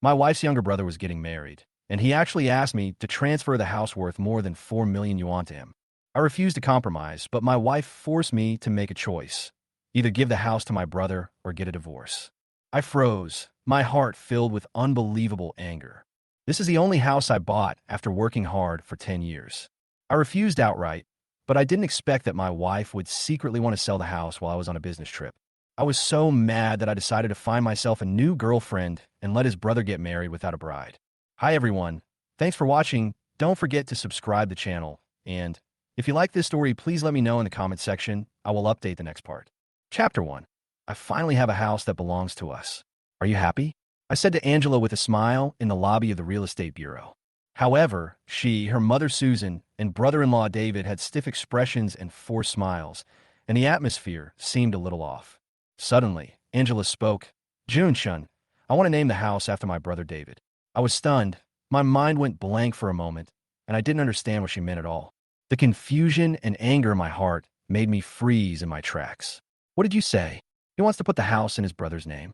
My wife's younger brother was getting married, and he actually asked me to transfer the house worth more than 4 million yuan to him. I refused to compromise, but my wife forced me to make a choice. Either give the house to my brother or get a divorce. I froze, my heart filled with unbelievable anger. This is the only house I bought after working hard for 10 years. I refused outright, but I didn't expect that my wife would secretly want to sell the house while I was on a business trip. I was so mad that I decided to find myself a new girlfriend and let his brother get married without a bride. Hi everyone, thanks for watching. Don't forget to subscribe to the channel, and if you like this story, please let me know in the comment section. I will update the next part. Chapter 1. I finally have a house that belongs to us. Are you happy? I said to Angela with a smile in the lobby of the real estate bureau. However, she, her mother Susan, and brother-in-law David had stiff expressions and forced smiles, and the atmosphere seemed a little off. Suddenly, Angela spoke. Jun-shun, I want to name the house after my brother David. I was stunned. My mind went blank for a moment, and I didn't understand what she meant at all. The confusion and anger in my heart made me freeze in my tracks. What did you say? He wants to put the house in his brother's name.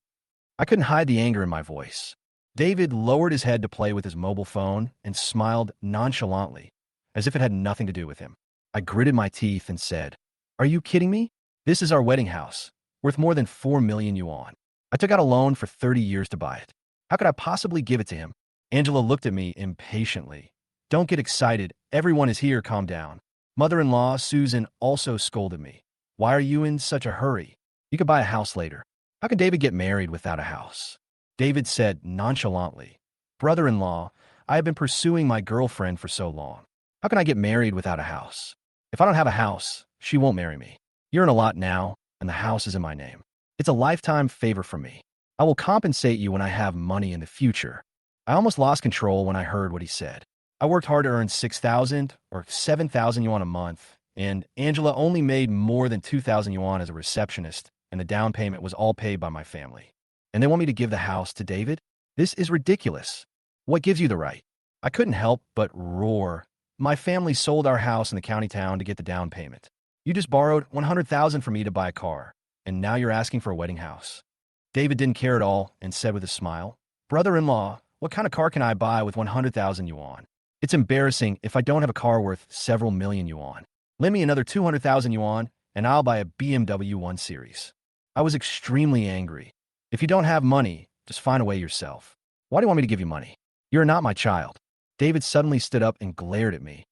I couldn't hide the anger in my voice. David lowered his head to play with his mobile phone and smiled nonchalantly, as if it had nothing to do with him. I gritted my teeth and said, Are you kidding me? This is our wedding house, worth more than 4 million yuan. I took out a loan for 30 years to buy it. How could I possibly give it to him? Angela looked at me impatiently. Don't get excited. Everyone is here. Calm down. Mother-in-law Susan also scolded me. Why are you in such a hurry? You could buy a house later. How can David get married without a house? David said nonchalantly. Brother-in-law, I have been pursuing my girlfriend for so long. How can I get married without a house? If I don't have a house, she won't marry me. You're in a lot now, and the house is in my name. It's a lifetime favor from me. I will compensate you when I have money in the future. I almost lost control when I heard what he said. I worked hard to earn 6,000 or 7,000 yuan a month, and Angela only made more than 2,000 yuan as a receptionist, and the down payment was all paid by my family. And they want me to give the house to David? This is ridiculous. What gives you the right? I couldn't help but roar. My family sold our house in the county town to get the down payment. You just borrowed 100,000 from me to buy a car, and now you're asking for a wedding house. David didn't care at all and said with a smile, Brother-in-law, what kind of car can I buy with 100,000 yuan? It's embarrassing if I don't have a car worth several million yuan. Lend me another 200,000 yuan, and I'll buy a BMW 1 Series. I was extremely angry. If you don't have money, just find a way yourself. Why do you want me to give you money? You're not my child. David suddenly stood up and glared at me.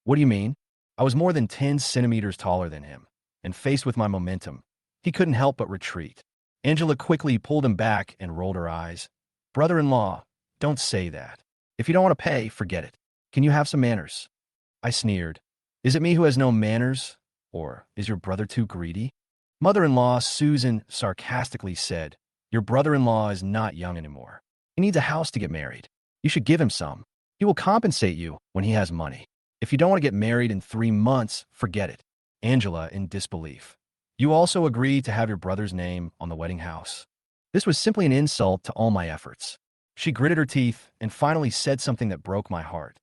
What do you mean? I was more than 10 centimeters taller than him, and faced with my momentum, he couldn't help but retreat. Angela quickly pulled him back and rolled her eyes. Brother-in-law, don't say that. If you don't want to pay, forget it. Can you have some manners? I sneered. Is it me who has no manners? Or is your brother too greedy? Mother-in-law Susan sarcastically said, Your brother-in-law is not young anymore. He needs a house to get married. You should give him some. He will compensate you when he has money. If you don't want to get married in 3 months, forget it. Angela in disbelief. You also agree to have your brother's name on the wedding house. This was simply an insult to all my efforts. She gritted her teeth and finally said something that broke my heart.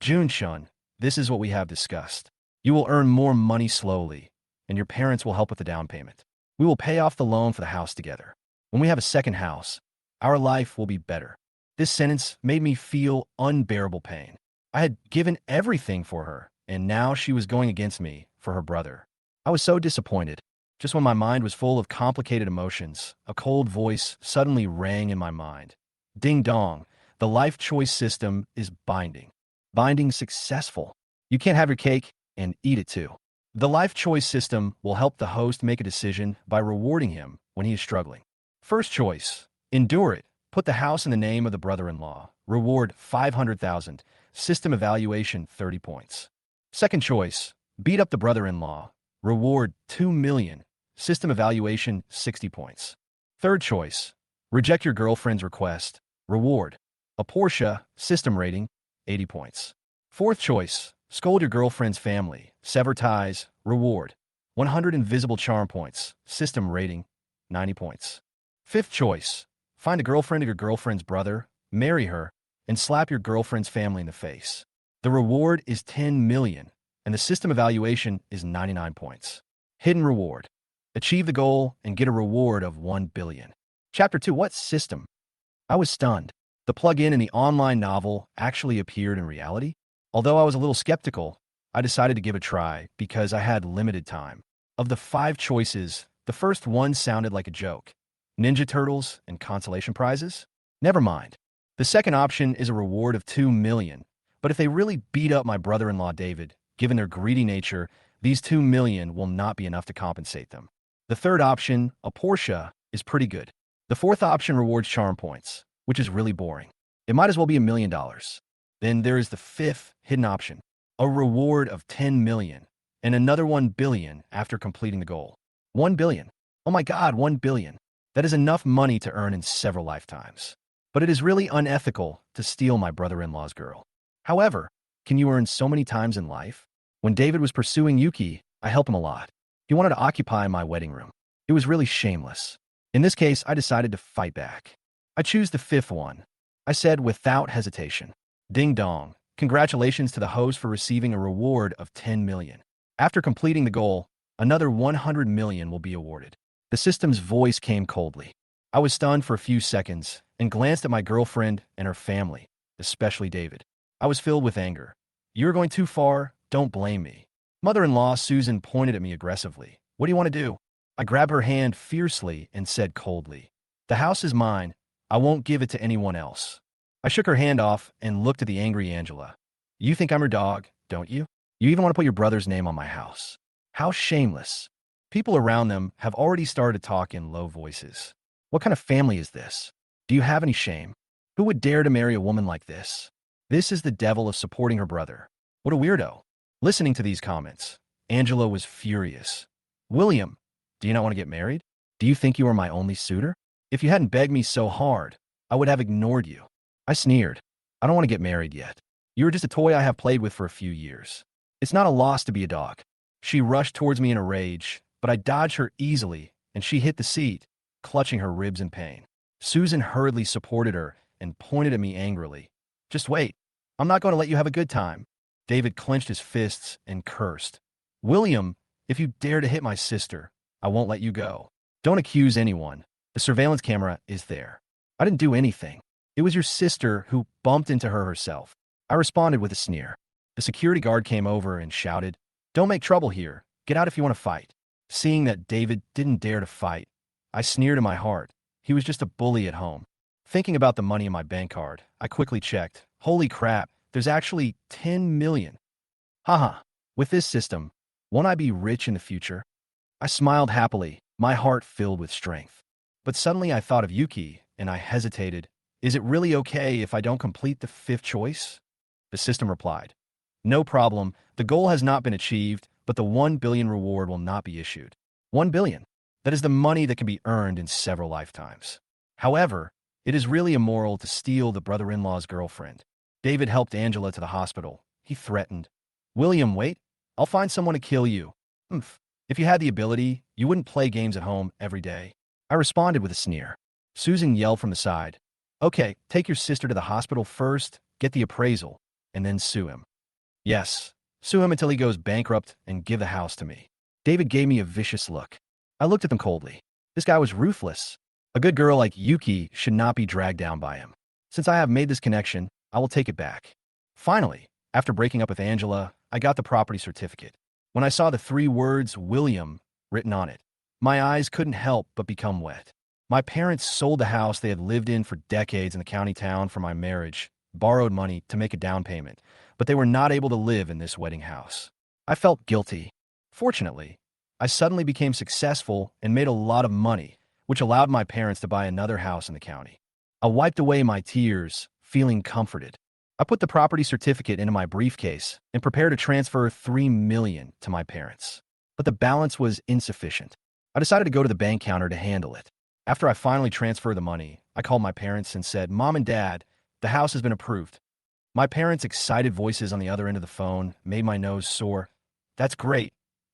Jun-shun, this is what we have discussed. You will earn more money slowly, and your parents will help with the down payment. We will pay off the loan for the house together. When we have a second house, our life will be better. This sentence made me feel unbearable pain. I had given everything for her, and now she was going against me for her brother. I was so disappointed. Just when my mind was full of complicated emotions, a cold voice suddenly rang in my mind. Ding dong, the life choice system is binding. Binding successful. You can't have your cake and eat it too. The life choice system will help the host make a decision by rewarding him when he is struggling. First choice, endure it. Put the house in the name of the brother-in-law. Reward 500,000. System evaluation 30 points. Second choice, beat up the brother-in-law. Reward 2 million. System evaluation 60 points. Third choice, reject your girlfriend's request. Reward a Porsche. System rating 80 points. Fourth choice, scold your girlfriend's family. Sever ties. Reward 100 invisible charm points. System rating 90 points. Fifth choice, find a girlfriend of your girlfriend's brother, marry her, and slap your girlfriend's family in the face. The reward is 10 million, and the system evaluation is 99 points. Hidden reward. Achieve the goal and get a reward of 1 billion. Chapter 2. What system? I was stunned. The plug-in in the online novel actually appeared in reality. Although I was a little skeptical, I decided to give it a try because I had limited time. Of the 5 choices, the first one sounded like a joke. Ninja Turtles and consolation prizes? Never mind. The second option is a reward of 2 million. But if they really beat up my brother-in-law David, given their greedy nature, these 2 million will not be enough to compensate them. The third option, a Porsche, is pretty good. The fourth option rewards charm points, which is really boring. It might as well be $1 million. Then there is the fifth hidden option, a reward of 10 million, and another 1 billion after completing the goal. 1 billion. Oh my God, 1 billion. That is enough money to earn in several lifetimes. But it is really unethical to steal my brother-in-law's girl. However, can you earn so many times in life? When David was pursuing Yuki, I helped him a lot. He wanted to occupy my wedding room. It was really shameless. In this case, I decided to fight back. I choose the fifth one. I said without hesitation. Ding dong. Congratulations to the host for receiving a reward of 10 million. After completing the goal, another 100 million will be awarded. The system's voice came coldly. I was stunned for a few seconds and glanced at my girlfriend and her family, especially David. I was filled with anger. You're going too far. Don't blame me. Mother-in-law Susan pointed at me aggressively. What do you want to do? I grabbed her hand fiercely and said coldly, the house is mine. I won't give it to anyone else. I shook her hand off and looked at the angry Angela. You think I'm her dog, don't you? You even want to put your brother's name on my house. How shameless. People around them have already started to talk in low voices. What kind of family is this? Do you have any shame? Who would dare to marry a woman like this? This is the devil of supporting her brother. What a weirdo. Listening to these comments, Angela was furious. William, do you not want to get married? Do you think you are my only suitor? If you hadn't begged me so hard, I would have ignored you. I sneered. I don't want to get married yet. You are just a toy I have played with for a few years. It's not a loss to be a dog. She rushed towards me in a rage, but I dodged her easily, and she hit the seat, clutching her ribs in pain. Susan hurriedly supported her and pointed at me angrily. Just wait. I'm not going to let you have a good time. David clenched his fists and cursed. William, if you dare to hit my sister, I won't let you go. Don't accuse anyone. The surveillance camera is there. I didn't do anything. It was your sister who bumped into her herself. I responded with a sneer. The security guard came over and shouted, Don't make trouble here. Get out if you want to fight. Seeing that David didn't dare to fight, I sneered in my heart. He was just a bully at home. Thinking about the money in my bank card, I quickly checked. Holy crap, there's actually 10 million. Haha, with this system, won't I be rich in the future? I smiled happily, my heart filled with strength. But suddenly I thought of Yuki, and I hesitated. Is it really okay if I don't complete the fifth choice? The system replied, No problem, the goal has not been achieved, but the 1 billion reward will not be issued. 1 billion. That is the money that can be earned in several lifetimes. However, it is really immoral to steal the brother-in-law's girlfriend. David helped Angela to the hospital. He threatened, William, wait. I'll find someone to kill you. If you had the ability, you wouldn't play games at home every day. I responded with a sneer. Susan yelled from the side, Okay, take your sister to the hospital first, get the appraisal, and then sue him. Yes, sue him until he goes bankrupt and give the house to me. David gave me a vicious look. I looked at them coldly. This guy was ruthless. A good girl like Yuki should not be dragged down by him. Since I have made this connection, I will take it back. Finally, after breaking up with Angela, I got the property certificate. When I saw the 3 words William written on it, my eyes couldn't help but become wet. My parents sold the house they had lived in for decades in the county town for my marriage, borrowed money to make a down payment, but they were not able to live in this wedding house. I felt guilty. Fortunately, I suddenly became successful and made a lot of money, which allowed my parents to buy another house in the county. I wiped away my tears, feeling comforted. I put the property certificate into my briefcase and prepared to transfer 3 million to my parents. But the balance was insufficient. I decided to go to the bank counter to handle it. After I finally transferred the money, I called my parents and said, Mom and Dad, the house has been approved. My parents' excited voices on the other end of the phone made my nose sore. That's great.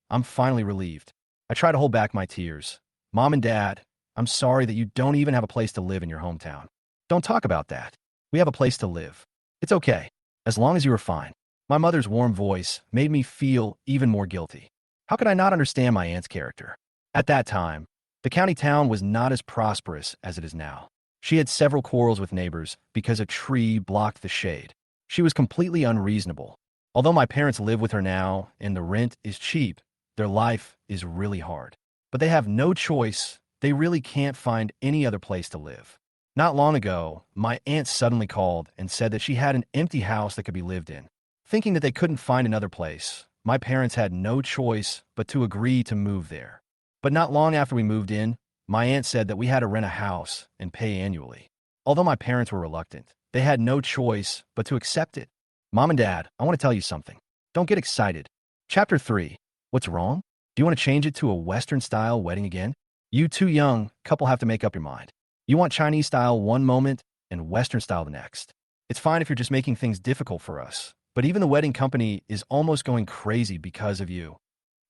I'm finally relieved. I try to hold back my tears. Mom and Dad, I'm sorry that you don't even have a place to live in your hometown. Don't talk about that. We have a place to live. It's okay, as long as you are fine. My mother's warm voice made me feel even more guilty. How could I not understand my aunt's character? At that time, the county town was not as prosperous as it is now. She had several quarrels with neighbors because a tree blocked the shade. She was completely unreasonable. Although my parents live with her now and the rent is cheap, their life is really hard. But they have no choice. They really can't find any other place to live. Not long ago, my aunt suddenly called and said that she had an empty house that could be lived in. Thinking that they couldn't find another place, my parents had no choice but to agree to move there. But not long after we moved in, my aunt said that we had to rent a house and pay annually. Although my parents were reluctant, they had no choice but to accept it. Mom and Dad, I want to tell you something. Don't get excited. Chapter 3. What's wrong? Do you want to change it to a Western-style wedding again? You too young couple have to make up your mind. You want Chinese-style one moment and Western-style the next. It's fine if you're just making things difficult for us, but even the wedding company is almost going crazy because of you.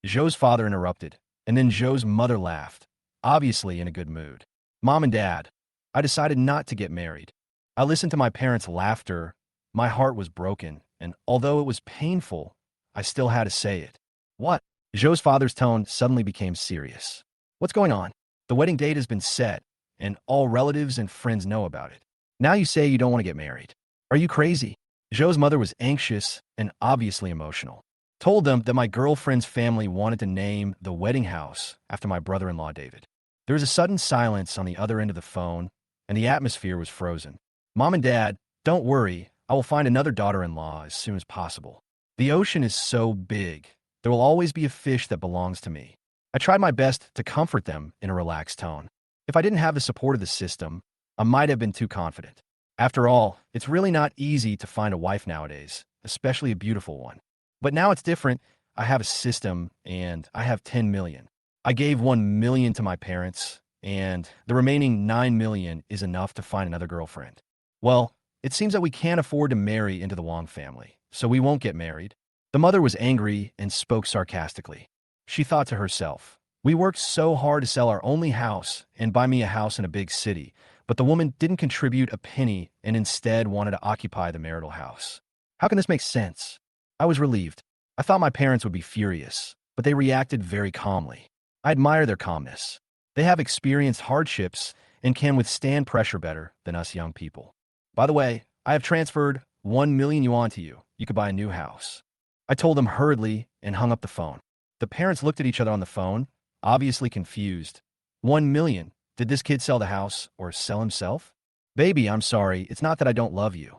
Zhou's father interrupted, and then Zhou's mother laughed, obviously in a good mood. Mom and Dad, I decided not to get married. I listened to my parents' laughter. My heart was broken, and although it was painful, I still had to say it. What? Zhou's father's tone suddenly became serious. What's going on? The wedding date has been set, and all relatives and friends know about it. Now you say you don't want to get married. Are you crazy? Zhou's mother was anxious and obviously emotional. Told them that my girlfriend's family wanted to name the wedding house after my brother-in-law David. There was a sudden silence on the other end of the phone, and the atmosphere was frozen. Mom and Dad, don't worry. I will find another daughter-in-law as soon as possible. The ocean is so big. There will always be a fish that belongs to me. I tried my best to comfort them in a relaxed tone. If I didn't have the support of the system, I might have been too confident. After all, it's really not easy to find a wife nowadays, especially a beautiful one. But now it's different. I have a system, and I have 10 million. I gave 1 million to my parents, and the remaining 9 million is enough to find another girlfriend. Well, it seems that we can't afford to marry into the Wong family, so we won't get married. The mother was angry and spoke sarcastically. She thought to herself, we worked so hard to sell our only house and buy me a house in a big city, but the woman didn't contribute a penny and instead wanted to occupy the marital house. How can this make sense? I was relieved. I thought my parents would be furious, but they reacted very calmly. I admire their calmness. They have experienced hardships and can withstand pressure better than us young people. By the way, I have transferred 1 million yuan to you. You could buy a new house. I told them hurriedly and hung up the phone. The parents looked at each other on the phone, obviously confused. 1 million? Did this kid sell the house or sell himself? Baby, I'm sorry. It's not that I don't love you.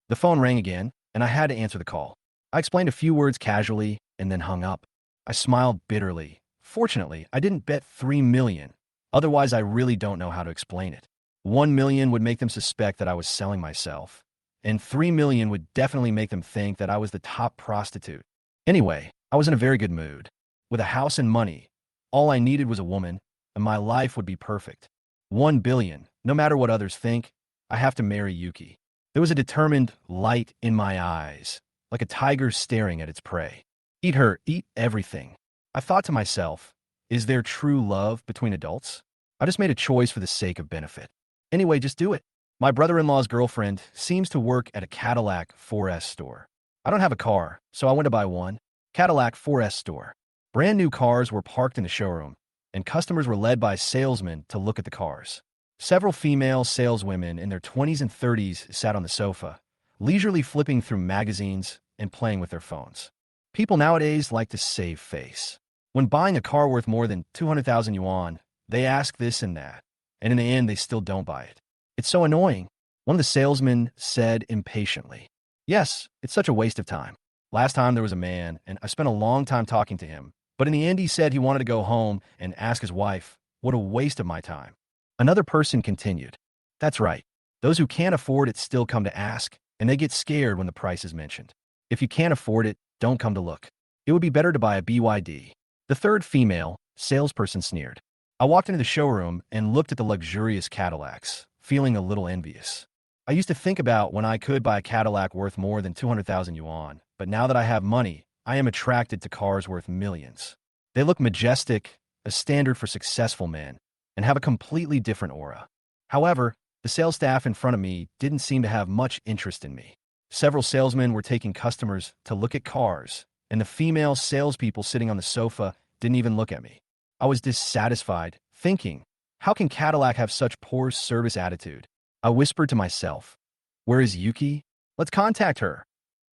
The phone rang again, and I had to answer the call. I explained a few words casually and then hung up. I smiled bitterly. Fortunately, I didn't bet 3 million. Otherwise, I really don't know how to explain it. 1 million would make them suspect that I was selling myself, and 3 million would definitely make them think that I was the top prostitute. Anyway, I was in a very good mood. With a house and money, all I needed was a woman, and my life would be perfect. 1 billion, no matter what others think, I have to marry Yuki. There was a determined light in my eyes, like a tiger staring at its prey. Eat her, eat everything. I thought to myself, is there true love between adults? I just made a choice for the sake of benefit. Anyway, just do it. My brother-in-law's girlfriend seems to work at a Cadillac 4S store. I don't have a car, so I went to buy one. Cadillac 4S store. Brand new cars were parked in the showroom, and customers were led by salesmen to look at the cars. Several female saleswomen in their 20s and 30s sat on the sofa, leisurely flipping through magazines and playing with their phones. People nowadays like to save face. When buying a car worth more than 200,000 yuan, they ask this and that, and in the end, they still don't buy it. It's so annoying. One of the salesmen said impatiently, yes, it's such a waste of time. Last time there was a man, and I spent a long time talking to him, but in the end he said he wanted to go home and ask his wife, what a waste of my time. Another person continued, that's right. Those who can't afford it still come to ask, and they get scared when the price is mentioned. If you can't afford it, don't come to look. It would be better to buy a BYD. The third female salesperson sneered. I walked into the showroom and looked at the luxurious Cadillacs, feeling a little envious. I used to think about when I could buy a Cadillac worth more than 200,000 yuan, but now that I have money, I am attracted to cars worth millions. They look majestic, a standard for successful men, and have a completely different aura. However, the sales staff in front of me didn't seem to have much interest in me. Several salesmen were taking customers to look at cars, and the female salespeople sitting on the sofa didn't even look at me. I was dissatisfied, thinking, how can Cadillac have such poor service attitude? I whispered to myself, "Where is Yuki? Let's contact her."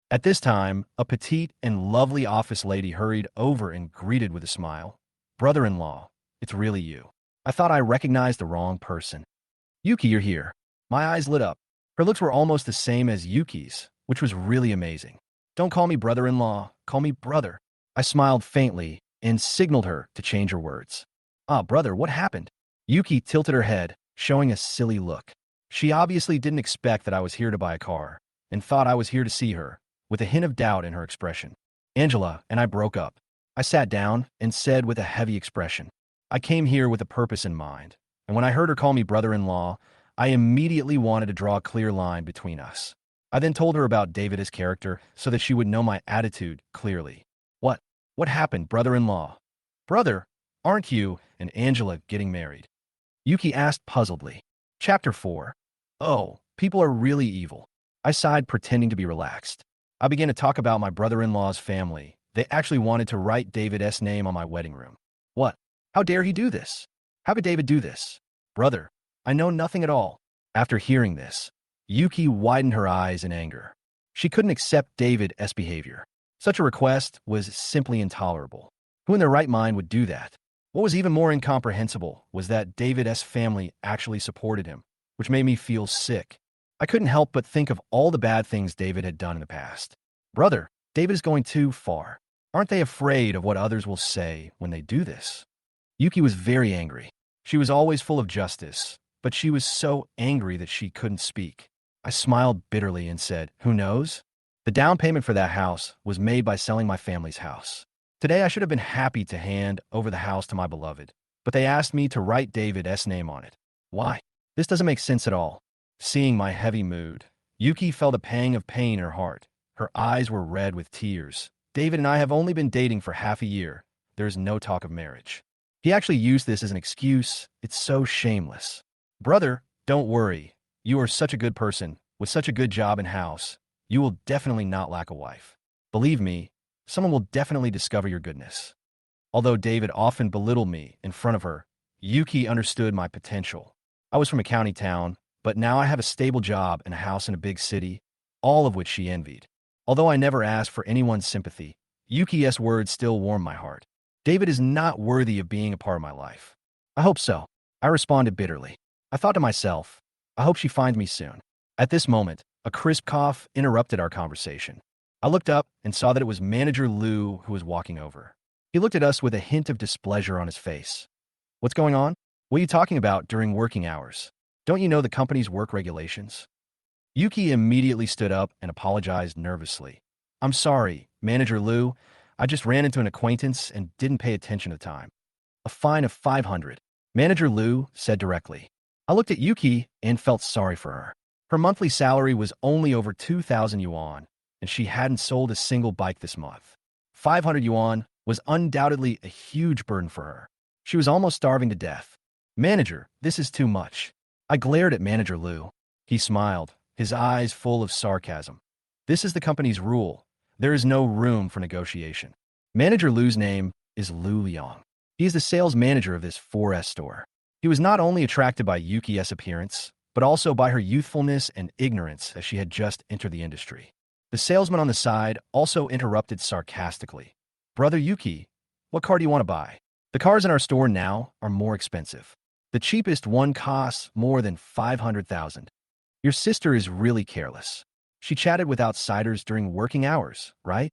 At this time, a petite and lovely office lady hurried over and greeted with a smile. "Brother-in-law, it's really you. I thought I recognized the wrong person." "Yuki, you're here." My eyes lit up. Her looks were almost the same as Yuki's, which was really amazing. "Don't call me brother-in-law, call me brother." I smiled faintly and signaled her to change her words. "Ah, brother, what happened?" Yuki tilted her head, showing a silly look. She obviously didn't expect that I was here to buy a car, and thought I was here to see her, with a hint of doubt in her expression. "Angela and I broke up." I sat down and said with a heavy expression, "I came here with a purpose in mind, and when I heard her call me brother-in-law, I immediately wanted to draw a clear line between us." I then told her about David's character so that she would know my attitude clearly. "What? What happened, brother-in-law?" "Brother, aren't you and Angela getting married?" Yuki asked puzzledly. Chapter 4. Oh, people are really evil. I sighed, pretending to be relaxed. I began to talk about my brother-in-law's family. They actually wanted to write David's name on my wedding ring. "What? How dare he do this? How could David do this?" "Brother, I know nothing at all." After hearing this, Yuki widened her eyes in anger. She couldn't accept David's behavior. Such a request was simply intolerable. Who in their right mind would do that? What was even more incomprehensible was that David's family actually supported him, which made me feel sick. I couldn't help but think of all the bad things David had done in the past. "Brother, David is going too far. Aren't they afraid of what others will say when they do this?" Yuki was very angry. She was always full of justice, but she was so angry that she couldn't speak. I smiled bitterly and said, "Who knows? The down payment for that house was made by selling my family's house. Today I should have been happy to hand over the house to my beloved, but they asked me to write David's name on it. Why? This doesn't make sense at all." Seeing my heavy mood, Yuki felt a pang of pain in her heart. Her eyes were red with tears. "David and I have only been dating for half a year. There is no talk of marriage. He actually used this as an excuse. It's so shameless." "Brother, don't worry. You are such a good person, with such a good job and house. You will definitely not lack a wife. Believe me, someone will definitely discover your goodness." Although David often belittled me in front of her, Yuki understood my potential. I was from a county town, but now I have a stable job and a house in a big city, all of which she envied. Although I never asked for anyone's sympathy, Yuki's words still warmed my heart. David is not worthy of being a part of my life. "I hope so," I responded bitterly. I thought to myself, I hope she finds me soon. At this moment, a crisp cough interrupted our conversation. I looked up and saw that it was Manager Liu who was walking over. He looked at us with a hint of displeasure on his face. "What's going on? What are you talking about during working hours? Don't you know the company's work regulations?" Yuki immediately stood up and apologized nervously. "I'm sorry, Manager Liu. I just ran into an acquaintance and didn't pay attention at the time." "A fine of 500. Manager Liu said directly. I looked at Yuki and felt sorry for her. Her monthly salary was only over 2,000 yuan, and she hadn't sold a single bike this month. 500 yuan was undoubtedly a huge burden for her. She was almost starving to death. "Manager, this is too much." I glared at Manager Liu. He smiled, his eyes full of sarcasm. "This is the company's rule. There is no room for negotiation." Manager Liu's name is Liu Liang. He is the sales manager of this 4S store. He was not only attracted by Yuki's appearance, but also by her youthfulness and ignorance as she had just entered the industry. The salesman on the side also interrupted sarcastically. "Brother Yuki, what car do you want to buy? The cars in our store now are more expensive. The cheapest one costs more than 500,000. Your sister is really careless. She chatted with outsiders during working hours, right?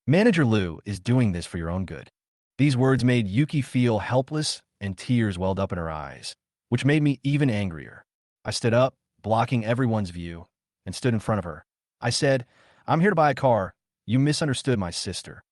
Manager Liu is doing this for your own good." These words made Yuki feel helpless, and tears welled up in her eyes, which made me even angrier. I stood up, blocking everyone's view, and stood in front of her. I said, "I'm here to buy a car. You misunderstood my sister."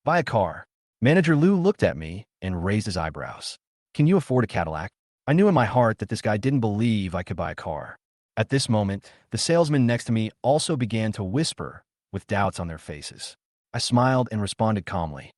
"Buy a car?" Manager Liu looked at me and raised his eyebrows. "Can you afford a Cadillac?" I knew in my heart that this guy didn't believe I could buy a car. At this moment, the salesman next to me also began to whisper, with doubts on their faces. I smiled and responded calmly.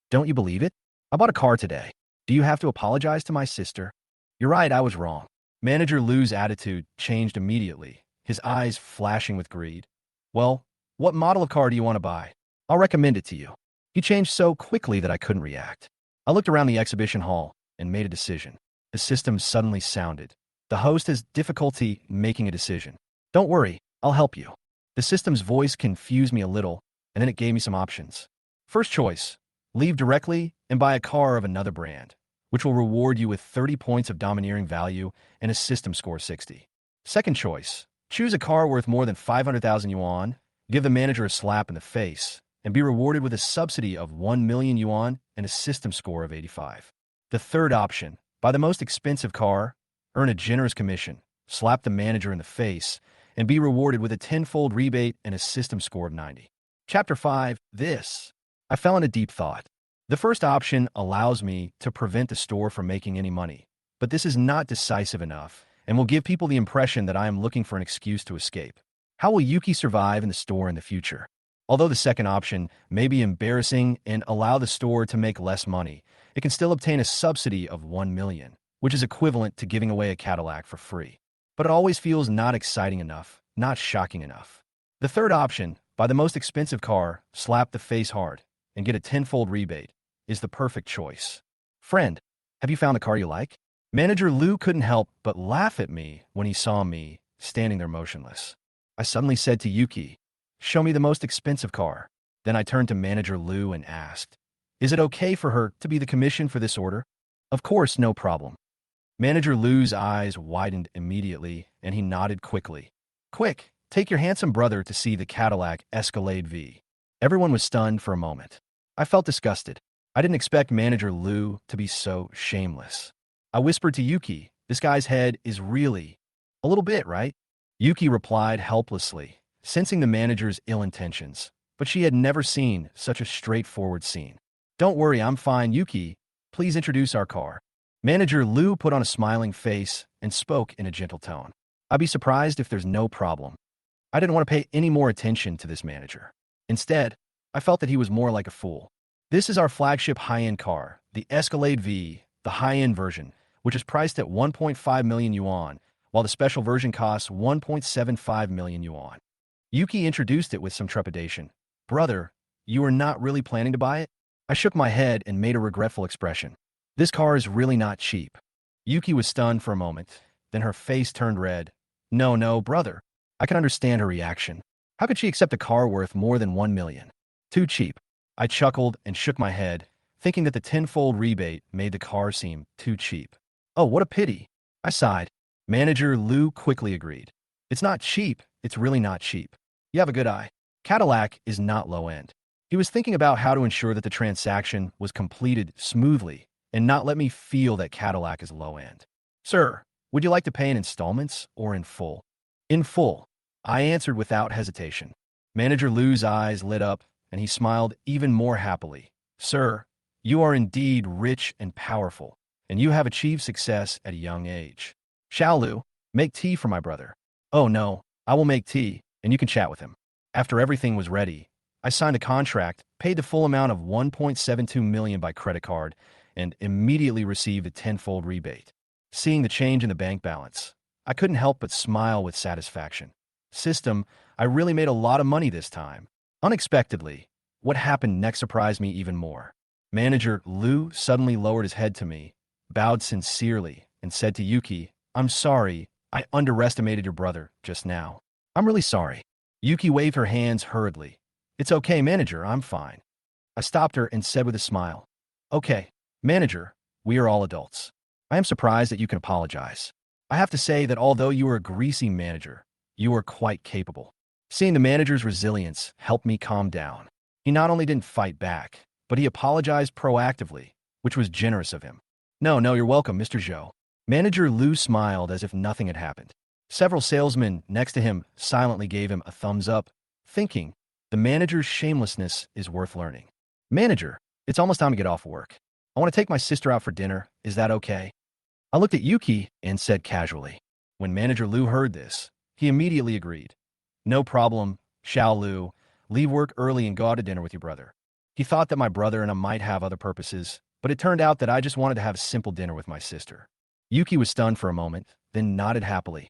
"Don't you believe it? I bought a car today. Do you have to apologize to my sister?" "You're right, I was wrong." Manager Liu's attitude changed immediately, his eyes flashing with greed. "Well, what model of car do you want to buy? I'll recommend it to you." He changed so quickly that I couldn't react. I looked around the exhibition hall and made a decision. The system suddenly sounded. The host has difficulty making a decision. Don't worry, I'll help you. The system's voice confused me a little, and then it gave me some options. First choice, leave directly and buy a car of another brand, which will reward you with 30 points of domineering value and a system score 60. Second choice, choose a car worth more than 500,000 yuan, give the manager a slap in the face, and be rewarded with a subsidy of 1 million yuan and a system score of 85. The third option, buy the most expensive car, earn a generous commission, slap the manager in the face, and be rewarded with a tenfold rebate and a system score of 90. Chapter 5, This. I fell into deep thought. The first option allows me to prevent the store from making any money, but this is not decisive enough and will give people the impression that I am looking for an excuse to escape. How will Yuki survive in the store in the future? Although the second option may be embarrassing and allow the store to make less money, it can still obtain a subsidy of 1 million, which is equivalent to giving away a Cadillac for free. But it always feels not exciting enough, not shocking enough. The third option, buy the most expensive car, slap the face hard, and get a tenfold rebate, is the perfect choice. Friend, have you found the car you like? Manager Liu couldn't help but laugh at me when he saw me standing there motionless. I suddenly said to Yuki, show me the most expensive car. Then I turned to Manager Liu and asked, is it okay for her to be the commission for this order? Of course, no problem. Manager Liu's eyes widened immediately, and he nodded quickly. Quick, take your handsome brother to see the Cadillac Escalade V. Everyone was stunned for a moment. I felt disgusted. I didn't expect Manager Liu to be so shameless. I whispered to Yuki, this guy's head is really a little bit, right? Yuki replied helplessly, sensing the manager's ill intentions, but she had never seen such a straightforward scene. Don't worry, I'm fine, Yuki. Please introduce our car. Manager Liu put on a smiling face and spoke in a gentle tone. I'd be surprised if there's no problem. I didn't want to pay any more attention to this manager. Instead, I felt that he was more like a fool. This is our flagship high-end car, the Escalade V, the high-end version, which is priced at 1.5 million yuan, while the special version costs 1.75 million yuan. Yuki introduced it with some trepidation. Brother, you are not really planning to buy it? I shook my head and made a regretful expression. This car is really not cheap. Yuki was stunned for a moment, then her face turned red. No, brother. I can understand her reaction. How could she accept a car worth more than 1 million? Too cheap. I chuckled and shook my head, thinking that the tenfold rebate made the car seem too cheap. Oh, what a pity. I sighed. Manager Liu quickly agreed. It's not cheap. It's really not cheap. You have a good eye. Cadillac is not low-end. He was thinking about how to ensure that the transaction was completed smoothly and not let me feel that Cadillac is low-end. Sir, would you like to pay in installments or in full? In full, I answered without hesitation. Manager Liu's eyes lit up, and he smiled even more happily. Sir, you are indeed rich and powerful, and you have achieved success at a young age. Xiao Liu, make tea for my brother. Oh no, I will make tea, and you can chat with him. After everything was ready, I signed a contract, paid the full amount of 1.72 million by credit card, and immediately received a tenfold rebate. Seeing the change in the bank balance, I couldn't help but smile with satisfaction. System, I really made a lot of money this time. Unexpectedly, what happened next surprised me even more. Manager Liu suddenly lowered his head to me, bowed sincerely, and said to Yuki, I'm sorry, I underestimated your brother just now. I'm really sorry. Yuki waved her hands hurriedly. It's okay, manager, I'm fine. I stopped her and said with a smile, okay, manager, we are all adults. I am surprised that you can apologize. I have to say that although you are a greasy manager, you are quite capable. Seeing the manager's resilience helped me calm down. He not only didn't fight back, but he apologized proactively, which was generous of him. No, you're welcome, Mr. Zhou. Manager Liu smiled as if nothing had happened. Several salesmen next to him silently gave him a thumbs up, thinking, the manager's shamelessness is worth learning. Manager, it's almost time to get off work. I want to take my sister out for dinner. Is that okay? I looked at Yuki and said casually. When Manager Liu heard this, he immediately agreed. No problem, Xiao Liu. Leave work early and go out to dinner with your brother. He thought that my brother and I might have other purposes, but it turned out that I just wanted to have a simple dinner with my sister. Yuki was stunned for a moment, then nodded happily.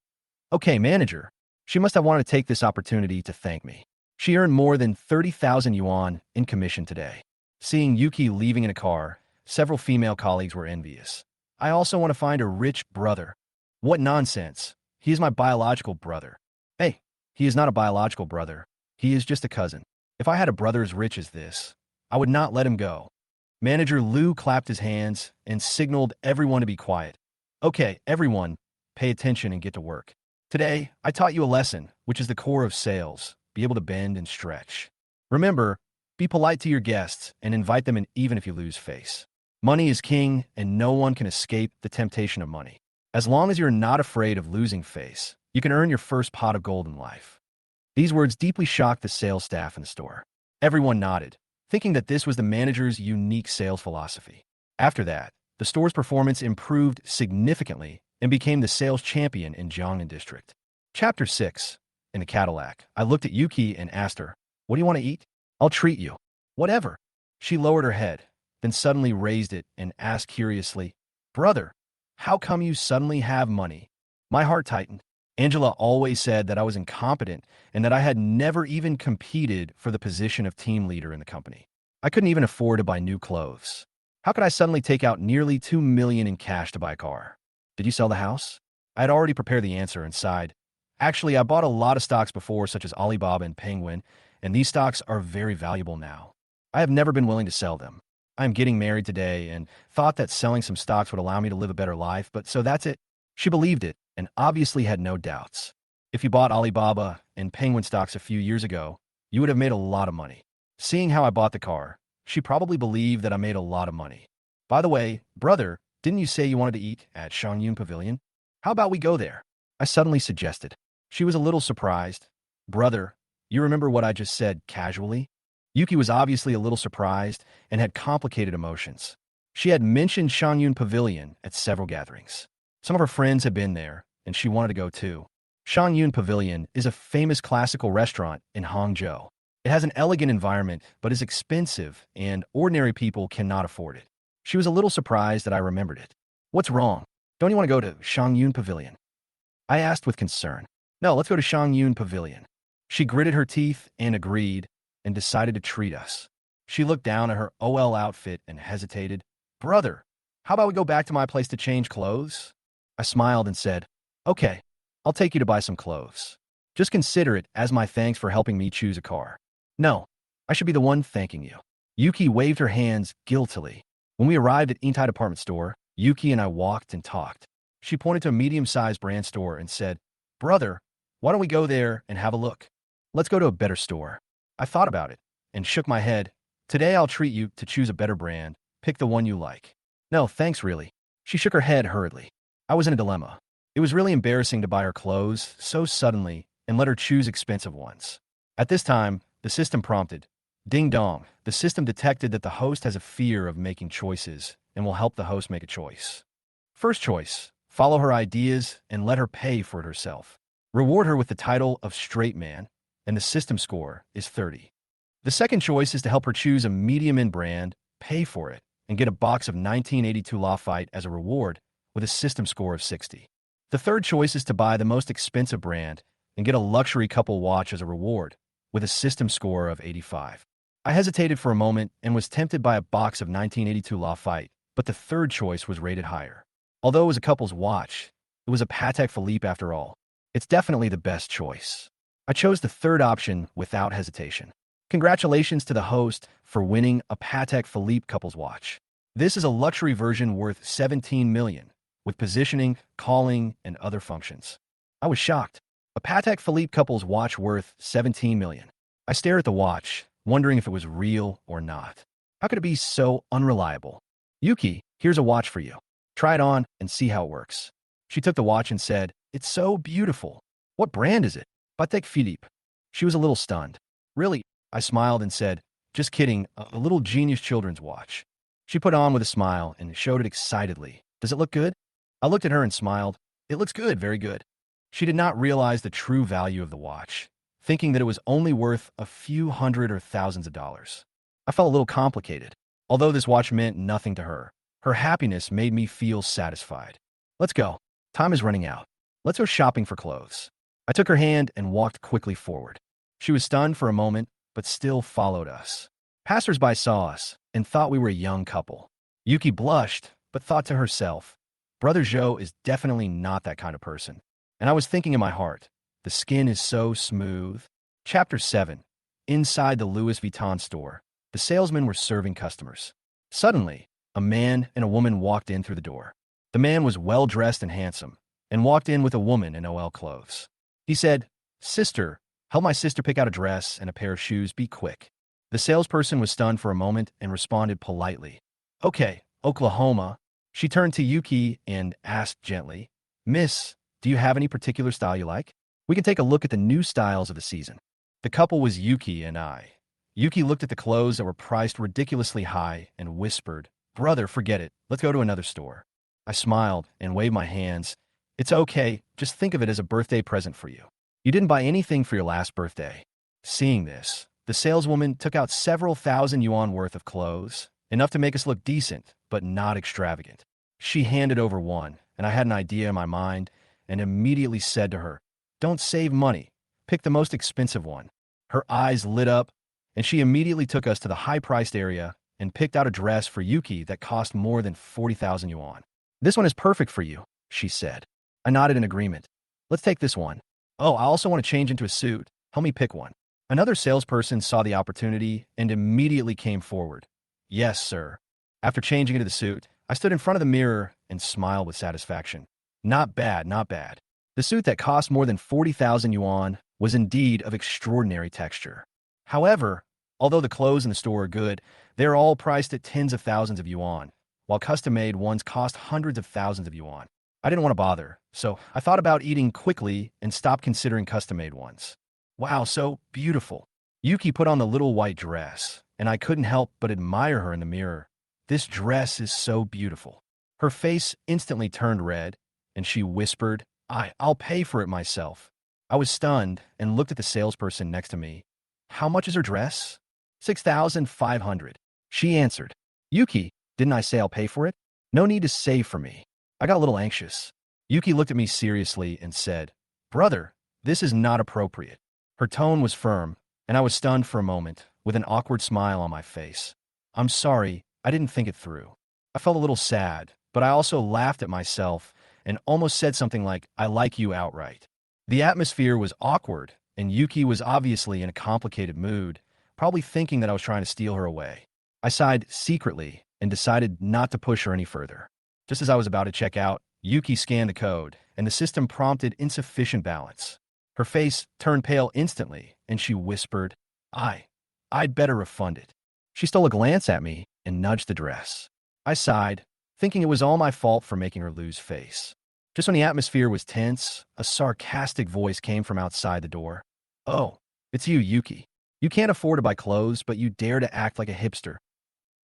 Okay, manager. She must have wanted to take this opportunity to thank me. She earned more than 30,000 yuan in commission today. Seeing Yuki leaving in a car, several female colleagues were envious. I also want to find a rich brother. What nonsense. He is my biological brother. Hey, he is not a biological brother. He is just a cousin. If I had a brother as rich as this, I would not let him go. Manager Liu clapped his hands and signaled everyone to be quiet. Okay, everyone, pay attention and get to work. Today, I taught you a lesson, which is the core of sales. Be able to bend and stretch. Remember, be polite to your guests and invite them in even if you lose face. Money is king, and no one can escape the temptation of money. As long as you're not afraid of losing face, you can earn your first pot of gold in life. These words deeply shocked the sales staff in the store. Everyone nodded, thinking that this was the manager's unique sales philosophy. After that, the store's performance improved significantly and became the sales champion in Jiangnan District. Chapter 6. In the Cadillac, I looked at Yuki and asked her, "What do you want to eat?" "I'll treat you." "Whatever." She lowered her head, then suddenly raised it and asked curiously, "Brother, how come you suddenly have money?" My heart tightened. Angela always said that I was incompetent and that I had never even competed for the position of team leader in the company. I couldn't even afford to buy new clothes. How could I suddenly take out nearly $2 million in cash to buy a car? "Did you sell the house?" I had already prepared the answer and sighed. "Actually, I bought a lot of stocks before, such as Alibaba and Penguin, and these stocks are very valuable now. I have never been willing to sell them. I am getting married today and thought that selling some stocks would allow me to live a better life, but so that's it." She believed it and obviously had no doubts. "If you bought Alibaba and Penguin stocks a few years ago, you would have made a lot of money." Seeing how I bought the car, she probably believed that I made a lot of money. "By the way, brother, didn't you say you wanted to eat at Shangyun Pavilion? How about we go there?" I suddenly suggested. She was a little surprised. "Brother, you remember what I just said casually?" Yuki was obviously a little surprised and had complicated emotions. She had mentioned Shangyun Pavilion at several gatherings. Some of her friends had been there, and she wanted to go too. Shangyun Pavilion is a famous classical restaurant in Hangzhou. It has an elegant environment, but is expensive, and ordinary people cannot afford it. She was a little surprised that I remembered it. "What's wrong? Don't you want to go to Shangyun Pavilion?" I asked with concern. "No, let's go to Shangyun Pavilion." She gritted her teeth and agreed, and decided to treat us. She looked down at her OL outfit and hesitated. "Brother, how about we go back to my place to change clothes?" I smiled and said, "Okay, I'll take you to buy some clothes. Just consider it as my thanks for helping me choose a car." "No, I should be the one thanking you." Yuki waved her hands guiltily. When we arrived at Intai department store, Yuki and I walked and talked. She pointed to a medium-sized brand store and said, "Brother, why don't we go there and have a look? Let's go to a better store." I thought about it and shook my head. "Today I'll treat you to choose a better brand. Pick the one you like." "No, thanks really." She shook her head hurriedly. I was in a dilemma. It was really embarrassing to buy her clothes so suddenly and let her choose expensive ones. At this time, the system prompted. Ding dong, the system detected that the host has a fear of making choices and will help the host make a choice. First choice, follow her ideas and let her pay for it herself. Reward her with the title of straight man, and the system score is 30. The second choice is to help her choose a medium-end brand, pay for it, and get a box of 1982 Lafite as a reward with a system score of 60. The third choice is to buy the most expensive brand and get a luxury couple watch as a reward with a system score of 85. I hesitated for a moment and was tempted by a box of 1982 Lafite, but the third choice was rated higher. Although it was a couple's watch, it was a Patek Philippe after all. It's definitely the best choice. I chose the third option without hesitation. Congratulations to the host for winning a Patek Philippe couple's watch. This is a luxury version worth $17 million, with positioning, calling, and other functions. I was shocked. A Patek Philippe couple's watch worth $17 million. I stared at the watch, wondering if it was real or not. How could it be so unreliable? "Yuki, here's a watch for you. Try it on and see how it works." She took the watch and said, "It's so beautiful. What brand is it?" "Patek Philippe." She was a little stunned. "Really?" I smiled and said, "Just kidding, a little genius children's watch." She put on with a smile and showed it excitedly. "Does it look good?" I looked at her and smiled. "It looks good, very good." She did not realize the true value of the watch, thinking that it was only worth a few hundred or thousands of dollars. I felt a little complicated. Although this watch meant nothing to her, her happiness made me feel satisfied. "Let's go. Time is running out. Let's go shopping for clothes." I took her hand and walked quickly forward. She was stunned for a moment, but still followed us. Passers-by saw us and thought we were a young couple. Yuki blushed, but thought to herself, Brother Joe is definitely not that kind of person. And I was thinking in my heart, the skin is so smooth. Chapter 7. Inside the Louis Vuitton store, the salesmen were serving customers. Suddenly, a man and a woman walked in through the door. The man was well-dressed and handsome, and walked in with a woman in OL clothes. He said, "Sister, help my sister pick out a dress and a pair of shoes. Be quick." The salesperson was stunned for a moment and responded politely. "Okay, Oklahoma." She turned to Yuki and asked gently, "Miss, do you have any particular style you like? We can take a look at the new styles of the season." The couple was Yuki and I. Yuki looked at the clothes that were priced ridiculously high and whispered, "Brother, forget it. Let's go to another store." I smiled and waved my hands. "It's okay. Just think of it as a birthday present for you. You didn't buy anything for your last birthday." Seeing this, the saleswoman took out several thousand yuan worth of clothes, enough to make us look decent, but not extravagant. She handed over one, and I had an idea in my mind and immediately said to her, "Don't save money. Pick the most expensive one." Her eyes lit up, and she immediately took us to the high-priced area and picked out a dress for Yuki that cost more than 40,000 yuan. "This one is perfect for you," she said. I nodded in agreement. "Let's take this one. Oh, I also want to change into a suit. Help me pick one." Another salesperson saw the opportunity and immediately came forward. "Yes, sir." After changing into the suit, I stood in front of the mirror and smiled with satisfaction. Not bad, not bad. The suit that cost more than 40,000 yuan was indeed of extraordinary texture. However, although the clothes in the store are good, they're all priced at tens of thousands of yuan, while custom-made ones cost hundreds of thousands of yuan. I didn't want to bother, so I thought about eating quickly and stopped considering custom-made ones. Wow, so beautiful. Yuki put on the little white dress, and I couldn't help but admire her in the mirror. "This dress is so beautiful." Her face instantly turned red, and she whispered, I'll pay for it myself." I was stunned and looked at the salesperson next to me. "How much is her dress?" 6,500. She answered. "Yuki, didn't I say I'll pay for it? No need to save for me." I got a little anxious. Yuki looked at me seriously and said, "Brother, this is not appropriate." Her tone was firm, and I was stunned for a moment, with an awkward smile on my face. "I'm sorry, I didn't think it through." I felt a little sad, but I also laughed at myself and almost said something like, "I like you," outright. The atmosphere was awkward, and Yuki was obviously in a complicated mood, probably thinking that I was trying to steal her away. I sighed secretly and decided not to push her any further. Just as I was about to check out, Yuki scanned the code, and the system prompted insufficient balance. Her face turned pale instantly, and she whispered, I'd better refund it." She stole a glance at me and nudged the dress. I sighed, thinking it was all my fault for making her lose face. Just when the atmosphere was tense, a sarcastic voice came from outside the door. "Oh, it's you, Yuki. You can't afford to buy clothes, but you dare to act like a hipster."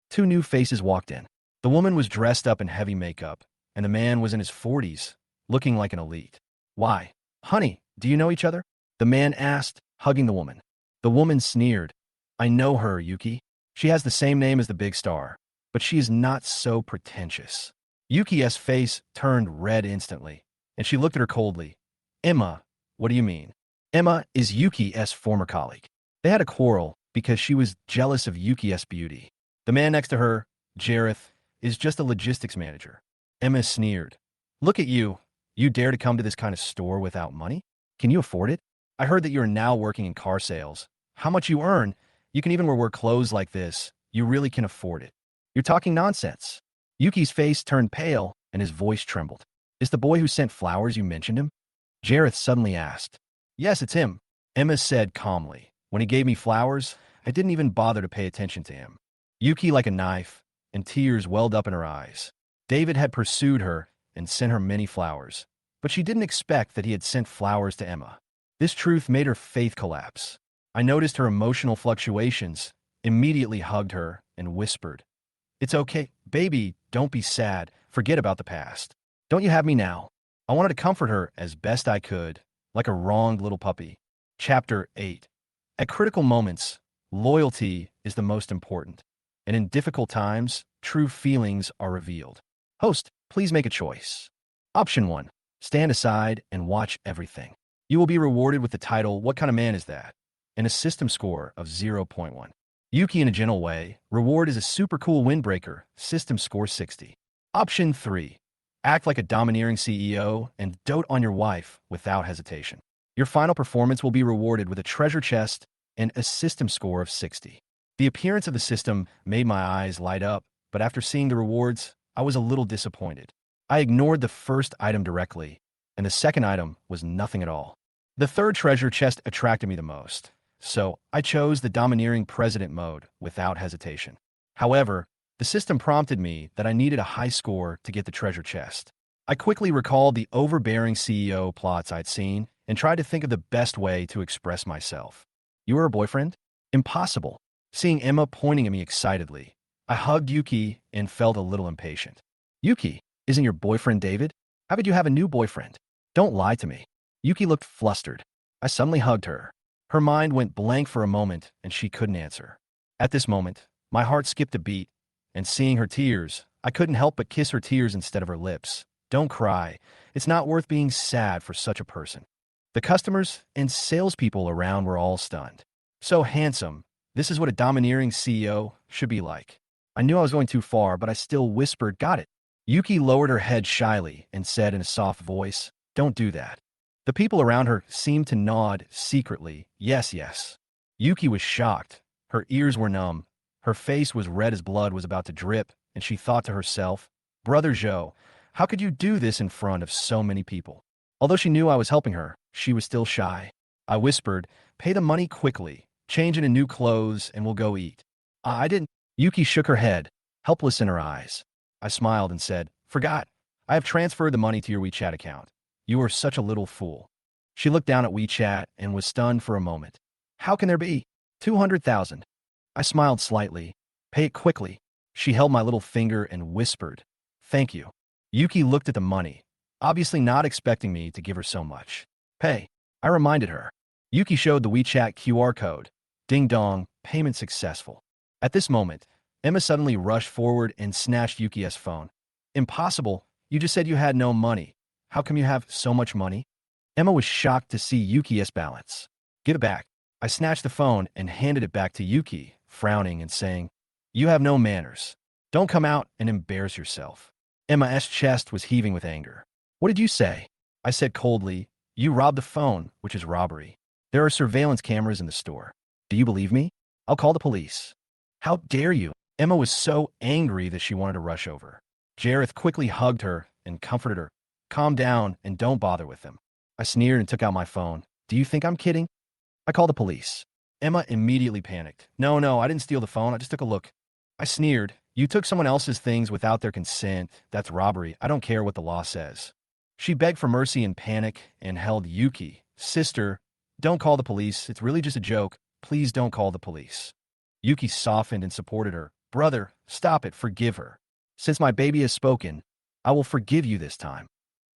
Two new faces walked in. The woman was dressed up in heavy makeup, and the man was in his 40s, looking like an elite. "Why, honey, do you know each other?" the man asked, hugging the woman. The woman sneered. "I know her, Yuki. She has the same name as the big star, but she is not so pretentious." Yuki's face turned red instantly, and she looked at her coldly. "Emma, what do you mean?" Emma is Yuki's former colleague. They had a quarrel because she was jealous of Yuki's beauty. The man next to her, Jareth, is just a logistics manager. Emma sneered. "Look at you. You dare to come to this kind of store without money? Can you afford it? I heard that you are now working in car sales. How much you earn? You can even wear clothes like this. You really can afford it. You're talking nonsense." Yuki's face turned pale, and his voice trembled. "Is the boy who sent flowers you mentioned him?" Jareth suddenly asked. "Yes, it's him," Emma said calmly. "When he gave me flowers, I didn't even bother to pay attention to him." Yuki like a knife, and tears welled up in her eyes. David had pursued her and sent her many flowers, but she didn't expect that he had sent flowers to Emma. This truth made her faith collapse. I noticed her emotional fluctuations, immediately hugged her, and whispered, "It's okay, baby, don't be sad. Forget about the past. Don't you have me now?" I wanted to comfort her as best I could, like a wronged little puppy. Chapter 8. At critical moments, loyalty is the most important, and in difficult times, true feelings are revealed. Host, please make a choice. Option 1. Stand aside and watch everything. You will be rewarded with the title, "What Kind of Man Is That?" and a system score of 0.1. Yuki in a gentle way, reward is a super cool windbreaker, system score 60. Option 3. Act like a domineering CEO and dote on your wife without hesitation. Your final performance will be rewarded with a treasure chest and a system score of 60. The appearance of the system made my eyes light up, but after seeing the rewards, I was a little disappointed. I ignored the first item directly, and the second item was nothing at all. The third treasure chest attracted me the most, so I chose the domineering president mode without hesitation. However, the system prompted me that I needed a high score to get the treasure chest. I quickly recalled the overbearing CEO plots I'd seen and tried to think of the best way to express myself. You were a boyfriend? Impossible. Seeing Emma pointing at me excitedly, I hugged Yuki and felt a little impatient. Yuki, isn't your boyfriend David? How could you have a new boyfriend? Don't lie to me. Yuki looked flustered. I suddenly hugged her. Her mind went blank for a moment and she couldn't answer. At this moment, my heart skipped a beat, and seeing her tears, I couldn't help but kiss her tears instead of her lips. Don't cry. It's not worth being sad for such a person. The customers and salespeople around were all stunned. So handsome. This is what a domineering CEO should be like. I knew I was going too far, but I still whispered, got it. Yuki lowered her head shyly and said in a soft voice, don't do that. The people around her seemed to nod secretly, yes, yes. Yuki was shocked. Her ears were numb. Her face was red as blood was about to drip, and she thought to herself, Brother Zhou, how could you do this in front of so many people? Although she knew I was helping her, she was still shy. I whispered, pay the money quickly, change into new clothes, and we'll go eat. I didn't. Yuki shook her head, helpless in her eyes. I smiled and said, forgot. I have transferred the money to your WeChat account. You are such a little fool. She looked down at WeChat and was stunned for a moment. How can there be? 200,000. I smiled slightly. Pay it quickly. She held my little finger and whispered, thank you. Yuki looked at the money, obviously not expecting me to give her so much. Pay. I reminded her. Yuki showed the WeChat QR code. Ding dong, payment successful. At this moment, Emma suddenly rushed forward and snatched Yuki's phone. Impossible. You just said you had no money. How come you have so much money? Emma was shocked to see Yuki's balance. Give it back. I snatched the phone and handed it back to Yuki, frowning and saying, you have no manners. Don't come out and embarrass yourself. Emma's chest was heaving with anger. What did you say? I said coldly, you robbed the phone, which is robbery. There are surveillance cameras in the store. Do you believe me? I'll call the police. How dare you? Emma was so angry that she wanted to rush over. Jareth quickly hugged her and comforted her. Calm down and don't bother with them. I sneered and took out my phone. Do you think I'm kidding? I called the police. Emma immediately panicked. No, I didn't steal the phone. I just took a look. I sneered. You took someone else's things without their consent. That's robbery. I don't care what the law says. She begged for mercy in panic and held Yuki. Sister, don't call the police. It's really just a joke. Please don't call the police. Yuki softened and supported her. Brother, stop it. Forgive her. Since my baby has spoken, I will forgive you this time.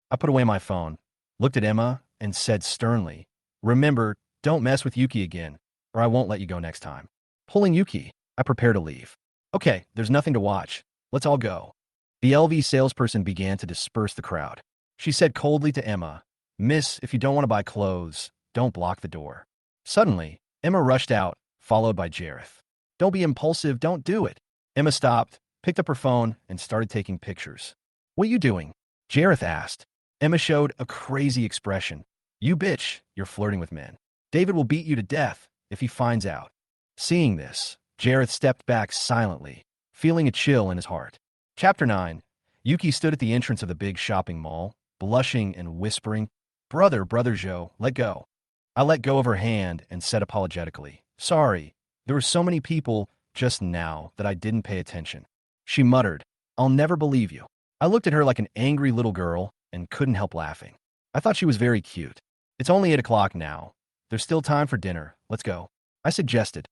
I put away my phone, looked at Emma, and said sternly, remember, don't mess with Yuki again, or I won't let you go next time. Pulling Yuki, I prepare to leave. Okay, there's nothing to watch. Let's all go. The LV salesperson began to disperse the crowd. She said coldly to Emma, Miss, if you don't want to buy clothes, don't block the door. Suddenly, Emma rushed out, followed by Jareth. Don't be impulsive, don't do it. Emma stopped, picked up her phone, and started taking pictures. What are you doing? Jareth asked. Emma showed a crazy expression. You bitch, you're flirting with men. David will beat you to death if he finds out. Seeing this, Jareth stepped back silently, feeling a chill in his heart. Chapter 9. Yuki stood at the entrance of the big shopping mall, blushing and whispering, Brother Zhou, let go. I let go of her hand and said apologetically, Sorry, there were so many people just now that I didn't pay attention. She muttered, I'll never believe you. I looked at her like an angry little girl and couldn't help laughing. I thought she was very cute. It's only 8 o'clock now. There's still time for dinner. Let's go. I suggested.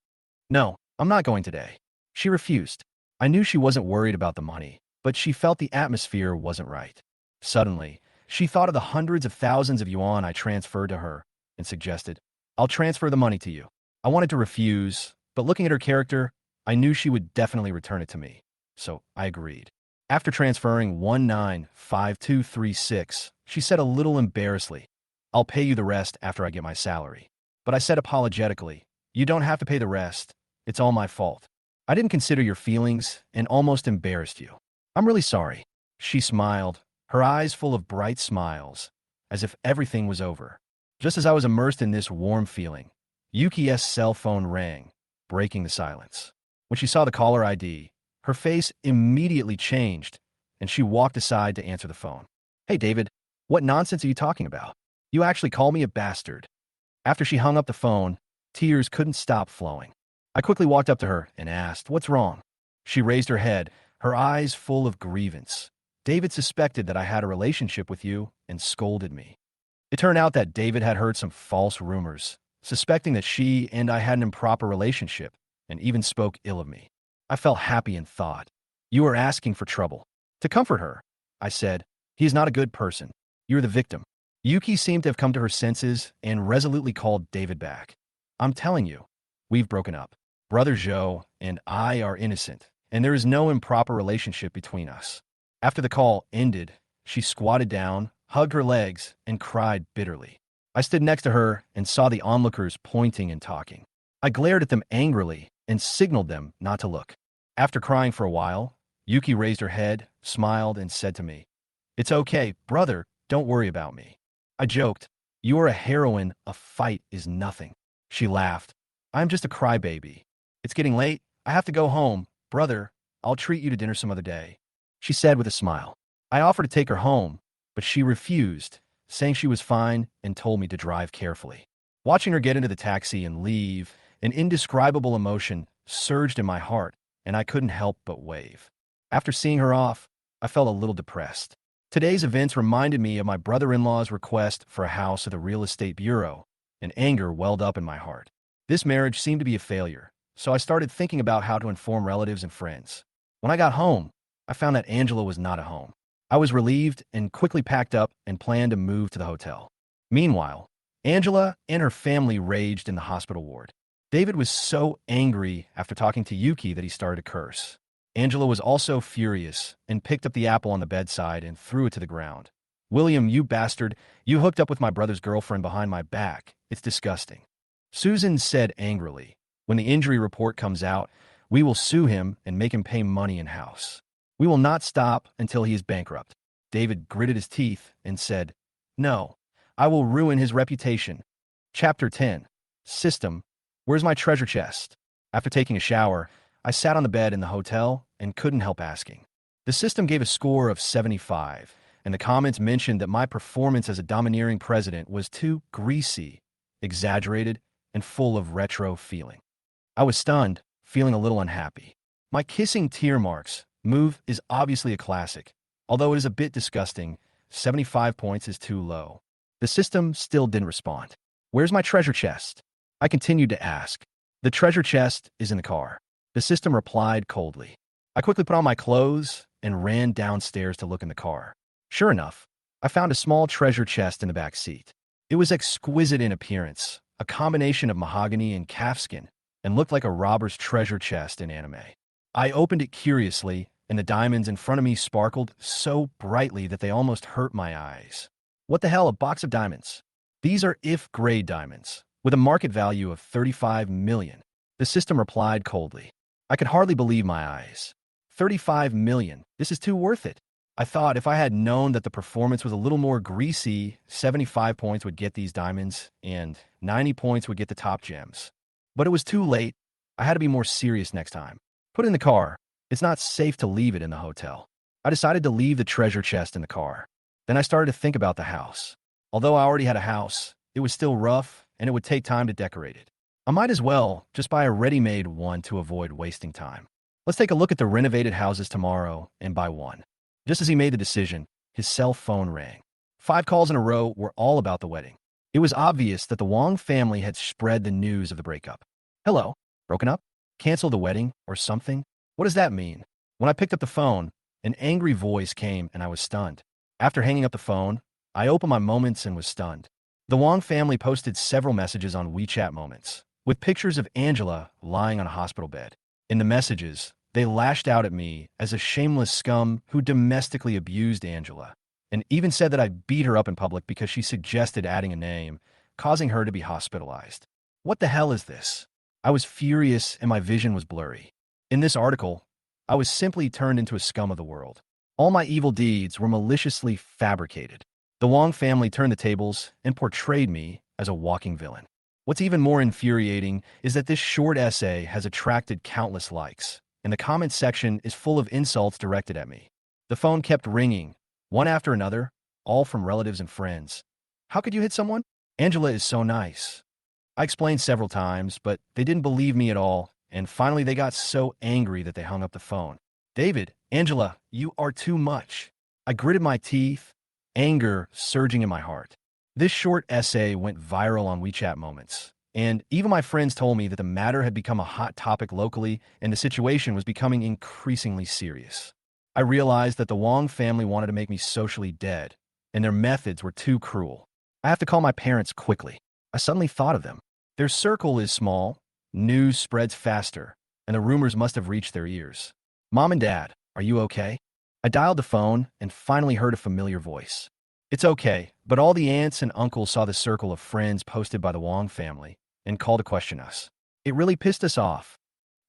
No, I'm not going today. She refused. I knew she wasn't worried about the money, but she felt the atmosphere wasn't right. Suddenly, she thought of the hundreds of thousands of yuan I transferred to her and suggested, I'll transfer the money to you. I wanted to refuse, but looking at her character, I knew she would definitely return it to me. So I agreed. After transferring 195236, she said a little embarrassedly, I'll pay you the rest after I get my salary. But I said apologetically, you don't have to pay the rest. It's all my fault. I didn't consider your feelings and almost embarrassed you. I'm really sorry. She smiled. her eyes full of bright smiles, as if everything was over. Just as I was immersed in this warm feeling, Yuki's cell phone rang, breaking the silence. When she saw the caller ID, her face immediately changed, and she walked aside to answer the phone. "Hey, David, what nonsense are you talking about? You actually call me a bastard." After she hung up the phone, tears couldn't stop flowing. I quickly walked up to her and asked, "What's wrong?" She raised her head, her eyes full of grievance. "David suspected that I had a relationship with you and scolded me." It turned out that David had heard some false rumors, suspecting that she and I had an improper relationship, and even spoke ill of me. I felt happy and thought, "You are asking for trouble." To comfort her, I said, "He is not a good person. You're the victim." Yuki seemed to have come to her senses and resolutely called David back. "I'm telling you, we've broken up. Brother Joe and I are innocent, and there is no improper relationship between us." After the call ended, she squatted down, hugged her legs, and cried bitterly. I stood next to her and saw the onlookers pointing and talking. I glared at them angrily and signaled them not to look. After crying for a while, Yuki raised her head, smiled, and said to me, "It's okay, brother, don't worry about me." I joked, "You are a heroine, a fight is nothing." She laughed, "I'm just a crybaby. It's getting late, I have to go home. Brother, I'll treat you to dinner some other day," she said with a smile. I offered to take her home, but she refused, saying she was fine and told me to drive carefully. Watching her get into the taxi and leave, an indescribable emotion surged in my heart, and I couldn't help but wave. After seeing her off, I felt a little depressed. Today's events reminded me of my brother-in-law's request for a house at the real estate bureau, and anger welled up in my heart. This marriage seemed to be a failure, so I started thinking about how to inform relatives and friends. When I got home, I found that Angela was not at home. I was relieved and quickly packed up and planned to move to the hotel. Meanwhile, Angela and her family raged in the hospital ward. David was so angry after talking to Yuki that he started to curse. Angela was also furious and picked up the apple on the bedside and threw it to the ground. "William, you bastard, you hooked up with my brother's girlfriend behind my back. It's disgusting." Susan said angrily, "When the injury report comes out, we will sue him and make him pay money in house. We will not stop until he is bankrupt." David gritted his teeth and said, "No, I will ruin his reputation." Chapter 10. System. Where's my treasure chest? After taking a shower, I sat on the bed in the hotel and couldn't help asking. The system gave a score of 75, and the comments mentioned that my performance as a domineering president was too greasy, exaggerated, and full of retro feeling. I was stunned, feeling a little unhappy. My kissing tear marks move is obviously a classic. Although it is a bit disgusting, 75 points is too low. The system still didn't respond. "Where's my treasure chest?" I continued to ask. "The treasure chest is in the car." The system replied coldly. I quickly put on my clothes and ran downstairs to look in the car. Sure enough, I found a small treasure chest in the back seat. It was exquisite in appearance, a combination of mahogany and calfskin, and looked like a robber's treasure chest in anime. I opened it curiously, and the diamonds in front of me sparkled so brightly that they almost hurt my eyes. "What the hell, a box of diamonds? These are if-grade diamonds, with a market value of 35 million. The system replied coldly. I could hardly believe my eyes. 35 million, this is too worth it. I thought if I had known that the performance was a little more greasy, 75 points would get these diamonds, and 90 points would get the top gems. But it was too late. I had to be more serious next time. Put it in the car. It's not safe to leave it in the hotel. I decided to leave the treasure chest in the car. Then I started to think about the house. Although I already had a house, it was still rough, and it would take time to decorate it. I might as well just buy a ready-made one to avoid wasting time. Let's take a look at the renovated houses tomorrow and buy one. Just as he made the decision, his cell phone rang. 5 calls in a row were all about the wedding. It was obvious that the Wong family had spread the news of the breakup. "Hello, broken up? Cancel the wedding or something? What does that mean?" When I picked up the phone, an angry voice came and I was stunned. After hanging up the phone, I opened my Moments and was stunned. The Wong family posted several messages on WeChat Moments, with pictures of Angela lying on a hospital bed. In the messages, they lashed out at me as a shameless scum who domestically abused Angela, and even said that I beat her up in public because she suggested adding a name, causing her to be hospitalized. What the hell is this? I was furious and my vision was blurry. In this article, I was simply turned into a scum of the world. All my evil deeds were maliciously fabricated. The Wong family turned the tables and portrayed me as a walking villain. What's even more infuriating is that this short essay has attracted countless likes, and the comment section is full of insults directed at me. The phone kept ringing, one after another, all from relatives and friends. How could you hit someone? Angela is so nice. I explained several times, but they didn't believe me at all, and finally they got so angry that they hung up the phone. David, Angela, you are too much. I gritted my teeth, anger surging in my heart. This short essay went viral on WeChat Moments, and even my friends told me that the matter had become a hot topic locally and the situation was becoming increasingly serious. I realized that the Wong family wanted to make me socially dead, and their methods were too cruel. I have to call my parents quickly. I suddenly thought of them. Their circle is small, news spreads faster, and the rumors must have reached their ears. Mom and Dad, are you okay? I dialed the phone and finally heard a familiar voice. It's okay, but all the aunts and uncles saw the circle of friends posted by the Wong family and called to question us. It really pissed us off.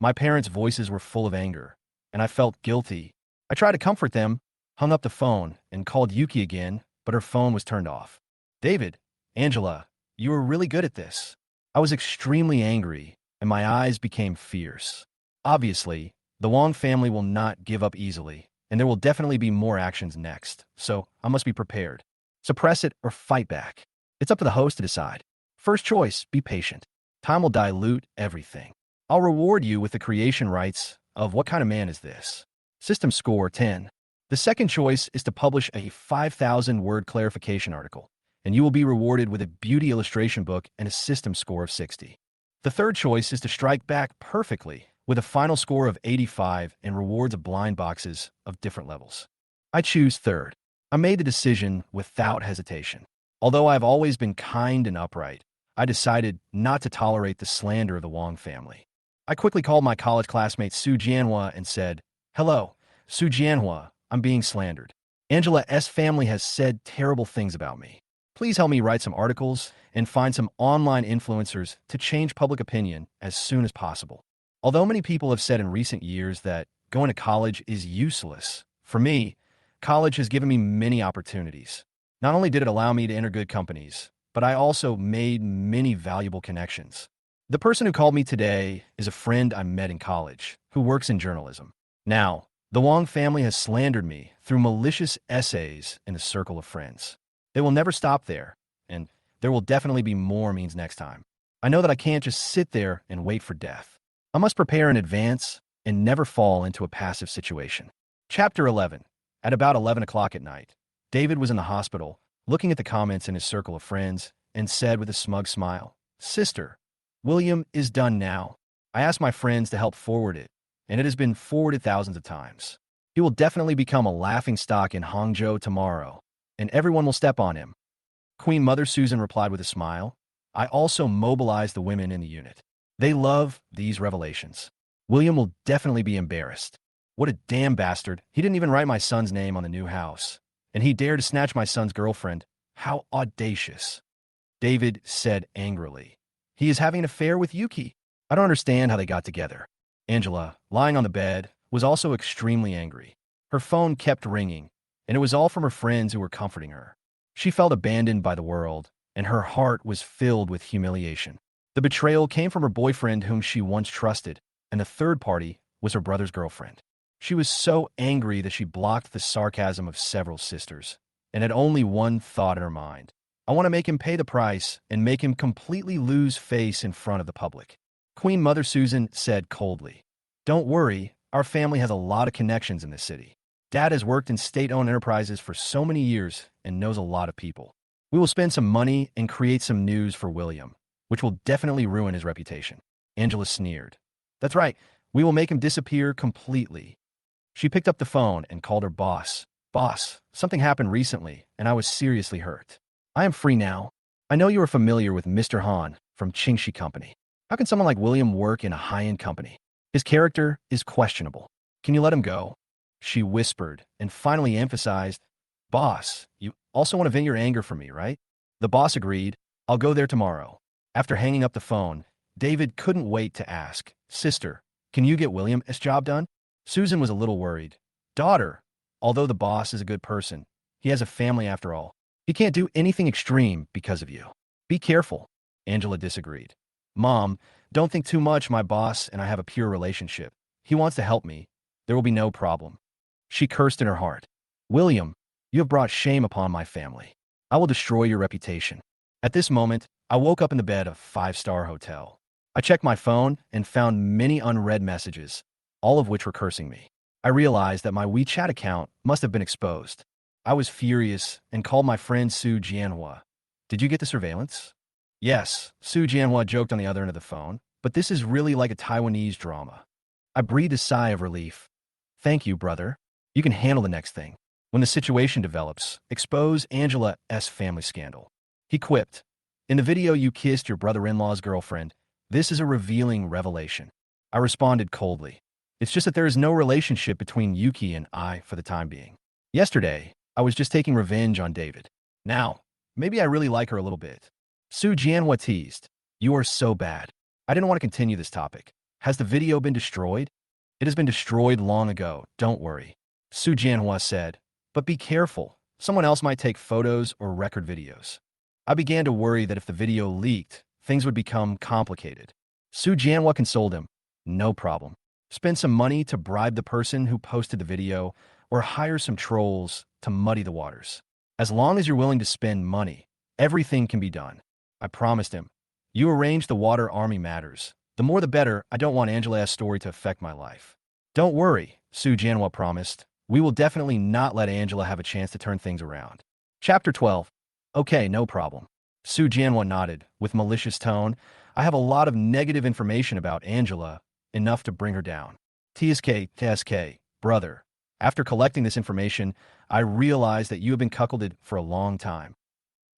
My parents' voices were full of anger, and I felt guilty. I tried to comfort them, hung up the phone, and called Yuki again, but her phone was turned off. David, Angela, you were really good at this. I was extremely angry, and my eyes became fierce. Obviously, the Wong family will not give up easily, and there will definitely be more actions next, so I must be prepared. Suppress it or fight back. It's up to the host to decide. First choice, be patient. Time will dilute everything. I'll reward you with the creation rights of What Kind of Man Is This? System score 10. The second choice is to publish a 5,000-word clarification article, and you will be rewarded with a beauty illustration book and a system score of 60. The third choice is to strike back perfectly with a final score of 85 and rewards of blind boxes of different levels. I choose third. I made the decision without hesitation. Although I've always been kind and upright, I decided not to tolerate the slander of the Wong family. I quickly called my college classmate Su Jianhua and said, "Hello, Su Jianhua, I'm being slandered. Angela S. family has said terrible things about me. Please help me write some articles and find some online influencers to change public opinion as soon as possible." Although many people have said in recent years that going to college is useless, for me, college has given me many opportunities. Not only did it allow me to enter good companies, but I also made many valuable connections. The person who called me today is a friend I met in college who works in journalism. Now, the Wong family has slandered me through malicious essays in the circle of friends. They will never stop there, and there will definitely be more means next time. I know that I can't just sit there and wait for death. I must prepare in advance and never fall into a passive situation. Chapter 11. At about 11 o'clock at night, David was in the hospital, looking at the comments in his circle of friends, and said with a smug smile, "Sister, William is done now. I asked my friends to help forward it, and it has been forwarded thousands of times. He will definitely become a laughingstock in Hangzhou tomorrow, and everyone will step on him." Queen Mother Susan replied with a smile, "I also mobilized the women in the unit. They love these revelations. William will definitely be embarrassed. What a damn bastard. He didn't even write my son's name on the new house. And he dared to snatch my son's girlfriend. How audacious." David said angrily, "He is having an affair with Yuki. I don't understand how they got together." Angela, lying on the bed, was also extremely angry. Her phone kept ringing, and it was all from her friends who were comforting her. She felt abandoned by the world, and her heart was filled with humiliation. The betrayal came from her boyfriend whom she once trusted, and the third party was her brother's girlfriend. She was so angry that she blocked the sarcasm of several sisters, and had only one thought in her mind. I want to make him pay the price and make him completely lose face in front of the public. Queen Mother Susan said coldly, "Don't worry, our family has a lot of connections in this city. Dad has worked in state-owned enterprises for so many years and knows a lot of people. We will spend some money and create some news for William, which will definitely ruin his reputation." Angela sneered. "That's right, we will make him disappear completely." She picked up the phone and called her boss. "Boss, something happened recently, and I was seriously hurt. I am free now. I know you are familiar with Mr. Han from Qingxi Company. How can someone like William work in a high-end company? His character is questionable. Can you let him go?" She whispered and finally emphasized, "Boss, you also want to vent your anger from me, right?" The boss agreed. "I'll go there tomorrow." After hanging up the phone, David couldn't wait to ask, "Sister, can you get William's job done?" Susan was a little worried. "Daughter, Although the boss is a good person, he has a family after all. He can't do anything extreme because of you. Be careful. Angela disagreed. Mom, don't think too much. My boss and I have a pure relationship. He wants to help me. There will be no problem. She cursed in her heart. William, you have brought shame upon my family. I will destroy your reputation. At this moment, I woke up in the bed of a five-star hotel. I checked my phone and found many unread messages, all of which were cursing me. I realized that my WeChat account must have been exposed. I was furious and called my friend Su Jianhua. Did you get the surveillance? Yes, Su Jianhua joked on the other end of the phone, but this is really like a Taiwanese drama. I breathed a sigh of relief. Thank you, brother. You can handle the next thing. When the situation develops, expose Angela's family scandal. He quipped. In the video you kissed your brother-in-law's girlfriend, this is a revealing revelation. I responded coldly. It's just that there is no relationship between Yuki and I for the time being. Yesterday, I was just taking revenge on David. Now, maybe I really like her a little bit. Su Jianhua teased. You are so bad. I didn't want to continue this topic. Has the video been destroyed? It has been destroyed long ago, don't worry. Su Jianhua said, but be careful. Someone else might take photos or record videos. I began to worry that if the video leaked, things would become complicated. Su Jianhua consoled him. No problem. Spend some money to bribe the person who posted the video or hire some trolls to muddy the waters. As long as you're willing to spend money, everything can be done. I promised him. You arrange the water army matters. The more the better. I don't want Angela's story to affect my life. Don't worry, Su Jianhua promised. We will definitely not let Angela have a chance to turn things around. Chapter 12. Okay, no problem. Su Jianhua nodded, with malicious tone. I have a lot of negative information about Angela, enough to bring her down. TSK, brother. After collecting this information, I realized that you have been cuckolded for a long time.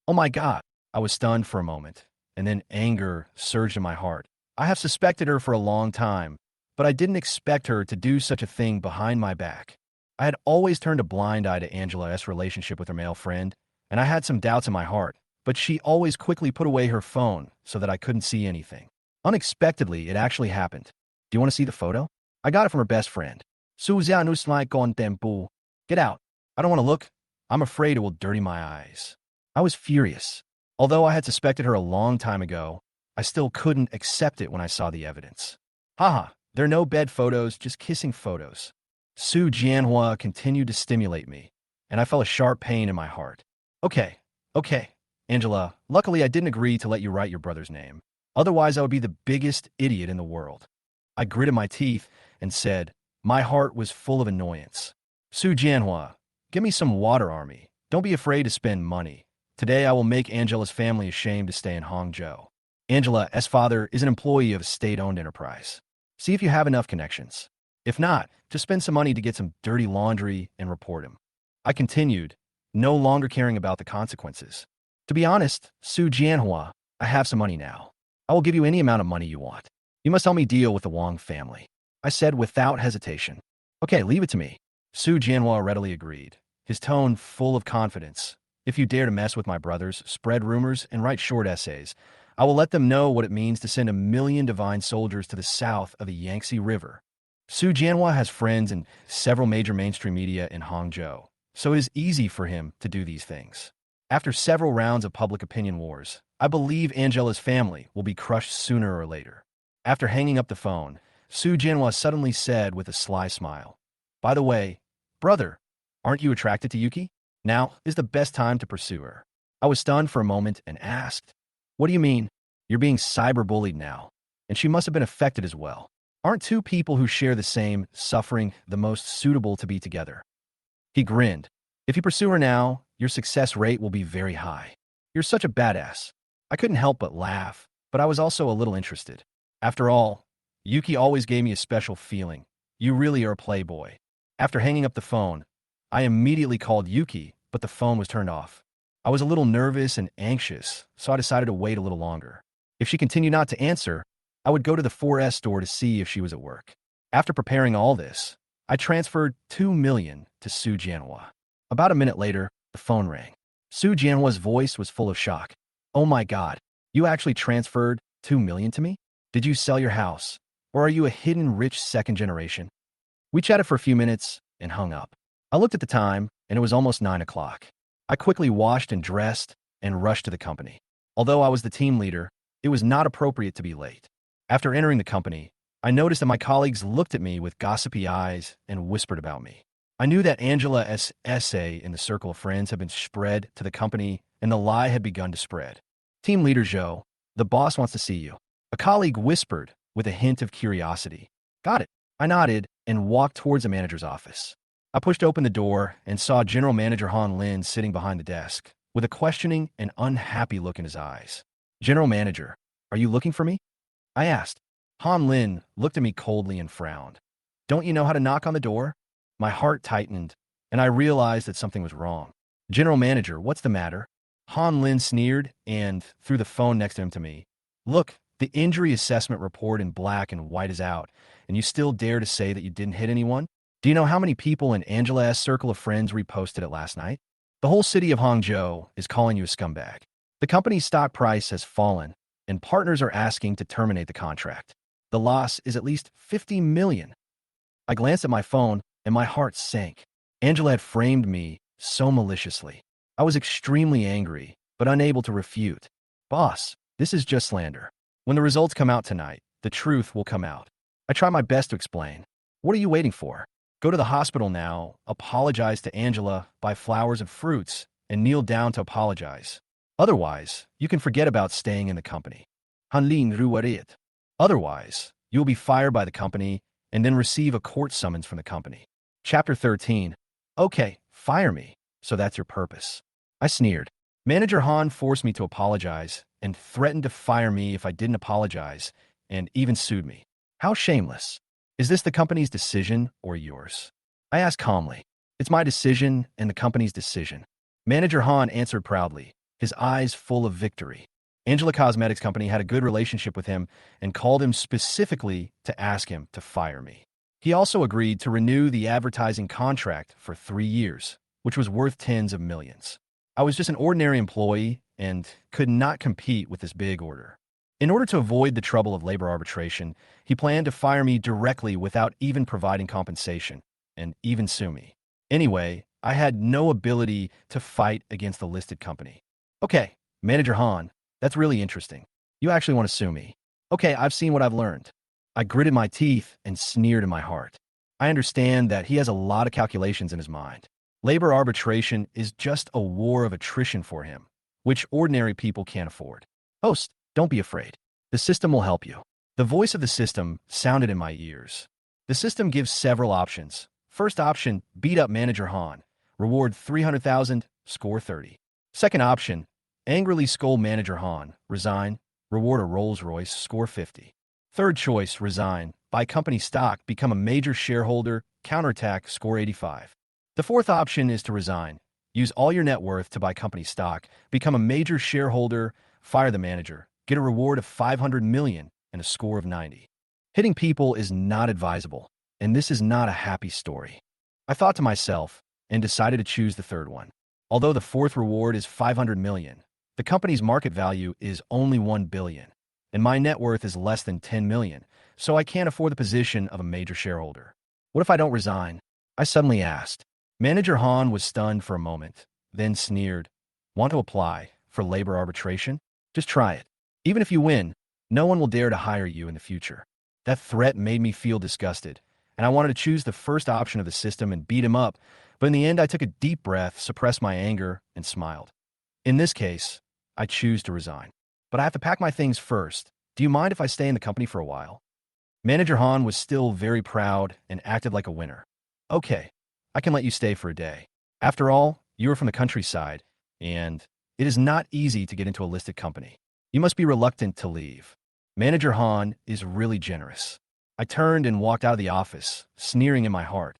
Oh my God. I was stunned for a moment, and then anger surged in my heart. I have suspected her for a long time, but I didn't expect her to do such a thing behind my back. I had always turned a blind eye to Angela's relationship with her male friend, and I had some doubts in my heart, but she always quickly put away her phone so that I couldn't see anything. Unexpectedly, it actually happened. Do you want to see the photo? I got it from her best friend. Get out. I don't want to look. I'm afraid it will dirty my eyes. I was furious. Although I had suspected her a long time ago, I still couldn't accept it when I saw the evidence. Haha, there are no bed photos, just kissing photos. Su Jianhua continued to stimulate me, and I felt a sharp pain in my heart. Okay, Angela, luckily I didn't agree to let you write your brother's name. Otherwise, I would be the biggest idiot in the world. I gritted my teeth and said, my heart was full of annoyance. Su Jianhua, give me some water army. Don't be afraid to spend money. Today, I will make Angela's family ashamed to stay in Hangzhou. Angela's father is an employee of a state-owned enterprise. See if you have enough connections. If not, just spend some money to get some dirty laundry and report him. I continued, no longer caring about the consequences. To be honest, Su Jianhua, I have some money now. I will give you any amount of money you want. You must help me deal with the Wang family. I said without hesitation. Okay, leave it to me. Su Jianhua readily agreed, his tone full of confidence. If you dare to mess with my brothers, spread rumors, and write short essays, I will let them know what it means to send 1,000,000 divine soldiers to the south of the Yangtze River. Su Jianhua has friends in several major mainstream media in Hangzhou, so it is easy for him to do these things. After several rounds of public opinion wars, I believe Angela's family will be crushed sooner or later. After hanging up the phone, Su Jianhua suddenly said with a sly smile, by the way, brother, aren't you attracted to Yuki? Now is the best time to pursue her. I was stunned for a moment and asked, what do you mean? You're being cyberbullied now, and she must have been affected as well. Aren't two people who share the same suffering the most suitable to be together? He grinned. If you pursue her now, your success rate will be very high. You're such a badass. I couldn't help but laugh, but I was also a little interested. After all, Yuki always gave me a special feeling. You really are a playboy. After hanging up the phone, I immediately called Yuki, but the phone was turned off. I was a little nervous and anxious, so I decided to wait a little longer. If she continued not to answer, I would go to the 4S store to see if she was at work. After preparing all this, I transferred 2 million to Su Jianhua. About a minute later, the phone rang. Su Jianhua's voice was full of shock. Oh my God, you actually transferred 2 million to me? Did you sell your house? Or are you a hidden rich second generation? We chatted for a few minutes and hung up. I looked at the time, and it was almost 9 o'clock. I quickly washed and dressed and rushed to the company. Although I was the team leader, it was not appropriate to be late. After entering the company, I noticed that my colleagues looked at me with gossipy eyes and whispered about me. I knew that Angela's essay in the circle of friends had been spread to the company, and the lie had begun to spread. Team leader Joe, the boss wants to see you. A colleague whispered with a hint of curiosity. Got it. I nodded and walked towards the manager's office. I pushed open the door and saw General Manager Han Lin sitting behind the desk, with a questioning and unhappy look in his eyes. General Manager, are you looking for me? I asked. Han Lin looked at me coldly and frowned. Don't you know how to knock on the door? My heart tightened, and I realized that something was wrong. General Manager, what's the matter? Han Lin sneered and threw the phone next to him to me. Look, the injury assessment report in black and white is out, and you still dare to say that you didn't hit anyone? Do you know how many people in Angela's circle of friends reposted it last night? The whole city of Hangzhou is calling you a scumbag. The company's stock price has fallen, and partners are asking to terminate the contract. The loss is at least 50 million. I glanced at my phone, and my heart sank. Angela had framed me so maliciously. I was extremely angry, but unable to refute. Boss, this is just slander. When the results come out tonight, the truth will come out. I tried my best to explain. What are you waiting for? Go to the hospital now, apologize to Angela, buy flowers and fruits, and kneel down to apologize. Otherwise, you can forget about staying in the company. Hanlin ruwarit. Otherwise, you will be fired by the company and then receive a court summons from the company. Chapter 13. Okay, fire me. So that's your purpose. I sneered. Manager Han forced me to apologize and threatened to fire me if I didn't apologize, and even sued me. How shameless. Is this the company's decision or yours? I asked calmly. It's my decision and the company's decision. Manager Han answered proudly, his eyes full of victory. Angela Cosmetics Company had a good relationship with him and called him specifically to ask him to fire me. He also agreed to renew the advertising contract for 3 years, which was worth tens of millions. I was just an ordinary employee and could not compete with this big order. In order to avoid the trouble of labor arbitration, he planned to fire me directly without even providing compensation, and even sue me. Anyway, I had no ability to fight against the listed company. Okay, Manager Han, that's really interesting. You actually want to sue me. Okay, I've seen what I've learned. I gritted my teeth and sneered in my heart. I understand that he has a lot of calculations in his mind. Labor arbitration is just a war of attrition for him, which ordinary people can't afford. Host, don't be afraid. The system will help you. The voice of the system sounded in my ears. The system gives several options. First option, beat up Manager Han. Reward 300,000, score 30. Second option, angrily scold Manager Han. Resign. Reward a Rolls-Royce, score 50. Third choice, resign. Buy company stock, become a major shareholder, counterattack, score 85. The fourth option is to resign. Use all your net worth to buy company stock, become a major shareholder, fire the manager, get a reward of 500 million and a score of 90. Hitting people is not advisable, and this is not a happy story. I thought to myself and decided to choose the third one. Although the fourth reward is 500 million, the company's market value is only 1 billion, and my net worth is less than 10 million, so I can't afford the position of a major shareholder. What if I don't resign? I suddenly asked. Manager Han was stunned for a moment, then sneered. Want to apply for labor arbitration? Just try it. Even if you win, no one will dare to hire you in the future. That threat made me feel disgusted, and I wanted to choose the first option of the system and beat him up, but in the end I took a deep breath, suppressed my anger, and smiled. In this case, I choose to resign. But I have to pack my things first. Do you mind if I stay in the company for a while? Manager Han was still very proud and acted like a winner. Okay. I can let you stay for a day. After all, you are from the countryside, and it is not easy to get into a listed company. You must be reluctant to leave. Manager Han is really generous. I turned and walked out of the office, sneering in my heart.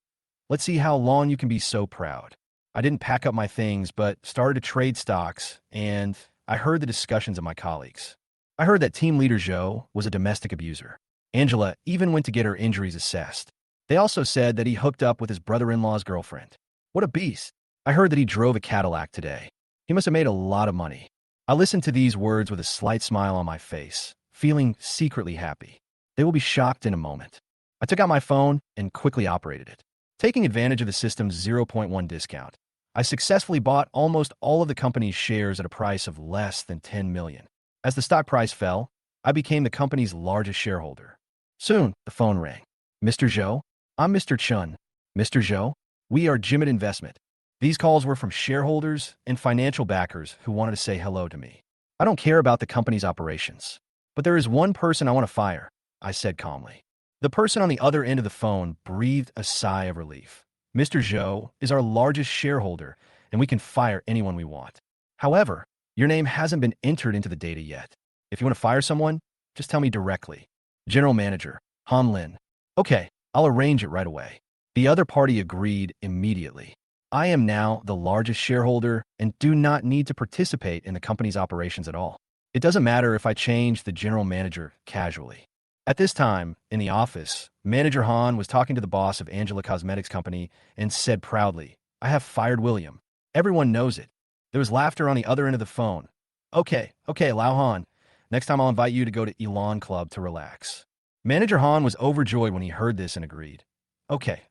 Let's see how long you can be so proud. I didn't pack up my things, but started to trade stocks, and I heard the discussions of my colleagues. I heard that team leader Zhou was a domestic abuser. Angela even went to get her injuries assessed. They also said that he hooked up with his brother-in-law's girlfriend. What a beast. I heard that he drove a Cadillac today. He must have made a lot of money. I listened to these words with a slight smile on my face, feeling secretly happy. They will be shocked in a moment. I took out my phone and quickly operated it. Taking advantage of the system's 0.1 discount, I successfully bought almost all of the company's shares at a price of less than 10 million. As the stock price fell, I became the company's largest shareholder. Soon, the phone rang. Mr. Zhou? I'm Mr. Chun. Mr. Zhou? We are Jimit Investment. These calls were from shareholders and financial backers who wanted to say hello to me. I don't care about the company's operations, but there is one person I want to fire, I said calmly. The person on the other end of the phone breathed a sigh of relief. Mr. Zhou is our largest shareholder, and we can fire anyone we want. However, your name hasn't been entered into the data yet. If you want to fire someone, just tell me directly. General Manager, Han Lin. Okay, I'll arrange it right away. The other party agreed immediately. I am now the largest shareholder and do not need to participate in the company's operations at all. It doesn't matter if I change the general manager casually. At this time, in the office, Manager Han was talking to the boss of Angela Cosmetics Company and said proudly, I have fired William. Everyone knows it. There was laughter on the other end of the phone. Okay, Lao Han. Next time I'll invite you to go to Elon Club to relax. Manager Han was overjoyed when he heard this and agreed. Okay.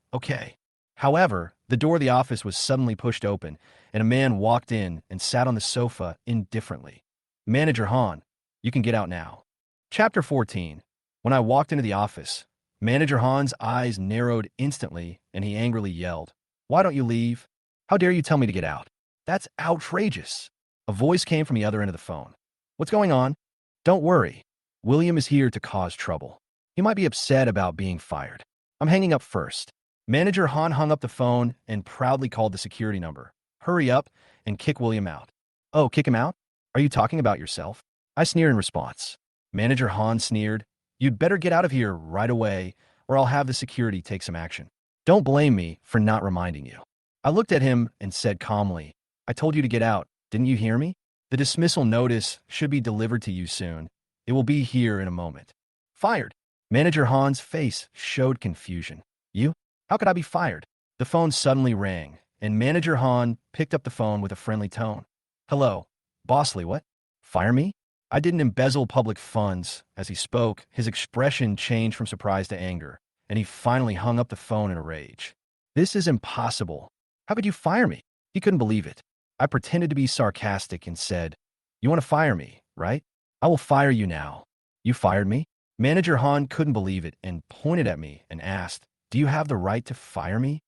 However, the door of the office was suddenly pushed open, and a man walked in and sat on the sofa indifferently. Manager Han, you can get out now. Chapter 14. When I walked into the office, Manager Han's eyes narrowed instantly, and he angrily yelled, Why don't you leave? How dare you tell me to get out? That's outrageous. A voice came from the other end of the phone. What's going on? Don't worry. William is here to cause trouble. He might be upset about being fired. I'm hanging up first. Manager Han hung up the phone and proudly called the security number. Hurry up and kick William out. Oh, kick him out? Are you talking about yourself? I sneered in response. Manager Han sneered. You'd better get out of here right away, or I'll have the security take some action. Don't blame me for not reminding you. I looked at him and said calmly, I told you to get out. Didn't you hear me? The dismissal notice should be delivered to you soon. It will be here in a moment. Fired. Manager Han's face showed confusion. You? How could I be fired? The phone suddenly rang, and Manager Han picked up the phone with a friendly tone. Hello. Bosley, what? Fire me? I didn't embezzle public funds. As he spoke, his expression changed from surprise to anger, and he finally hung up the phone in a rage. This is impossible. How could you fire me? He couldn't believe it. I pretended to be sarcastic and said, You want to fire me, right? I will fire you now. You fired me? Manager Han couldn't believe it and pointed at me and asked, Do you have the right to fire me?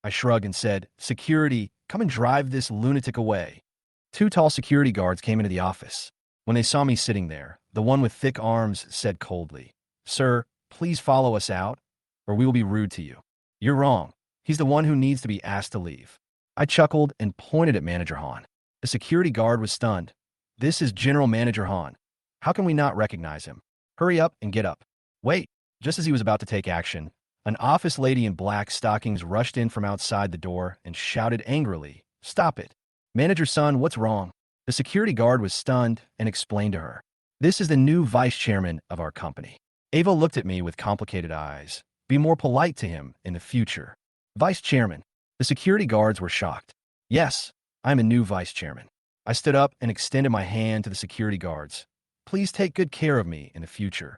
I shrugged and said, Security, come and drive this lunatic away. Two tall security guards came into the office. When they saw me sitting there, the one with thick arms said coldly, Sir, please follow us out, or we will be rude to you. You're wrong. He's the one who needs to be asked to leave. I chuckled and pointed at Manager Han. The security guard was stunned. This is General Manager Han. How can we not recognize him? Hurry up and get up. Wait. Just as he was about to take action, an office lady in black stockings rushed in from outside the door and shouted angrily, Stop it. Manager Son, what's wrong? The security guard was stunned and explained to her. This is the new vice chairman of our company. Ava looked at me with complicated eyes. Be more polite to him in the future. Vice chairman. The security guards were shocked. Yes, I'm a new vice chairman. I stood up and extended my hand to the security guards. Please take good care of me in the future.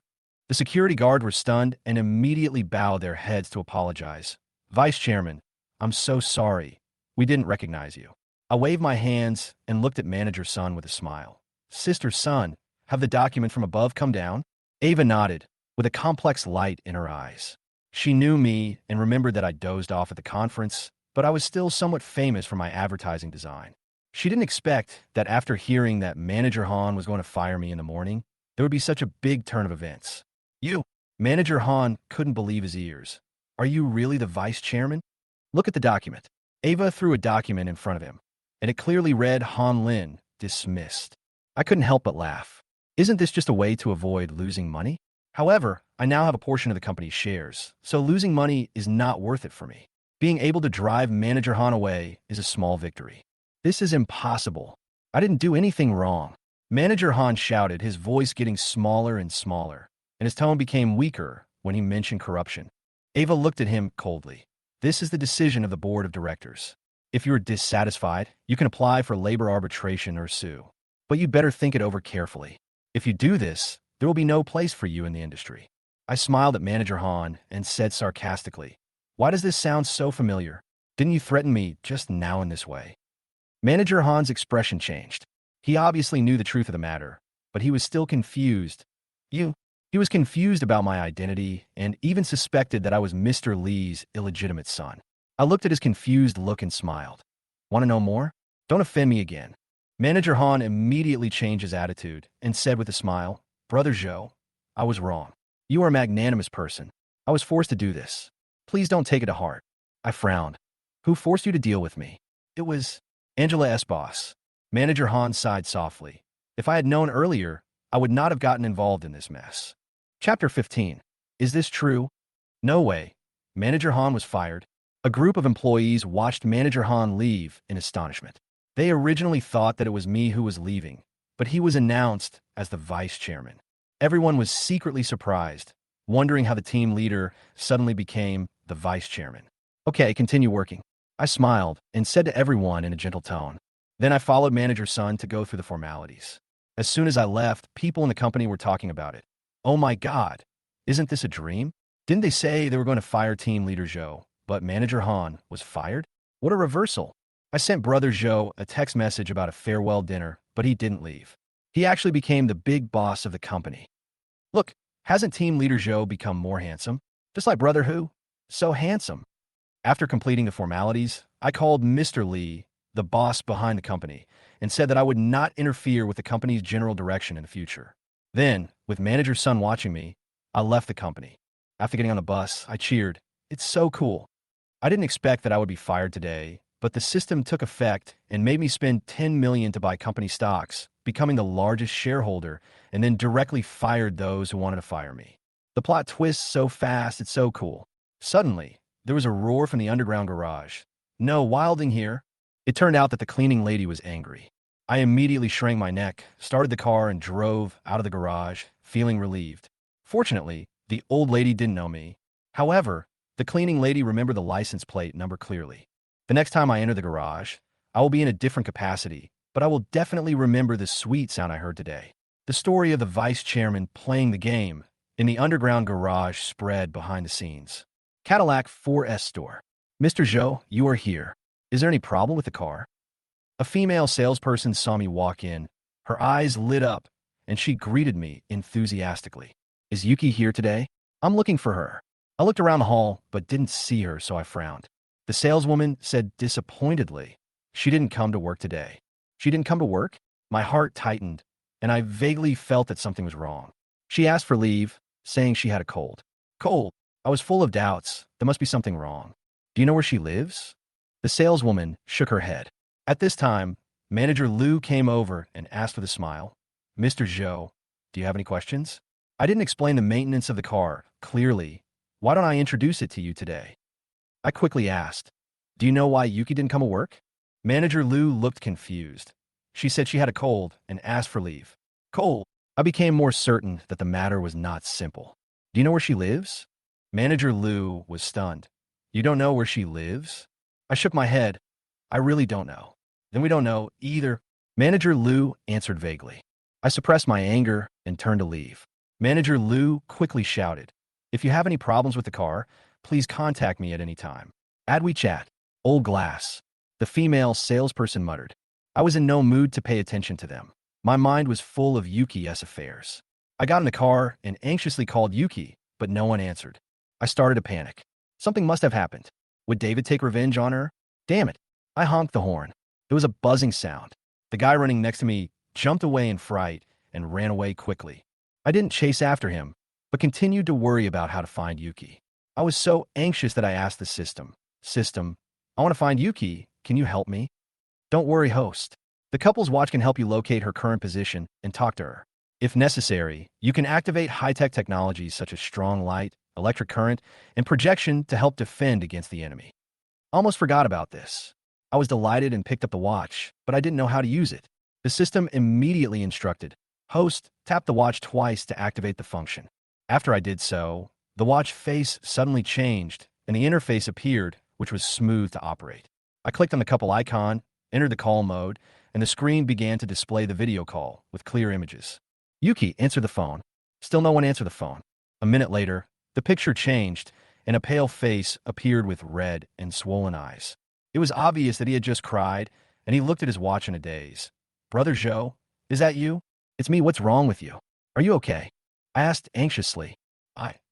The security guards were stunned and immediately bowed their heads to apologize. Vice chairman, I'm so sorry. We didn't recognize you. I waved my hands and looked at Manager Son with a smile. Sister Son, have the document from above come down? Ava nodded, with a complex light in her eyes. She knew me and remembered that I dozed off at the conference, but I was still somewhat famous for my advertising design. She didn't expect that after hearing that Manager Han was going to fire me in the morning, there would be such a big turn of events. You? Manager Han couldn't believe his ears. Are you really the vice chairman? Look at the document. Ava threw a document in front of him, and it clearly read Han Lin, dismissed. I couldn't help but laugh. Isn't this just a way to avoid losing money? However, I now have a portion of the company's shares, so losing money is not worth it for me. Being able to drive Manager Han away is a small victory. This is impossible. I didn't do anything wrong. Manager Han shouted, his voice getting smaller and smaller, and his tone became weaker when he mentioned corruption. Ava looked at him coldly. This is the decision of the board of directors. If you're dissatisfied, you can apply for labor arbitration or sue. But you'd better think it over carefully. If you do this, there will be no place for you in the industry. I smiled at Manager Han and said sarcastically, Why does this sound so familiar? Didn't you threaten me just now in this way? Manager Han's expression changed. He obviously knew the truth of the matter, but he was still confused. You? He was confused about my identity and even suspected that I was Mr. Lee's illegitimate son. I looked at his confused look and smiled. Want to know more? Don't offend me again. Manager Han immediately changed his attitude and said with a smile, Brother Zhou, I was wrong. You are a magnanimous person. I was forced to do this. Please don't take it to heart. I frowned. Who forced you to deal with me? It was Angela S. Boss. Manager Han sighed softly. If I had known earlier, I would not have gotten involved in this mess. Chapter 15. Is this true? No way. Manager Han was fired. A group of employees watched Manager Han leave in astonishment. They originally thought that it was me who was leaving, but he was announced as the vice chairman. Everyone was secretly surprised, wondering how the team leader suddenly became the vice chairman. Okay, continue working. I smiled and said to everyone in a gentle tone. Then I followed Manager Sun to go through the formalities. As soon as I left, people in the company were talking about it. Oh my God, isn't this a dream? Didn't they say they were going to fire team leader Zhou, but Manager Han was fired? What a reversal. I sent Brother Zhou a text message about a farewell dinner, but he didn't leave. He actually became the big boss of the company. Look, hasn't team leader Zhou become more handsome? Just like Brother Hu? So handsome. After completing the formalities, I called Mr. Lee, the boss behind the company, and said that I would not interfere with the company's general direction in the future. Then, with Manager Sun watching me, I left the company. After getting on the bus, I cheered. It's so cool. I didn't expect that I would be fired today, but the system took effect and made me spend $10 million to buy company stocks, becoming the largest shareholder, and then directly fired those who wanted to fire me. The plot twists so fast, it's so cool. Suddenly, there was a roar from the underground garage. No, Wilding here. It turned out that the cleaning lady was angry. I immediately shrank my neck, started the car, and drove out of the garage, feeling relieved. Fortunately, the old lady didn't know me. However, the cleaning lady remembered the license plate number clearly. The next time I enter the garage, I will be in a different capacity, but I will definitely remember the sweet sound I heard today. The story of the vice chairman playing the game in the underground garage spread behind the scenes. Cadillac 4S store. Mr. Zhou, you are here. Is there any problem with the car? A female salesperson saw me walk in. Her eyes lit up, and she greeted me enthusiastically. Is Yuki here today? I'm looking for her. I looked around the hall, but didn't see her, so I frowned. The saleswoman said disappointedly, she didn't come to work today. She didn't come to work? My heart tightened, and I vaguely felt that something was wrong. She asked for leave, saying she had a cold. Cold? I was full of doubts. There must be something wrong. Do you know where she lives? The saleswoman shook her head. At this time, Manager Liu came over and asked with a smile, Mr. Zhou, do you have any questions? I didn't explain the maintenance of the car clearly. Why don't I introduce it to you today? I quickly asked, do you know why Yuki didn't come to work? Manager Liu looked confused. She said she had a cold and asked for leave. Cold? I became more certain that the matter was not simple. Do you know where she lives? Manager Liu was stunned. You don't know where she lives? I shook my head. I really don't know. Then we don't know either. Manager Liu answered vaguely. I suppressed my anger and turned to leave. Manager Liu quickly shouted, if you have any problems with the car, please contact me at any time. Add WeChat. Old glass. The female salesperson muttered. I was in no mood to pay attention to them. My mind was full of Yuki's affairs. I got in the car and anxiously called Yuki, but no one answered. I started to panic. Something must have happened. Would David take revenge on her? Damn it. I honked the horn. It was a buzzing sound. The guy running next to me jumped away in fright and ran away quickly. I didn't chase after him, but continued to worry about how to find Yuki. I was so anxious that I asked the system, I want to find Yuki. Can you help me? Don't worry, host. The couple's watch can help you locate her current position and talk to her. If necessary, you can activate high-tech technologies such as strong light, electric current, and projection to help defend against the enemy. Almost forgot about this. I was delighted and picked up the watch, but I didn't know how to use it. The system immediately instructed, host, tap the watch twice to activate the function. After I did so, the watch face suddenly changed, and the interface appeared, which was smooth to operate. I clicked on the couple icon, entered the call mode, and the screen began to display the video call with clear images. Yuki, answer the phone. Still no one answered the phone. A minute later, the picture changed, and a pale face appeared with red and swollen eyes. It was obvious that he had just cried, and he looked at his watch in a daze. "Brother Zhou, is that you?" "It's me. What's wrong with you? Are you okay?" I asked anxiously.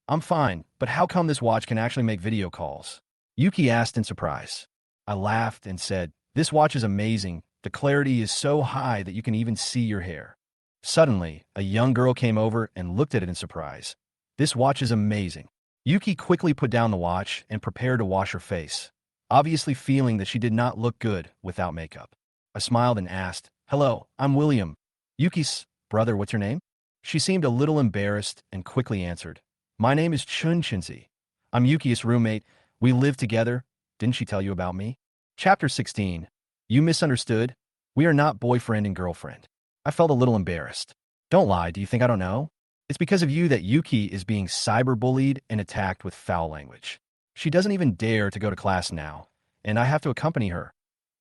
I'm fine, but how come this watch can actually make video calls?" Yuki asked in surprise. I laughed and said, "This watch is amazing. The clarity is so high that you can even see your hair." Suddenly, a young girl came over and looked at it in surprise. "This watch is amazing." Yuki quickly put down the watch and prepared to wash her face, obviously feeling that she did not look good without makeup. I smiled and asked, "Hello, I'm William." "Yuki's brother, what's your name?" She seemed a little embarrassed and quickly answered, "My name is Chun-Shinzi. I'm Yuki's roommate. We live together. Didn't she tell you about me?" Chapter 16. You misunderstood. We are not boyfriend and girlfriend. I felt a little embarrassed. Don't lie, do you think I don't know? It's because of you that Yuki is being cyberbullied and attacked with foul language. She doesn't even dare to go to class now, and I have to accompany her.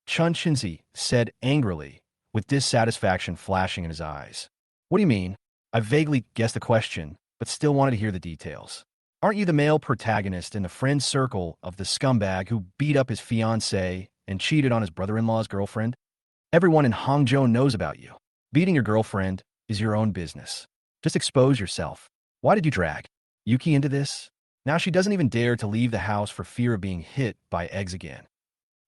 Chun-Shinzi said angrily, with dissatisfaction flashing in his eyes. "What do you mean?" I vaguely guessed the question, but still wanted to hear the details. "Aren't you the male protagonist in the friend circle of the scumbag who beat up his fiancée and cheated on his brother-in-law's girlfriend? Everyone in Hangzhou knows about you. Beating your girlfriend is your own business. Just expose yourself. Why did you drag Yuki into this? Now she doesn't even dare to leave the house for fear of being hit by eggs again."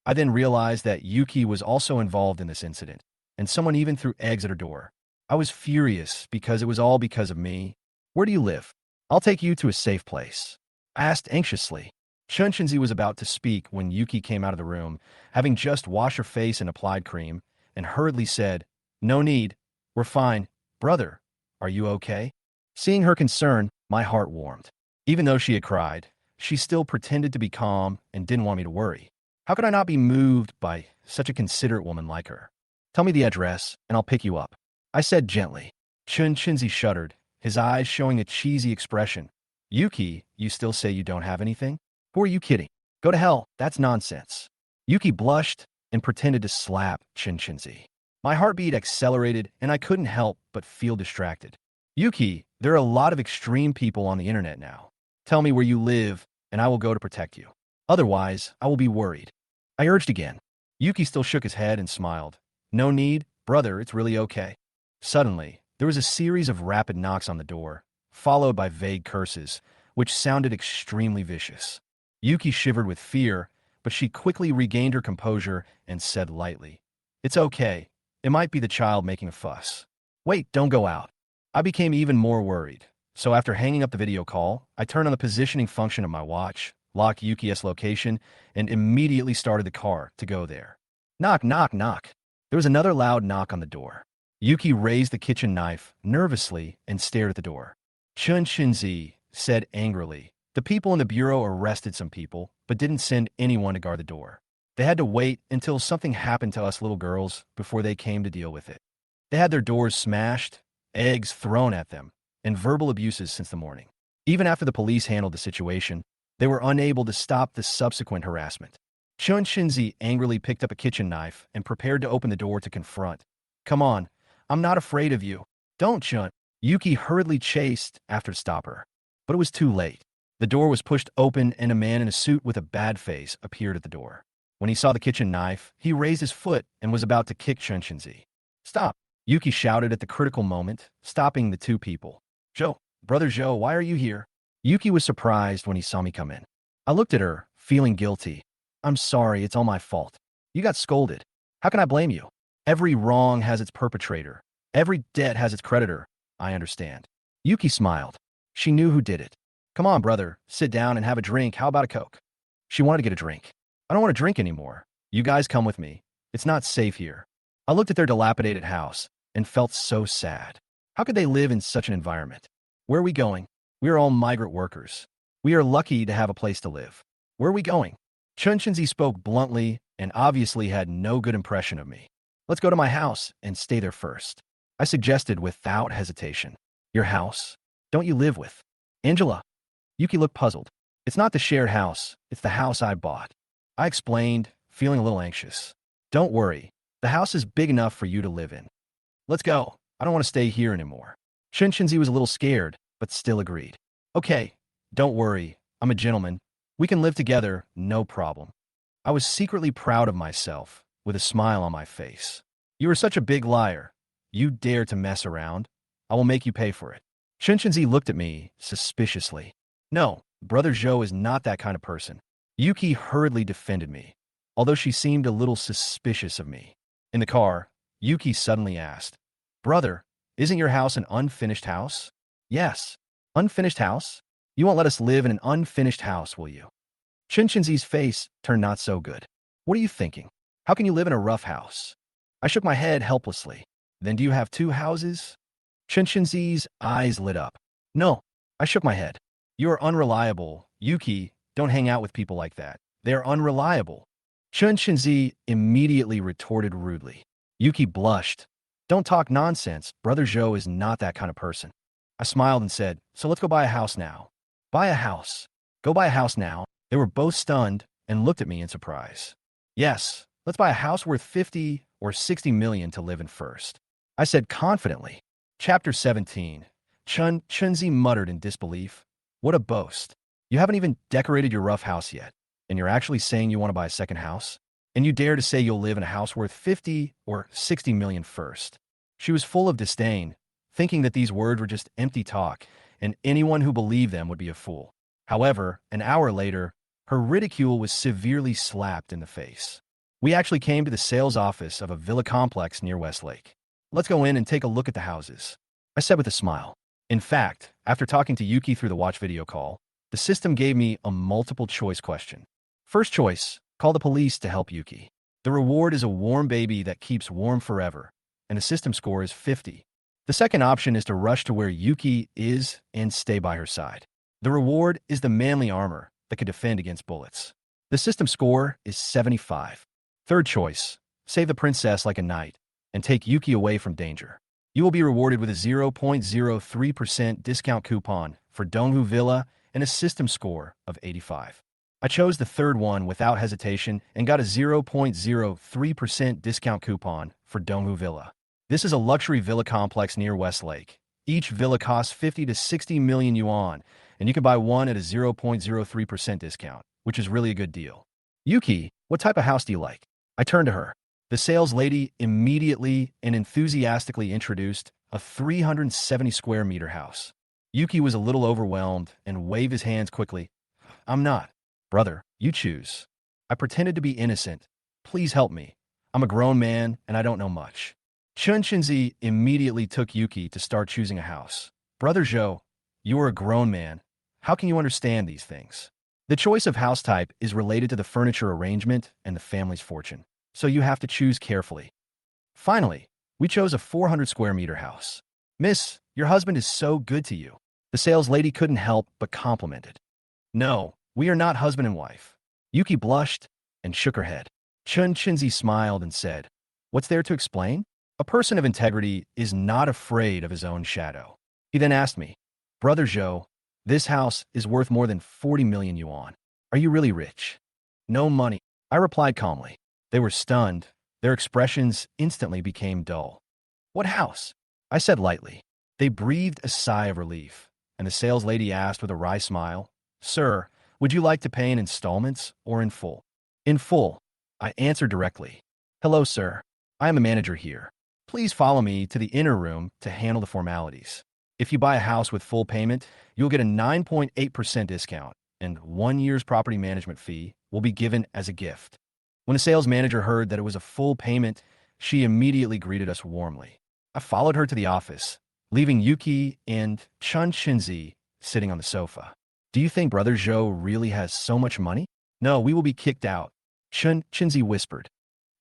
I then realized that Yuki was also involved in this incident, and someone even threw eggs at her door. I was furious because it was all because of me. "Where do you live? I'll take you to a safe place," I asked anxiously. Chun-Shinzi was about to speak when Yuki came out of the room, having just washed her face and applied cream, and hurriedly said, "No need. We're fine. Brother, are you okay?" Seeing her concern, my heart warmed. Even though she had cried, she still pretended to be calm and didn't want me to worry. How could I not be moved by such a considerate woman like her? "Tell me the address, and I'll pick you up," I said gently. Chun-Shinzi shuddered, his eyes showing a cheesy expression. "Yuki, you still say you don't have anything? Who are you kidding? Go to hell, that's nonsense." Yuki blushed and pretended to slap Chun-Shinzi. My heartbeat accelerated, and I couldn't help but feel distracted. "Yuki, there are a lot of extreme people on the internet now. Tell me where you live, and I will go to protect you. Otherwise, I will be worried." I urged again. Yuki still shook his head and smiled. "No need, brother, it's really okay." Suddenly, there was a series of rapid knocks on the door, followed by vague curses, which sounded extremely vicious. Yuki shivered with fear, but she quickly regained her composure and said lightly, "It's okay. It might be the child making a fuss." "Wait, don't go out." I became even more worried, so after hanging up the video call, I turned on the positioning function of my watch, locked Yuki's location, and immediately started the car to go there. Knock, knock, knock. There was another loud knock on the door. Yuki raised the kitchen knife nervously and stared at the door. Chun-Shinzi said angrily, "The people in the bureau arrested some people, but didn't send anyone to guard the door. They had to wait until something happened to us little girls before they came to deal with it. They had their doors smashed, eggs thrown at them, and verbal abuses since the morning. Even after the police handled the situation, they were unable to stop the subsequent harassment." Chun-Shinzi angrily picked up a kitchen knife and prepared to open the door to confront. "Come on, I'm not afraid of you. Don't, Chun." Yuki hurriedly chased after to stop her, but it was too late. The door was pushed open and a man in a suit with a bad face appeared at the door. When he saw the kitchen knife, he raised his foot and was about to kick Chun-Shinzi. "Stop!" Yuki shouted at the critical moment, stopping the two people. "Zhou, brother Zhou, why are you here?" Yuki was surprised when he saw me come in. I looked at her, feeling guilty. "I'm sorry, it's all my fault. You got scolded. How can I blame you? Every wrong has its perpetrator. Every debt has its creditor. I understand." Yuki smiled. She knew who did it. "Come on, brother, sit down and have a drink. How about a Coke?" She wanted to get a drink. "I don't want to drink anymore. You guys come with me. It's not safe here." I looked at their dilapidated house and felt so sad. How could they live in such an environment? "Where are we going?" "We are all migrant workers. We are lucky to have a place to live." "Where are we going?" Chun-Shinzi spoke bluntly and obviously had no good impression of me. "Let's go to my house and stay there first," I suggested without hesitation. "Your house? Don't you live with Angela?" Yuki looked puzzled. "It's not the shared house. It's the house I bought." I explained, feeling a little anxious. "Don't worry. The house is big enough for you to live in. Let's go. I don't want to stay here anymore." Chun-Shinzi was a little scared, but still agreed. "Okay, don't worry. I'm a gentleman. We can live together, no problem. I was secretly proud of myself, with a smile on my face. You are such a big liar. You dare to mess around? I will make you pay for it. Shinshinzi looked at me suspiciously. No, Brother Zhou is not that kind of person. Yuki hurriedly defended me, although she seemed a little suspicious of me. In the car, Yuki suddenly asked, Brother, isn't your house an unfinished house? Yes. Unfinished house? You won't let us live in an unfinished house, will you? Shinshinzi's face turned not so good. What are you thinking? How can you live in a rough house? I shook my head helplessly. Then do you have two houses? Shinshinzi's eyes lit up. No, I shook my head. You are unreliable. Yuki, don't hang out with people like that. They are unreliable. Shinshinzi immediately retorted rudely. Yuki blushed. Don't talk nonsense. Brother Zhou is not that kind of person. I smiled and said, so let's go buy a house now. Buy a house. Go buy a house now. They were both stunned and looked at me in surprise. Yes, let's buy a house worth 50 or 60 million to live in first. I said confidently. Chapter 17. Chunzi muttered in disbelief. What a boast. You haven't even decorated your rough house yet, and you're actually saying you want to buy a second house? And you dare to say you'll live in a house worth 50 or 60 million first. She was full of disdain, thinking that these words were just empty talk, and anyone who believed them would be a fool. However, an hour later, her ridicule was severely slapped in the face. We actually came to the sales office of a villa complex near Westlake. Let's go in and take a look at the houses, I said with a smile. In fact, after talking to Yuki through the watch video call, the system gave me a multiple choice question. First choice, call the police to help Yuki. The reward is a warm baby that keeps warm forever, and the system score is 50. The second option is to rush to where Yuki is and stay by her side. The reward is the manly armor that can defend against bullets. The system score is 75. Third choice, save the princess like a knight and take Yuki away from danger. You will be rewarded with a 0.03% discount coupon for Donghu Villa and a system score of 85. I chose the third one without hesitation and got a 0.03% discount coupon for Donghu Villa. This is a luxury villa complex near Westlake. Each villa costs 50 to 60 million yuan, and you can buy one at a 0.03% discount, which is really a good deal. Yuki, what type of house do you like? I turned to her. The sales lady immediately and enthusiastically introduced a 370 square meter house. Yuki was a little overwhelmed and waved his hands quickly. I'm not. Brother, you choose. I pretended to be innocent. Please help me. I'm a grown man and I don't know much. Shinzi immediately took Yuki to start choosing a house. Brother Zhou, you are a grown man. How can you understand these things? The choice of house type is related to the furniture arrangement and the family's fortune, so you have to choose carefully. Finally, we chose a 400 square meter house. Miss, your husband is so good to you. The sales lady couldn't help but complimented. No, we are not husband and wife. Yuki blushed and shook her head. Shinzi smiled and said, what's there to explain? A person of integrity is not afraid of his own shadow. He then asked me, Brother Zhou, this house is worth more than 40 million yuan. Are you really rich? No money, I replied calmly. They were stunned. Their expressions instantly became dull. What house? I said lightly. They breathed a sigh of relief, and the sales lady asked with a wry smile, Sir, would you like to pay in installments or in full? In full, I answered directly. Hello, sir. I am a manager here. Please follow me to the inner room to handle the formalities. If you buy a house with full payment, you'll get a 9.8% discount, and 1 year's property management fee will be given as a gift. When the sales manager heard that it was a full payment, she immediately greeted us warmly. I followed her to the office, leaving Yuki and Shinzi sitting on the sofa. Do you think Brother Zhou really has so much money? No, we will be kicked out, Shinzi whispered.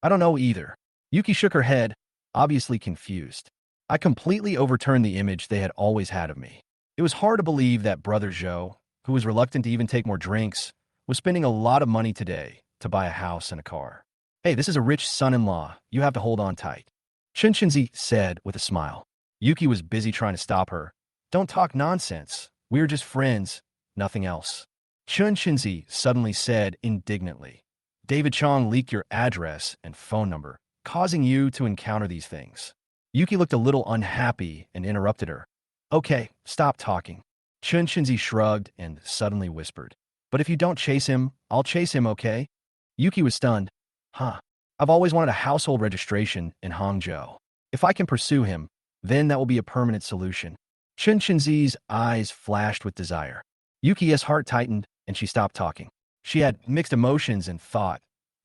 I don't know either. Yuki shook her head, obviously confused. I completely overturned the image they had always had of me. It was hard to believe that Brother Zhou, who was reluctant to even take more drinks, was spending a lot of money today to buy a house and a car. Hey, this is a rich son-in-law. You have to hold on tight, Shinzi said with a smile. Yuki was busy trying to stop her. Don't talk nonsense. We're just friends, nothing else. Shinzi suddenly said indignantly. David Chong leaked your address and phone number, causing you to encounter these things. Yuki looked a little unhappy and interrupted her. Okay, stop talking. Shinzi shrugged and suddenly whispered. But if you don't chase him, I'll chase him, okay? Yuki was stunned. Huh. I've always wanted a household registration in Hangzhou. If I can pursue him, then that will be a permanent solution. Chun Chenzi's eyes flashed with desire. Yuki's heart tightened, and she stopped talking. She had mixed emotions and thought,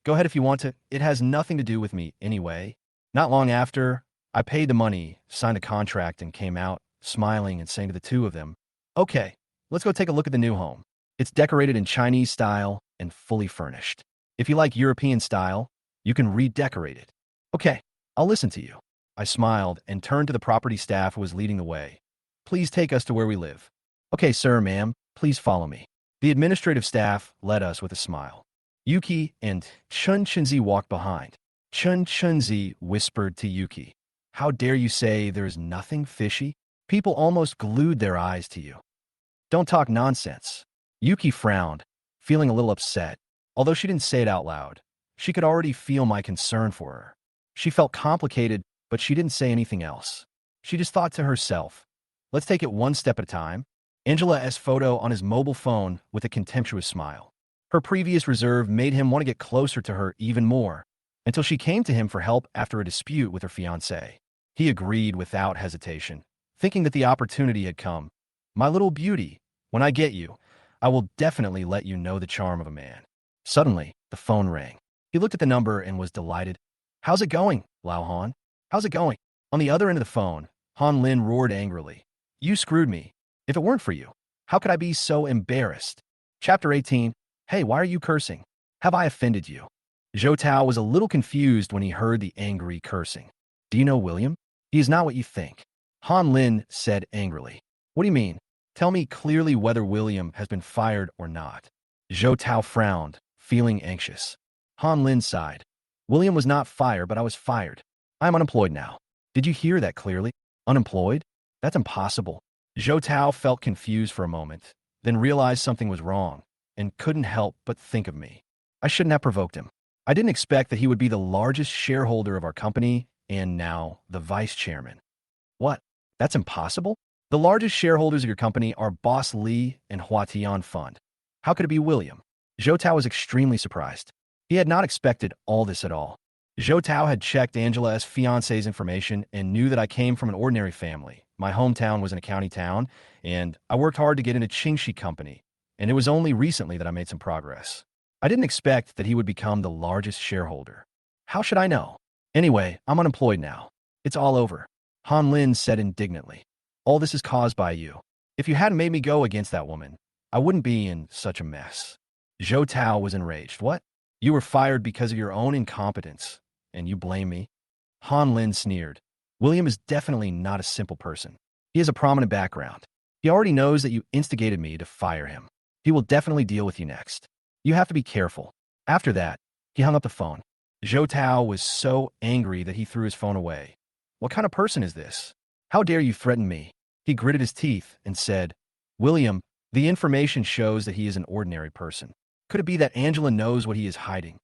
go ahead if you want to. It has nothing to do with me anyway. Not long after, I paid the money, signed a contract, and came out, smiling and saying to the two of them, okay, let's go take a look at the new home. It's decorated in Chinese style and fully furnished. If you like European style, you can redecorate it. Okay, I'll listen to you. I smiled and turned to the property staff who was leading the way. Please take us to where we live. Okay, sir, ma'am, please follow me. The administrative staff led us with a smile. Yuki and Chun Chenzi walked behind. Chun Chenzi whispered to Yuki, how dare you say there is nothing fishy? People almost glued their eyes to you. Don't talk nonsense. Yuki frowned, feeling a little upset. Although she didn't say it out loud, she could already feel my concern for her. She felt complicated, but she didn't say anything else. She just thought to herself, let's take it one step at a time. Angela's photo on his mobile phone with a contemptuous smile. Her previous reserve made him want to get closer to her even more, until she came to him for help after a dispute with her fiancé. He agreed without hesitation, thinking that the opportunity had come. My little beauty, when I get you, I will definitely let you know the charm of a man. Suddenly, the phone rang. He looked at the number and was delighted. How's it going, Lao Han? How's it going? On the other end of the phone, Han Lin roared angrily. You screwed me. If it weren't for you, how could I be so embarrassed? Chapter 18. Hey, why are you cursing? Have I offended you? Zhou Tao was a little confused when he heard the angry cursing. Do you know William? He is not what you think. Han Lin said angrily. What do you mean? Tell me clearly whether William has been fired or not. Zhou Tao frowned, feeling anxious. Han Lin sighed. William was not fired, but I was fired. I'm unemployed now. Did you hear that clearly? Unemployed? That's impossible. Zhou Tao felt confused for a moment, then realized something was wrong, and couldn't help but think of me. I shouldn't have provoked him. I didn't expect that he would be the largest shareholder of our company and now the vice chairman. What? That's impossible? The largest shareholders of your company are Boss Lee and Huatian Fund. How could it be William? Zhou Tao was extremely surprised. He had not expected all this at all. Zhou Tao had checked Angela's fiancé's information and knew that I came from an ordinary family. My hometown was in a county town, and I worked hard to get into Qingxi Company, and it was only recently that I made some progress. I didn't expect that he would become the largest shareholder. How should I know? Anyway, I'm unemployed now. It's all over. Han Lin said indignantly. All this is caused by you. If you hadn't made me go against that woman, I wouldn't be in such a mess. Zhou Tao was enraged. What? You were fired because of your own incompetence, and you blame me? Han Lin sneered. William is definitely not a simple person. He has a prominent background. He already knows that you instigated me to fire him. He will definitely deal with you next. You have to be careful. After that, he hung up the phone. Zhou Tao was so angry that he threw his phone away. What kind of person is this? How dare you threaten me? He gritted his teeth and said, William, the information shows that he is an ordinary person. Could it be that Angela knows what he is hiding?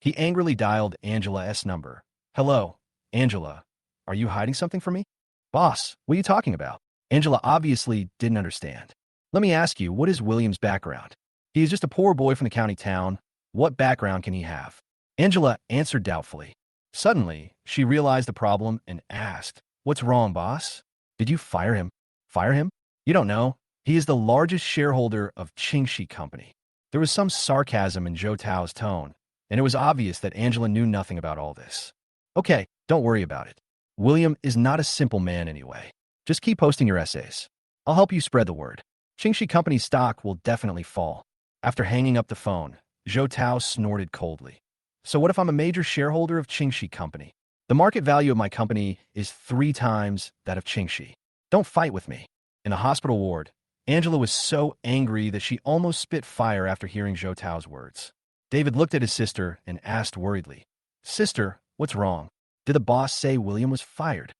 He angrily dialed Angela's number. Hello, Angela. Are you hiding something from me? Boss, what are you talking about? Angela obviously didn't understand. Let me ask you, what is William's background? He is just a poor boy from the county town. What background can he have? Angela answered doubtfully. Suddenly, she realized the problem and asked, What's wrong, boss? Did you fire him? Fire him? You don't know. He is the largest shareholder of Qingxi Company. There was some sarcasm in Zhou Tao's tone, and it was obvious that Angela knew nothing about all this. Okay, don't worry about it. William is not a simple man anyway. Just keep posting your essays. I'll help you spread the word. Qingxi Company's stock will definitely fall. After hanging up the phone, Zhou Tao snorted coldly. So what if I'm a major shareholder of Qingxi Company? The market value of my company is 3 times that of Qingxi. Don't fight with me. In the hospital ward, Angela was so angry that she almost spit fire after hearing Zhou Tao's words. David looked at his sister and asked worriedly, Sister, what's wrong? Did the boss say William was fired?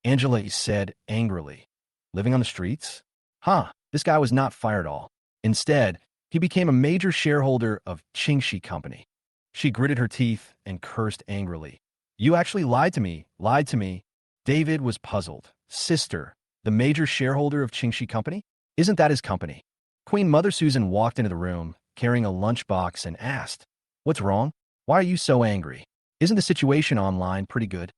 Angela said angrily, Living on the streets? Huh, this guy was not fired at all. Instead, he became a major shareholder of Qingxi Company. She gritted her teeth and cursed angrily. You actually lied to me, lied to me. David was puzzled. Sister, the major shareholder of Qingxi Company? Isn't that his company? Queen Mother Susan walked into the room carrying a lunchbox, and asked, "What's wrong? Why are you so angry? Isn't the situation online pretty good?"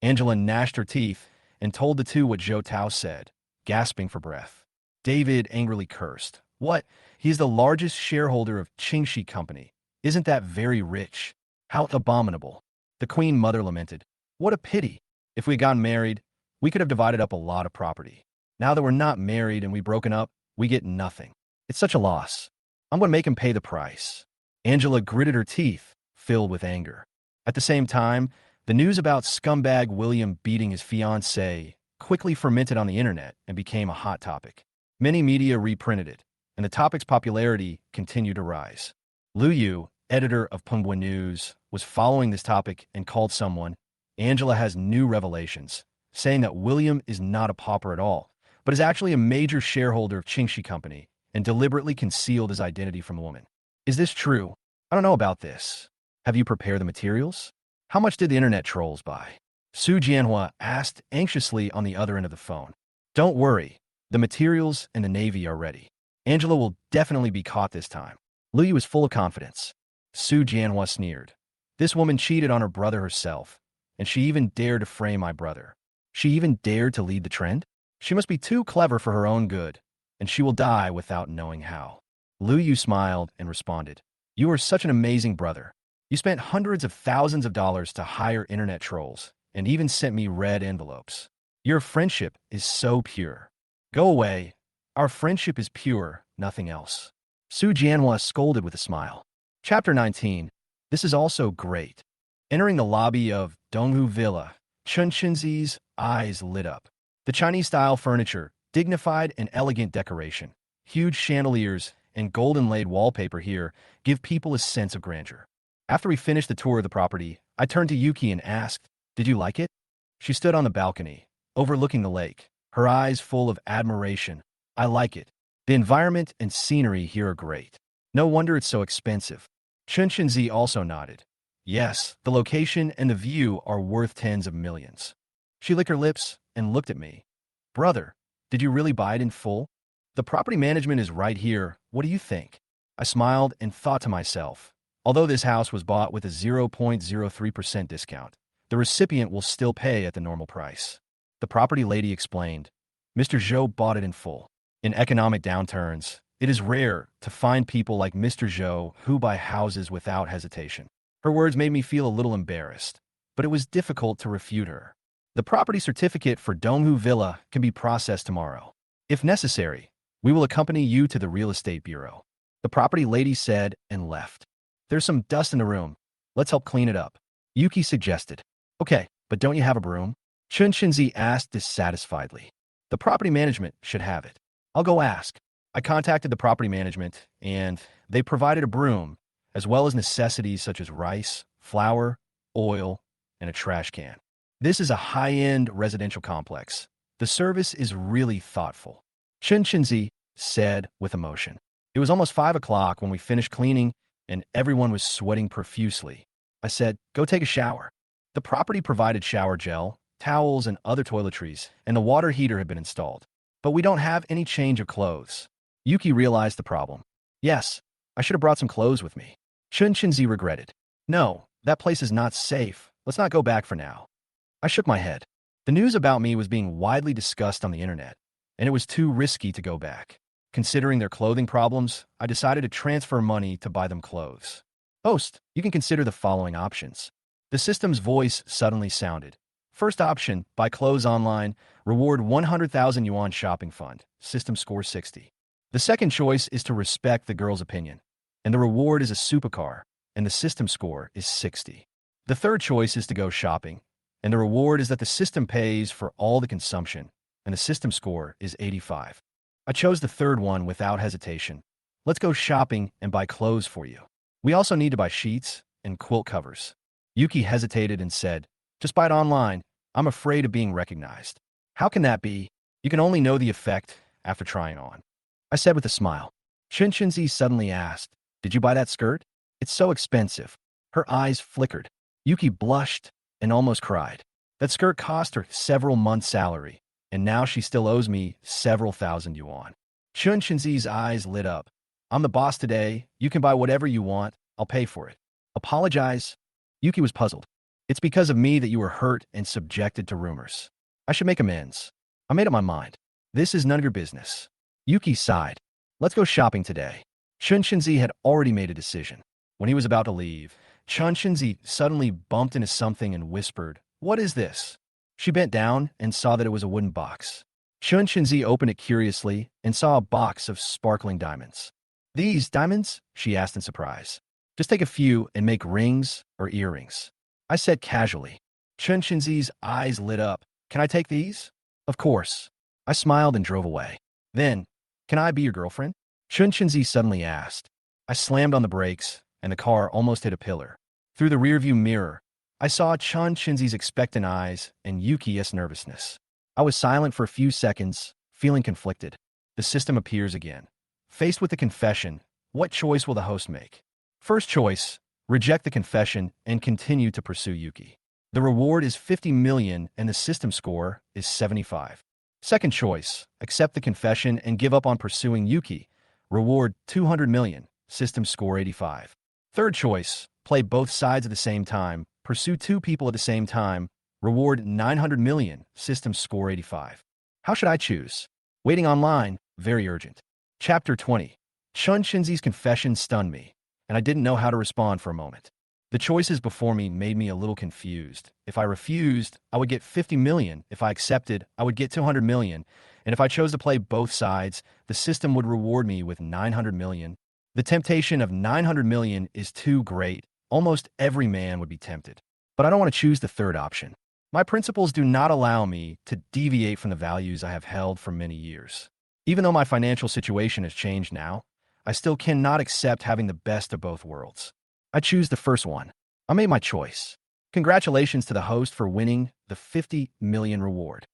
Angela gnashed her teeth and told the two what Zhou Tao said, gasping for breath. David angrily cursed. "What? He's the largest shareholder of Qingxi Company. Isn't that very rich? How abominable." The Queen Mother lamented. "What a pity. If we had gotten married, we could have divided up a lot of property. Now that we're not married and we've broken up, we get nothing. It's such a loss. I'm going to make him pay the price." Angela gritted her teeth, filled with anger. At the same time, the news about scumbag William beating his fiancée quickly fermented on the internet and became a hot topic. Many media reprinted it, and the topic's popularity continued to rise. Lu Yu, editor of Penguin News, was following this topic and called someone, "Angela has new revelations," saying that William is not a pauper at all, but is actually a major shareholder of Qingxi Company and deliberately concealed his identity from the woman. "Is this true? I don't know about this. Have you prepared the materials? How much did the internet trolls buy?" Su Jianhua asked anxiously on the other end of the phone. "Don't worry. The materials and the Navy are ready. Angela will definitely be caught this time." Lu Yu was full of confidence. Su Jianhua sneered. "This woman cheated on her brother herself, and she even dared to frame my brother. She even dared to lead the trend? She must be too clever for her own good, and she will die without knowing how." Lu Yu smiled and responded, "You are such an amazing brother. You spent hundreds of thousands of dollars to hire internet trolls and even sent me red envelopes. Your friendship is so pure." "Go away. Our friendship is pure, nothing else." Su Jianhua scolded with a smile. Chapter 19. This is also great. Entering the lobby of Donghu Villa, Chen Qinzi's eyes lit up. The Chinese-style furniture, dignified and elegant decoration, huge chandeliers, and gold-inlaid wallpaper here give people a sense of grandeur. After we finished the tour of the property, I turned to Yuki and asked, "Did you like it?" She stood on the balcony, overlooking the lake, her eyes full of admiration. "I like it. The environment and scenery here are great. No wonder it's so expensive." Chen Qinzi also nodded. "Yes, the location and the view are worth tens of millions." She licked her lips and looked at me. "Brother, did you really buy it in full? The property management is right here. What do you think?" I smiled and thought to myself, although this house was bought with a 0.03% discount, the recipient will still pay at the normal price. The property lady explained, "Mr. Zhou bought it in full. In economic downturns, it is rare to find people like Mr. Zhou who buy houses without hesitation." Her words made me feel a little embarrassed, but it was difficult to refute her. "The property certificate for Donghu Villa can be processed tomorrow. If necessary, we will accompany you to the real estate bureau," the property lady said and left. "There's some dust in the room. Let's help clean it up," Yuki suggested. "Okay, but don't you have a broom?" Chen Qinzi asked dissatisfiedly. "The property management should have it. I'll go ask." I contacted the property management, and they provided a broom, as well as necessities such as rice, flour, oil, and a trash can. This is a high-end residential complex. The service is really thoughtful, Chen Qinzi said with emotion. It was almost 5 o'clock when we finished cleaning, and everyone was sweating profusely. I said, "Go take a shower." The property provided shower gel, towels, and other toiletries, and the water heater had been installed. But we don't have any change of clothes. Yuki realized the problem. "Yes, I should have brought some clothes with me." Chen Qinzi regretted. "No, that place is not safe. Let's not go back for now." I shook my head. The news about me was being widely discussed on the internet, and it was too risky to go back. Considering their clothing problems, I decided to transfer money to buy them clothes. "Host, you can consider the following options." The system's voice suddenly sounded. First option, buy clothes online, reward 100,000 yuan shopping fund, system score 60. The second choice is to respect the girl's opinion, and the reward is a supercar, and the system score is 60. The third choice is to go shopping, and the reward is that the system pays for all the consumption, and the system score is 85. I chose the third one without hesitation. "Let's go shopping and buy clothes for you. We also need to buy sheets and quilt covers." Yuki hesitated and said, "Just buy it online. I'm afraid of being recognized." "How can that be? You can only know the effect after trying on," I said with a smile. Chen Qinzi suddenly asked, "Did you buy that skirt? It's so expensive." Her eyes flickered. Yuki blushed and almost cried. That skirt cost her several months' salary, and now she still owes me several thousand yuan. Chen Qinzi's eyes lit up. I'm the boss today. You can buy whatever you want. I'll pay for it. Apologize? Yuki was puzzled. It's because of me that you were hurt and subjected to rumors. I should make amends. I made up my mind. This is none of your business. Yuki sighed. Let's go shopping today. Chun Shinzi had already made a decision. When he was about to leave, Chun Shinzi suddenly bumped into something and whispered, "What is this?" She bent down and saw that it was a wooden box. Chun Shinzi opened it curiously and saw a box of sparkling diamonds. "These diamonds?" she asked in surprise. "Just take a few and make rings or earrings," I said casually. Chun Shinzi's eyes lit up. "Can I take these?" "Of course." I smiled and drove away. Then, "Can I be your girlfriend?" Chun Shinzi suddenly asked. I slammed on the brakes, and the car almost hit a pillar. Through the rearview mirror, I saw Chun Shinzi's expectant eyes and Yuki's nervousness. I was silent for a few seconds, feeling conflicted. The system appears again. Faced with the confession, what choice will the host make? First choice, reject the confession and continue to pursue Yuki. The reward is 50 million and the system score is 75. Second choice, accept the confession and give up on pursuing Yuki. Reward 200 million, system score 85. Third choice, play both sides at the same time, pursue two people at the same time, reward 900 million, system score 85. How should I choose? Waiting online, very urgent. Chapter 20. Chun Shinzi's confession stunned me, and I didn't know how to respond for a moment. The choices before me made me a little confused. If I refused, I would get 50 million. If I accepted, I would get 200 million. And if I chose to play both sides, the system would reward me with 900 million. The temptation of 900 million is too great. Almost every man would be tempted. But I don't want to choose the third option. My principles do not allow me to deviate from the values I have held for many years. Even though my financial situation has changed now, I still cannot accept having the best of both worlds. I choose the first one. I made my choice. Congratulations to the host for winning the 50 million reward.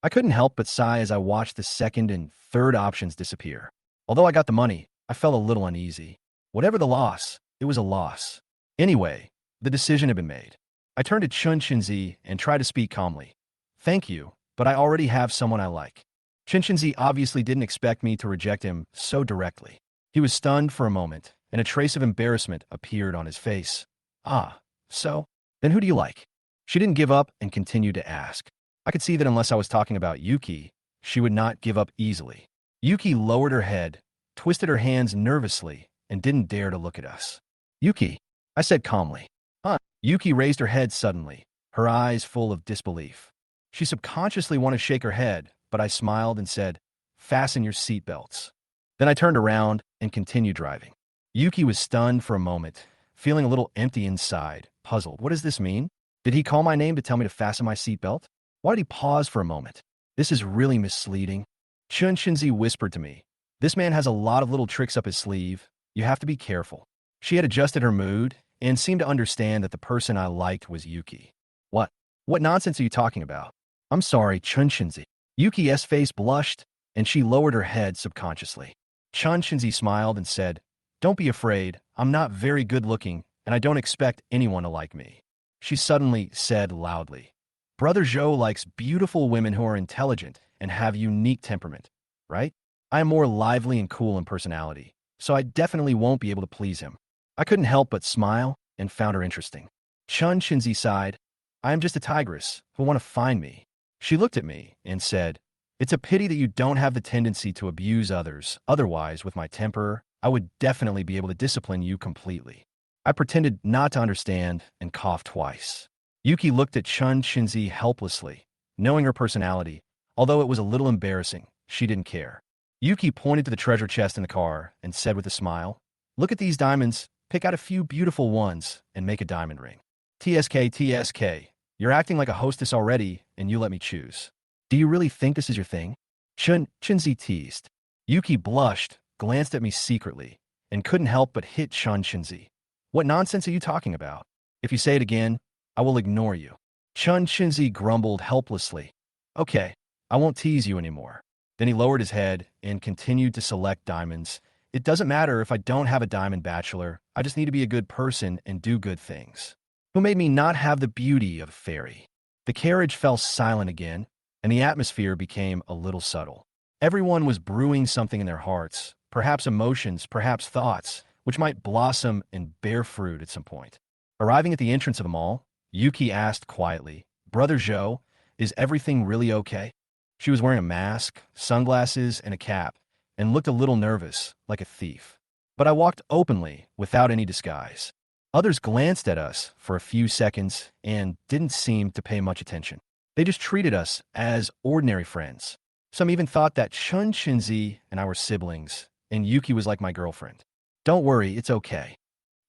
I couldn't help but sigh as I watched the second and third options disappear. Although I got the money, I felt a little uneasy. Whatever the loss, it was a loss. Anyway, the decision had been made. I turned to Chun Shinzi and tried to speak calmly. "Thank you, but I already have someone I like." Chun Shinzi obviously didn't expect me to reject him so directly. He was stunned for a moment, and a trace of embarrassment appeared on his face. "Ah, so? Then who do you like?" She didn't give up and continued to ask. I could see that unless I was talking about Yuki, she would not give up easily. Yuki lowered her head, twisted her hands nervously, and didn't dare to look at us. "Yuki," I said calmly. "Huh?" Yuki raised her head suddenly, her eyes full of disbelief. She subconsciously wanted to shake her head, but I smiled and said, "Fasten your seatbelts." Then I turned around and continued driving. Yuki was stunned for a moment, feeling a little empty inside, puzzled. What does this mean? Did he call my name to tell me to fasten my seatbelt? Why did he pause for a moment? This is really misleading. Chun Shinzi whispered to me, "This man has a lot of little tricks up his sleeve. You have to be careful." She had adjusted her mood and seemed to understand that the person I liked was Yuki. What? What nonsense are you talking about?" "I'm sorry, Chun Shinzi." Yuki's face blushed, and she lowered her head subconsciously. Chun Shinzi smiled and said, "Don't be afraid. I'm not very good looking, and I don't expect anyone to like me." She suddenly said loudly, "Brother Zhou likes beautiful women who are intelligent and have unique temperament, right? I am more lively and cool in personality, so I definitely won't be able to please him." I couldn't help but smile and found her interesting. Chun Shinzi sighed, "I am just a tigress who want to find me." She looked at me and said, "It's a pity that you don't have the tendency to abuse others. Otherwise, with my temper, I would definitely be able to discipline you completely." I pretended not to understand and coughed twice. Yuki looked at Chun Shinzi helplessly. Knowing her personality, although it was a little embarrassing, she didn't care. Yuki pointed to the treasure chest in the car and said with a smile, "Look at these diamonds. Pick out a few beautiful ones and make a diamond ring." TSK, you're acting like a hostess already, and you let me choose. Do you really think this is your thing?" Chun Shinzi teased. Yuki blushed, glanced at me secretly, and couldn't help but hit Chun Shinzi. "What nonsense are you talking about? If you say it again, I will ignore you." Chun Shinzi grumbled helplessly. "Okay, I won't tease you anymore." Then he lowered his head and continued to select diamonds. "It doesn't matter if I don't have a diamond bachelor. I just need to be a good person and do good things." Who made me not have the beauty of a fairy? The carriage fell silent again, and the atmosphere became a little subtle. Everyone was brewing something in their hearts, perhaps emotions, perhaps thoughts, which might blossom and bear fruit at some point. Arriving at the entrance of the mall, Yuki asked quietly, "Brother Zhou, is everything really okay?" She was wearing a mask, sunglasses, and a cap, and looked a little nervous, like a thief. But I walked openly, without any disguise. Others glanced at us for a few seconds and didn't seem to pay much attention. They just treated us as ordinary friends. Some even thought that Chun Shinzi and I were siblings, and Yuki was like my girlfriend. "Don't worry, it's okay."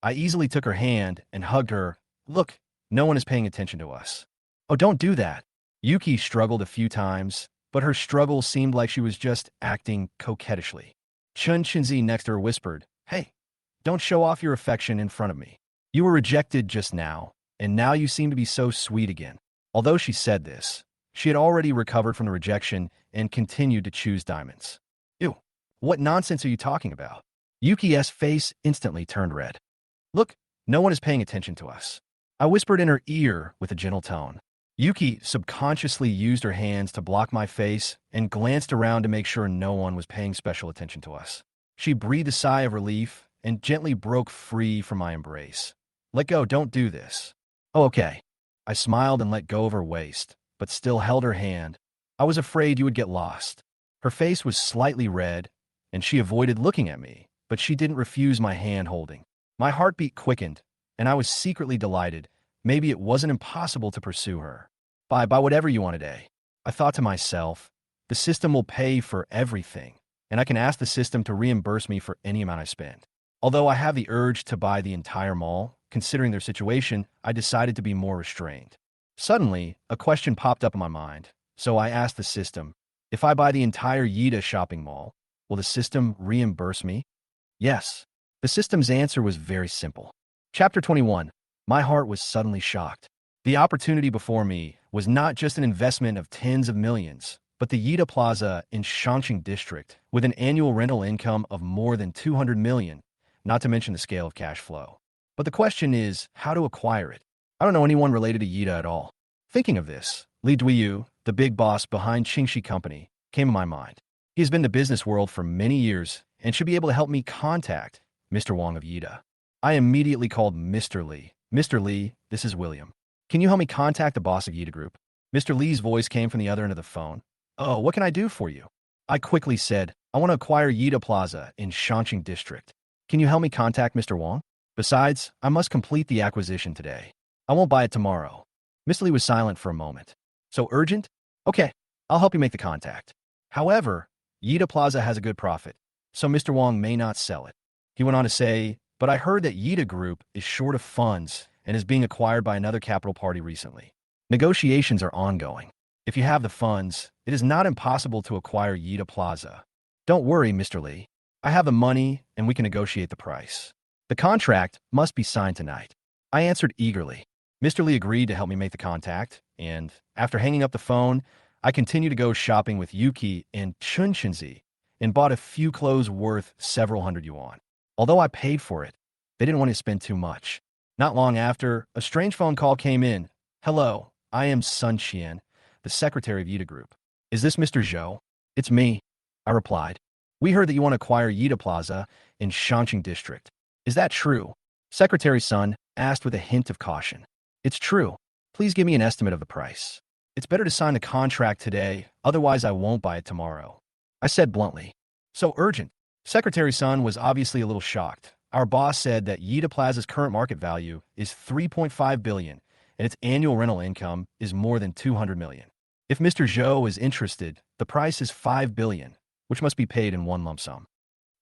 I easily took her hand and hugged her. "Look, no one is paying attention to us." "Oh, don't do that." Yuki struggled a few times, but her struggle seemed like she was just acting coquettishly. Chun Shinzi next to her whispered, "Hey, don't show off your affection in front of me. You were rejected just now, and now you seem to be so sweet again." Although she said this, she had already recovered from the rejection and continued to choose diamonds. "Ew, what nonsense are you talking about?" Yuki's face instantly turned red. "Look, no one is paying attention to us." I whispered in her ear with a gentle tone. Yuki subconsciously used her hands to block my face and glanced around to make sure no one was paying special attention to us. She breathed a sigh of relief and gently broke free from my embrace. "Let go, don't do this." "Oh, okay." I smiled and let go of her waist, but still held her hand. "I was afraid you would get lost." Her face was slightly red, and she avoided looking at me, but she didn't refuse my hand holding. My heartbeat quickened, and I was secretly delighted. Maybe it wasn't impossible to pursue her. Buy whatever you want today." I thought to myself, the system will pay for everything, and I can ask the system to reimburse me for any amount I spend. Although I have the urge to buy the entire mall, considering their situation, I decided to be more restrained. Suddenly, a question popped up in my mind, so I asked the system, "If I buy the entire Yida shopping mall, will the system reimburse me?" "Yes." The system's answer was very simple. Chapter 21. My heart was suddenly shocked. The opportunity before me was not just an investment of tens of millions, but the Yida Plaza in Shangqing District, with an annual rental income of more than 200 million, not to mention the scale of cash flow. But the question is, how to acquire it? I don't know anyone related to Yida at all. Thinking of this, Li Duiyu, the big boss behind Qingxi Company, came to my mind. He has been in the business world for many years and should be able to help me contact Mr. Wang of Yida. I immediately called Mr. Li. "Mr. Li, this is William. Can you help me contact the boss of Yida Group?" Mr. Li's voice came from the other end of the phone. "Oh, what can I do for you?" I quickly said, "I want to acquire Yida Plaza in Shangqing District. Can you help me contact Mr. Wang? Besides, I must complete the acquisition today. I won't buy it tomorrow." Mr. Li was silent for a moment. "So urgent? Okay, I'll help you make the contact. However, Yida Plaza has a good profit, so Mr. Wang may not sell it." He went on to say, "But I heard that Yida Group is short of funds and is being acquired by another capital party recently. Negotiations are ongoing. If you have the funds, it is not impossible to acquire Yida Plaza. Don't worry, Mr. Li. I have the money and we can negotiate the price. The contract must be signed tonight." I answered eagerly. Mr. Li agreed to help me make the contact, and after hanging up the phone, I continued to go shopping with Yuki and Chun Shinzi and bought a few clothes worth several hundred yuan. Although I paid for it, they didn't want to spend too much. Not long after, a strange phone call came in. "Hello, I am Sun Qian, the secretary of Yida Group. Is this Mr. Zhou?" "It's me," I replied. "We heard that you want to acquire Yida Plaza in Shangqing District. Is that true?" Secretary Sun asked with a hint of caution. "It's true. Please give me an estimate of the price. It's better to sign the contract today, otherwise I won't buy it tomorrow," I said bluntly. "So urgent." Secretary Sun was obviously a little shocked. Our boss said that Yida Plaza's current market value is 3.5 billion, and its annual rental income is more than 200 million. If Mr. Zhou is interested, the price is 5 billion, which must be paid in one lump sum.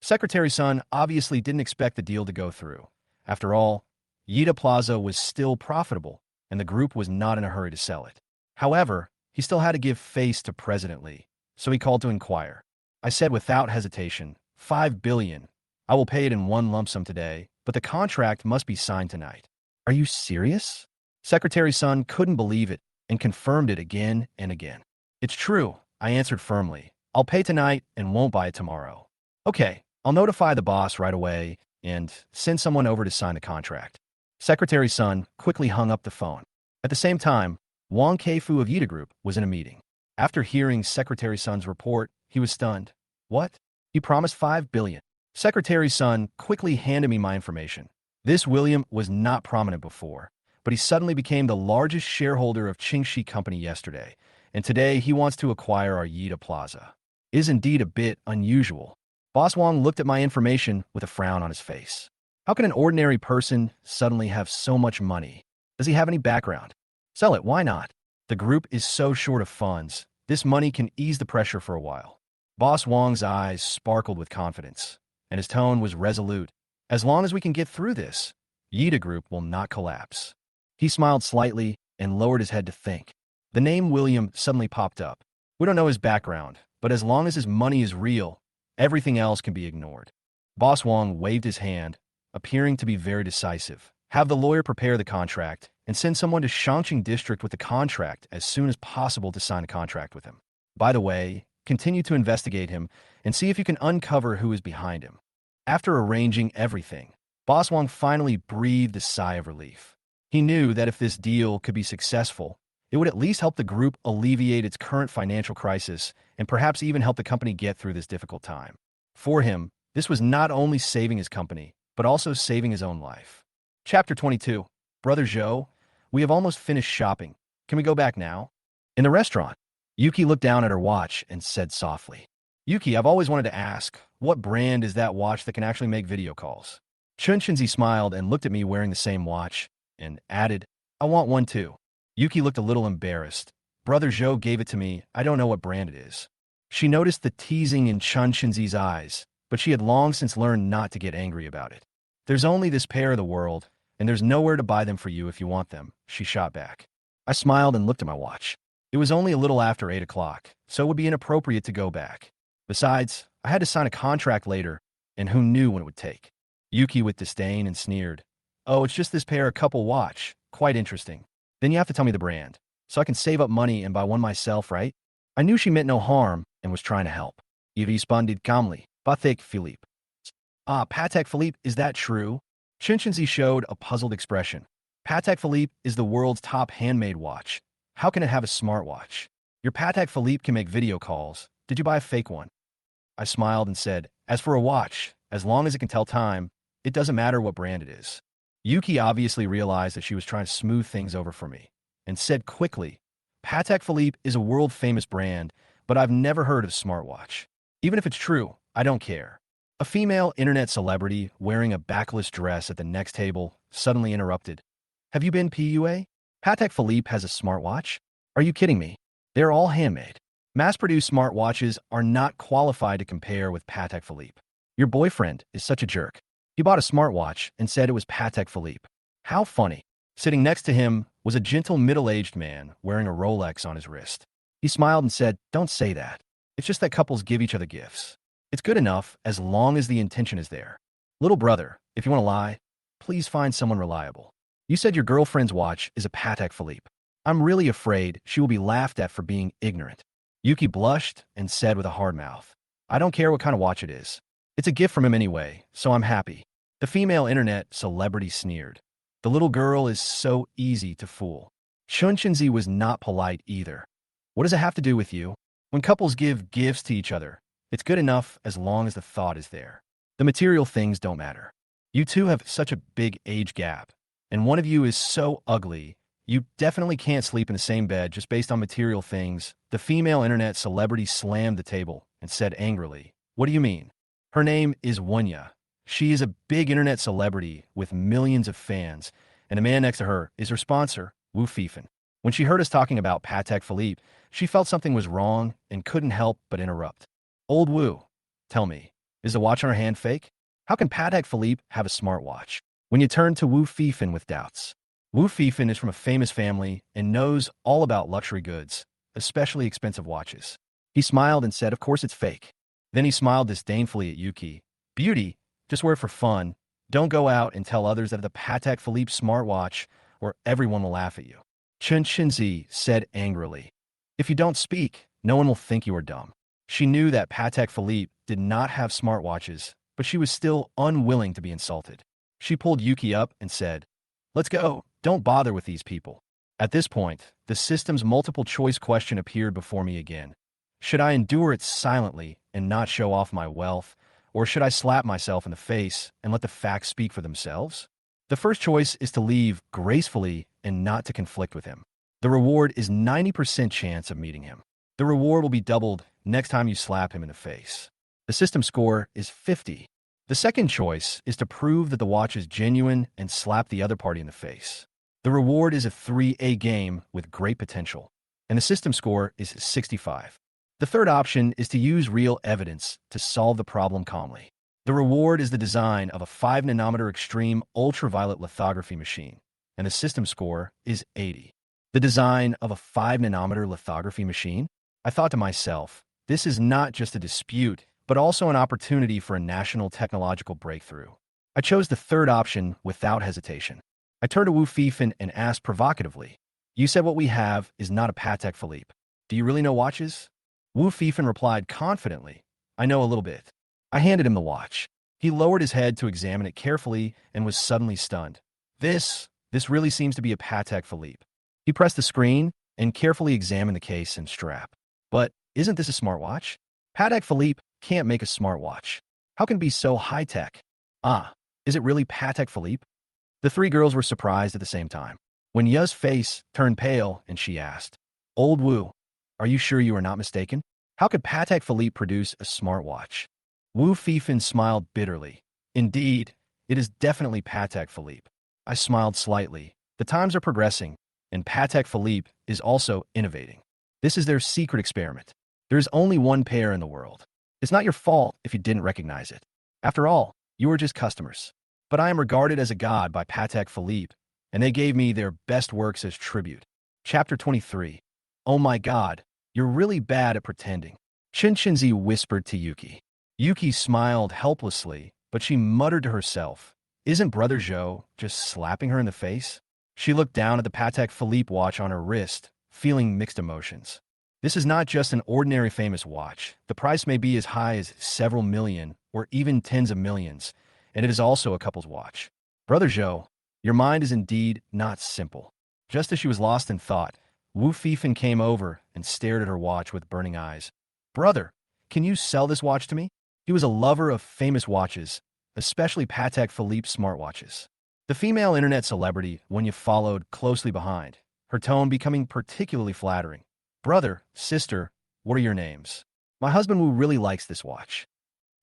Secretary Sun obviously didn't expect the deal to go through. After all, Yida Plaza was still profitable, and the group was not in a hurry to sell it. However, he still had to give face to President Li, so he called to inquire. I said without hesitation, 5 billion. I will pay it in one lump sum today, but the contract must be signed tonight. Are you serious? Secretary Sun couldn't believe it and confirmed it again and again. It's true, I answered firmly. I'll pay tonight and won't buy it tomorrow. Okay, I'll notify the boss right away and send someone over to sign the contract. Secretary Sun quickly hung up the phone. At the same time, Wang Keifu of Yida Group was in a meeting. After hearing Secretary Sun's report, he was stunned. What? He promised 5 billion. Secretary's son quickly handed me my information. This William was not prominent before, but he suddenly became the largest shareholder of Qingxi Company yesterday, and today he wants to acquire our Yida Plaza. It is indeed a bit unusual. Boss Wang looked at my information with a frown on his face. How can an ordinary person suddenly have so much money? Does he have any background? Sell it, why not? The group is so short of funds. This money can ease the pressure for a while. Boss Wang's eyes sparkled with confidence, and his tone was resolute. As long as we can get through this, Yida Group will not collapse. He smiled slightly and lowered his head to think. The name William suddenly popped up. We don't know his background, but as long as his money is real, everything else can be ignored. Boss Wang waved his hand, appearing to be very decisive. Have the lawyer prepare the contract and send someone to Shangqing District with the contract as soon as possible to sign a contract with him. By the way, continue to investigate him and see if you can uncover who is behind him. After arranging everything, Boss Wang finally breathed a sigh of relief. He knew that if this deal could be successful, it would at least help the group alleviate its current financial crisis and perhaps even help the company get through this difficult time. For him, this was not only saving his company, but also saving his own life. Chapter 22. Brother Zhou, we have almost finished shopping. Can we go back now? In the restaurant, Yuki looked down at her watch and said softly, Yuki, I've always wanted to ask, what brand is that watch that can actually make video calls? Chunxinzi smiled and looked at me wearing the same watch and added, I want one too. Yuki looked a little embarrassed. Brother Zhou gave it to me. I don't know what brand it is. She noticed the teasing in Chunxinzi's eyes, but she had long since learned not to get angry about it. There's only this pair of the world, and there's nowhere to buy them for you if you want them, she shot back. I smiled and looked at my watch. It was only a little after 8 o'clock, so it would be inappropriate to go back. Besides, I had to sign a contract later, and who knew when it would take? Yuki with disdain and sneered. Oh, it's just this pair of couple watch. Quite interesting. Then you have to tell me the brand, so I can save up money and buy one myself, right? I knew she meant no harm and was trying to help. Il responded calmly. Patek Philippe. Ah, Patek Philippe, is that true? Chunxinzi showed a puzzled expression. Patek Philippe is the world's top handmade watch. How can it have a smartwatch? Your Patek Philippe can make video calls. Did you buy a fake one? I smiled and said, as for a watch, as long as it can tell time, it doesn't matter what brand it is. Yuki obviously realized that she was trying to smooth things over for me, and said quickly, Patek Philippe is a world-famous brand, but I've never heard of smartwatch. Even if it's true, I don't care. A female internet celebrity wearing a backless dress at the next table suddenly interrupted. Have you been PUA? Patek Philippe has a smartwatch? Are you kidding me? They're all handmade. Mass-produced smartwatches are not qualified to compare with Patek Philippe. Your boyfriend is such a jerk. He bought a smartwatch and said it was Patek Philippe. How funny. Sitting next to him was a gentle middle-aged man wearing a Rolex on his wrist. He smiled and said, don't say that. It's just that couples give each other gifts. It's good enough as long as the intention is there. Little brother, if you want to lie, please find someone reliable. You said your girlfriend's watch is a Patek Philippe. I'm really afraid she will be laughed at for being ignorant. Yuki blushed and said with a hard mouth, I don't care what kind of watch it is. It's a gift from him anyway, so I'm happy. The female internet celebrity sneered. The little girl is so easy to fool. Chunxinzi was not polite either. What does it have to do with you? When couples give gifts to each other, it's good enough as long as the thought is there. The material things don't matter. You two have such a big age gap, and one of you is so ugly, you definitely can't sleep in the same bed just based on material things. The female internet celebrity slammed the table and said angrily, what do you mean? Her name is Wunya. She is a big internet celebrity with millions of fans, and the man next to her is her sponsor, Wu Fifen. When she heard us talking about Patek Philippe, she felt something was wrong and couldn't help but interrupt. Old Wu, tell me, is the watch on her hand fake? How can Patek Philippe have a smartwatch? When you turn to Wu Fifen with doubts. Wu Fifen is from a famous family and knows all about luxury goods, especially expensive watches. He smiled and said, of course it's fake. Then he smiled disdainfully at Yuki. Beauty, just wear it for fun. Don't go out and tell others of the Patek Philippe smartwatch, or everyone will laugh at you. Chunxinzi said angrily. If you don't speak, no one will think you are dumb. She knew that Patek Philippe did not have smartwatches, but she was still unwilling to be insulted. She pulled Yuki up and said, let's go, don't bother with these people. At this point, the system's multiple choice question appeared before me again. Should I endure it silently and not show off my wealth, or should I slap myself in the face and let the facts speak for themselves? The first choice is to leave gracefully and not to conflict with him. The reward is 90% chance of meeting him. The reward will be doubled next time you slap him in the face. The system score is 50. The second choice is to prove that the watch is genuine and slap the other party in the face. The reward is a 3A game with great potential, and the system score is 65. The third option is to use real evidence to solve the problem calmly. The reward is the design of a 5-nanometer extreme ultraviolet lithography machine, and the system score is 80. The design of a 5-nanometer lithography machine? I thought to myself, this is not just a dispute, but also an opportunity for a national technological breakthrough. I chose the third option without hesitation. I turned to Wu Fifan and asked provocatively, "You said what we have is not a Patek Philippe. Do you really know watches?" Wu Fifan replied confidently, "I know a little bit." I handed him the watch. He lowered his head to examine it carefully and was suddenly stunned. This really seems to be a Patek Philippe." He pressed the screen and carefully examined the case and strap. "But isn't this a smartwatch? Patek Philippe can't make a smartwatch. How can it be so high-tech?" "Ah, is it really Patek Philippe?" The three girls were surprised at the same time. When Ya's face turned pale and she asked, "Old Wu, are you sure you are not mistaken? How could Patek Philippe produce a smartwatch?" Wu Fifan smiled bitterly. "Indeed, it is definitely Patek Philippe." I smiled slightly. The times are progressing, and Patek Philippe is also innovating. This is their secret experiment. There is only one pair in the world. It's not your fault if you didn't recognize it. After all, you are just customers. But I am regarded as a god by Patek Philippe, and they gave me their best works as tribute. Chapter 23. "Oh my god, you're really bad at pretending," Shinshinzi whispered to Yuki. Yuki smiled helplessly, but she muttered to herself, "Isn't Brother Zhou just slapping her in the face?" She looked down at the Patek Philippe watch on her wrist, feeling mixed emotions. This is not just an ordinary famous watch. The price may be as high as several million or even tens of millions, and it is also a couple's watch. "Brother Zhou, your mind is indeed not simple." Just as she was lost in thought, Wu Fifan came over and stared at her watch with burning eyes. "Brother, can you sell this watch to me?" He was a lover of famous watches, especially Patek Philippe smartwatches. The female internet celebrity Wenya followed closely behind, her tone becoming particularly flattering. "Brother, sister, what are your names? My husband Wu really likes this watch."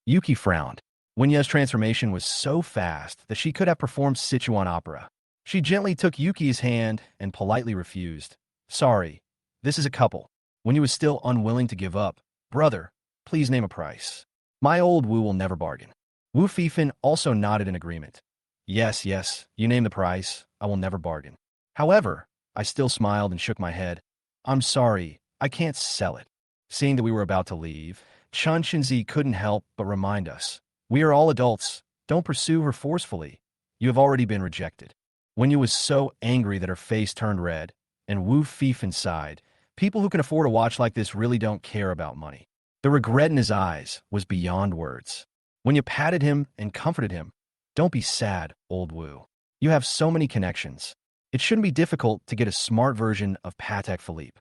Yuki frowned. Wenya's transformation was so fast that she could have performed Sichuan opera. She gently took Yuki's hand and politely refused. "Sorry, this is a couple." Wenya was still unwilling to give up. "Brother, please name a price. My old Wu will never bargain." Wu Fifan also nodded in agreement. Yes, you name the price. I will never bargain." However, I still smiled and shook my head. "I'm sorry, I can't sell it." Seeing that we were about to leave, Chun Shinzi couldn't help but remind us, "We are all adults. Don't pursue her forcefully. You have already been rejected." Wenya was so angry that her face turned red, and Wu Fifan sighed. People who can afford a watch like this really don't care about money. The regret in his eyes was beyond words. Wenya patted him and comforted him. "Don't be sad, old Wu. You have so many connections. It shouldn't be difficult to get a smart version of Patek Philippe."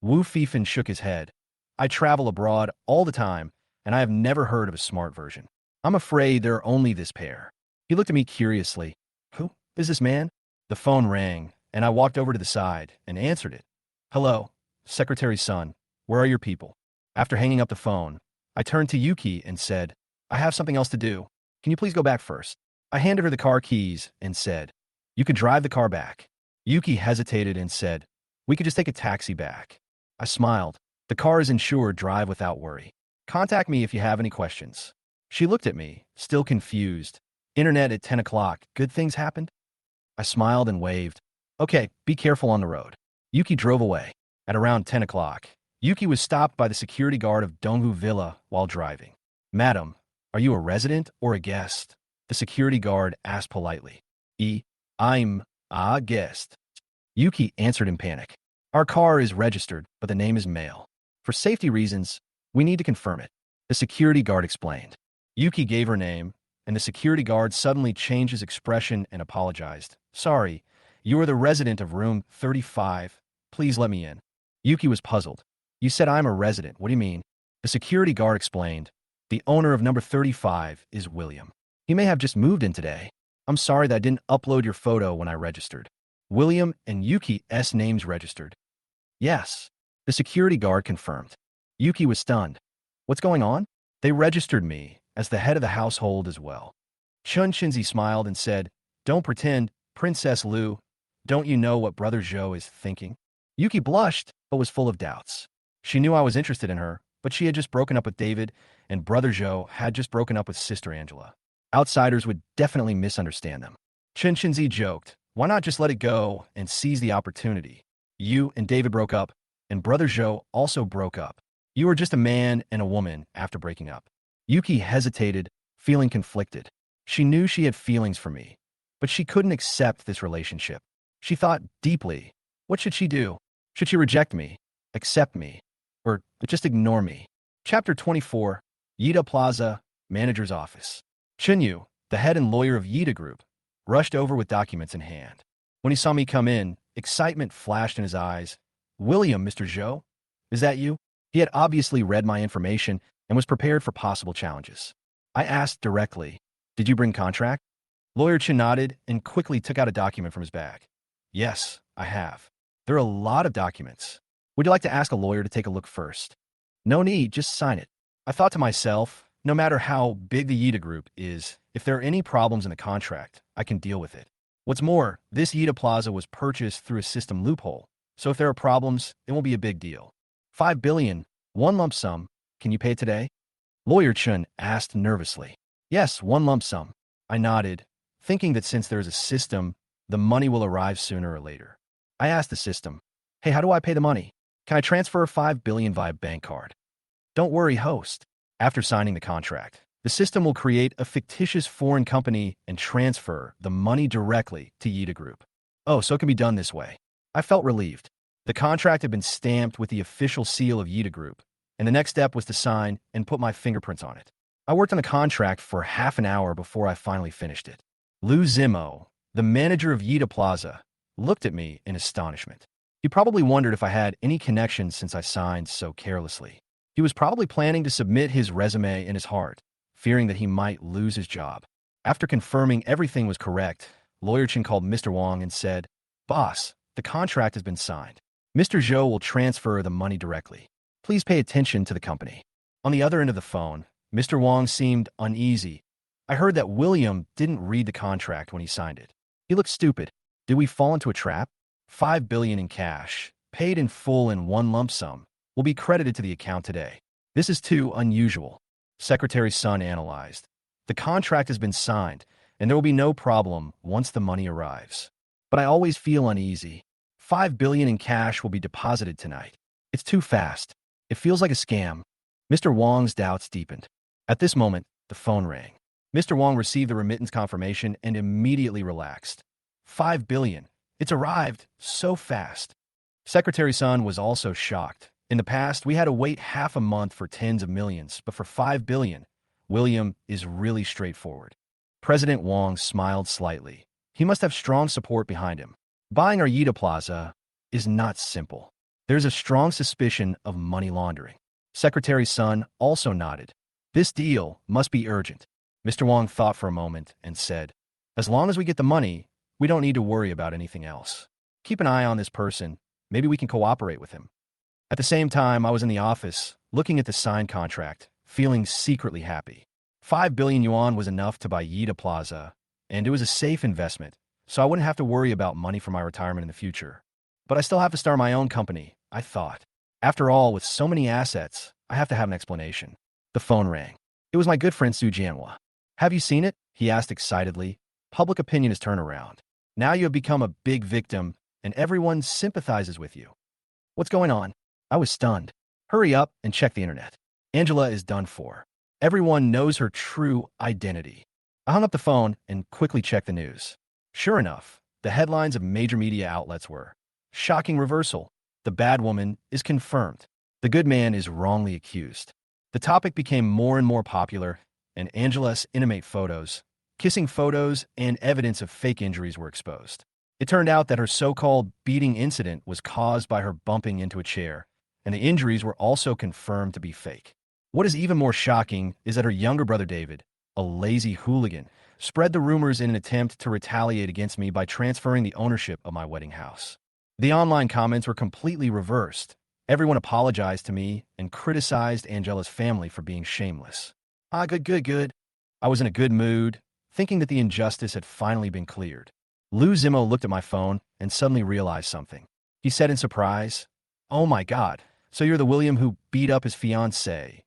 Wu Fifan shook his head. "I travel abroad all the time, and I have never heard of a smart version. I'm afraid there are only this pair." He looked at me curiously. "Who is this man?" The phone rang, and I walked over to the side and answered it. "Hello, Secretary's son. Where are your people?" After hanging up the phone, I turned to Yuki and said, "I have something else to do. Can you please go back first?" I handed her the car keys and said, "You could drive the car back." Yuki hesitated and said, "We could just take a taxi back." I smiled. "The car is insured. Drive without worry. Contact me if you have any questions." She looked at me, still confused. "Internet at 10 o'clock. Good things happened?" I smiled and waved. "Okay, be careful on the road." Yuki drove away. At around 10 o'clock, Yuki was stopped by the security guard of Donghu Villa while driving. "Madam, are you a resident or a guest?" the security guard asked politely. I'm a guest." Yuki answered in panic. "Our car is registered, but the name is male. For safety reasons, we need to confirm it," the security guard explained. Yuki gave her name, and the security guard suddenly changed his expression and apologized. "Sorry, you are the resident of room 35. Please let me in." Yuki was puzzled. "You said I'm a resident. What do you mean?" The security guard explained. The owner of number 35 is William. He may have just moved in today. I'm sorry that I didn't upload your photo when I registered. William and Yuki's names registered. Yes. The security guard confirmed. Yuki was stunned. What's going on? They registered me as the head of the household as well. Chun Shinzi smiled and said, Don't pretend, Princess Lu. Don't you know what Brother Zhou is thinking? Yuki blushed, but was full of doubts. She knew I was interested in her, but she had just broken up with David, and Brother Zhou had just broken up with Sister Angela. Outsiders would definitely misunderstand them. Chun Shinzi joked, Why not just let it go and seize the opportunity? You and David broke up, and Brother Zhou also broke up. You were just a man and a woman after breaking up. Yuki hesitated, feeling conflicted. She knew she had feelings for me, but she couldn't accept this relationship. She thought deeply, what should she do? Should she reject me, accept me, or just ignore me? Chapter 24, Yida Plaza, Manager's Office. Chunyu, the head and lawyer of Yida Group, rushed over with documents in hand. When he saw me come in, excitement flashed in his eyes. William, Mr. Zhou? Is that you? He had obviously read my information and was prepared for possible challenges. I asked directly, Did you bring contract? Lawyer Chen nodded and quickly took out a document from his bag. Yes, I have. There are a lot of documents. Would you like to ask a lawyer to take a look first? No need, just sign it. I thought to myself, no matter how big the Yida Group is, if there are any problems in the contract, I can deal with it. What's more, this Yida Plaza was purchased through a system loophole, so if there are problems, it won't be a big deal. 5 billion, one lump sum. Can you pay it today? Lawyer Chun asked nervously. Yes, one lump sum. I nodded, thinking that since there is a system, the money will arrive sooner or later. I asked the system, Hey, how do I pay the money? Can I transfer 5 billion via bank card? Don't worry, host. After signing the contract, the system will create a fictitious foreign company and transfer the money directly to Yida Group. Oh, so it can be done this way. I felt relieved. The contract had been stamped with the official seal of Yida Group, and the next step was to sign and put my fingerprints on it. I worked on the contract for half an hour before I finally finished it. Lu Zimo, the manager of Yida Plaza, looked at me in astonishment. He probably wondered if I had any connections since I signed so carelessly. He was probably planning to submit his resume in his heart, fearing that he might lose his job. After confirming everything was correct, Lawyer Chen called Mr. Wang and said, Boss, the contract has been signed. Mr. Zhou will transfer the money directly. Please pay attention to the company. On the other end of the phone, Mr. Wang seemed uneasy. I heard that William didn't read the contract when he signed it. He looked stupid. Did we fall into a trap? 5 billion in cash, paid in full in one lump sum, will be credited to the account today. This is too unusual. Secretary Sun analyzed. The contract has been signed, and there will be no problem once the money arrives. But I always feel uneasy. 5 billion in cash will be deposited tonight. It's too fast. It feels like a scam. Mr. Wang's doubts deepened. At this moment, the phone rang. Mr. Wang received the remittance confirmation and immediately relaxed. 5 billion. It's arrived so fast. Secretary Sun was also shocked. In the past, we had to wait half a month for tens of millions, but for 5 billion, William is really straightforward. President Wang smiled slightly. He must have strong support behind him. Buying our Yida Plaza is not simple. There's a strong suspicion of money laundering. Secretary Sun also nodded. This deal must be urgent. Mr. Wang thought for a moment and said, As long as we get the money, we don't need to worry about anything else. Keep an eye on this person. Maybe we can cooperate with him. At the same time, I was in the office, looking at the signed contract, feeling secretly happy. 5 billion yuan was enough to buy Yida Plaza, and it was a safe investment, so I wouldn't have to worry about money for my retirement in the future. But I still have to start my own company, I thought. After all, with so many assets, I have to have an explanation. The phone rang. It was my good friend Su Jianhua. Have you seen it? He asked excitedly. Public opinion has turned around. Now you have become a big victim, and everyone sympathizes with you. What's going on? I was stunned. Hurry up and check the internet. Angela is done for. Everyone knows her true identity. I hung up the phone and quickly checked the news. Sure enough, the headlines of major media outlets were, Shocking reversal. The bad woman is confirmed. The good man is wrongly accused. The topic became more and more popular, and Angela's intimate photos, kissing photos, and evidence of fake injuries were exposed. It turned out that her so-called beating incident was caused by her bumping into a chair, and the injuries were also confirmed to be fake. What is even more shocking is that her younger brother David, a lazy hooligan, spread the rumors in an attempt to retaliate against me by transferring the ownership of my wedding house. The online comments were completely reversed. Everyone apologized to me and criticized Angela's family for being shameless. Ah, good, good, good. I was in a good mood, thinking that the injustice had finally been cleared. Lou Zimmo looked at my phone and suddenly realized something. He said in surprise, "Oh my God, so you're the William who beat up his fiancée."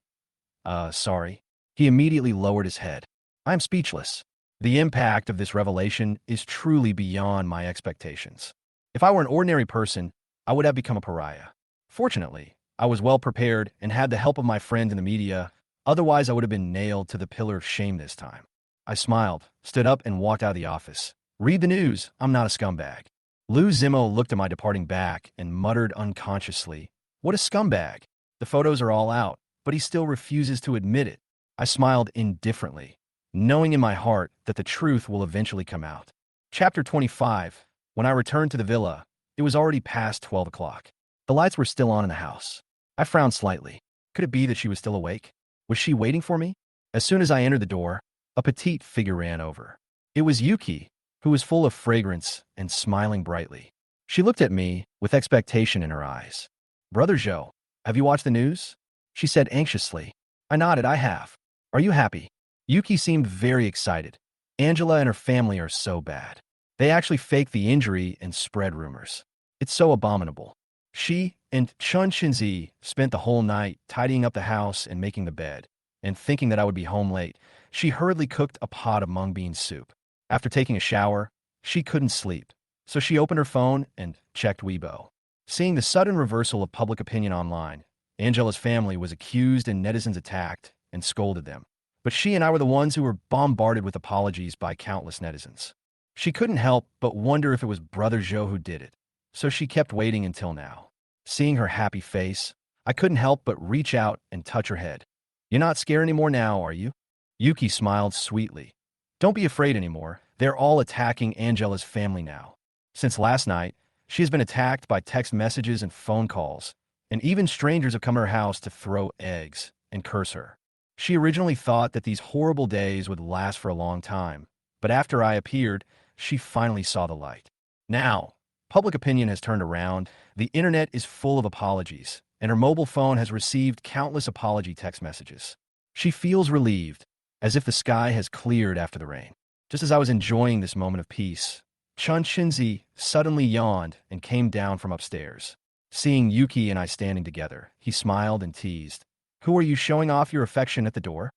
Sorry." He immediately lowered his head. I am speechless. The impact of this revelation is truly beyond my expectations. If I were an ordinary person, I would have become a pariah. Fortunately, I was well prepared and had the help of my friend in the media. Otherwise, I would have been nailed to the pillar of shame this time. I smiled, stood up, and walked out of the office. Read the news. I'm not a scumbag. Lou Zimmo looked at my departing back and muttered unconsciously, "What a scumbag." The photos are all out, but he still refuses to admit it. I smiled indifferently, knowing in my heart that the truth will eventually come out. Chapter 25. When I returned to the villa, it was already past 12 o'clock. The lights were still on in the house. I frowned slightly. Could it be that she was still awake? Was she waiting for me? As soon as I entered the door, a petite figure ran over. It was Yuki, who was full of fragrance and smiling brightly. She looked at me with expectation in her eyes. "Brother Joe, have you watched the news?" she said anxiously. I nodded. "I have. Are you happy?" Yuki seemed very excited. "Angela and her family are so bad. They actually faked the injury and spread rumors. It's so abominable. She and Chun Shinzi spent the whole night tidying up the house and making the bed, and thinking that I would be home late, she hurriedly cooked a pot of mung bean soup. After taking a shower, she couldn't sleep, so she opened her phone and checked Weibo. Seeing the sudden reversal of public opinion online, Angela's family was accused and netizens attacked and scolded them. But she and I were the ones who were bombarded with apologies by countless netizens. She couldn't help but wonder if it was Brother Joe who did it, so she kept waiting until now. Seeing her happy face, I couldn't help but reach out and touch her head. "You're not scared anymore now, are you?" Yuki smiled sweetly. "Don't be afraid anymore. They're all attacking Angela's family now. Since last night, she has been attacked by text messages and phone calls, and even strangers have come to her house to throw eggs and curse her. She originally thought that these horrible days would last for a long time, but after I appeared, she finally saw the light. Now, public opinion has turned around, the internet is full of apologies, and her mobile phone has received countless apology text messages. She feels relieved, as if the sky has cleared after the rain." Just as I was enjoying this moment of peace, Chun Shinzi suddenly yawned and came down from upstairs. Seeing Yuki and I standing together, he smiled and teased, "Who are you showing off your affection at the door?"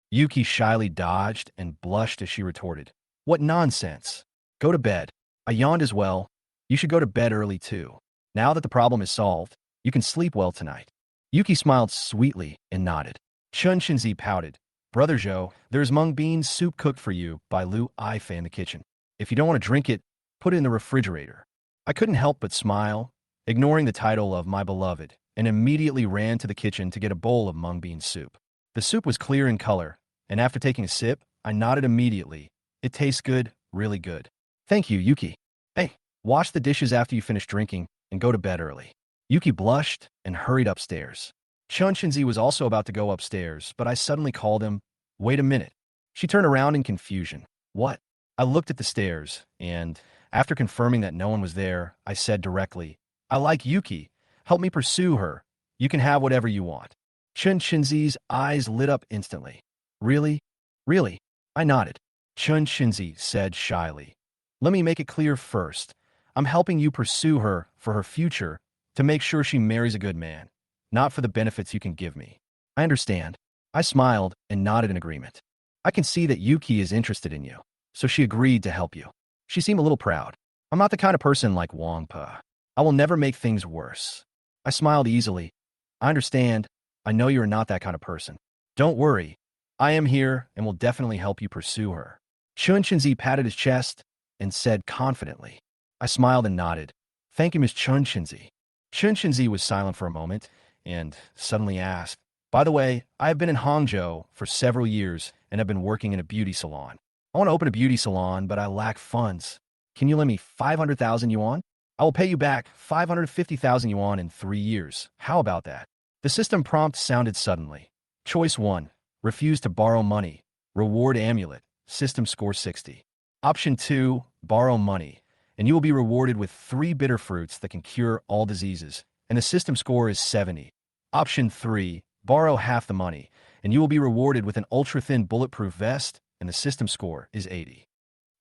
Yuki shyly dodged and blushed as she retorted, "What nonsense. Go to bed." I yawned as well. "You should go to bed early too. Now that the problem is solved, you can sleep well tonight." Yuki smiled sweetly and nodded. Chun Shinzi pouted, "Brother Joe, there's mung bean soup cooked for you by Lu Ifei in the kitchen. If you don't want to drink it, put it in the refrigerator." I couldn't help but smile, ignoring the title of my beloved, and immediately ran to the kitchen to get a bowl of mung bean soup. The soup was clear in color, and after taking a sip, I nodded immediately. "It tastes good, really good." "Thank you, Yuki." "Hey, wash the dishes after you finish drinking and go to bed early." Yuki blushed and hurried upstairs. Chun Shinzi was also about to go upstairs, but I suddenly called him. "Wait a minute." She turned around in confusion. "What?" I looked at the stairs, and after confirming that no one was there, I said directly, "I like Yuki. Help me pursue her. You can have whatever you want." Chun Shinzi's eyes lit up instantly. "Really? Really?" I nodded. Chun Shinzi said shyly, "Let me make it clear first. I'm helping you pursue her for her future, to make sure she marries a good man, not for the benefits you can give me." "I understand." I smiled and nodded in agreement. "I can see that Yuki is interested in you, so she agreed to help you." She seemed a little proud. "I'm not the kind of person like Wangpa. I will never make things worse." I smiled easily. "I understand. I know you're not that kind of person. Don't worry. I am here and will definitely help you pursue her." Chun Shinzi patted his chest and said confidently. I smiled and nodded. "Thank you, Miss Chun Shinzi." Chun Shinzi was silent for a moment and suddenly asked, "By the way, I have been in Hangzhou for several years and have been working in a beauty salon. I want to open a beauty salon, but I lack funds. Can you lend me 500,000 yuan? I will pay you back 550,000 yuan in 3 years. How about that?" The system prompt sounded suddenly. Choice 1. Refuse to borrow money. Reward amulet. System score 60. Option 2. Borrow money, and you will be rewarded with 3 bitter fruits that can cure all diseases, and the system score is 70. Option 3. Borrow half the money, and you will be rewarded with an ultra-thin bulletproof vest, and the system score is 80.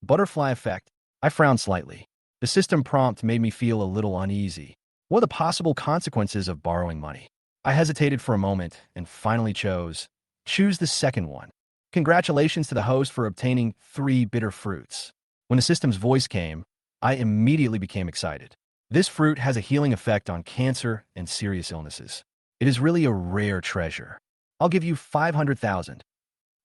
Butterfly effect. I frowned slightly. The system prompt made me feel a little uneasy. What are the possible consequences of borrowing money? I hesitated for a moment and finally choose the second one. Congratulations to the host for obtaining 3 bitter fruits. When the system's voice came, I immediately became excited. This fruit has a healing effect on cancer and serious illnesses. It is really a rare treasure. I'll give you 500,000.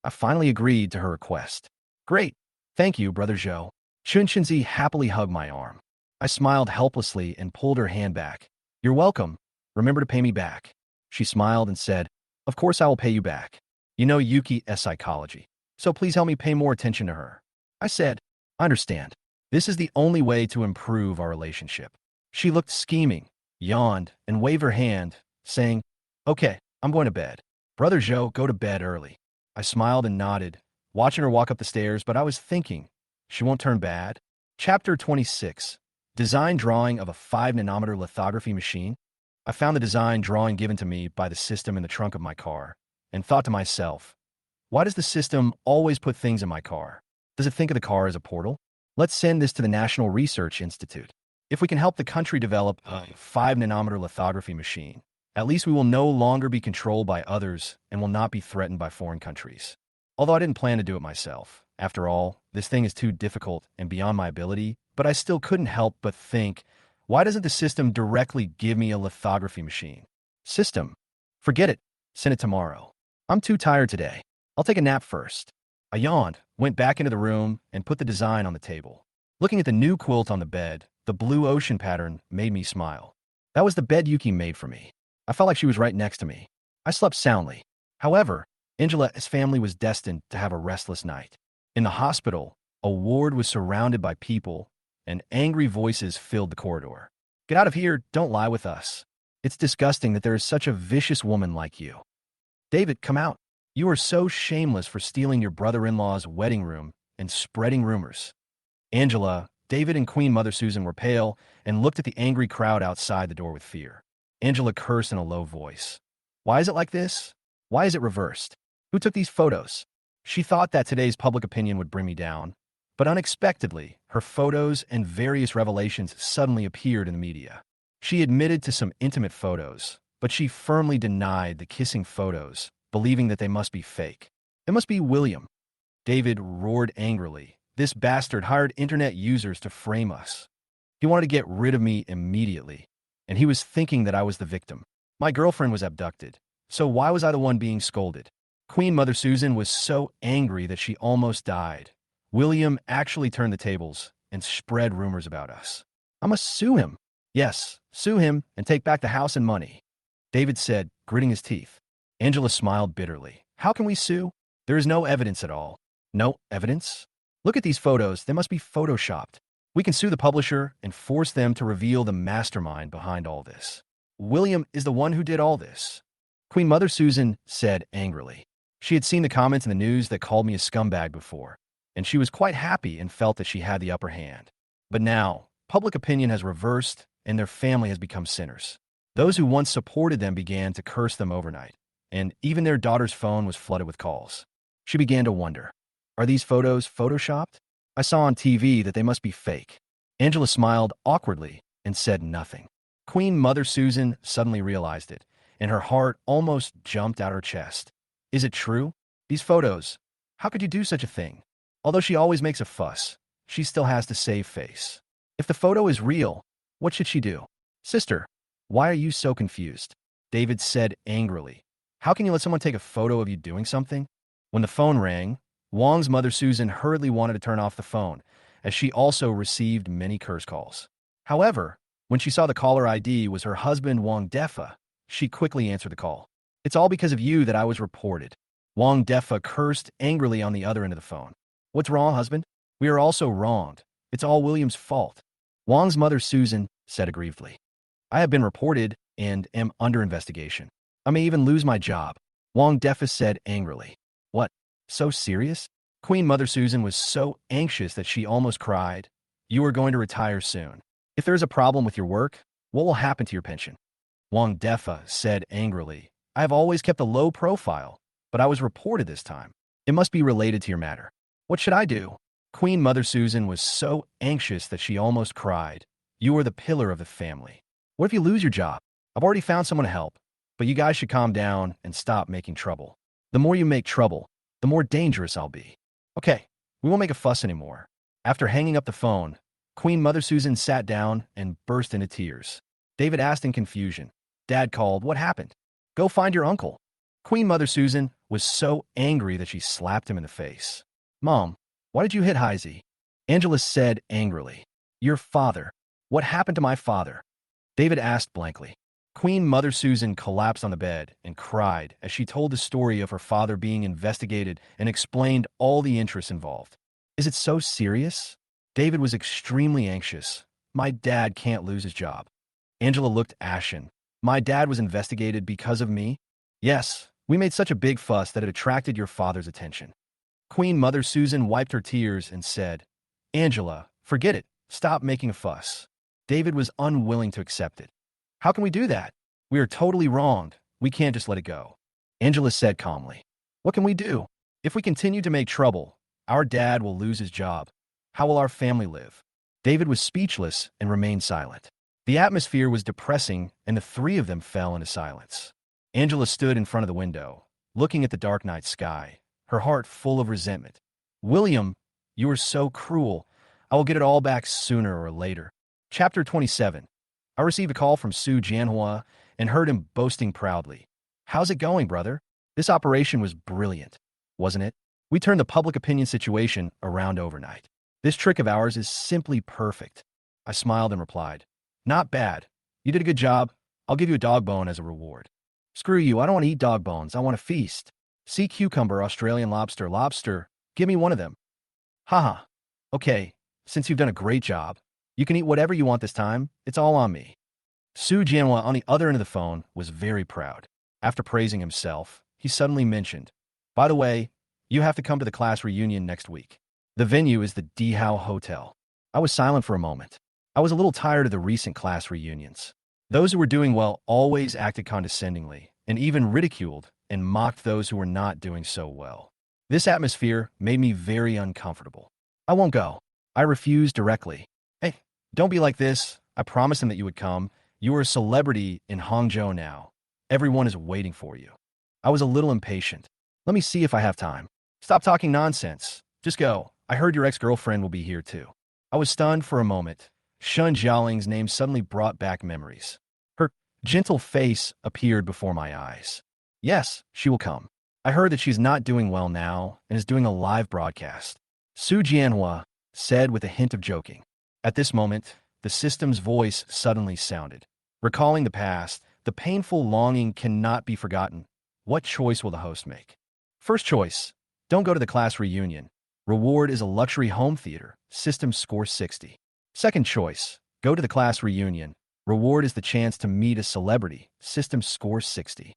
I finally agreed to her request. Great. Thank you, Brother Zhou. Chunxinzi happily hugged my arm. I smiled helplessly and pulled her hand back. You're welcome. Remember to pay me back. She smiled and said, Of course I will pay you back. You know Yuki is psychology, so please help me pay more attention to her. I said, I understand. This is the only way to improve our relationship. She looked scheming, yawned, and waved her hand, saying, Okay, I'm going to bed. Brother Zhou, go to bed early. I smiled and nodded, watching her walk up the stairs, but I was thinking, she won't turn bad? Chapter 26. Design drawing of a 5-nanometer lithography machine. I found the design drawing given to me by the system in the trunk of my car, and thought to myself, why does the system always put things in my car? Does it think of the car as a portal? Let's send this to the National Research Institute. If we can help the country develop a 5-nanometer lithography machine, at least we will no longer be controlled by others and will not be threatened by foreign countries. Although I didn't plan to do it myself. After all, this thing is too difficult and beyond my ability, but I still couldn't help but think, why doesn't the system directly give me a lithography machine? System, forget it. Send it tomorrow. I'm too tired today. I'll take a nap first. I yawned, went back into the room, and put the design on the table. Looking at the new quilt on the bed, the blue ocean pattern made me smile. That was the bed Yuki made for me. I felt like she was right next to me. I slept soundly. However, Angela's family was destined to have a restless night. In the hospital, a ward was surrounded by people, and angry voices filled the corridor. Get out of here, don't lie with us. It's disgusting that there is such a vicious woman like you. David, come out. You are so shameless for stealing your brother-in-law's wedding room and spreading rumors. Angela, David, and Queen Mother Susan were pale and looked at the angry crowd outside the door with fear. Angela cursed in a low voice. Why is it like this? Why is it reversed? Who took these photos? She thought that today's public opinion would bring me down, but unexpectedly, her photos and various revelations suddenly appeared in the media. She admitted to some intimate photos, but she firmly denied the kissing photos, believing that they must be fake. It must be William. David roared angrily. This bastard hired internet users to frame us. He wanted to get rid of me immediately, and he was thinking that I was the victim. My girlfriend was abducted, so why was I the one being scolded? Queen Mother Susan was so angry that she almost died. William actually turned the tables and spread rumors about us. I must sue him. Yes, sue him and take back the house and money, David said, gritting his teeth. Angela smiled bitterly. How can we sue? There is no evidence at all. No evidence? Look at these photos. They must be photoshopped. We can sue the publisher and force them to reveal the mastermind behind all this. William is the one who did all this, Queen Mother Susan said angrily. She had seen the comments in the news that called me a scumbag before, and she was quite happy and felt that she had the upper hand. But now, public opinion has reversed, and their family has become sinners. Those who once supported them began to curse them overnight, and even their daughter's phone was flooded with calls. She began to wonder, are these photos photoshopped? I saw on TV that they must be fake. Angela smiled awkwardly and said nothing. Queen Mother Susan suddenly realized it, and her heart almost jumped out her chest. Is it true? These photos. How could you do such a thing? Although she always makes a fuss, she still has to save face. If the photo is real, what should she do? Sister, why are you so confused? David said angrily. How can you let someone take a photo of you doing something? When the phone rang, Wang's Mother Susan hurriedly wanted to turn off the phone, as she also received many curse calls. However, when she saw the caller ID was her husband Wang Defa, she quickly answered the call. It's all because of you that I was reported. Wang Defa cursed angrily on the other end of the phone. What's wrong, husband? We are also wronged. It's all William's fault. Wang's Mother Susan said aggrievedly. I have been reported and am under investigation. I may even lose my job. Wang Defa said angrily. What? So serious? Queen Mother Susan was so anxious that she almost cried. You are going to retire soon. If there is a problem with your work, what will happen to your pension? Wang Defa said angrily. I have always kept a low profile, but I was reported this time. It must be related to your matter. What should I do? Queen Mother Susan was so anxious that she almost cried. You are the pillar of the family. What if you lose your job? I've already found someone to help, but you guys should calm down and stop making trouble. The more you make trouble, the more dangerous I'll be. Okay, we won't make a fuss anymore. After hanging up the phone, Queen Mother Susan sat down and burst into tears. David asked in confusion. Dad called. What happened? Go find your uncle. Queen Mother Susan was so angry that she slapped him in the face. Mom, why did you hit Heisey? Angela said angrily. Your father. What happened to my father? David asked blankly. Queen Mother Susan collapsed on the bed and cried as she told the story of her father being investigated and explained all the interests involved. Is it so serious? David was extremely anxious. My dad can't lose his job. Angela looked ashen. My dad was investigated because of me? Yes, we made such a big fuss that it attracted your father's attention. Queen Mother Susan wiped her tears and said, Angela, forget it. Stop making a fuss. David was unwilling to accept it. How can we do that? We are totally wronged. We can't just let it go. Angela said calmly. What can we do? If we continue to make trouble, our dad will lose his job. How will our family live? David was speechless and remained silent. The atmosphere was depressing, and the three of them fell into silence. Angela stood in front of the window, looking at the dark night sky, her heart full of resentment. William, you are so cruel. I will get it all back sooner or later. Chapter 27. I received a call from Su Jianhua and heard him boasting proudly. How's it going, brother? This operation was brilliant, wasn't it? We turned the public opinion situation around overnight. This trick of ours is simply perfect. I smiled and replied, Not bad. You did a good job. I'll give you a dog bone as a reward. Screw you, I don't want to eat dog bones. I want to feast. Sea cucumber, Australian lobster, lobster. Give me one of them. Haha. Okay, since you've done a great job, you can eat whatever you want this time. It's all on me. Su Jianhua on the other end of the phone was very proud. After praising himself, he suddenly mentioned, By the way, you have to come to the class reunion next week. The venue is the Dihao Hotel. I was silent for a moment. I was a little tired of the recent class reunions. Those who were doing well always acted condescendingly, and even ridiculed and mocked those who were not doing so well. This atmosphere made me very uncomfortable. I won't go. I refused directly. Hey, don't be like this. I promised him that you would come. You are a celebrity in Hangzhou now. Everyone is waiting for you. I was a little impatient. Let me see if I have time. Stop talking nonsense. Just go. I heard your ex-girlfriend will be here too. I was stunned for a moment. Shun Jiaoling's name suddenly brought back memories. Her gentle face appeared before my eyes. Yes, she will come. I heard that she's not doing well now and is doing a live broadcast. Su Jianhua said with a hint of joking. At this moment, the system's voice suddenly sounded. Recalling the past, the painful longing cannot be forgotten. What choice will the host make? First choice, don't go to the class reunion. Reward is a luxury home theater. System score 60. Second choice, go to the class reunion. Reward is the chance to meet a celebrity. System score 60.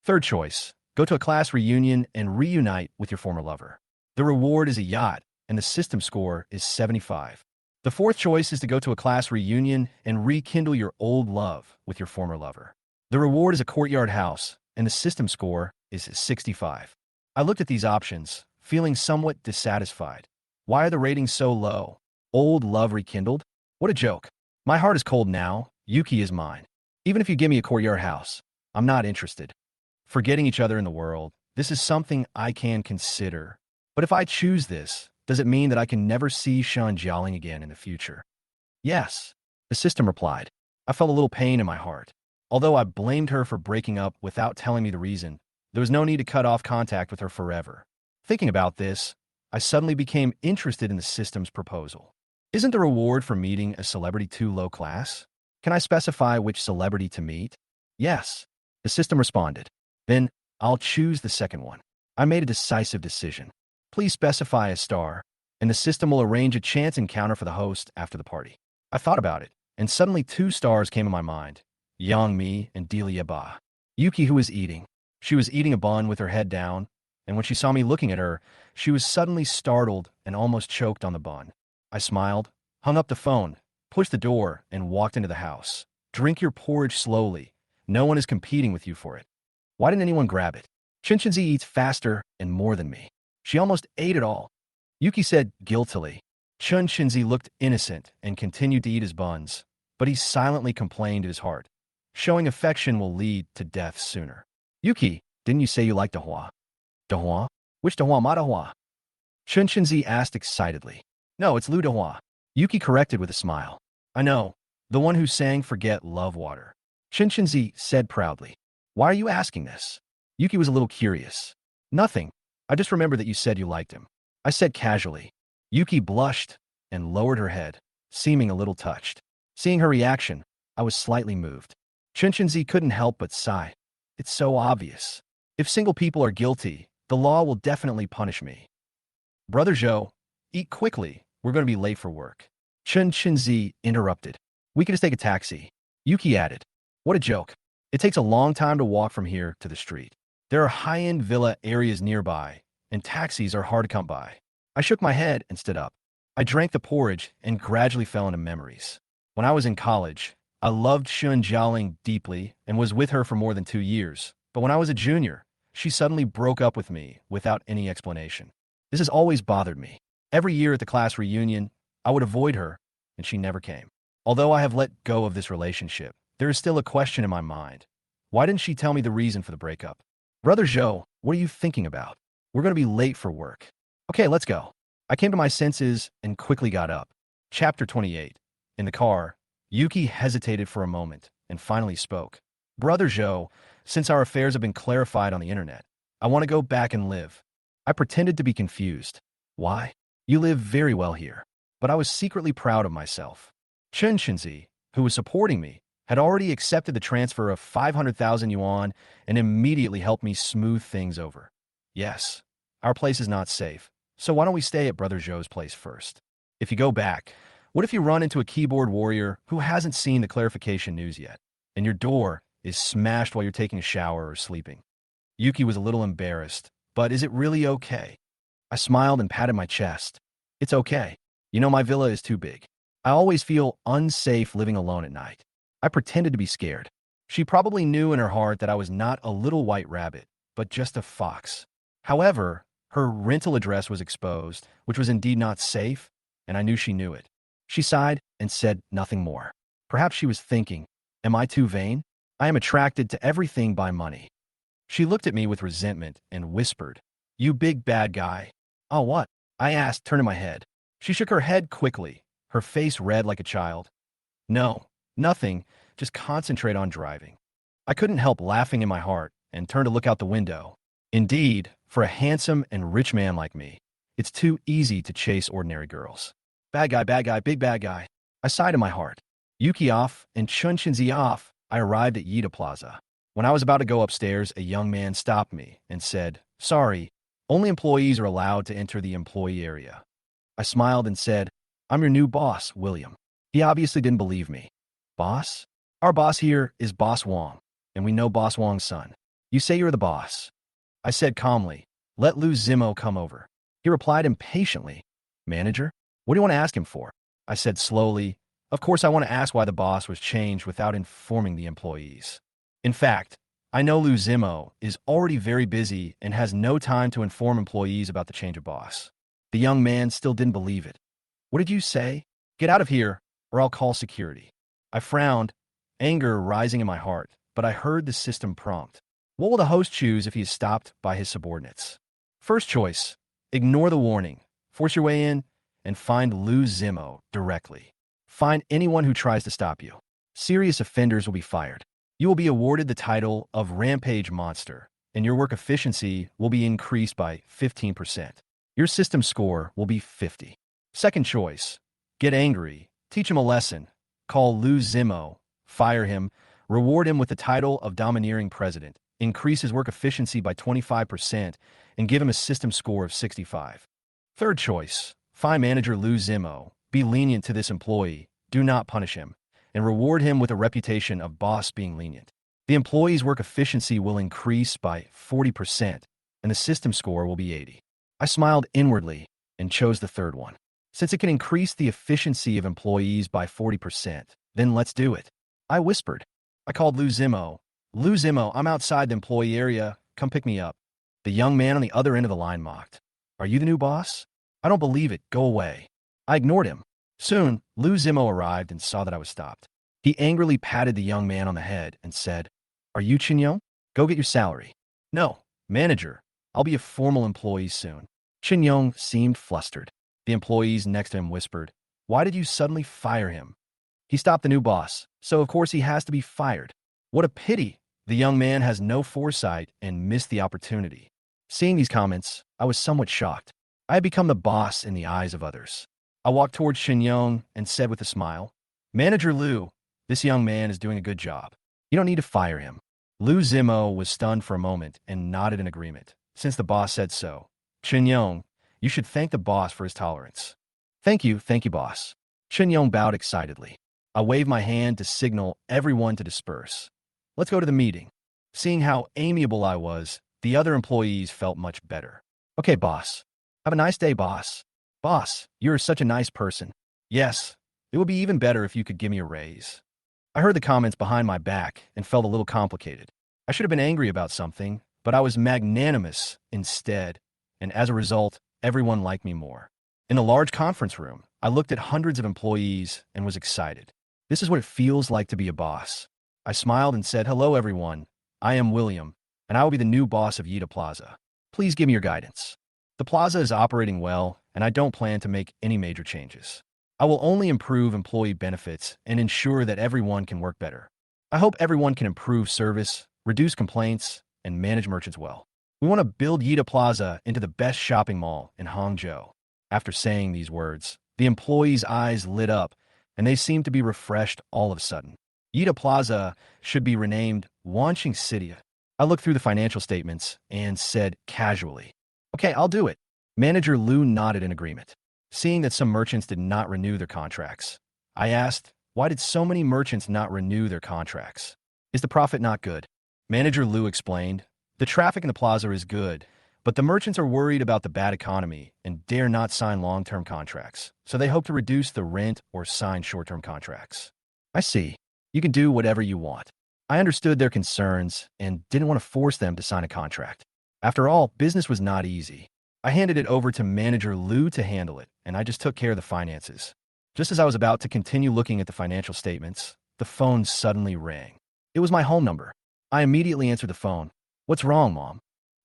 Third choice, go to a class reunion and reunite with your former lover. The reward is a yacht, and the system score is 75. The fourth choice is to go to a class reunion and rekindle your old love with your former lover. The reward is a courtyard house, and the system score is 65. I looked at these options, feeling somewhat dissatisfied. Why are the ratings so low? Old love rekindled? What a joke. My heart is cold now. Yuki is mine. Even if you give me a courtyard house, I'm not interested. Forgetting each other in the world, this is something I can consider. But if I choose this, does it mean that I can never see Shun Jiaoling again in the future? Yes, the system replied. I felt a little pain in my heart. Although I blamed her for breaking up without telling me the reason, there was no need to cut off contact with her forever. Thinking about this, I suddenly became interested in the system's proposal. Isn't the reward for meeting a celebrity too low class? Can I specify which celebrity to meet? Yes, the system responded. Then I'll choose the second one. I made a decisive decision. Please specify a star, and the system will arrange a chance encounter for the host after the party. I thought about it, and suddenly 2 stars came in my mind. Yang Mi and Delia Ba. Yuki, who is eating. She was eating a bun with her head down, and when she saw me looking at her, she was suddenly startled and almost choked on the bun. I smiled, hung up the phone, pushed the door, and walked into the house. Drink your porridge slowly. No one is competing with you for it. Why didn't anyone grab it? Shinshinzi eats faster and more than me. She almost ate it all. Yuki said guiltily. Chun Shinzi looked innocent and continued to eat his buns, but he silently complained in his heart. Showing affection will lead to death sooner. Yuki, didn't you say you liked Dahua? Dahua? Which Dahua ma Dahua? Chun Shinzi asked excitedly. No, it's Lu Dahua. Yuki corrected with a smile. I know, the one who sang Forget Love Water. Chun Shinzi said proudly. Why are you asking this? Yuki was a little curious. Nothing. I just remembered that you said you liked him. I said casually. Yuki blushed and lowered her head, seeming a little touched. Seeing her reaction, I was slightly moved. Chinshinzi couldn't help but sigh. It's so obvious. If single people are guilty, the law will definitely punish me. Brother Zhou, eat quickly. We're going to be late for work. Chinshinzi interrupted. We can just take a taxi. Yuki added. What a joke. It takes a long time to walk from here to the street. There are high-end villa areas nearby, and taxis are hard to come by. I shook my head and stood up. I drank the porridge and gradually fell into memories. When I was in college, I loved Shun Jialing deeply and was with her for more than 2 years. But when I was a junior, she suddenly broke up with me without any explanation. This has always bothered me. Every year at the class reunion, I would avoid her, and she never came. Although I have let go of this relationship, there is still a question in my mind. Why didn't she tell me the reason for the breakup? Brother Zhou, what are you thinking about? We're going to be late for work. Okay, let's go. I came to my senses and quickly got up. Chapter 28. In the car, Yuki hesitated for a moment and finally spoke. Brother Zhou, since our affairs have been clarified on the internet, I want to go back and live. I pretended to be confused. Why? You live very well here. But I was secretly proud of myself. Chen Shinzi, who was supporting me, had already accepted the transfer of 500,000 yuan and immediately helped me smooth things over. Yes, our place is not safe, so why don't we stay at Brother Zhou's place first? If you go back, what if you run into a keyboard warrior who hasn't seen the clarification news yet, and your door is smashed while you're taking a shower or sleeping? Yuki was a little embarrassed, but is it really okay? I smiled and patted my chest. It's okay. You know, my villa is too big. I always feel unsafe living alone at night. I pretended to be scared. She probably knew in her heart that I was not a little white rabbit, but just a fox. However, her rental address was exposed, which was indeed not safe, and I knew she knew it. She sighed and said nothing more. Perhaps she was thinking, am I too vain? I am attracted to everything by money. She looked at me with resentment and whispered, you big bad guy. Oh, what? I asked, turning my head. She shook her head quickly, her face red like a child. No, nothing, just concentrate on driving. I couldn't help laughing in my heart and turned to look out the window. Indeed, for a handsome and rich man like me, it's too easy to chase ordinary girls. Bad guy, big bad guy. I sighed in my heart. Yuki off and Chun Shinzi off, I arrived at Yida Plaza. When I was about to go upstairs, a young man stopped me and said, sorry, only employees are allowed to enter the employee area. I smiled and said, I'm your new boss, William. He obviously didn't believe me. Boss? Our boss here is Boss Wong, and we know Boss Wong's son. You say you're the boss. I said calmly, let Lu Zimo come over. He replied impatiently, manager? What do you want to ask him for? I said slowly, of course I want to ask why the boss was changed without informing the employees. In fact, I know Lu Zimo is already very busy and has no time to inform employees about the change of boss. The young man still didn't believe it. What did you say? Get out of here, or I'll call security. I frowned, anger rising in my heart, but I heard the system prompt. What will the host choose if he is stopped by his subordinates? First choice, ignore the warning, force your way in, and find Lu Zimo directly. Find anyone who tries to stop you. Serious offenders will be fired. You will be awarded the title of Rampage Monster, and your work efficiency will be increased by 15%. Your system score will be 50. Second choice, get angry, teach him a lesson, call Lu Zimo, fire him, reward him with the title of Domineering President, increase his work efficiency by 25%, and give him a system score of 65. Third choice, find manager Lu Zimo, be lenient to this employee, do not punish him, and reward him with a reputation of boss being lenient. The employee's work efficiency will increase by 40%, and the system score will be 80. I smiled inwardly and chose the third one. Since it can increase the efficiency of employees by 40%, then let's do it. I whispered. I called Lou Zimmo. Lou Zimmo, I'm outside the employee area. Come pick me up. The young man on the other end of the line mocked. Are you the new boss? I don't believe it. Go away. I ignored him. Soon, Lou Zimmo arrived and saw that I was stopped. He angrily patted the young man on the head and said, Are you Chin-Yong? Go get your salary. No, manager. I'll be a formal employee soon. Chin-Yong seemed flustered. The employees next to him whispered, Why did you suddenly fire him? He stopped the new boss, so of course he has to be fired. What a pity. The young man has no foresight and missed the opportunity. Seeing these comments, I was somewhat shocked. I had become the boss in the eyes of others. I walked towards Shin-Yong and said with a smile, Manager Lou, this young man is doing a good job. You don't need to fire him. Lou Zimmo was stunned for a moment and nodded in agreement. Since the boss said so, Shin-Yong, you should thank the boss for his tolerance. Thank you, boss. Shin-Yong bowed excitedly. I waved my hand to signal everyone to disperse. Let's go to the meeting. Seeing how amiable I was, the other employees felt much better. Okay, boss. Have a nice day, boss. Boss, you're such a nice person. Yes, it would be even better if you could give me a raise. I heard the comments behind my back and felt a little complicated. I should have been angry about something, but I was magnanimous instead, and as a result, everyone liked me more. In the large conference room, I looked at hundreds of employees and was excited. This is what it feels like to be a boss. I smiled and said, Hello, everyone. I am William, and I will be the new boss of Yida Plaza. Please give me your guidance. The plaza is operating well, and I don't plan to make any major changes. I will only improve employee benefits and ensure that everyone can work better. I hope everyone can improve service, reduce complaints, and manage merchants well. We want to build Yida Plaza into the best shopping mall in Hangzhou. After saying these words, the employees' eyes lit up, and they seemed to be refreshed all of a sudden. Yida Plaza should be renamed Wanqing City. I looked through the financial statements and said casually, Okay, I'll do it. Manager Lou nodded in agreement. Seeing that some merchants did not renew their contracts, I asked, Why did so many merchants not renew their contracts? Is the profit not good? Manager Lou explained, The traffic in the plaza is good, but the merchants are worried about the bad economy and dare not sign long-term contracts, so they hope to reduce the rent or sign short-term contracts. I see. You can do whatever you want. I understood their concerns and didn't want to force them to sign a contract. After all, business was not easy. I handed it over to Manager Lou to handle it, and I just took care of the finances. Just as I was about to continue looking at the financial statements, the phone suddenly rang. It was my home number. I immediately answered the phone. What's wrong, Mom?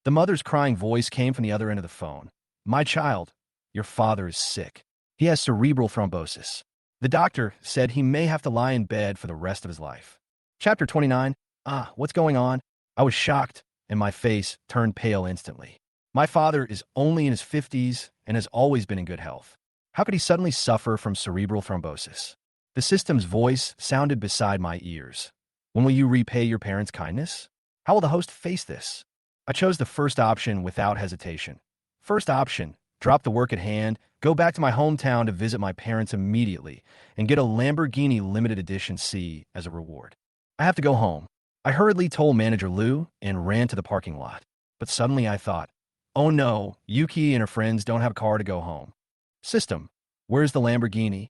The mother's crying voice came from the other end of the phone. My child, your father is sick. He has cerebral thrombosis. The doctor said he may have to lie in bed for the rest of his life. Chapter 29. What's going on? I was shocked, and my face turned pale instantly. My father is only in his 50s and has always been in good health. How could he suddenly suffer from cerebral thrombosis? The system's voice sounded beside my ears. When will you repay your parents' kindness? How will the host face this? I chose the first option without hesitation. First option, drop the work at hand, go back to my hometown to visit my parents immediately, and get a Lamborghini Limited Edition C as a reward. I have to go home. I hurriedly told Manager Lou and ran to the parking lot. But suddenly I thought, oh no, Yuki and her friends don't have a car to go home. System, where's the Lamborghini?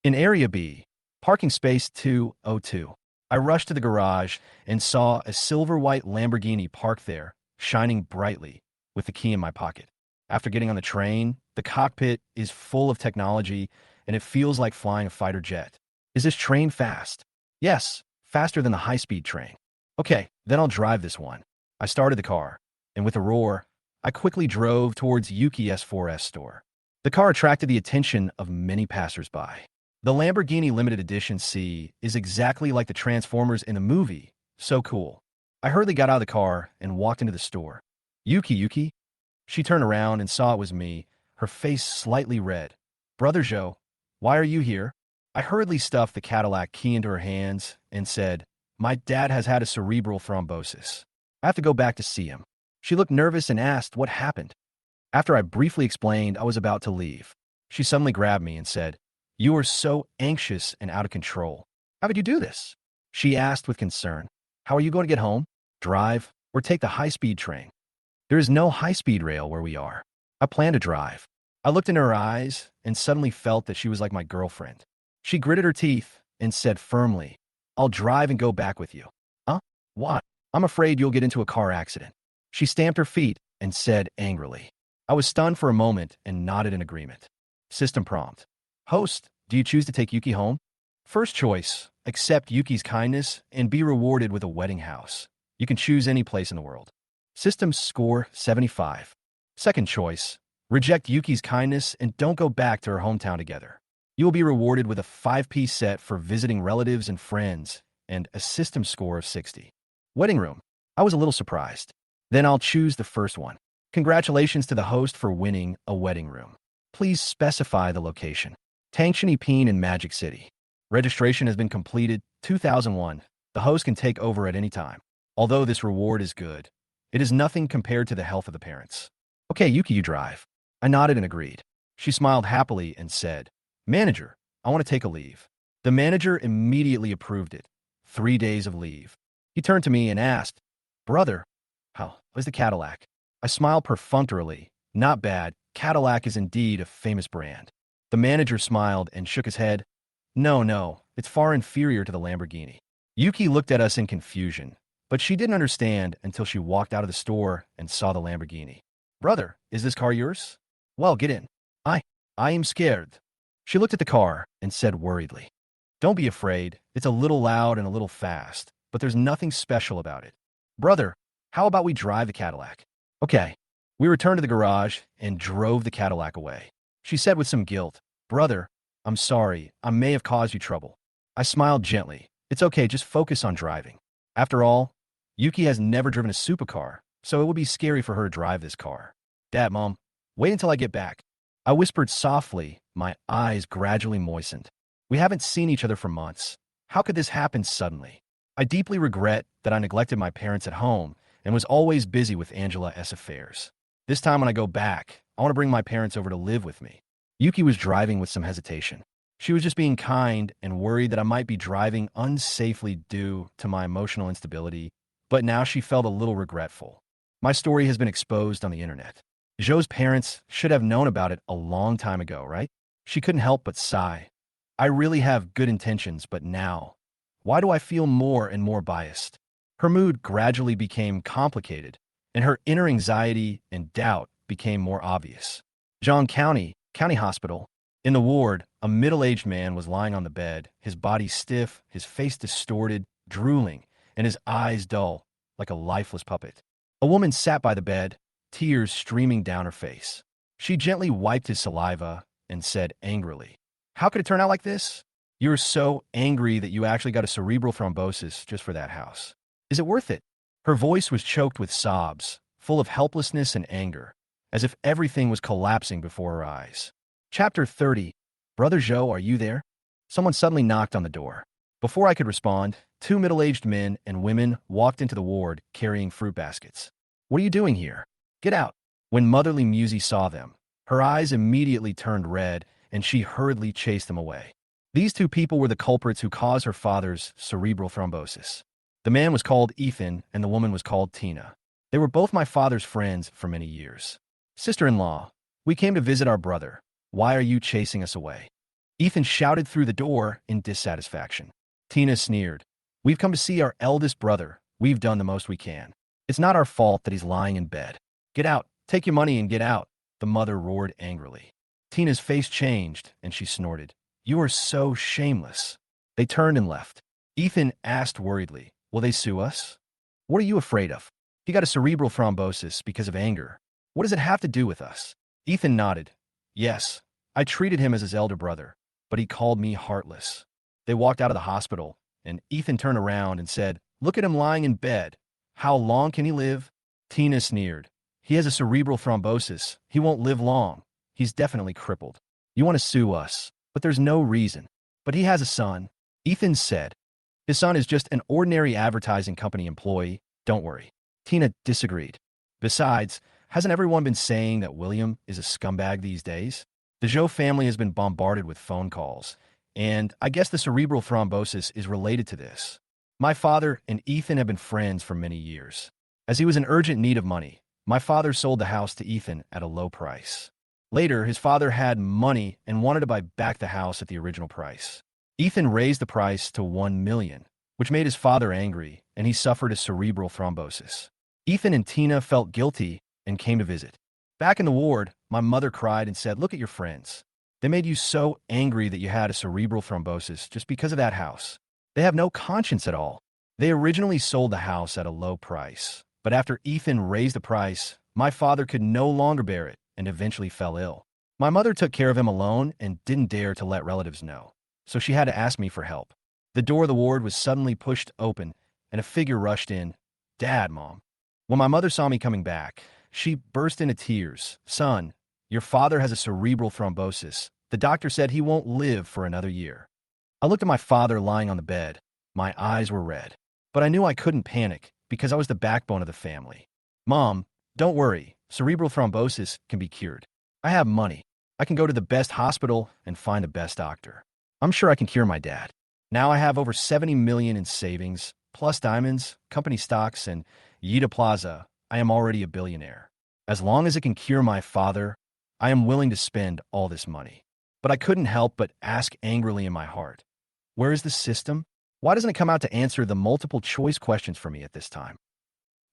In Area B, parking space 202. I rushed to the garage and saw a silver-white Lamborghini parked there, shining brightly, with the key in my pocket. After getting on the train, the cockpit is full of technology, and it feels like flying a fighter jet. Is this train fast? Yes, faster than the high-speed train. Okay, then I'll drive this one. I started the car, and with a roar, I quickly drove towards Yuki S4S store. The car attracted the attention of many passers-by. The Lamborghini Limited Edition C is exactly like the Transformers in the movie. So cool. I hurriedly got out of the car and walked into the store. Yuki? She turned around and saw it was me, her face slightly red. Brother Joe, why are you here? I hurriedly stuffed the Cadillac key into her hands and said, My dad has had a cerebral thrombosis. I have to go back to see him. She looked nervous and asked what happened. After I briefly explained I was about to leave, she suddenly grabbed me and said, You are so anxious and out of control. How could you do this? She asked with concern. How are you going to get home? Drive or take the high-speed train? There is no high-speed rail where we are. I plan to drive. I looked in her eyes and suddenly felt that she was like my girlfriend. She gritted her teeth and said firmly, I'll drive and go back with you. Huh? What? I'm afraid you'll get into a car accident. She stamped her feet and said angrily. I was stunned for a moment and nodded in agreement. System prompt. Host, do you choose to take Yuki home? First choice, accept Yuki's kindness and be rewarded with a wedding house. You can choose any place in the world. System score 75. Second choice, reject Yuki's kindness and don't go back to her hometown together. You will be rewarded with a 5-piece set for visiting relatives and friends and a system score of 60. Wedding room. I was a little surprised. Then I'll choose the first one. Congratulations to the host for winning a wedding room. Please specify the location. Tangshini Peen in Magic City. Registration has been completed. 2001. The host can take over at any time. Although this reward is good, it is nothing compared to the health of the parents. Okay, Yuki, you drive. I nodded and agreed. She smiled happily and said, Manager, I want to take a leave. The manager immediately approved it. 3 days of leave. He turned to me and asked, Brother, how is the Cadillac? I smiled perfunctorily. Not bad. Cadillac is indeed a famous brand. The manager smiled and shook his head. No, it's far inferior to the Lamborghini. Yuki looked at us in confusion, but she didn't understand until she walked out of the store and saw the Lamborghini. Brother, is this car yours? Well, get in. I am scared. She looked at the car and said worriedly, Don't be afraid. It's a little loud and a little fast, but there's nothing special about it. Brother, how about we drive the Cadillac? Okay. We returned to the garage and drove the Cadillac away. She said with some guilt, Brother, I'm sorry. I may have caused you trouble. I smiled gently. It's okay, just focus on driving. After all, Yuki has never driven a supercar, so it would be scary for her to drive this car. Dad, Mom, wait until I get back. I whispered softly, my eyes gradually moistened. We haven't seen each other for months. How could this happen suddenly? I deeply regret that I neglected my parents at home and was always busy with Angela S. affairs. This time when I go back, I want to bring my parents over to live with me. Yuki was driving with some hesitation. She was just being kind and worried that I might be driving unsafely due to my emotional instability, but now she felt a little regretful. My story has been exposed on the internet. Zhou's parents should have known about it a long time ago, right? She couldn't help but sigh. I really have good intentions, but now, why do I feel more and more biased? Her mood gradually became complicated, and her inner anxiety and doubt became more obvious. Zhang County Hospital. In the ward, a middle-aged man was lying on the bed, his body stiff, his face distorted, drooling, and his eyes dull, like a lifeless puppet. A woman sat by the bed, tears streaming down her face. She gently wiped his saliva and said angrily, How could it turn out like this? You're so angry that you actually got a cerebral thrombosis just for that house. Is it worth it? Her voice was choked with sobs, full of helplessness and anger, as if everything was collapsing before her eyes. Chapter 30. Brother Zhou, are you there? Someone suddenly knocked on the door. Before I could respond, 2 middle-aged men and women walked into the ward carrying fruit baskets. What are you doing here? Get out. When Motherly Musi saw them, her eyes immediately turned red and she hurriedly chased them away. These 2 people were the culprits who caused her father's cerebral thrombosis. The man was called Ethan and the woman was called Tina. They were both my father's friends for many years. Sister-in-law, we came to visit our brother. Why are you chasing us away? Ethan shouted through the door in dissatisfaction. Tina sneered. We've come to see our eldest brother. We've done the most we can. It's not our fault that he's lying in bed. Get out. Take your money and get out. The mother roared angrily. Tina's face changed and she snorted. You are so shameless. They turned and left. Ethan asked worriedly, will they sue us? What are you afraid of? He got a cerebral thrombosis because of anger. What does it have to do with us? Ethan nodded. Yes, I treated him as his elder brother, but he called me heartless. They walked out of the hospital, and Ethan turned around and said, Look at him lying in bed. How long can he live? Tina sneered. He has a cerebral thrombosis. He won't live long. He's definitely crippled. You want to sue us, but there's no reason. But he has a son. Ethan said. His son is just an ordinary advertising company employee. Don't worry. Tina disagreed. Besides, hasn't everyone been saying that William is a scumbag these days? The Zhou family has been bombarded with phone calls, and I guess the cerebral thrombosis is related to this. My father and Ethan have been friends for many years. As he was in urgent need of money, my father sold the house to Ethan at a low price. Later, his father had money and wanted to buy back the house at the original price. Ethan raised the price to 1 million, which made his father angry, and he suffered a cerebral thrombosis. Ethan and Tina felt guilty and came to visit. Back in the ward, my mother cried and said, "Look at your friends. They made you so angry that you had a cerebral thrombosis just because of that house. They have no conscience at all." They originally sold the house at a low price, but after Ethan raised the price, my father could no longer bear it and eventually fell ill. My mother took care of him alone and didn't dare to let relatives know, so she had to ask me for help. The door of the ward was suddenly pushed open, and a figure rushed in. "Dad, Mom." When my mother saw me coming back, she burst into tears. "Son, your father has a cerebral thrombosis. The doctor said he won't live for another year." I looked at my father lying on the bed. My eyes were red, but I knew I couldn't panic because I was the backbone of the family. "Mom, don't worry. Cerebral thrombosis can be cured. I have money. I can go to the best hospital and find the best doctor. I'm sure I can cure my dad. Now I have over 70 million in savings, plus diamonds, company stocks, and Yida Plaza. I am already a billionaire. As long as it can cure my father, I am willing to spend all this money." But I couldn't help but ask angrily in my heart, where is the system? Why doesn't it come out to answer the multiple choice questions for me at this time?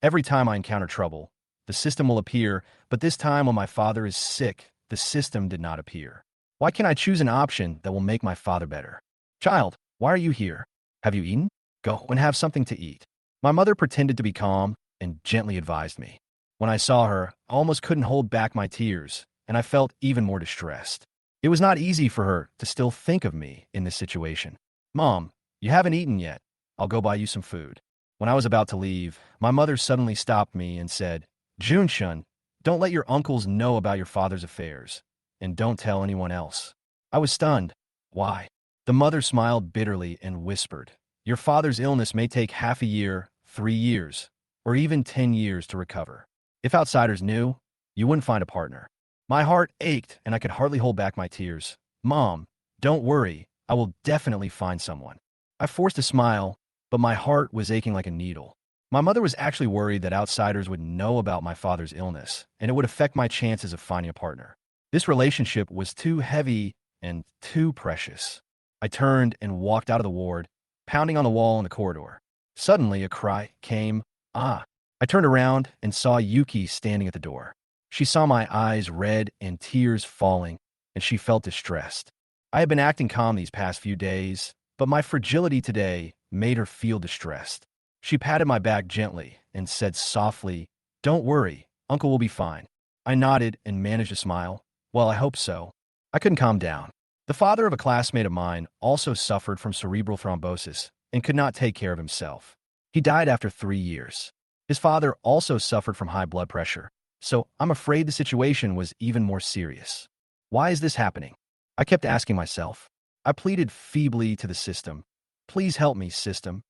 Every time I encounter trouble, the system will appear, but this time when my father is sick, the system did not appear. Why can't I choose an option that will make my father better? "Child, why are you here? Have you eaten? Go and have something to eat." My mother pretended to be calm and gently advised me. When I saw her, I almost couldn't hold back my tears, and I felt even more distressed. It was not easy for her to still think of me in this situation. "Mom, you haven't eaten yet. I'll go buy you some food." When I was about to leave, my mother suddenly stopped me and said, "Jun-shun, don't let your uncles know about your father's affairs, and don't tell anyone else." I was stunned. "Why?" The mother smiled bitterly and whispered, "Your father's illness may take half a year, 3 years, or even 10 years to recover. If outsiders knew, you wouldn't find a partner." My heart ached, and I could hardly hold back my tears. "Mom, don't worry. I will definitely find someone." I forced a smile, but my heart was aching like a needle. My mother was actually worried that outsiders would know about my father's illness, and it would affect my chances of finding a partner. This relationship was too heavy and too precious. I turned and walked out of the ward, pounding on the wall in the corridor. Suddenly, a cry came, "Ah!" I turned around and saw Yuki standing at the door. She saw my eyes red and tears falling, and she felt distressed. I had been acting calm these past few days, but my fragility today made her feel distressed. She patted my back gently and said softly, "Don't worry, Uncle will be fine." I nodded and managed a smile. "Well, I hope so." I couldn't calm down. The father of a classmate of mine also suffered from cerebral thrombosis and could not take care of himself. He died after 3 years. His father also suffered from high blood pressure, so I'm afraid the situation was even more serious. Why is this happening? I kept asking myself. I pleaded feebly to the system. "Please help me, system."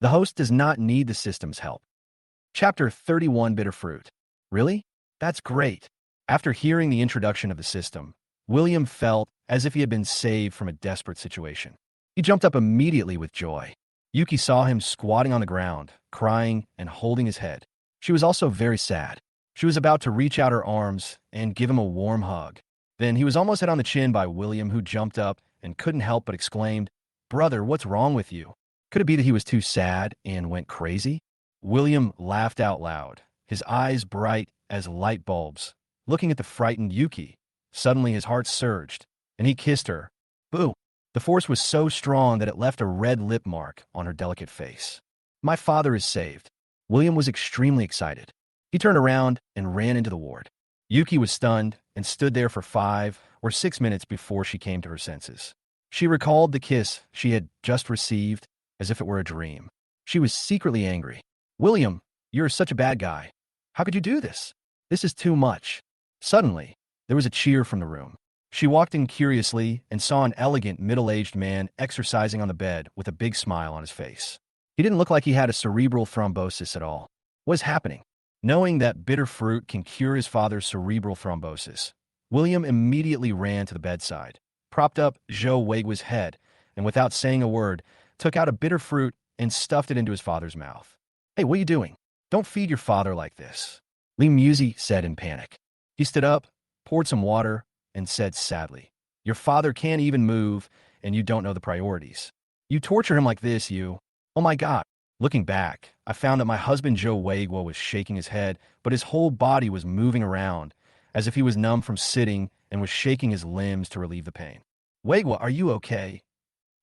The host does not need the system's help. Chapter 31, Bitter Fruit. Really? That's great. After hearing the introduction of the system, William felt as if he had been saved from a desperate situation. He jumped up immediately with joy. Yuki saw him squatting on the ground, crying and holding his head. She was also very sad. She was about to reach out her arms and give him a warm hug. Then he was almost hit on the chin by William, who jumped up and couldn't help but exclaimed, "Brother, what's wrong with you?" Could it be that he was too sad and went crazy? William laughed out loud, his eyes bright as light bulbs, looking at the frightened Yuki. Suddenly his heart surged, and he kissed her. Boo! The force was so strong that it left a red lip mark on her delicate face. "My father is saved." William was extremely excited. He turned around and ran into the ward. Yuki was stunned and stood there for 5 or 6 minutes before she came to her senses. She recalled the kiss she had just received as if it were a dream. She was secretly angry. "William, you're such a bad guy. How could you do this? This is too much." Suddenly, there was a cheer from the room. She walked in curiously and saw an elegant, middle-aged man exercising on the bed with a big smile on his face. He didn't look like he had a cerebral thrombosis at all. What is happening? Knowing that bitter fruit can cure his father's cerebral thrombosis, William immediately ran to the bedside, propped up Zhou Weigu's head, and without saying a word, took out a bitter fruit and stuffed it into his father's mouth. Hey, what are you doing? Don't feed your father like this, Lee Musey said in panic. He stood up, poured some water, and said sadly, your father can't even move, and you don't know the priorities. You torture him like this, you. Oh my God. Looking back, I found that my husband Joe Wagwa was shaking his head, but his whole body was moving around, as if he was numb from sitting and was shaking his limbs to relieve the pain. Wagwa, are you okay?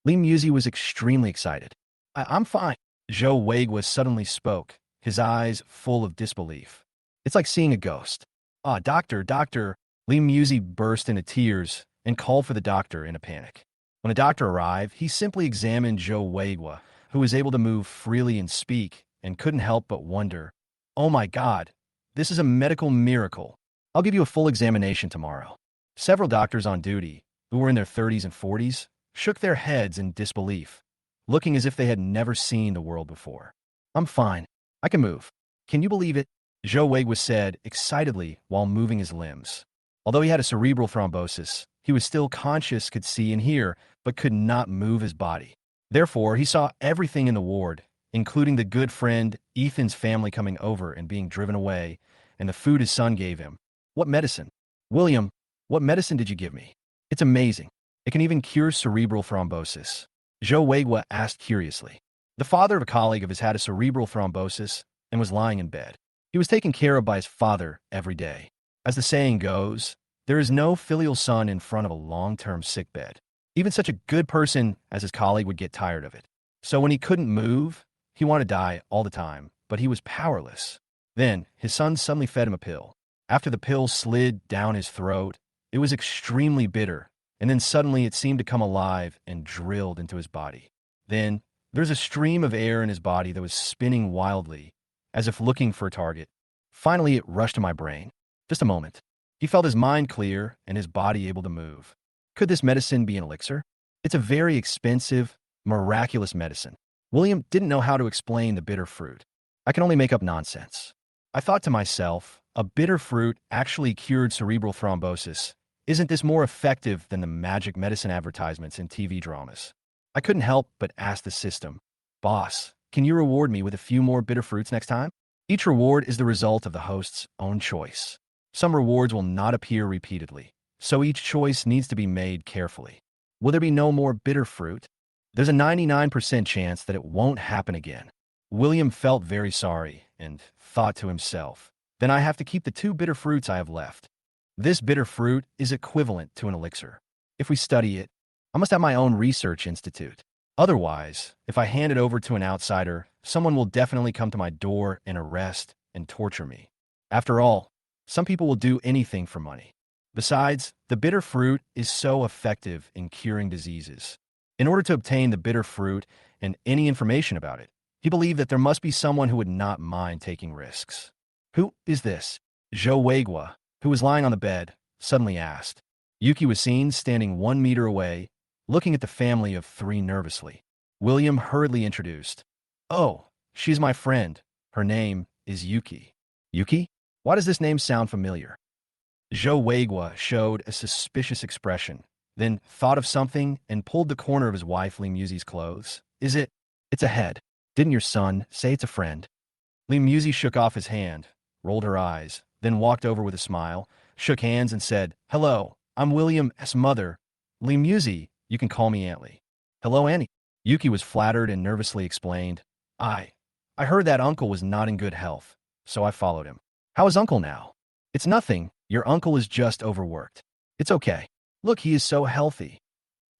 Lee Musey was extremely excited. I'm fine. Joe Wagwa suddenly spoke, his eyes full of disbelief. It's like seeing a ghost. Ah, doctor, doctor. Lee Musey burst into tears and called for the doctor in a panic. When the doctor arrived, he simply examined Joe Wagwa, who was able to move freely and speak, and couldn't help but wonder, oh my God, this is a medical miracle. I'll give you a full examination tomorrow. Several doctors on duty, who were in their 30s and 40s, shook their heads in disbelief, looking as if they had never seen the world before. I'm fine. I can move. Can you believe it? Joe Wagwa said excitedly while moving his limbs. Although he had a cerebral thrombosis, he was still conscious, could see and hear, but could not move his body. Therefore, he saw everything in the ward, including the good friend Ethan's family coming over and being driven away, and the food his son gave him. What medicine? William, what medicine did you give me? It's amazing. It can even cure cerebral thrombosis. Joe Wagwa asked curiously. The father of a colleague of his had a cerebral thrombosis and was lying in bed. He was taken care of by his father every day. As the saying goes, there is no filial son in front of a long-term sickbed. Even such a good person as his colleague would get tired of it. So when he couldn't move, he wanted to die all the time, but he was powerless. Then, his son suddenly fed him a pill. After the pill slid down his throat, it was extremely bitter, and then suddenly it seemed to come alive and drilled into his body. Then, there's a stream of air in his body that was spinning wildly, as if looking for a target. Finally, it rushed to my brain. Just a moment. He felt his mind clear and his body able to move. Could this medicine be an elixir? It's a very expensive, miraculous medicine. William didn't know how to explain the bitter fruit. I can only make up nonsense. I thought to myself, a bitter fruit actually cured cerebral thrombosis. Isn't this more effective than the magic medicine advertisements in TV dramas? I couldn't help but ask the system, boss, can you reward me with a few more bitter fruits next time? Each reward is the result of the host's own choice. Some rewards will not appear repeatedly, so each choice needs to be made carefully. Will there be no more bitter fruit? There's a 99% chance that it won't happen again. William felt very sorry and thought to himself, then I have to keep the 2 bitter fruits I have left. This bitter fruit is equivalent to an elixir. If we study it, I must have my own research institute. Otherwise, if I hand it over to an outsider, someone will definitely come to my door and arrest and torture me. After all, some people will do anything for money. Besides, the bitter fruit is so effective in curing diseases. In order to obtain the bitter fruit and any information about it, he believed that there must be someone who would not mind taking risks. Who is this? Joe Wagwa, who was lying on the bed, suddenly asked. Yuki was seen standing 1 meter away, looking at the family of 3 nervously. William hurriedly introduced. Oh, she's my friend. Her name is Yuki. Yuki? Why does this name sound familiar? Joe Wagwa showed a suspicious expression, then thought of something and pulled the corner of his wife Lee Musey's clothes. Is it? It's a head. Didn't your son say it's a friend? Lee Musey shook off his hand, rolled her eyes, then walked over with a smile, shook hands and said, Hello, I'm William's mother. Lee Musey, you can call me Aunt Lee. Hello, Annie. Yuki was flattered and nervously explained. I heard that uncle was not in good health, so I followed him. How is uncle now? It's nothing. Your uncle is just overworked. It's okay. Look, he is so healthy.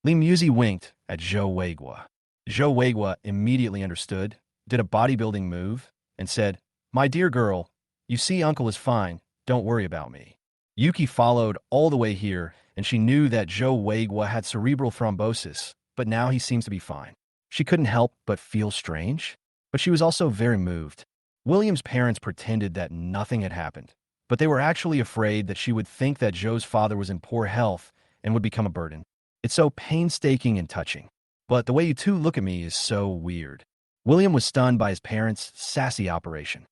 Lee Musey winked at Joe Wagwa. Joe Wagwa immediately understood, did a bodybuilding move, and said, My dear girl, you see uncle is fine. Don't worry about me. Yuki followed all the way here, and she knew that Joe Wagwa had cerebral thrombosis, but now he seems to be fine. She couldn't help but feel strange, but she was also very moved. William's parents pretended that nothing had happened, but they were actually afraid that she would think that Joe's father was in poor health and would become a burden. It's so painstaking and touching. But the way you two look at me is so weird. William was stunned by his parents' sassy operation.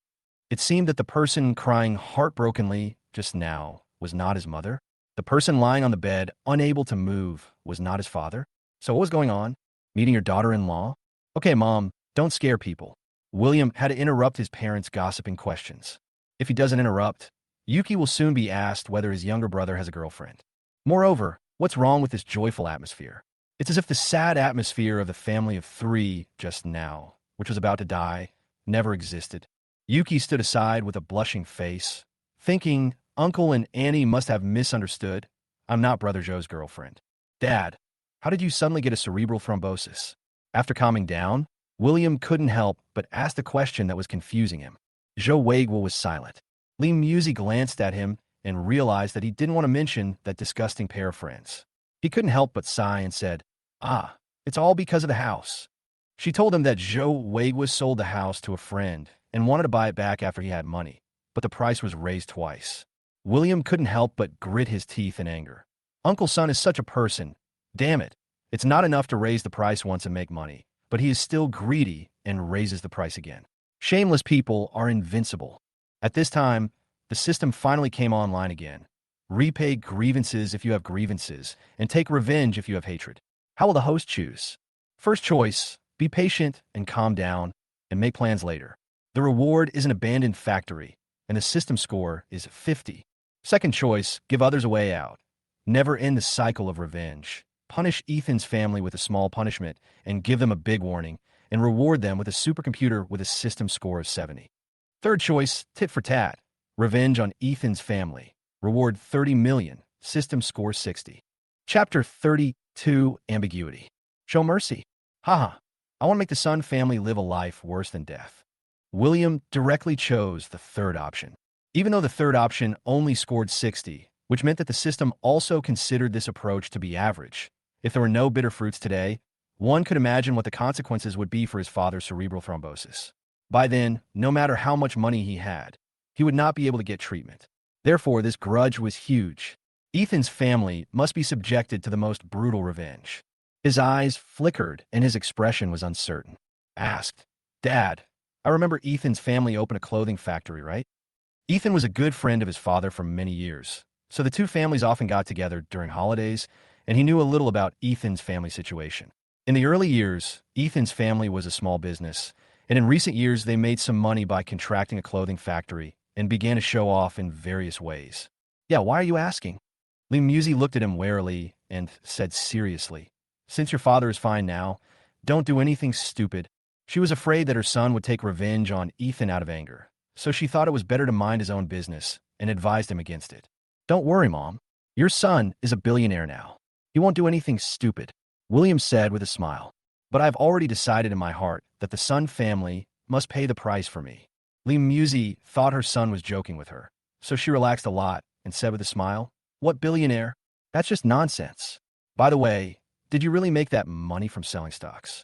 It seemed that the person crying heartbrokenly just now was not his mother. The person lying on the bed, unable to move, was not his father. So what was going on? Meeting your daughter-in-law? Okay, Mom, Don't scare people. William had to interrupt his parents' gossiping questions. If he doesn't interrupt, Yuki will soon be asked whether his younger brother has a girlfriend. Moreover, what's wrong with this joyful atmosphere? It's as if the sad atmosphere of the family of three just now, which was about to die, never existed. Yuki stood aside with a blushing face, thinking Uncle and Annie must have misunderstood. I'm not Brother Joe's girlfriend. Dad, how did you suddenly get a cerebral thrombosis? After calming down, William couldn't help but ask the question that was confusing him. Joe Waigwa was silent. Lee Musey glanced at him and realized that he didn't want to mention that disgusting pair of friends. He couldn't help but sigh and said, it's all because of the house. She told him that Joe Waigwa sold the house to a friend and wanted to buy it back after he had money, but the price was raised twice. William couldn't help but grit his teeth in anger. Uncle Son is such a person. Damn it. It's not enough to raise the price once and make money, but he is still greedy and raises the price again. Shameless people are invincible. At this time, the system finally came online again. Repay grievances if you have grievances, and take revenge if you have hatred. How will the host choose? First choice, be patient and calm down, and make plans later. The reward is an abandoned factory, and the system score is 50. Second choice, give others a way out. Never end the cycle of revenge. Punish Ethan's family with a small punishment and give them a big warning, and reward them with a supercomputer with a system score of 70. Third choice, tit for tat. Revenge on Ethan's family. Reward 30 million. System score 60. Chapter 32, Ambiguity. Show mercy. Haha. I want to make the Sun family live a life worse than death. William directly chose the third option. Even though the third option only scored 60, which meant that the system also considered this approach to be average. If there were no bitter fruits today, one could imagine what the consequences would be for his father's cerebral thrombosis. By then, no matter how much money he had, he would not be able to get treatment. Therefore, this grudge was huge. Ethan's family must be subjected to the most brutal revenge. His eyes flickered and his expression was uncertain. Asked, Dad, I remember Ethan's family opened a clothing factory, right? Ethan was a good friend of his father for many years, so the two families often got together during holidays, and he knew a little about Ethan's family situation. In the early years, Ethan's family was a small business, and in recent years they made some money by contracting a clothing factory and began to show off in various ways. Yeah, why are you asking? Lee Musey looked at him warily and said seriously, Since your father is fine now, don't do anything stupid. She was afraid that her son would take revenge on Ethan out of anger, so she thought it was better to mind his own business and advised him against it. Don't worry, Mom. Your son is a billionaire now. He won't do anything stupid, William said with a smile. But I've already decided in my heart that the Sun family must pay the price for me. Lee Musey thought her son was joking with her, so she relaxed a lot and said with a smile, What billionaire? That's just nonsense. By the way, did you really make that money from selling stocks?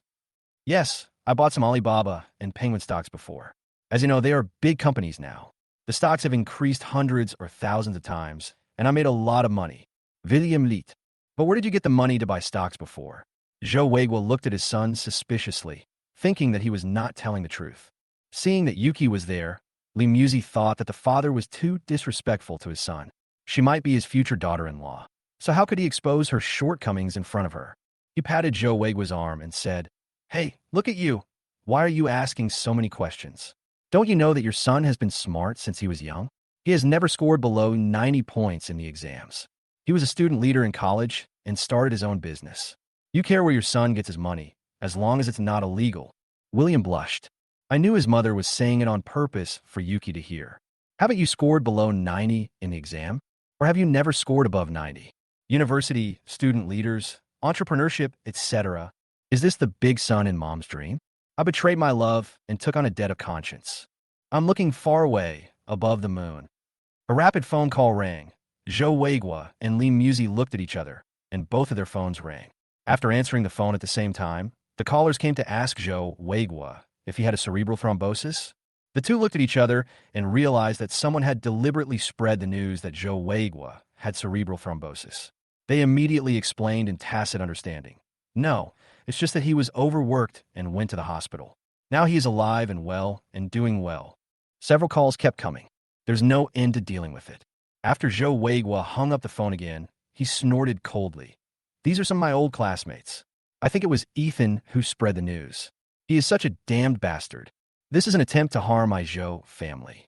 Yes, I bought some Alibaba and Penguin stocks before. As you know, they are big companies now. The stocks have increased hundreds or thousands of times, and I made a lot of money. William Liet. But where did you get the money to buy stocks before? Joe Waigwa looked at his son suspiciously, thinking that he was not telling the truth. Seeing that Yuki was there, Lee Musey thought that the father was too disrespectful to his son. She might be his future daughter-in-law, so how could he expose her shortcomings in front of her? He patted Joe Waigwa's arm and said, Hey, look at you. Why are you asking so many questions? Don't you know that your son has been smart since he was young? He has never scored below 90 points in the exams. He was a student leader in college and started his own business. You care where your son gets his money, as long as it's not illegal. William blushed. I knew his mother was saying it on purpose for Yuki to hear. Haven't you scored below 90 in the exam? Or have you never scored above 90? University, student leaders, entrepreneurship, etc. Is this the big son in Mom's dream? I betrayed my love and took on a debt of conscience. I'm looking far away, above the moon. A rapid phone call rang. Joe Waigwa and Lee Musey looked at each other, and both of their phones rang. After answering the phone at the same time, the callers came to ask Joe Waigwa if he had a cerebral thrombosis. The two looked at each other and realized that someone had deliberately spread the news that Joe Waigwa had cerebral thrombosis. They immediately explained in tacit understanding. No, it's just that he was overworked and went to the hospital. Now he is alive and well and doing well. Several calls kept coming. There's no end to dealing with it. After Joe Waigwa hung up the phone again, he snorted coldly. These are some of my old classmates. I think it was Ethan who spread the news. He is such a damned bastard. This is an attempt to harm my Zhou family.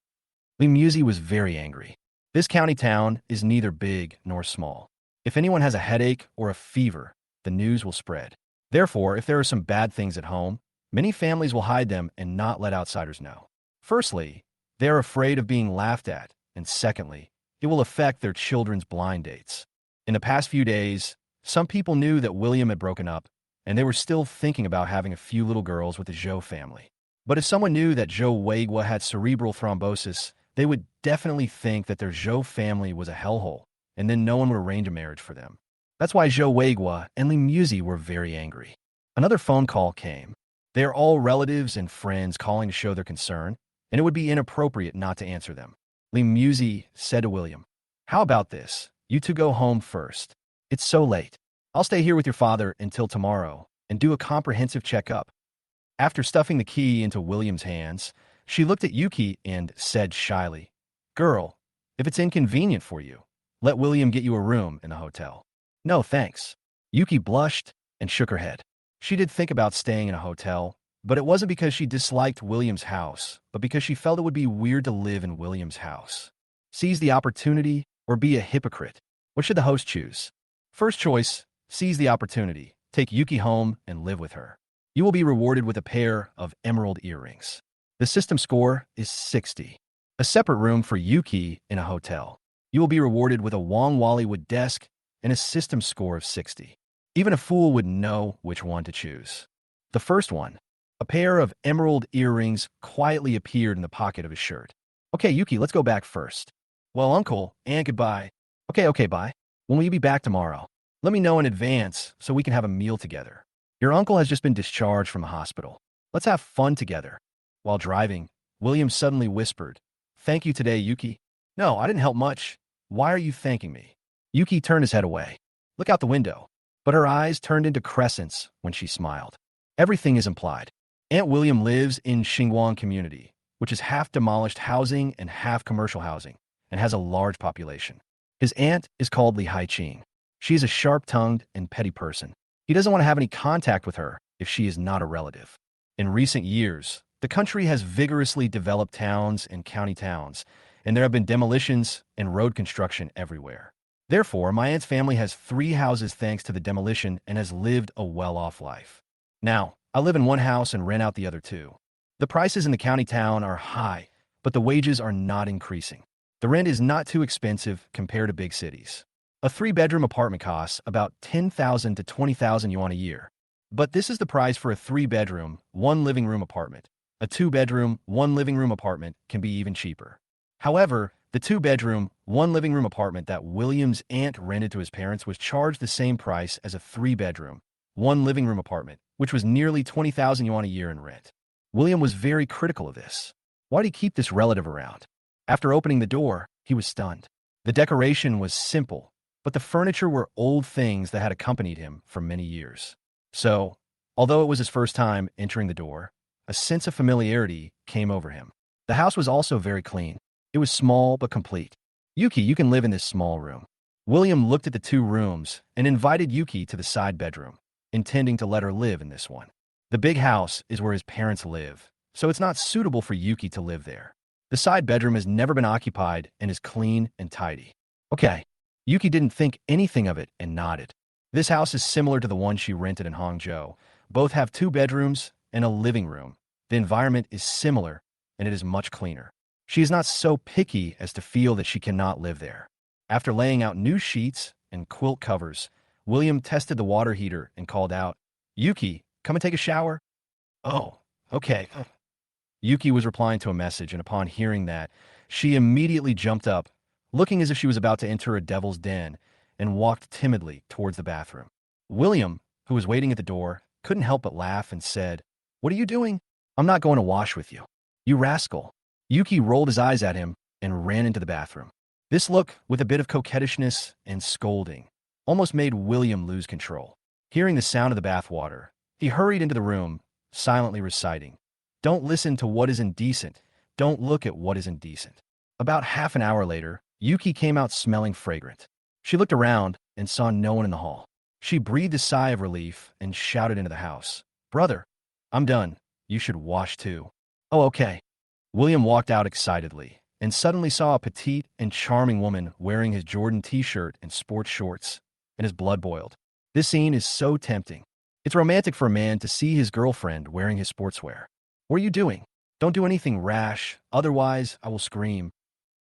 Li Muzi was very angry. This county town is neither big nor small. If anyone has a headache or a fever, the news will spread. Therefore, if there are some bad things at home, many families will hide them and not let outsiders know. Firstly, they are afraid of being laughed at, and secondly, it will affect their children's blind dates. In the past few days, some people knew that William had broken up, and they were still thinking about having a few little girls with the Zhou family. But if someone knew that Zhou Weigua had cerebral thrombosis, they would definitely think that their Zhou family was a hellhole, and then no one would arrange a marriage for them. That's why Zhou Weigua and Li Muzi were very angry. Another phone call came. They are all relatives and friends calling to show their concern, and it would be inappropriate not to answer them. Li Muzi said to William, "How about this? You two go home first. It's so late. I'll stay here with your father until tomorrow and do a comprehensive checkup." After stuffing the key into William's hands, she looked at Yuki and said shyly, "Girl, if it's inconvenient for you, let William get you a room in the hotel." "No, thanks." Yuki blushed and shook her head. She did think about staying in a hotel, but it wasn't because she disliked William's house, but because she felt it would be weird to live in William's house. Seize the opportunity or be a hypocrite. What should the host choose? First choice, seize the opportunity. Take Yuki home and live with her. You will be rewarded with a pair of emerald earrings. The system score is 60. A separate room for Yuki in a hotel. You will be rewarded with a Wong Wallywood desk and a system score of 60. Even a fool would know which one to choose. The first one. A pair of emerald earrings quietly appeared in the pocket of his shirt. "Okay, Yuki, let's go back first." "Well, uncle, and goodbye." Okay, bye. "When will you be back tomorrow? Let me know in advance so we can have a meal together. Your uncle has just been discharged from the hospital. Let's have fun together." While driving, William suddenly whispered, "Thank you today, Yuki." "No, I didn't help much. Why are you thanking me?" Yuki turned his head away. "Look out the window." But her eyes turned into crescents when she smiled. Everything is implied. Aunt William lives in Xinguang community, which is half demolished housing and half commercial housing, and has a large population. His aunt is called Li Haiqing. She is a sharp-tongued and petty person. He doesn't want to have any contact with her if she is not a relative. In recent years, the country has vigorously developed towns and county towns, and there have been demolitions and road construction everywhere. Therefore, my aunt's family has 3 houses thanks to the demolition and has lived a well-off life. Now, I live in one house and rent out the other 2. The prices in the county town are high, but the wages are not increasing. The rent is not too expensive compared to big cities. A 3-bedroom apartment costs about 10,000 to 20,000 yuan a year. But this is the price for a 3-bedroom, 1-living-room apartment. A 2-bedroom, 1-living-room apartment can be even cheaper. However, the 2-bedroom, 1-living-room apartment that William's aunt rented to his parents was charged the same price as a 3-bedroom, 1-living-room apartment, which was nearly 20,000 yuan a year in rent. William was very critical of this. Why did he keep this relative around? After opening the door, he was stunned. The decoration was simple, but the furniture were old things that had accompanied him for many years. So, although it was his first time entering the door, a sense of familiarity came over him. The house was also very clean. It was small but complete. "Yuki, you can live in this small room." William looked at the 2 rooms and invited Yuki to the side bedroom, intending to let her live in this one. The big house is where his parents live, so it's not suitable for Yuki to live there. The side bedroom has never been occupied and is clean and tidy. Okay. Yuki didn't think anything of it and nodded. This house is similar to the one she rented in Hangzhou. Both have 2 bedrooms and a living room. The environment is similar, and it is much cleaner. She is not so picky as to feel that she cannot live there. After laying out new sheets and quilt covers, William tested the water heater and called out, "Yuki, come and take a shower." "Oh, okay." Yuki was replying to a message, and upon hearing that, she immediately jumped up, looking as if she was about to enter a devil's den, and walked timidly towards the bathroom. William, who was waiting at the door, couldn't help but laugh and said, "What are you doing?" "I'm not going to wash with you." "You rascal." Yuki rolled his eyes at him and ran into the bathroom. This look, with a bit of coquettishness and scolding, almost made William lose control. Hearing the sound of the bathwater, he hurried into the room, silently reciting, "Don't listen to what is indecent. Don't look at what is indecent." About half an hour later, Yuki came out smelling fragrant. She looked around and saw no one in the hall. She breathed a sigh of relief and shouted into the house, "Brother, I'm done. You should wash too. Oh, okay. William walked out excitedly and suddenly saw a petite and charming woman wearing his Jordan t-shirt and sports shorts, and his blood boiled. This scene is so tempting. It's romantic for a man to see his girlfriend wearing his sportswear. What are you doing? Don't do anything rash, otherwise I will scream.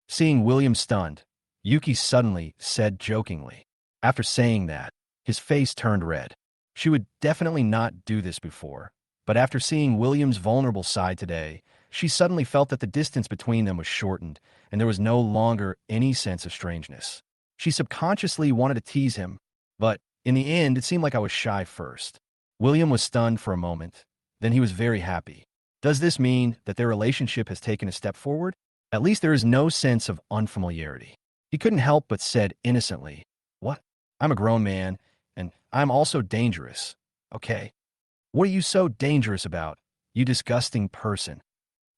Seeing William stunned, Yuki suddenly said jokingly. After saying that, his face turned red. She would definitely not do this before, but after seeing William's vulnerable side today, she suddenly felt that the distance between them was shortened, and there was no longer any sense of strangeness. She subconsciously wanted to tease him, but in the end, it seemed like I was shy first. William was stunned for a moment. Then he was very happy. Does this mean that their relationship has taken a step forward? At least there is no sense of unfamiliarity. He couldn't help but said innocently, "What? I'm a grown man, and I'm also dangerous. Okay. What are you so dangerous about, you disgusting person?"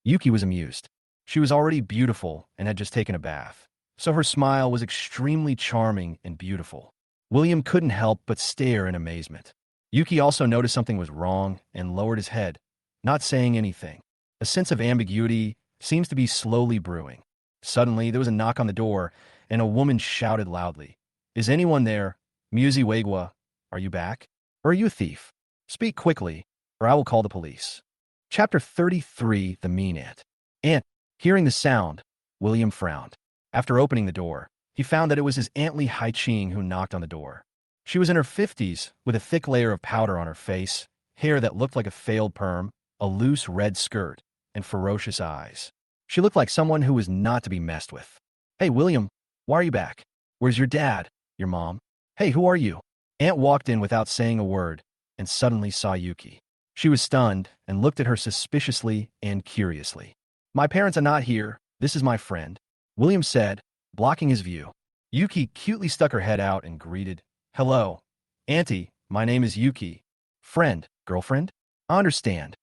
Yuki was amused. She was already beautiful and had just taken a bath, so her smile was extremely charming and beautiful. William couldn't help but stare in amazement. Yuki also noticed something was wrong and lowered his head, not saying anything. A sense of ambiguity seems to be slowly brewing. Suddenly, there was a knock on the door, and a woman shouted loudly, "Is anyone there? Muziwegwa, are you back? Or are you a thief? Speak quickly, or I will call the police." Chapter 33, The Mean Ant. Ant. Hearing the sound, William frowned. After opening the door, he found that it was his Aunt Li Haiqing who knocked on the door. She was in her 50s, with a thick layer of powder on her face, hair that looked like a failed perm, a loose red skirt, and ferocious eyes. She looked like someone who was not to be messed with. "Hey, William, why are you back? Where's your dad? Your mom? Hey, who are you?" Aunt walked in without saying a word, and suddenly saw Yuki. She was stunned and looked at her suspiciously and curiously. "My parents are not here. This is my friend," William said, blocking his view. Yuki cutely stuck her head out and greeted, "Hello, Auntie, my name is Yuki. Friend, girlfriend?" "I understand,"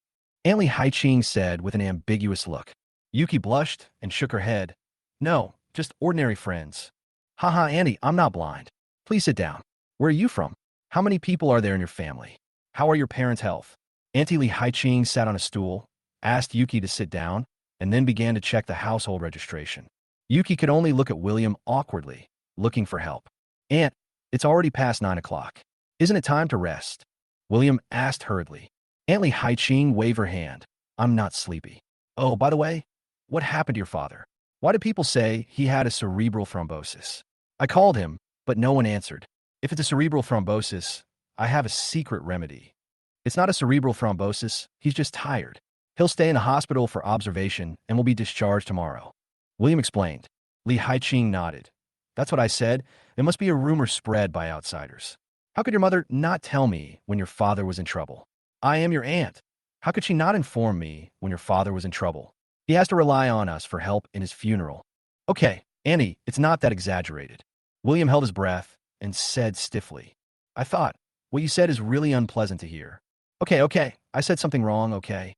Aunt Li Haiqing said with an ambiguous look. Yuki blushed and shook her head. "No, just ordinary friends." "Haha, Auntie, I'm not blind. Please sit down. Where are you from? How many people are there in your family? How are your parents' health?" Auntie Li Haiqing sat on a stool, asked Yuki to sit down, and then began to check the household registration. Yuki could only look at William awkwardly, looking for help. "Aunt, it's already past 9 o'clock. Isn't it time to rest?" William asked hurriedly. Aunt Li Haiqing waved her hand. "I'm not sleepy. Oh, by the way, what happened to your father? Why do people say he had a cerebral thrombosis?" "I called him, but no one answered. If it's a cerebral thrombosis, I have a secret remedy. It's not a cerebral thrombosis, he's just tired. He'll stay in the hospital for observation and will be discharged tomorrow," William explained. Li Haiqing nodded. "That's what I said. There must be a rumor spread by outsiders. How could your mother not tell me when your father was in trouble? I am your aunt. How could she not inform me when your father was in trouble? He has to rely on us for help in his funeral." "Okay, Annie, it's not that exaggerated." William held his breath and said stiffly, "I thought, what you said is really unpleasant to hear." Okay, I said something wrong, okay."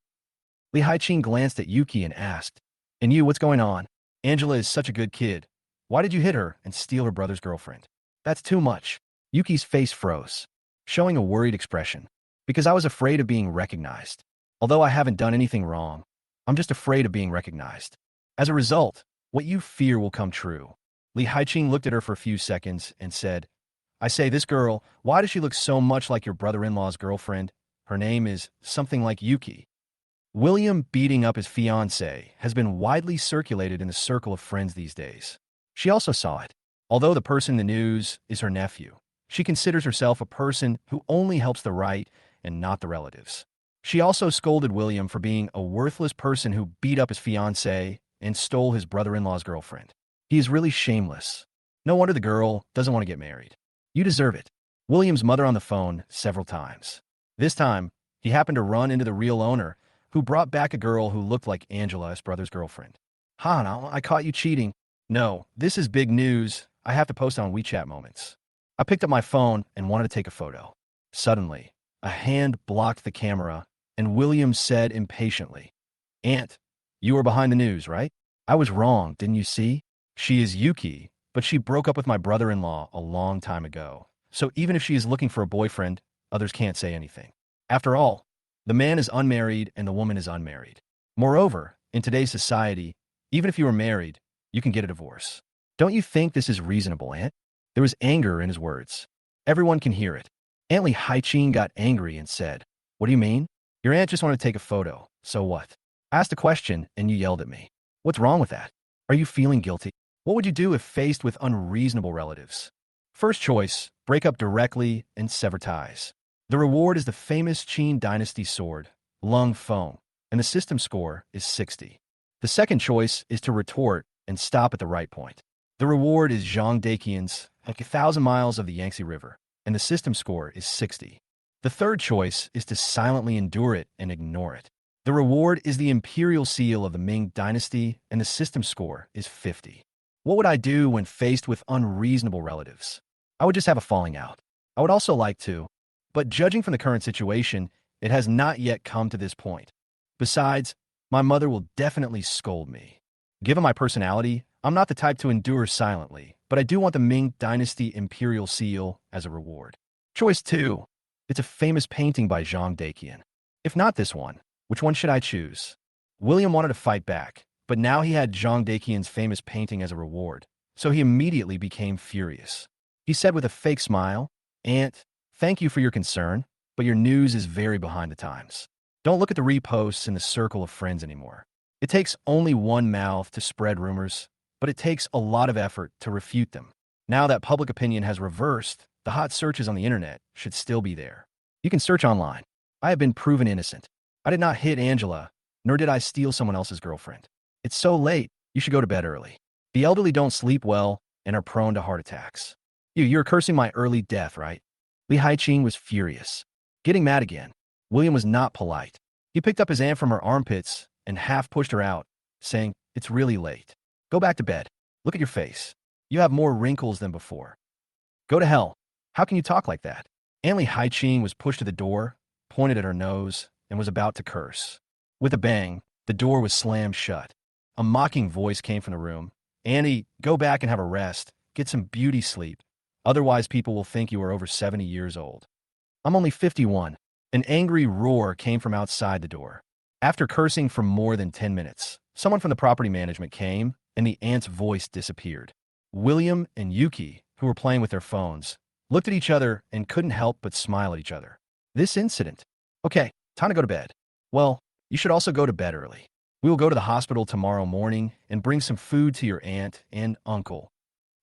Li Haiqing glanced at Yuki and asked, "And you, what's going on? Angela is such a good kid. Why did you hit her and steal her brother's girlfriend?" "That's too much." Yuki's face froze, showing a worried expression. "Because I was afraid of being recognized. Although I haven't done anything wrong, I'm just afraid of being recognized. As a result, what you fear will come true." Li Haiqing looked at her for a few seconds and said, "I say, this girl, why does she look so much like your brother-in-law's girlfriend? Her name is something like Yuki." William beating up his fiancée has been widely circulated in the circle of friends these days. She also saw it. Although the person in the news is her nephew, she considers herself a person who only helps the right and not the relatives. She also scolded William for being a worthless person who beat up his fiancée and stole his brother-in-law's girlfriend. He is really shameless. No wonder the girl doesn't want to get married. You deserve it. William's mother on the phone several times. This time, he happened to run into the real owner, who brought back a girl who looked like Angela, his brother's girlfriend. "Ha, now, I caught you cheating." "No, this is big news. I have to post on WeChat moments." I picked up my phone and wanted to take a photo. Suddenly, a hand blocked the camera, and William said impatiently, "Aunt, you were behind the news, right? I was wrong, didn't you see? She is Yuki, but she broke up with my brother-in-law a long time ago. So even if she is looking for a boyfriend, others can't say anything. After all, The man is unmarried and the woman is unmarried. Moreover, in today's society, even if you are married, you can get a divorce. Don't you think this is reasonable, Aunt? There was anger in his words. Everyone can hear it. Aunt Lee Hai-Ching got angry and said, "What do you mean? Your aunt just wanted to take a photo. So what? I asked a question and you yelled at me. What's wrong with that? Are you feeling guilty? What would you do if faced with unreasonable relatives? First choice, break up directly and sever ties. The reward is the famous Qin dynasty sword, Lung Feng, and the system score is 60. The second choice is to retort and stop at the right point. The reward is Zhang Daqian's, like 1,000 miles of the Yangtze River, and the system score is 60. The third choice is to silently endure it and ignore it. The reward is the imperial seal of the Ming dynasty, and the system score is 50. What would I do when faced with unreasonable relatives? I would just have a falling out. I would also like to, but judging from the current situation, it has not yet come to this point. Besides, my mother will definitely scold me. Given my personality, I'm not the type to endure silently, but I do want the Ming Dynasty Imperial Seal as a reward. Choice 2. It's a famous painting by Zhang Daqian. If not this one, which one should I choose? William wanted to fight back, but now he had Zhang Daqian's famous painting as a reward, so he immediately became furious. He said with a fake smile, "Aunt, thank you for your concern, but your news is very behind the times. Don't look at the reposts in the circle of friends anymore. It takes only one mouth to spread rumors, but it takes a lot of effort to refute them. Now that public opinion has reversed, the hot searches on the internet should still be there. You can search online. I have been proven innocent. I did not hit Angela, nor did I steal someone else's girlfriend. It's so late, you should go to bed early. The elderly don't sleep well and are prone to heart attacks. You're cursing my early death, right?" Li Haiqing was furious. Getting mad again, William was not polite. He picked up his aunt from her armpits and half pushed her out, saying, "It's really late. Go back to bed. Look at your face. You have more wrinkles than before. Go to hell. How can you talk like that?" Aunt Li Haiqing was pushed to the door, pointed at her nose, and was about to curse. With a bang, the door was slammed shut. A mocking voice came from the room. "Annie, go back and have a rest. Get some beauty sleep. Otherwise, people will think you are over 70 years old." "I'm only 51. An angry roar came from outside the door. After cursing for more than 10 minutes, someone from the property management came, and the aunt's voice disappeared. William and Yuki, who were playing with their phones, looked at each other and couldn't help but smile at each other. This incident. "Okay, time to go to bed." "Well, you should also go to bed early. We will go to the hospital tomorrow morning and bring some food to your aunt and uncle."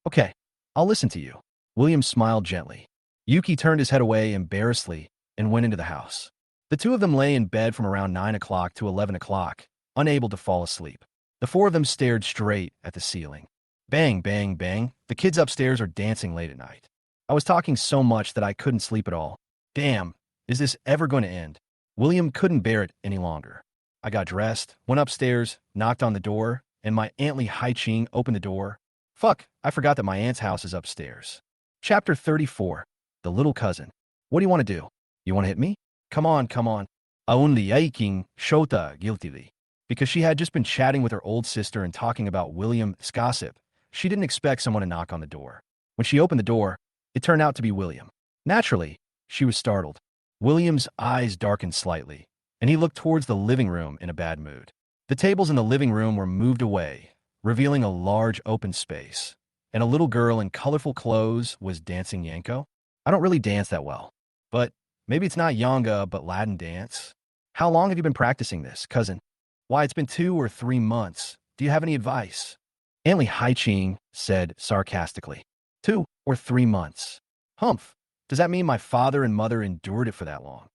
"Okay, I'll listen to you." William smiled gently. Yuki turned his head away embarrassedly and went into the house. The two of them lay in bed from around 9 o'clock to 11 o'clock, unable to fall asleep. The four of them stared straight at the ceiling. Bang, bang, bang. The kids upstairs are dancing late at night. I was talking so much that I couldn't sleep at all. Damn, is this ever going to end? William couldn't bear it any longer. I got dressed, went upstairs, knocked on the door, and my Aunt Li Haiqing opened the door. Fuck, I forgot that my aunt's house is upstairs. Chapter 34. The Little Cousin. "What do you want to do? You want to hit me? Come on, come on." Aun Li Yaiking shota guiltily. Because she had just been chatting with her old sister and talking about William's gossip, she didn't expect someone to knock on the door. When she opened the door, it turned out to be William. Naturally, she was startled. William's eyes darkened slightly, and he looked towards the living room in a bad mood. The tables in the living room were moved away, revealing a large open space, and a little girl in colorful clothes was dancing Yanko. I don't really dance that well, but maybe it's not Yanga, but Latin dance. How long have you been practicing this, cousin? Why, it's been 2 or 3 months. Do you have any advice? Aunt Li Haiqing said sarcastically. 2 or 3 months. Humph. Does that mean my father and mother endured it for that long?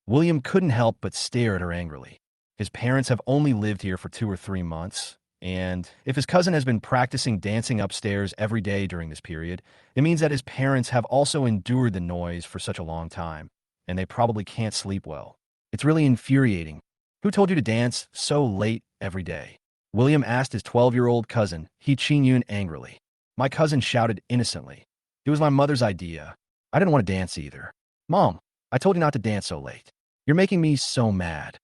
William couldn't help but stare at her angrily. His parents have only lived here for 2 or 3 months, and if his cousin has been practicing dancing upstairs every day during this period, it means that his parents have also endured the noise for such a long time, and they probably can't sleep well. It's really infuriating. Who told you to dance so late every day? William asked his 12-year-old cousin, He Qin-yun, angrily. My cousin shouted innocently. It was my mother's idea. I didn't want to dance either. Mom, I told you not to dance so late. You're making me so mad.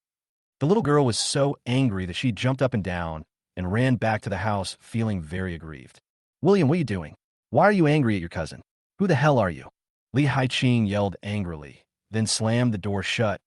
The little girl was so angry that she jumped up and down and ran back to the house feeling very aggrieved. William, what are you doing? Why are you angry at your cousin? Who the hell are you? Li Haiqing yelled angrily, then slammed the door shut.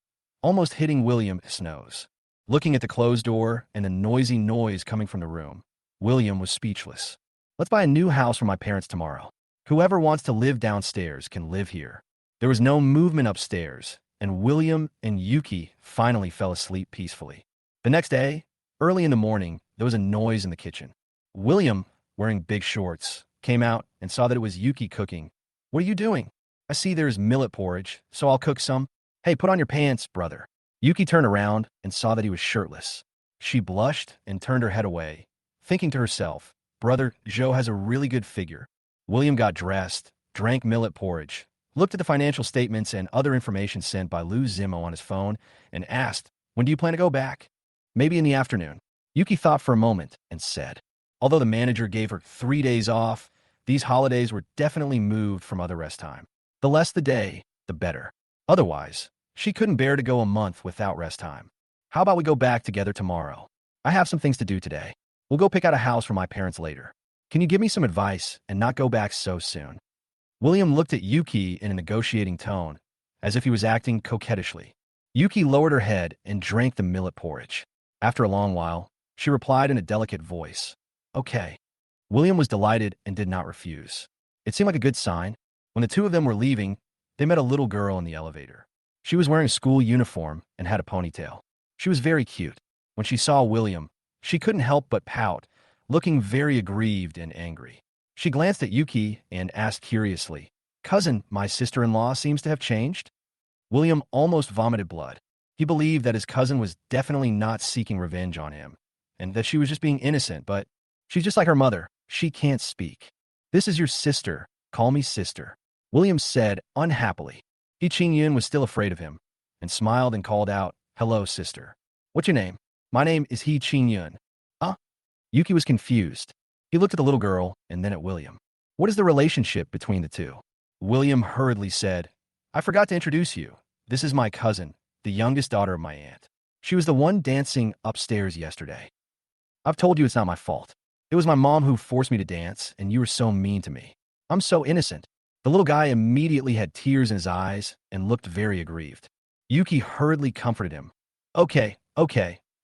almost hitting William's nose. Looking at the closed door and the noisy noise coming from the room, William was speechless. Let's buy a new house for my parents tomorrow. Whoever wants to live downstairs can live here. There was no movement upstairs, and William and Yuki finally fell asleep peacefully. The next day, early in the morning, there was a noise in the kitchen. William, wearing big shorts, came out and saw that it was Yuki cooking. What are you doing? I see there's millet porridge, so I'll cook some. Hey, put on your pants, brother. Yuki turned around and saw that he was shirtless. She blushed and turned her head away, thinking to herself, Brother Joe has a really good figure. William got dressed, drank millet porridge, looked at the financial statements and other information sent by Lou Zimmo on his phone, and asked, When do you plan to go back? Maybe in the afternoon. Yuki thought for a moment and said, Although the manager gave her 3 days off, these holidays were definitely moved from other rest time. The less the day, the better. Otherwise, she couldn't bear to go a month without rest time. How about we go back together tomorrow? I have some things to do today. We'll go pick out a house for my parents later. Can you give me some advice and not go back so soon? William looked at Yuki in a negotiating tone, as if he was acting coquettishly. Yuki lowered her head and drank the millet porridge. After a long while, she replied in a delicate voice, Okay. William was delighted and did not refuse. It seemed like a good sign. When the two of them were leaving, they met a little girl in the elevator. She was wearing a school uniform and had a ponytail. She was very cute. When she saw William, she couldn't help but pout, looking very aggrieved and angry. She glanced at Yuki and asked curiously, Cousin, my sister-in-law seems to have changed? William almost vomited blood. He believed that his cousin was definitely not seeking revenge on him, and that she was just being innocent, but she's just like her mother. She can't speak. This is your sister. Call me sister. William said unhappily. He Qing-yun was still afraid of him, and smiled and called out, Hello, sister. What's your name? My name is He Qing-yun. Huh? Yuki was confused. He looked at the little girl and then at William. What is the relationship between the two? William hurriedly said, I forgot to introduce you. This is my cousin, the youngest daughter of my aunt. She was the one dancing upstairs yesterday. I've told you it's not my fault. It was my mom who forced me to dance, and you were so mean to me. I'm so innocent. The little guy immediately had tears in his eyes and looked very aggrieved. Yuki hurriedly comforted him. Okay,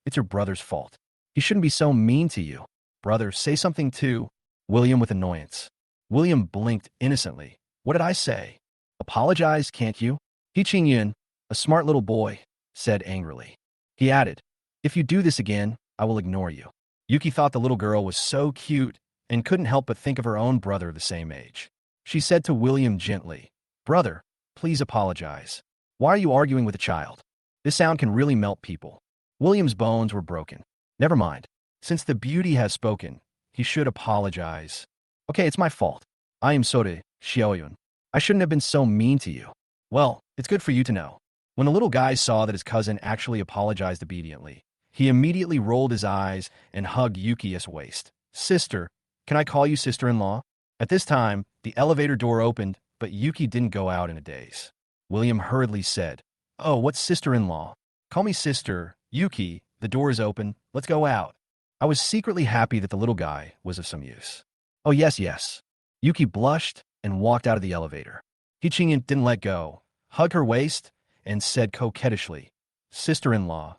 it's your brother's fault. He shouldn't be so mean to you. Brother, say something too. William with annoyance. William blinked innocently. What did I say? Apologize, can't you? He Qing-yun, a smart little boy, said angrily. He added, If you do this again, I will ignore you. Yuki thought the little girl was so cute and couldn't help but think of her own brother the same age. She said to William gently, Brother, please apologize. Why are you arguing with a child? This sound can really melt people. William's bones were broken. Never mind. Since the beauty has spoken, he should apologize. Okay, it's my fault. I am sorry, Xiaoyun. I shouldn't have been so mean to you. Well, it's good for you to know. When the little guy saw that his cousin actually apologized obediently, he immediately rolled his eyes and hugged Yuki's waist. Sister, can I call you sister-in-law? At this time, the elevator door opened, but Yuki didn't go out in a daze. William hurriedly said, Oh, what's sister-in-law? Call me sister. Yuki, the door is open. Let's go out. I was secretly happy that the little guy was of some use. Oh, yes. Yuki blushed and walked out of the elevator. He-Ching didn't let go, hugged her waist, and said coquettishly, Sister-in-law.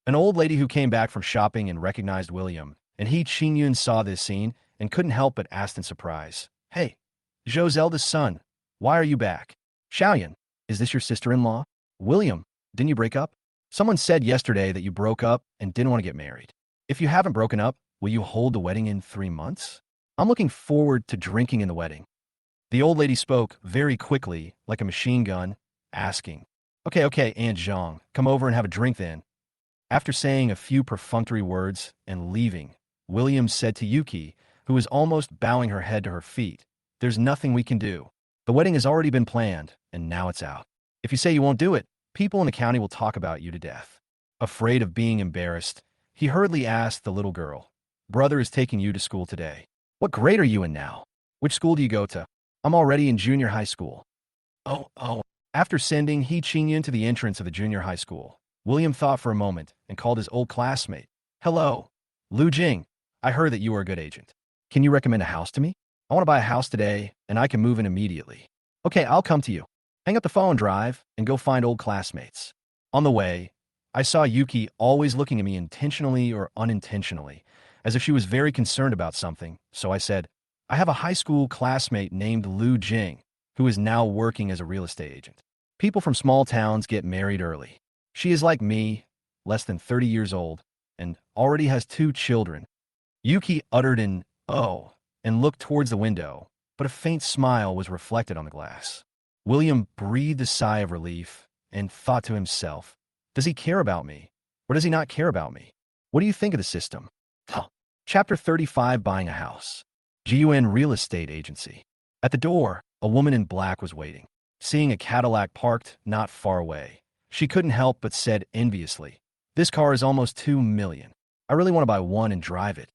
An old lady who came back from shopping and recognized William, and He-Ching saw this scene and couldn't help but ask in surprise, Hey, Zhou's eldest son, why are you back? Xiaoyan, is this your sister-in-law? William, didn't you break up? Someone said yesterday that you broke up and didn't want to get married. If you haven't broken up, will you hold the wedding in 3 months? I'm looking forward to drinking in the wedding. The old lady spoke very quickly, like a machine gun, asking, Okay, Aunt Zhang, come over and have a drink then. After saying a few perfunctory words and leaving, William said to Yuki, who was almost bowing her head to her feet, There's nothing we can do. The wedding has already been planned, and now it's out. If you say you won't do it, people in the county will talk about you to death. Afraid of being embarrassed, he hurriedly asked the little girl, Brother is taking you to school today. What grade are you in now? Which school do you go to? I'm already in junior high school. Oh. After sending He Qing to the entrance of the junior high school, William thought for a moment and called his old classmate. Hello, Lu Jing. I heard that you are a good agent. Can you recommend a house to me? I want to buy a house today, and I can move in immediately. Okay, I'll come to you. hang up the phone, drive, and go find old classmates. On the way, I saw Yuki always looking at me intentionally or unintentionally, as if she was very concerned about something, so I said, I have a high school classmate named Lu Jing, who is now working as a real estate agent. People from small towns get married early. She is like me, less than 30 years old, and already has 2 children. Yuki uttered an "oh" and looked towards the window, but a faint smile was reflected on the glass. William breathed a sigh of relief and thought to himself, does he care about me, or does he not care about me? What do you think of the system? Huh. Chapter 35, Buying a House. GUN Real Estate Agency. At the door, a woman in black was waiting. Seeing a Cadillac parked not far away, she couldn't help but said enviously, this car is almost $2 million. I really want to buy one and drive it.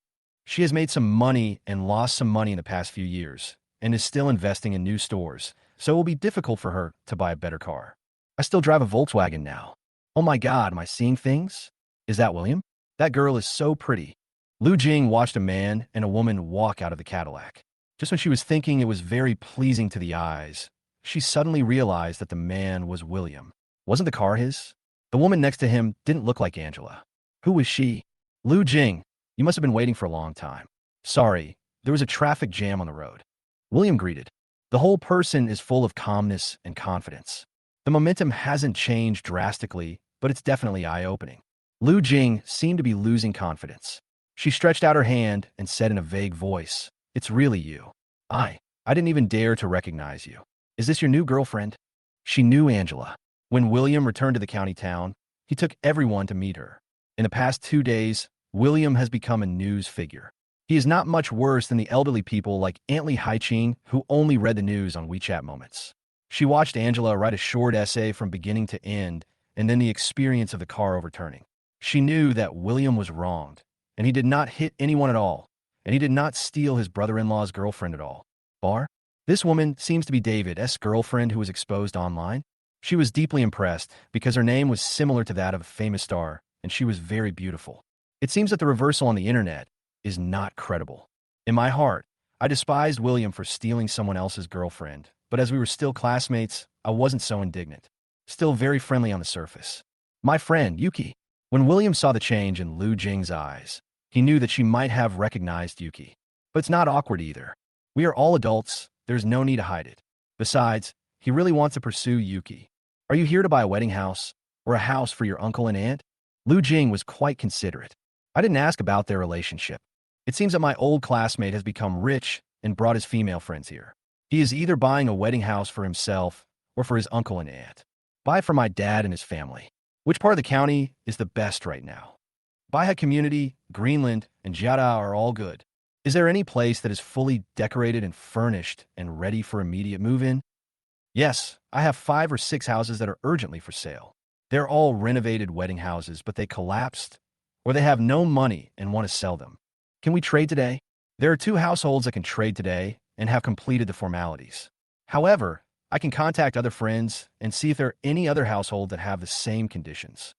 She has made some money and lost some money in the past few years, and is still investing in new stores, so it will be difficult for her to buy a better car. I still drive a Volkswagen now. Oh my God, am I seeing things? Is that William? That girl is so pretty. Lu Jing watched a man and a woman walk out of the Cadillac. Just when she was thinking it was very pleasing to the eyes, she suddenly realized that the man was William. Wasn't the car his? The woman next to him didn't look like Angela. Who was she? Lu Jing, you must have been waiting for a long time. Sorry, there was a traffic jam on the road. William greeted. The whole person is full of calmness and confidence. The momentum hasn't changed drastically, but it's definitely eye-opening. Lu Jing seemed to be losing confidence. She stretched out her hand and said in a vague voice, it's really you. I didn't even dare to recognize you. Is this your new girlfriend? She knew Angela. When William returned to the county town, he took everyone to meet her. In the past 2 days, William has become a news figure. He is not much worse than the elderly people like Aunt Lee Haiching who only read the news on WeChat moments. She watched Angela write a short essay from beginning to end, and then the experience of the car overturning. She knew that William was wronged, and he did not hit anyone at all, and he did not steal his brother-in-law's girlfriend at all. Bar? This woman seems to be David's girlfriend who was exposed online. She was deeply impressed because her name was similar to that of a famous star, and she was very beautiful. It seems that the reversal on the internet is not credible. In my heart, I despised William for stealing someone else's girlfriend, but as we were still classmates, I wasn't so indignant. Still very friendly on the surface. My friend, Yuki. When William saw the change in Lu Jing's eyes, he knew that she might have recognized Yuki. But it's not awkward either. We are all adults, there's no need to hide it. Besides, he really wants to pursue Yuki. Are you here to buy a wedding house, or a house for your uncle and aunt? Lu Jing was quite considerate. I didn't ask about their relationship. It seems that my old classmate has become rich and brought his female friends here. He is either buying a wedding house for himself or for his uncle and aunt. Buy it for my dad and his family. Which part of the county is the best right now? Baja Community, Greenland, and Jada are all good. Is there any place that is fully decorated and furnished and ready for immediate move-in? Yes, I have 5 or 6 houses that are urgently for sale. They're all renovated wedding houses, but they collapsed, or they have no money and want to sell them. Can we trade today? There are 2 households that can trade today and have completed the formalities. However, I can contact other friends and see if there are any other household that have the same conditions.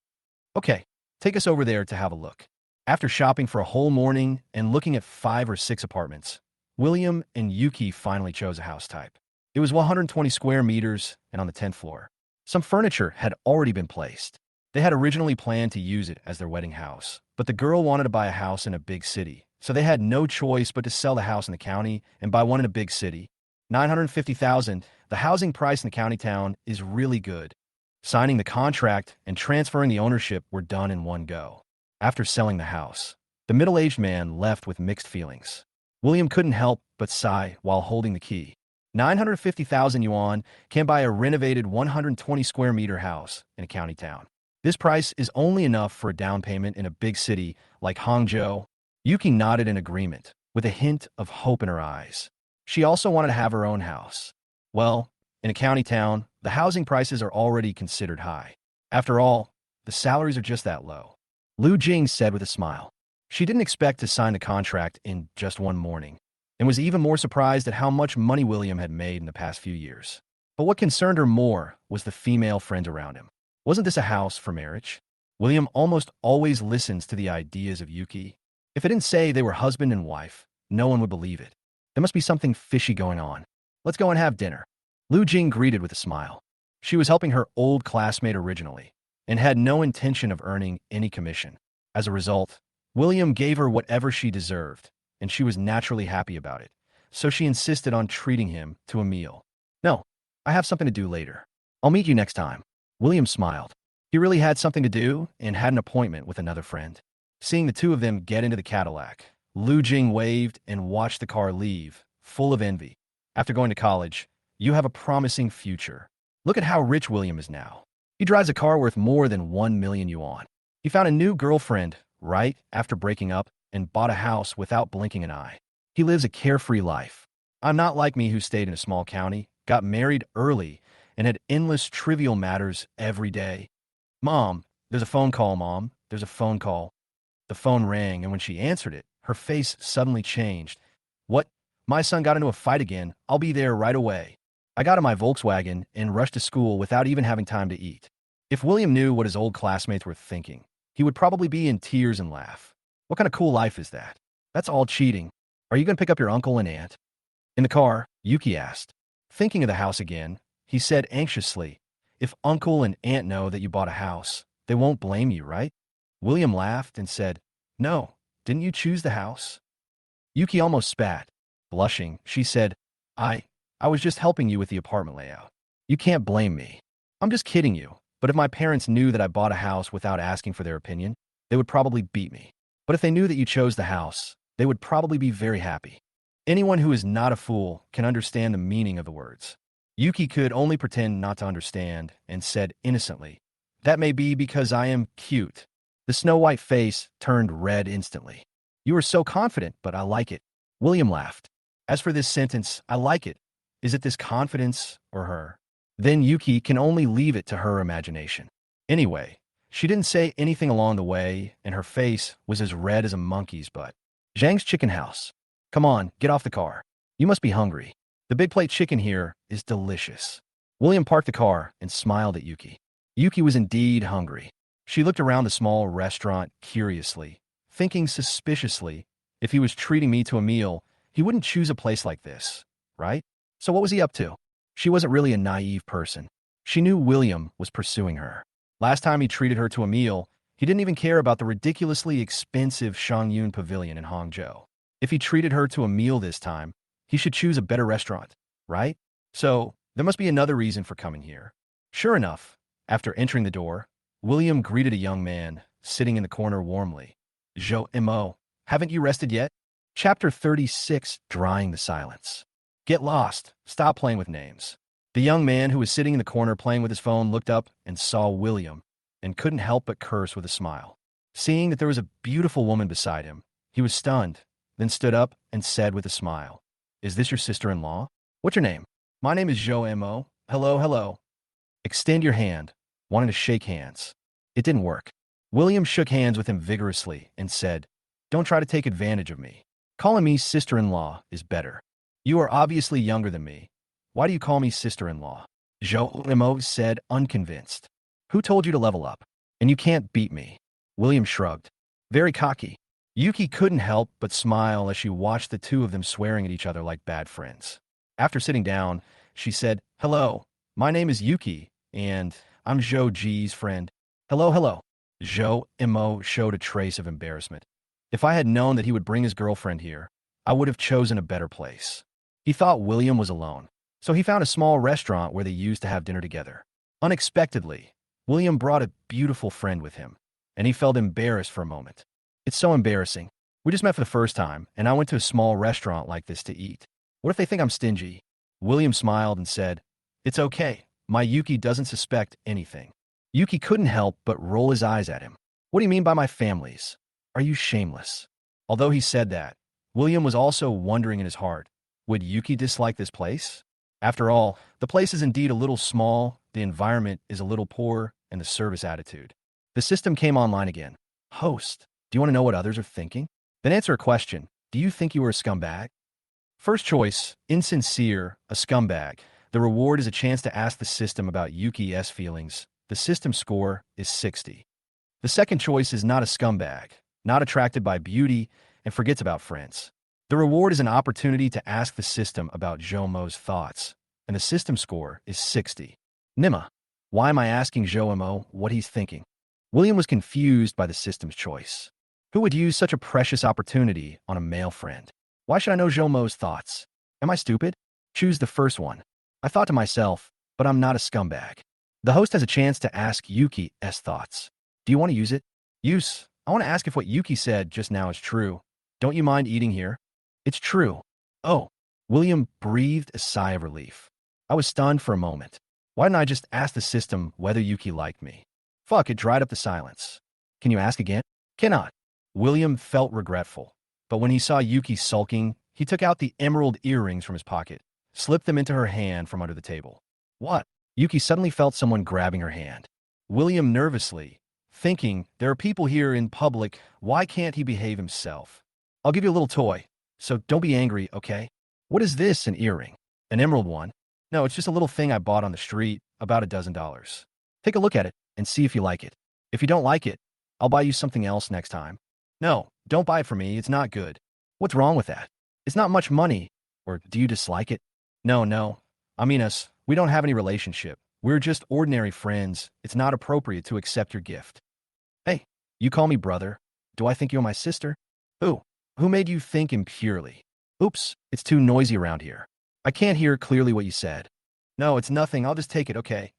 Okay, take us over there to have a look. After shopping for a whole morning and looking at 5 or 6 apartments, William and Yuki finally chose a house type. It was 120 square meters and on the 10th floor. Some furniture had already been placed. They had originally planned to use it as their wedding house, but the girl wanted to buy a house in a big city, so they had no choice but to sell the house in the county and buy one in a big city. $950,000, the housing price in the county town, is really good. Signing the contract and transferring the ownership were done in one go. After selling the house, the middle-aged man left with mixed feelings. William couldn't help but sigh while holding the key. 950,000 yuan can buy a renovated 120 square meter house in a county town. This price is only enough for a down payment in a big city like Hangzhou. Yuki nodded in agreement, with a hint of hope in her eyes. She also wanted to have her own house. Well, in a county town, the housing prices are already considered high. After all, the salaries are just that low. Lu Jing said with a smile. She didn't expect to sign the contract in just one morning, and was even more surprised at how much money William had made in the past few years. But what concerned her more was the female friends around him. Wasn't this a house for marriage? William almost always listens to the ideas of Yuki. If it didn't say they were husband and wife, no one would believe it. There must be something fishy going on. Let's go and have dinner. Lu Jing greeted with a smile. She was helping her old classmate originally and had no intention of earning any commission. As a result, William gave her whatever she deserved, and she was naturally happy about it. So she insisted on treating him to a meal. No, I have something to do later. I'll meet you next time. William smiled. He really had something to do and had an appointment with another friend. Seeing the two of them get into the Cadillac, Lu Jing waved and watched the car leave, full of envy. After going to college, you have a promising future. Look at how rich William is now. He drives a car worth more than 1 million yuan. He found a new girlfriend right after breaking up and bought a house without blinking an eye. He lives a carefree life. I'm not like me who stayed in a small county, got married early, and had endless trivial matters every day. Mom, there's a phone call, Mom. There's a phone call. The phone rang, and when she answered it, her face suddenly changed. What? My son got into a fight again. I'll be there right away. I got in my Volkswagen and rushed to school without even having time to eat. If William knew what his old classmates were thinking, he would probably be in tears and laugh. What kind of cool life is that? That's all cheating. Are you going to pick up your uncle and aunt? In the car, Yuki asked. Thinking of the house again, he said anxiously, if uncle and aunt know that you bought a house, they won't blame you, right? William laughed and said, no, didn't you choose the house? Yuki almost spat. Blushing, she said, I was just helping you with the apartment layout. You can't blame me. I'm just kidding you, but if my parents knew that I bought a house without asking for their opinion, they would probably beat me. But if they knew that you chose the house, they would probably be very happy. Anyone who is not a fool can understand the meaning of the words. Yuki could only pretend not to understand and said innocently, that may be because I am cute. The snow-white face turned red instantly. You are so confident, but I like it. William laughed. As for this sentence, I like it. Is it this confidence or her? Then Yuki can only leave it to her imagination. Anyway, she didn't say anything along the way, and her face was as red as a monkey's butt. Zhang's chicken house. Come on, get off the car. You must be hungry. The big plate chicken here is delicious. William parked the car and smiled at Yuki. Yuki was indeed hungry. She looked around the small restaurant curiously, thinking suspiciously, if he was treating me to a meal, he wouldn't choose a place like this, right? So what was he up to? She wasn't really a naive person. She knew William was pursuing her. Last time he treated her to a meal, he didn't even care about the ridiculously expensive Shangyun Pavilion in Hangzhou. If he treated her to a meal this time, he should choose a better restaurant, right? So there must be another reason for coming here. Sure enough, after entering the door, William greeted a young man sitting in the corner warmly. Zhou Mo, haven't you rested yet? Chapter 36, Drying the Silence. Get lost. Stop playing with names. The young man who was sitting in the corner playing with his phone looked up and saw William and couldn't help but curse with a smile. Seeing that there was a beautiful woman beside him, he was stunned, then stood up and said with a smile, is this your sister-in-law? What's your name? My name is Zhou Mo. Hello, hello. Extend your hand. Wanted to shake hands. It didn't work. William shook hands with him vigorously and said, don't try to take advantage of me. Calling me sister-in-law is better. You are obviously younger than me. Why do you call me sister-in-law? Zhou Mo said, unconvinced. Who told you to level up? And you can't beat me. William shrugged. Very cocky. Yuki couldn't help but smile as she watched the two of them swearing at each other like bad friends. After sitting down, she said, hello, my name is Yuki, and I'm Zhou Ji's friend. Hello, hello. Zhou Mo showed a trace of embarrassment. If I had known that he would bring his girlfriend here, I would have chosen a better place. He thought William was alone, so he found a small restaurant where they used to have dinner together. Unexpectedly, William brought a beautiful friend with him, and he felt embarrassed for a moment. It's so embarrassing. We just met for the first time, and I went to a small restaurant like this to eat. What if they think I'm stingy? William smiled and said, it's okay. My Yuki doesn't suspect anything. Yuki couldn't help but roll his eyes at him. What do you mean by my families? Are you shameless? Although he said that, William was also wondering in his heart, would Yuki dislike this place? After all, the place is indeed a little small, the environment is a little poor, and the service attitude. The system came online again. Host, do you want to know what others are thinking? Then answer a question. Do you think you are a scumbag? First choice, insincere, a scumbag. The reward is a chance to ask the system about Yuki's feelings. The system score is 60. The second choice is not a scumbag, not attracted by beauty, and forgets about friends. The reward is an opportunity to ask the system about Zhou Mo's thoughts, and the system score is 60. Nima, why am I asking Zhou Mo what he's thinking? William was confused by the system's choice. Who would use such a precious opportunity on a male friend? Why should I know Zhou Mo's thoughts? Am I stupid? Choose the first one. I thought to myself, but I'm not a scumbag. The host has a chance to ask Yuki's thoughts. Do you want to use it? Use. I want to ask if what Yuki said just now is true. Don't you mind eating here? It's true. Oh. William breathed a sigh of relief. I was stunned for a moment. Why didn't I just ask the system whether Yuki liked me? Fuck, it dried up the silence. Can you ask again? Cannot. William felt regretful. But when he saw Yuki sulking, he took out the emerald earrings from his pocket, slipped them into her hand from under the table. What? Yuki suddenly felt someone grabbing her hand. William nervously, thinking, there are people here in public, why can't he behave himself? I'll give you a little toy, so don't be angry, okay? What is this, an earring? An emerald one? No, it's just a little thing I bought on the street, about $12. Take a look at it and see if you like it. If you don't like it, I'll buy you something else next time. No, don't buy it for me, it's not good. What's wrong with that? It's not much money. Or do you dislike it? No. I mean us, we don't have any relationship. We're just ordinary friends. It's not appropriate to accept your gift. Hey, you call me brother. Do I think you're my sister? Who? Who made you think impurely? Oops, it's too noisy around here. I can't hear clearly what you said. No, it's nothing. I'll just take it, okay?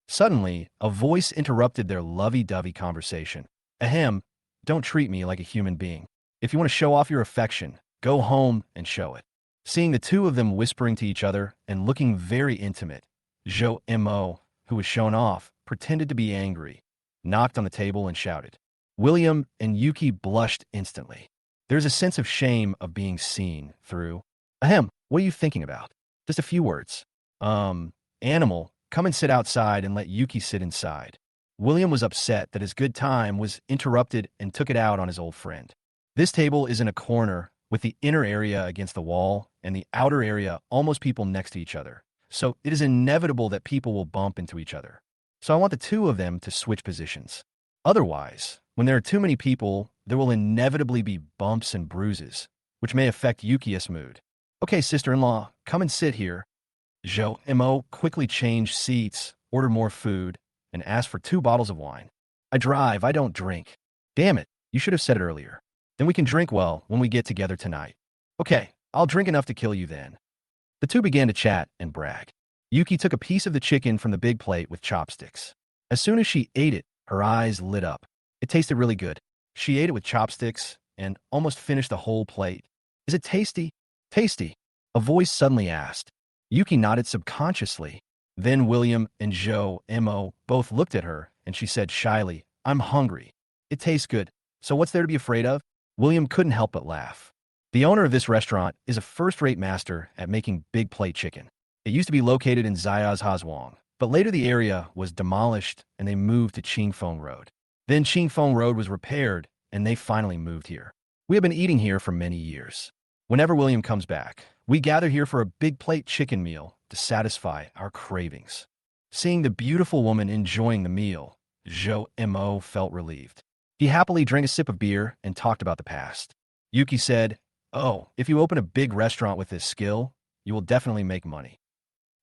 Suddenly, a voice interrupted their lovey-dovey conversation. Ahem, don't treat me like a human being. If you want to show off your affection, go home and show it. Seeing the two of them whispering to each other and looking very intimate, Zhou Mo, who was shown off, pretended to be angry, knocked on the table and shouted. William and Yuki blushed instantly. There's a sense of shame of being seen through. Ahem, what are you thinking about? Just a few words. Animal, come and sit outside and let Yuki sit inside. William was upset that his good time was interrupted and took it out on his old friend. This table is in a corner with the inner area against the wall and the outer area almost people next to each other. So it is inevitable that people will bump into each other. So I want the two of them to switch positions. Otherwise, when there are too many people, there will inevitably be bumps and bruises, which may affect Yuki's mood. Okay, sister-in-law, come and sit here. Zhou Mo quickly changed seats, ordered more food, and asked for 2 bottles of wine. I drive, I don't drink. Damn it, you should have said it earlier. Then we can drink well when we get together tonight. Okay, I'll drink enough to kill you then. The two began to chat and brag. Yuki took a piece of the chicken from the big plate with chopsticks. As soon as she ate it, her eyes lit up. It tasted really good. She ate it with chopsticks and almost finished the whole plate. Is it tasty? Tasty. A voice suddenly asked. Yuki nodded subconsciously. Then William and Zhou Mo both looked at her, and she said shyly, I'm hungry. It tastes good. So what's there to be afraid of? William couldn't help but laugh. The owner of this restaurant is a first-rate master at making big plate chicken. It used to be located in Zayaz Hazwang, but later the area was demolished and they moved to Qingfeng Road. Then Qingfeng Road was repaired and they finally moved here. We have been eating here for many years. Whenever William comes back, we gather here for a big plate chicken meal to satisfy our cravings. Seeing the beautiful woman enjoying the meal, Zhou Mo felt relieved. He happily drank a sip of beer and talked about the past. Yuki said, Oh, if you open a big restaurant with this skill, you will definitely make money.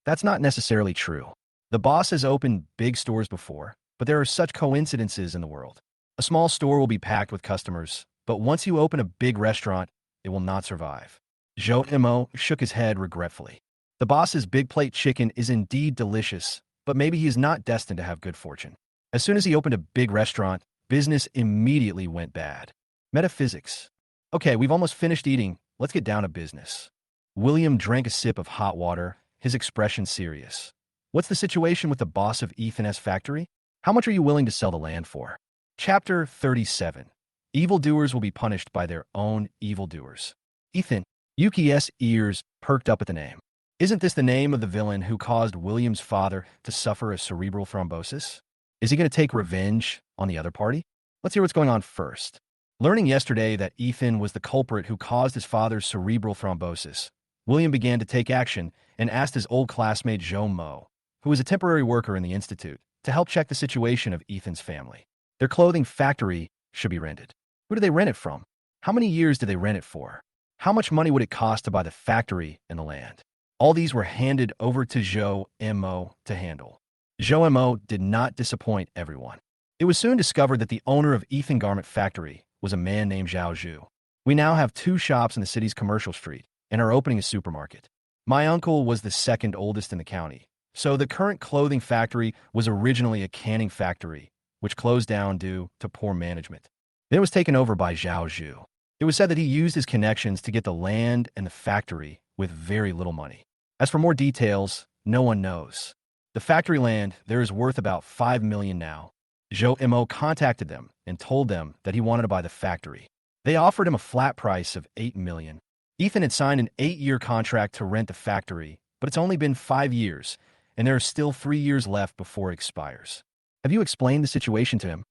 That's not necessarily true. The boss has opened big stores before, but there are such coincidences in the world. A small store will be packed with customers, but once you open a big restaurant, it will not survive. Zhou Mo shook his head regretfully. The boss's big plate chicken is indeed delicious, but maybe he is not destined to have good fortune. As soon as he opened a big restaurant, business immediately went bad. Metaphysics. Okay, we've almost finished eating. Let's get down to business. William drank a sip of hot water, his expression serious. What's the situation with the boss of Ethan's factory? How much are you willing to sell the land for? Chapter 37. Evildoers will be punished by their own evildoers. Ethan. Yuki's ears perked up at the name. Isn't this the name of the villain who caused William's father to suffer a cerebral thrombosis? Is he going to take revenge on the other party? Let's hear what's going on first. Learning yesterday that Ethan was the culprit who caused his father's cerebral thrombosis, William began to take action and asked his old classmate Zhou Mo, who was a temporary worker in the institute, to help check the situation of Ethan's family. Their clothing factory should be rented. Who do they rent it from? How many years do they rent it for? How much money would it cost to buy the factory and the land? All these were handed over to Zhou Mo to handle. Zhou Mo did not disappoint everyone. It was soon discovered that the owner of Ethan Garment Factory was a man named Zhao Zhu. We now have 2 shops in the city's commercial street and are opening a supermarket. My uncle was the second oldest in the county, so the current clothing factory was originally a canning factory, which closed down due to poor management. Then it was taken over by Zhao Zhu. It was said that he used his connections to get the land and the factory with very little money. As for more details, no one knows. The factory land there is worth about 5 million now. Zhou Mo contacted them and told them that he wanted to buy the factory. They offered him a flat price of 8 million. Ethan had signed an 8-year contract to rent the factory, but it's only been 5 years, and there are still 3 years left before it expires. Have you explained the situation to him?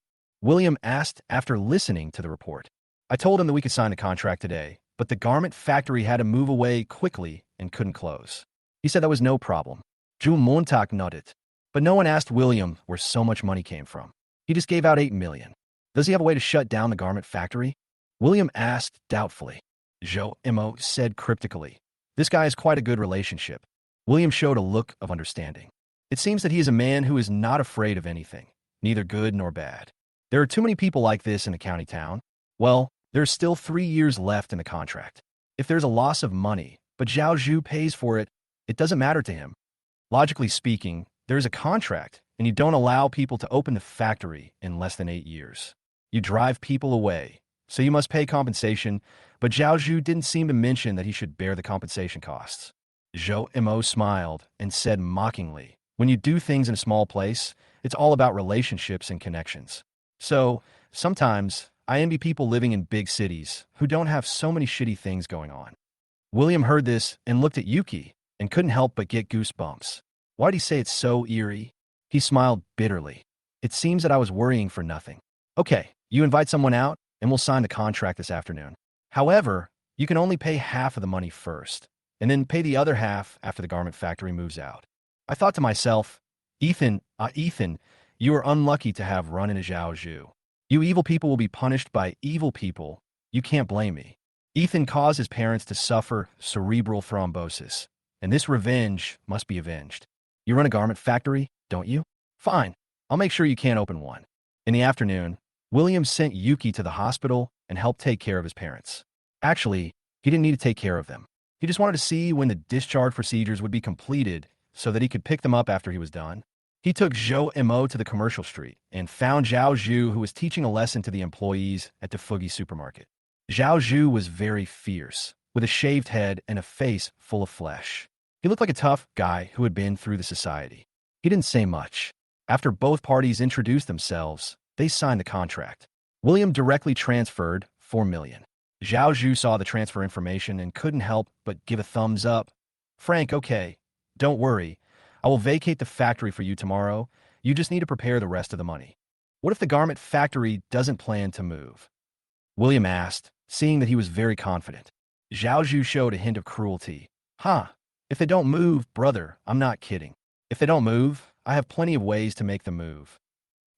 William asked after listening to the report. I told him that we could sign the contract today, but the garment factory had to move away quickly and couldn't close. He said that was no problem. Zhu Montauk nodded. But no one asked William where so much money came from. He just gave out 8 million. Does he have a way to shut down the garment factory? William asked doubtfully. Zhou Mo said cryptically. This guy has quite a good relationship. William showed a look of understanding. It seems that he is a man who is not afraid of anything, neither good nor bad. There are too many people like this in a county town. Well, there's still 3 years left in the contract. If there's a loss of money, but Zhao Zhu pays for it, it doesn't matter to him. Logically speaking, there is a contract, and you don't allow people to open the factory in less than 8 years. You drive people away, so you must pay compensation, but Zhao Zhu didn't seem to mention that he should bear the compensation costs. Zhou Mo smiled and said mockingly, when you do things in a small place, it's all about relationships and connections. So, sometimes, I envy people living in big cities who don't have so many shitty things going on. William heard this and looked at Yuki and couldn't help but get goosebumps. Why'd he say it's so eerie? He smiled bitterly. It seems that I was worrying for nothing. Okay, you invite someone out and we'll sign the contract this afternoon. However, you can only pay half of the money first, and then pay the other half after the garment factory moves out. I thought to myself, Ethan, you are unlucky to have run into Zhao Zhu. You evil people will be punished by evil people. You can't blame me. Ethan caused his parents to suffer cerebral thrombosis, and this revenge must be avenged. You run a garment factory, don't you? Fine. I'll make sure you can't open one. In the afternoon, William sent Yuki to the hospital and helped take care of his parents. Actually, he didn't need to take care of them. He just wanted to see when the discharge procedures would be completed so that he could pick them up after he was done. He took Zhou Mo to the commercial street and found Zhao Zhu, who was teaching a lesson to the employees at the Fugi supermarket. Zhao Zhu was very fierce, with a shaved head and a face full of flesh. He looked like a tough guy who had been through the society. He didn't say much. After both parties introduced themselves, they signed the contract. William directly transferred 4 million. Zhao Zhu saw the transfer information and couldn't help but give a thumbs up. Frank, okay. Don't worry. I will vacate the factory for you tomorrow. You just need to prepare the rest of the money. What if the garment factory doesn't plan to move? William asked, seeing that he was very confident. Zhao Zhu showed a hint of cruelty. If they don't move, brother, I'm not kidding. If they don't move, I have plenty of ways to make them move.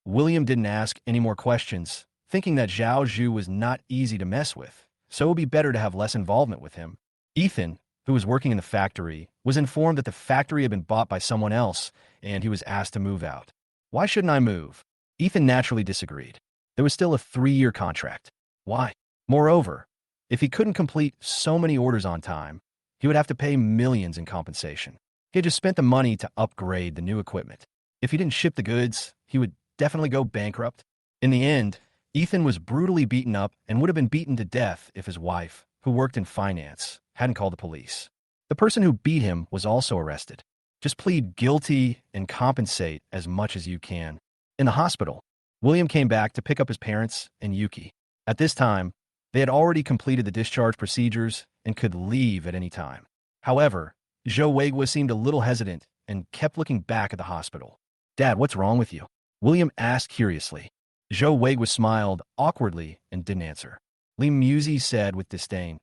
William didn't ask any more questions, thinking that Zhao Zhu was not easy to mess with, so it would be better to have less involvement with him. Ethan, who was working in the factory, was informed that the factory had been bought by someone else, and he was asked to move out. Why shouldn't I move? Ethan naturally disagreed. There was still a 3-year contract. Why? Moreover, if he couldn't complete so many orders on time, he would have to pay millions in compensation. He had just spent the money to upgrade the new equipment. If he didn't ship the goods, he would definitely go bankrupt. In the end, Ethan was brutally beaten up and would have been beaten to death if his wife, who worked in finance, hadn't called the police. The person who beat him was also arrested. Just plead guilty and compensate as much as you can. In the hospital, William came back to pick up his parents and Yuki. At this time, they had already completed the discharge procedures and could leave at any time. However, Zhou Weigua seemed a little hesitant and kept looking back at the hospital. Dad, what's wrong with you? William asked curiously. Zhou Weigua smiled awkwardly and didn't answer. Li Muzi said with disdain,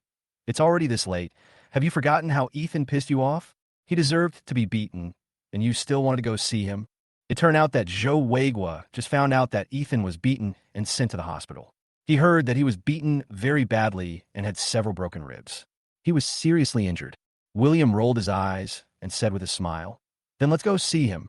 It's already this late. Have you forgotten how Ethan pissed you off? He deserved to be beaten, and you still wanted to go see him? It turned out that Zhou Weigua just found out that Ethan was beaten and sent to the hospital. He heard that he was beaten very badly and had several broken ribs. He was seriously injured. William rolled his eyes and said with a smile, Then let's go see him.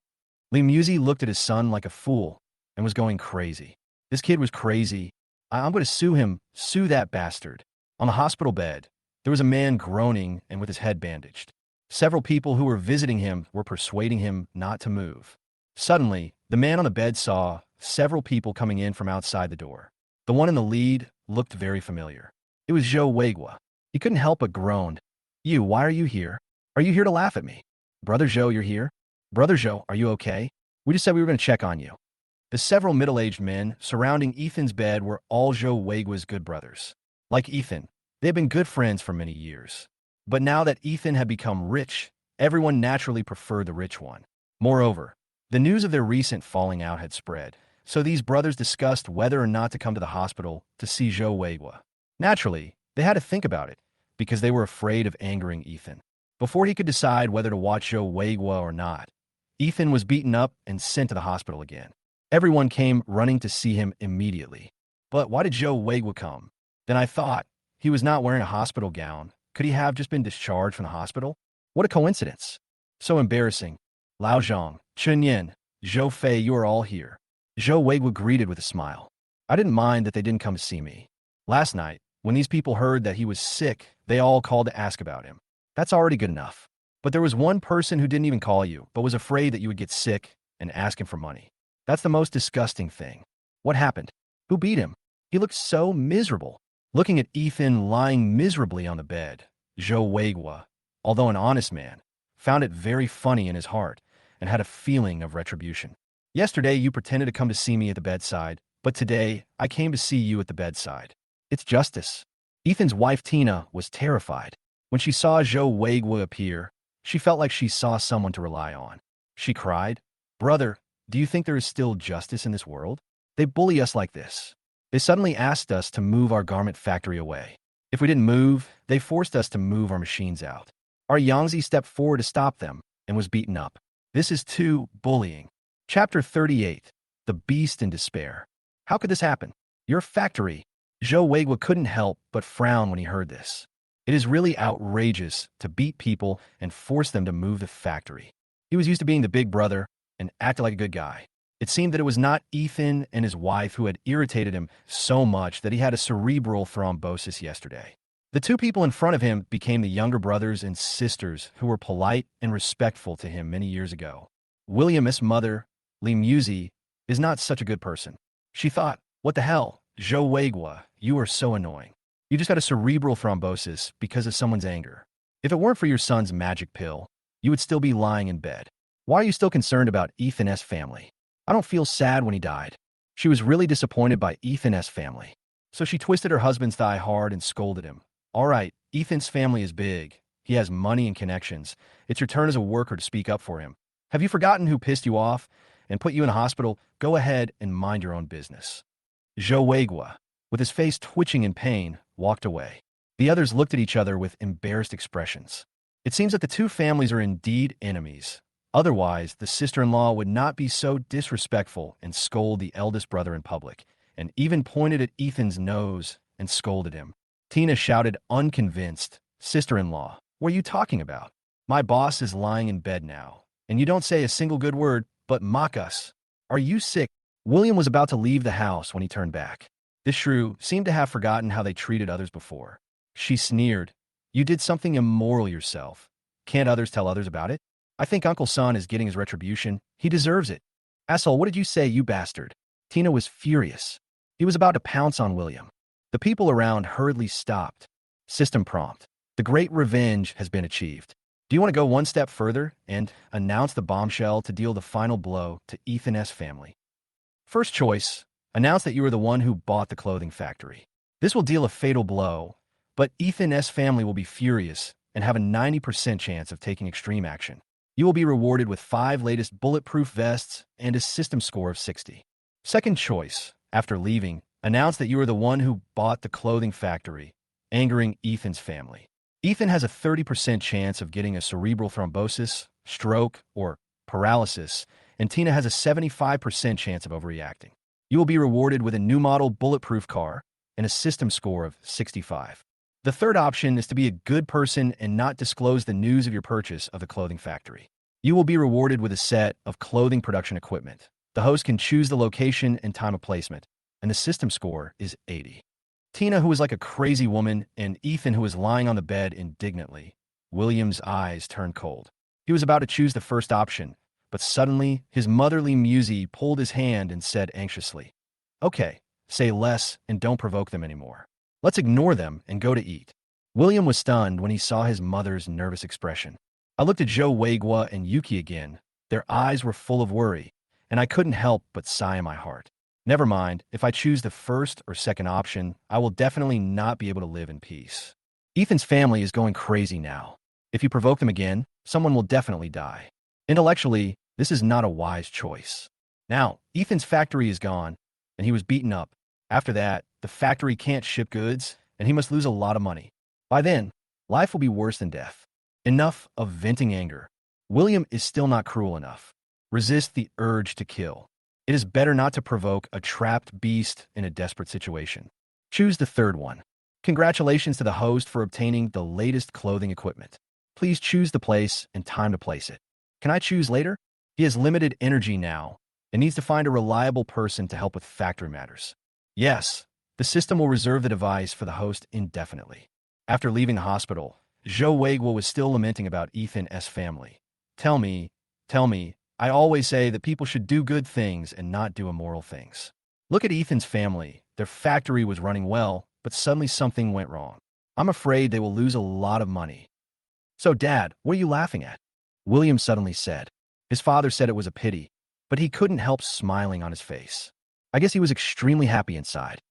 Lee Musey looked at his son like a fool and was going crazy. This kid was crazy. I'm going to sue him. Sue that bastard. On the hospital bed, there was a man groaning and with his head bandaged. Several people who were visiting him were persuading him not to move. Suddenly, the man on the bed saw several people coming in from outside the door. The one in the lead looked very familiar. It was Zhou Weiguo. He couldn't help but groan. You, why are you here? Are you here to laugh at me? Brother Zhou, you're here? Brother Zhou, are you okay? We just said we were going to check on you. The several middle-aged men surrounding Ethan's bed were all Zhou Weiguo's good brothers. Like Ethan, they had been good friends for many years. But now that Ethan had become rich, everyone naturally preferred the rich one. Moreover, the news of their recent falling out had spread, so these brothers discussed whether or not to come to the hospital to see Zhou Weiguo. Naturally, they had to think about it, because they were afraid of angering Ethan. Before he could decide whether to watch Zhou Weiguo or not, Ethan was beaten up and sent to the hospital again. Everyone came running to see him immediately. But why did Zhou Weiguo come? Then I thought, he was not wearing a hospital gown. Could he have just been discharged from the hospital? What a coincidence. So embarrassing. Lao Zhang, Chen Yin, Zhou Fei, you are all here. Zhou Weiguo greeted with a smile. I didn't mind that they didn't come to see me. Last night, when these people heard that he was sick, they all called to ask about him. That's already good enough. But there was one person who didn't even call you, but was afraid that you would get sick and ask him for money. That's the most disgusting thing. What happened? Who beat him? He looked so miserable. Looking at Ethan lying miserably on the bed, Zhou Weiguo, although an honest man, found it very funny in his heart and had a feeling of retribution. Yesterday you pretended to come to see me at the bedside, but today I came to see you at the bedside. It's justice. Ethan's wife Tina was terrified. When she saw Zhou Weiguo appear, she felt like she saw someone to rely on. She cried, Brother, do you think there is still justice in this world? They bully us like this. They suddenly asked us to move our garment factory away. If we didn't move, they forced us to move our machines out. Our Yangtze stepped forward to stop them and was beaten up. This is too bullying. Chapter 38. The Beast in Despair. How could this happen? Your factory. Zhou Weiguo couldn't help but frown when he heard this. It is really outrageous to beat people and force them to move the factory. He was used to being the big brother and acted like a good guy. It seemed that it was not Ethan and his wife who had irritated him so much that he had a cerebral thrombosis yesterday. The two people in front of him became the younger brothers and sisters who were polite and respectful to him many years ago. William's mother, Lee Musey, is not such a good person. She thought, what the hell, Zhou Weiguo, you are so annoying. You just got a cerebral thrombosis because of someone's anger. If it weren't for your son's magic pill, you would still be lying in bed. Why are you still concerned about Ethan's family? I don't feel sad when he died. She was really disappointed by Ethan's family. So she twisted her husband's thigh hard and scolded him. All right, Ethan's family is big. He has money and connections. It's your turn as a worker to speak up for him. Have you forgotten who pissed you off and put you in a hospital? Go ahead and mind your own business. Zhou Weiguo, with his face twitching in pain, walked away. The others looked at each other with embarrassed expressions. It seems that the two families are indeed enemies. Otherwise, the sister-in-law would not be so disrespectful and scold the eldest brother in public, and even pointed at Ethan's nose and scolded him. Tina shouted, unconvinced, Sister-in-law, what are you talking about? My boss is lying in bed now, and you don't say a single good word, but mock us. Are you sick? William was about to leave the house when he turned back. This shrew seemed to have forgotten how they treated others before. She sneered, you did something immoral yourself. Can't others tell others about it? I think Uncle Son is getting his retribution. He deserves it. Asshole, what did you say, you bastard? Tina was furious. He was about to pounce on William. The people around hurriedly stopped. System prompt. The great revenge has been achieved. Do you want to go one step further and announce the bombshell to deal the final blow to Ethan's family? First choice, announce that you are the one who bought the clothing factory. This will deal a fatal blow, but Ethan's family will be furious and have a 90% chance of taking extreme action. You will be rewarded with 5 latest bulletproof vests and a system score of 60. Second choice, after leaving, announce that you are the one who bought the clothing factory, angering Ethan's family. Ethan has a 30% chance of getting a cerebral thrombosis, stroke, or paralysis, and Tina has a 75% chance of overreacting. You will be rewarded with a new model bulletproof car and a system score of 65. The third option is to be a good person and not disclose the news of your purchase of the clothing factory. You will be rewarded with a set of clothing production equipment. The host can choose the location and time of placement, and the system score is 80. Tina, who was like a crazy woman, and Ethan, who was lying on the bed indignantly. William's eyes turned cold. He was about to choose the first option, but suddenly his motherly Musi pulled his hand and said anxiously, "Okay, say less and don't provoke them anymore. Let's ignore them and go to eat." William was stunned when he saw his mother's nervous expression. I looked at Joe Waigwa and Yuki again. Their eyes were full of worry, and I couldn't help but sigh in my heart. Never mind, if I choose the first or second option, I will definitely not be able to live in peace. Ethan's family is going crazy now. If you provoke them again, someone will definitely die. Intellectually, this is not a wise choice. Now, Ethan's factory is gone, and he was beaten up. After that, the factory can't ship goods, and he must lose a lot of money. By then, life will be worse than death. Enough of venting anger. William is still not cruel enough. Resist the urge to kill. It is better not to provoke a trapped beast in a desperate situation. Choose the third one. Congratulations to the host for obtaining the latest clothing equipment. Please choose the place and time to place it. Can I choose later? He has limited energy now and needs to find a reliable person to help with factory matters. Yes, the system will reserve the device for the host indefinitely. After leaving the hospital, Joe Waigwa was still lamenting about Ethan's family. Tell me, I always say that people should do good things and not do immoral things. Look at Ethan's family. Their factory was running well, but suddenly something went wrong. I'm afraid they will lose a lot of money. So, Dad, what are you laughing at? William suddenly said. His father said it was a pity, but he couldn't help smiling on his face. I guess he was extremely happy inside.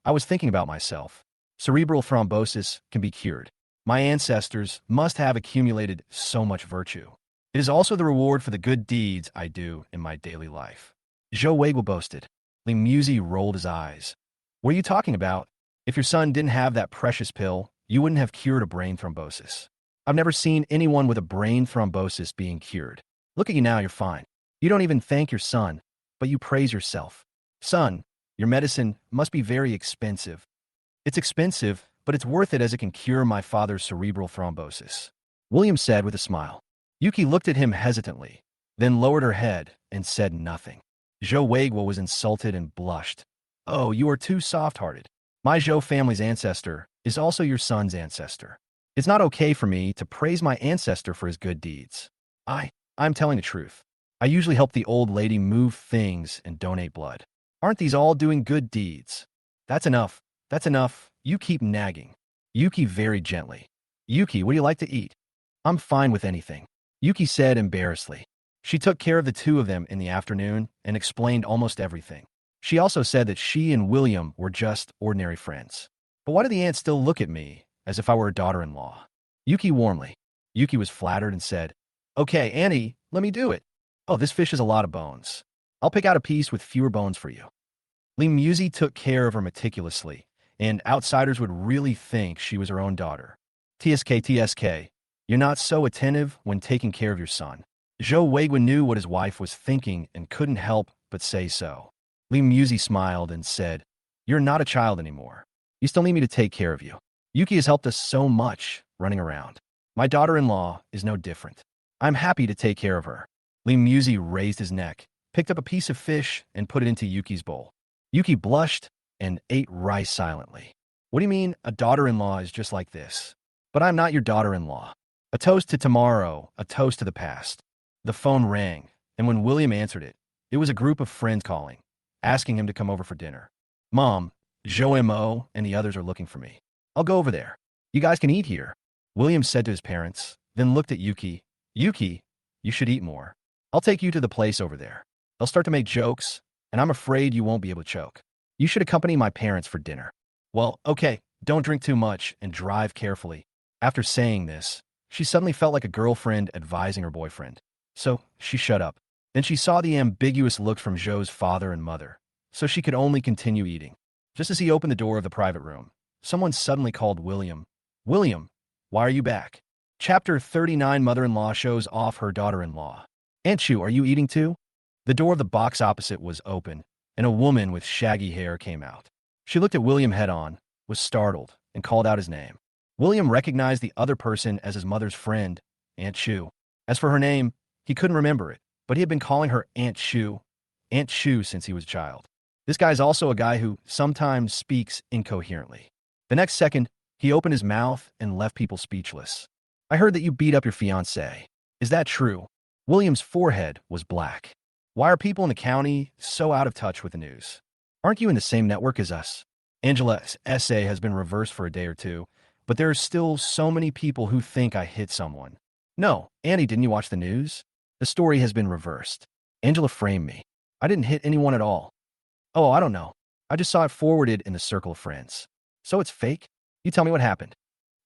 I was thinking about myself. Cerebral thrombosis can be cured. My ancestors must have accumulated so much virtue. It is also the reward for the good deeds I do in my daily life. Joe Waigwa boasted. Lee Musi rolled his eyes. What are you talking about? If your son didn't have that precious pill, you wouldn't have cured a brain thrombosis. I've never seen anyone with a brain thrombosis being cured. Look at you now, you're fine. You don't even thank your son, but you praise yourself. Son, your medicine must be very expensive. It's expensive, but it's worth it as it can cure my father's cerebral thrombosis. William said with a smile. Yuki looked at him hesitantly, then lowered her head and said nothing. Joe Waigwa was insulted and blushed. Oh, you are too soft-hearted. My Zhou family's ancestor is also your son's ancestor. It's not okay for me to praise my ancestor for his good deeds. I'm telling the truth. I usually help the old lady move things and donate blood. Aren't these all doing good deeds? That's enough. That's enough. You keep nagging. Yuki very gently. Yuki, what do you like to eat? I'm fine with anything. Yuki said embarrassedly. She took care of the two of them in the afternoon and explained almost everything. She also said that she and William were just ordinary friends. But why do the aunts still look at me as if I were a daughter-in-law? Yuki warmly. Yuki was flattered and said, Okay, Annie, let me do it. Oh, this fish has a lot of bones. I'll pick out a piece with fewer bones for you. Lee Musi took care of her meticulously, and outsiders would really think she was her own daughter. TSK, you're not so attentive when taking care of your son. Joe Waigwa knew what his wife was thinking and couldn't help but say so. Lee Musi smiled and said, You're not a child anymore. You still need me to take care of you. Yuki has helped us so much running around. My daughter-in-law is no different. I'm happy to take care of her. Lee Musi raised his neck, picked up a piece of fish, and put it into Yuki's bowl. Yuki blushed and ate rice silently. What do you mean a daughter-in-law is just like this? But I'm not your daughter-in-law. A toast to tomorrow, a toast to the past. The phone rang, and when William answered it, it was a group of friends calling, asking him to come over for dinner. Mom, Joe M.O. and the others are looking for me. I'll go over there. You guys can eat here. William said to his parents, then looked at Yuki. Yuki, you should eat more. I'll take you to the place over there. They'll start to make jokes, and I'm afraid you won't be able to choke. You should accompany my parents for dinner. Well, okay, don't drink too much and drive carefully. After saying this, she suddenly felt like a girlfriend advising her boyfriend. So she shut up. Then she saw the ambiguous look from Joe's father and mother, so she could only continue eating. Just as he opened the door of the private room, someone suddenly called William. William, why are you back? Chapter 39 Mother-in-law shows off her daughter-in-law. Aunt Chu, are you eating too? The door of the box opposite was open, and a woman with shaggy hair came out. She looked at William head-on, was startled, and called out his name. William recognized the other person as his mother's friend, Aunt Chu. As for her name, He couldn't remember it, but he had been calling her Aunt Shu since he was a child. This guy's also a guy who sometimes speaks incoherently. The next second, he opened his mouth and left people speechless. I heard that you beat up your fiancée. Is that true? William's forehead was black. Why are people in the county so out of touch with the news? Aren't you in the same network as us? Angela's essay has been reversed for a day or two, but there are still so many people who think I hit someone. No, Annie, didn't you watch the news? The story has been reversed. Angela framed me. I didn't hit anyone at all. Oh, I don't know. I just saw it forwarded in the circle of friends. So it's fake? You tell me what happened.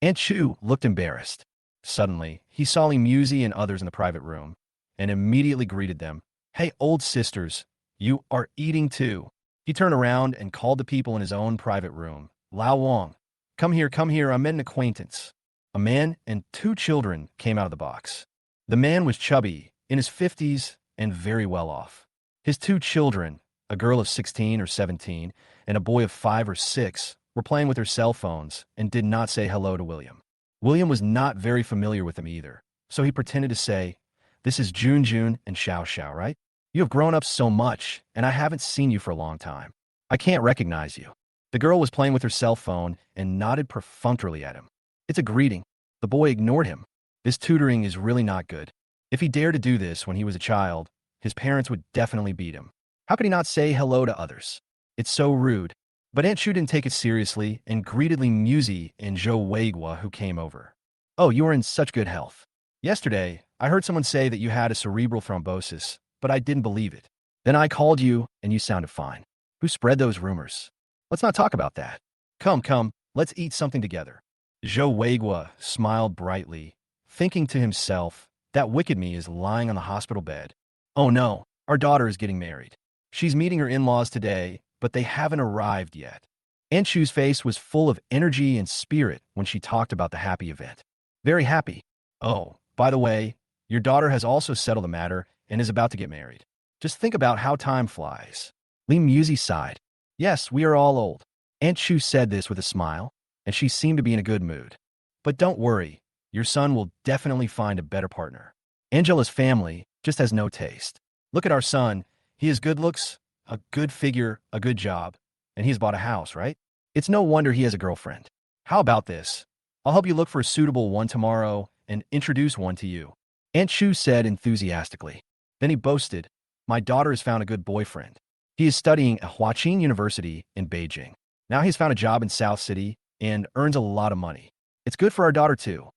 Aunt Chu looked embarrassed. Suddenly, he saw Lee Musey and others in the private room, and immediately greeted them. Hey, old sisters, you are eating too. He turned around and called the people in his own private room. Lao Wang, come here, I met an acquaintance. A man and two children came out of the box. The man was chubby, in his 50s, and very well off. His two children, a girl of 16 or 17, and a boy of 5 or 6, were playing with their cell phones and did not say hello to William. William was not very familiar with them either, so he pretended to say, "This is Jun and Xiao, right? You have grown up so much, and I haven't seen you for a long time. I can't recognize you." The girl was playing with her cell phone and nodded perfunctorily at him. It's a greeting. The boy ignored him. This tutoring is really not good. If he dared to do this when he was a child, his parents would definitely beat him. How could he not say hello to others? It's so rude. But Aunt Chu didn't take it seriously and greeted Lee Musey and Zhou Weigua, who came over. Oh, you are in such good health. Yesterday, I heard someone say that you had a cerebral thrombosis, but I didn't believe it. Then I called you, and you sounded fine. Who spread those rumors? Let's not talk about that. Come, let's eat something together. Zhou Weigua smiled brightly, thinking to himself, that wicked me is lying on the hospital bed. Oh no, our daughter is getting married. She's meeting her in-laws today, but they haven't arrived yet. Aunt Chu's face was full of energy and spirit when she talked about the happy event. Very happy. Oh, by the way, your daughter has also settled the matter and is about to get married. Just think about how time flies. Lee Musey sighed. Yes, we are all old. Aunt Chu said this with a smile, and she seemed to be in a good mood. But don't worry, your son will definitely find a better partner. Angela's family just has no taste. Look at our son. He has good looks, a good figure, a good job, and he's bought a house, right? It's no wonder he has a girlfriend. How about this? I'll help you look for a suitable one tomorrow and introduce one to you. Aunt Chu said enthusiastically. Then he boasted, my daughter has found a good boyfriend. He is studying at Huaqing University in Beijing. Now he's found a job in South City and earns a lot of money. It's good for our daughter too.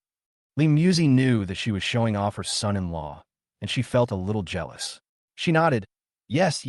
Lee Musey knew that she was showing off her son-in-law, and she felt a little jealous. She nodded, yes.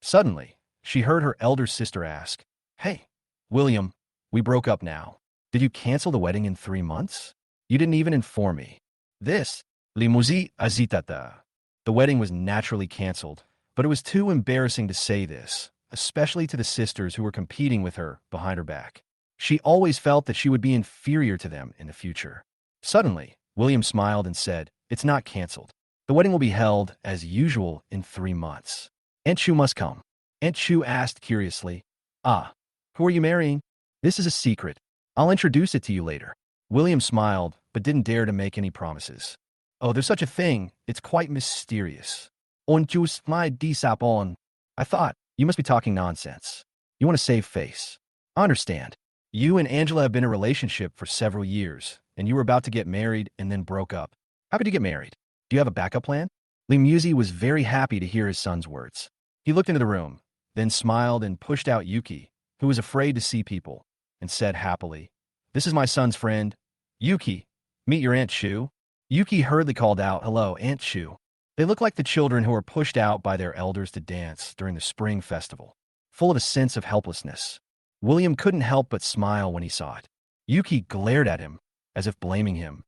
Suddenly, she heard her elder sister ask, Hey, William, we broke up now. Did you cancel the wedding in 3 months? You didn't even inform me. This, Lee Musey azitata. The wedding was naturally canceled, but it was too embarrassing to say this, especially to the sisters who were competing with her behind her back. She always felt that she would be inferior to them in the future. Suddenly, William smiled and said, It's not canceled. The wedding will be held, as usual, in 3 months. Aunt Chu must come. Aunt Chu asked curiously, who are you marrying? This is a secret. I'll introduce it to you later. William smiled, but didn't dare to make any promises. Oh, there's such a thing. It's quite mysterious. On just my disapon. I thought, you must be talking nonsense. You want to save face. I understand. You and Angela have been in a relationship for several years, and you were about to get married and then broke up. How could you get married? Do you have a backup plan? Lee Musey was very happy to hear his son's words. He looked into the room, then smiled and pushed out Yuki, who was afraid to see people, and said happily, This is my son's friend, Yuki. Meet your Aunt Chu. Yuki hurriedly called out, Hello, Aunt Chu. They looked like the children who were pushed out by their elders to dance during the spring festival, full of a sense of helplessness. William couldn't help but smile when he saw it. Yuki glared at him, as if blaming him.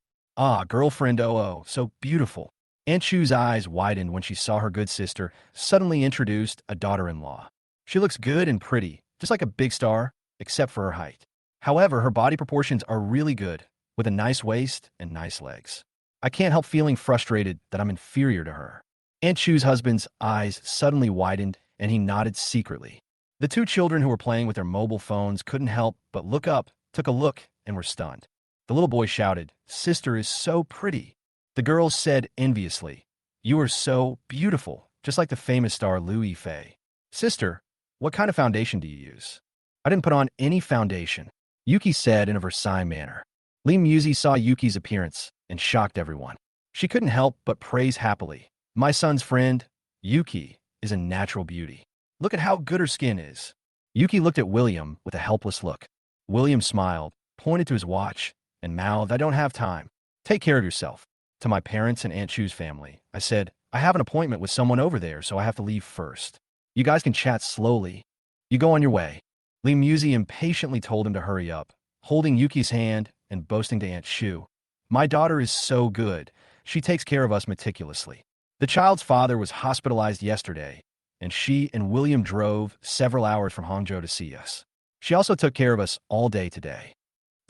Girlfriend, so beautiful. Aunt Chu's eyes widened when she saw her good sister suddenly introduced a daughter-in-law. She looks good and pretty, just like a big star, except for her height. However, her body proportions are really good, with a nice waist and nice legs. I can't help feeling frustrated that I'm inferior to her. Aunt Chu's husband's eyes suddenly widened, and he nodded secretly. The two children who were playing with their mobile phones couldn't help but look up, took a look, and were stunned. The little boy shouted, Sister is so pretty. The girls said enviously, You are so beautiful, just like the famous star Louis Fei. Sister, what kind of foundation do you use? I didn't put on any foundation, Yuki said in a Versailles manner. Lee Musi saw Yuki's appearance and shocked everyone. She couldn't help but praise happily. My son's friend, Yuki, is a natural beauty. Look at how good her skin is. Yuki looked at William with a helpless look. William smiled, pointed to his watch, and mouthed, I don't have time. Take care of yourself. To my parents and Aunt Chu's family, I said, I have an appointment with someone over there, so I have to leave first. You guys can chat slowly. You go on your way. Lee Musi impatiently told him to hurry up, holding Yuki's hand and boasting to Aunt Chu. My daughter is so good. She takes care of us meticulously. The child's father was hospitalized yesterday, and she and William drove several hours from Hangzhou to see us. She also took care of us all day today.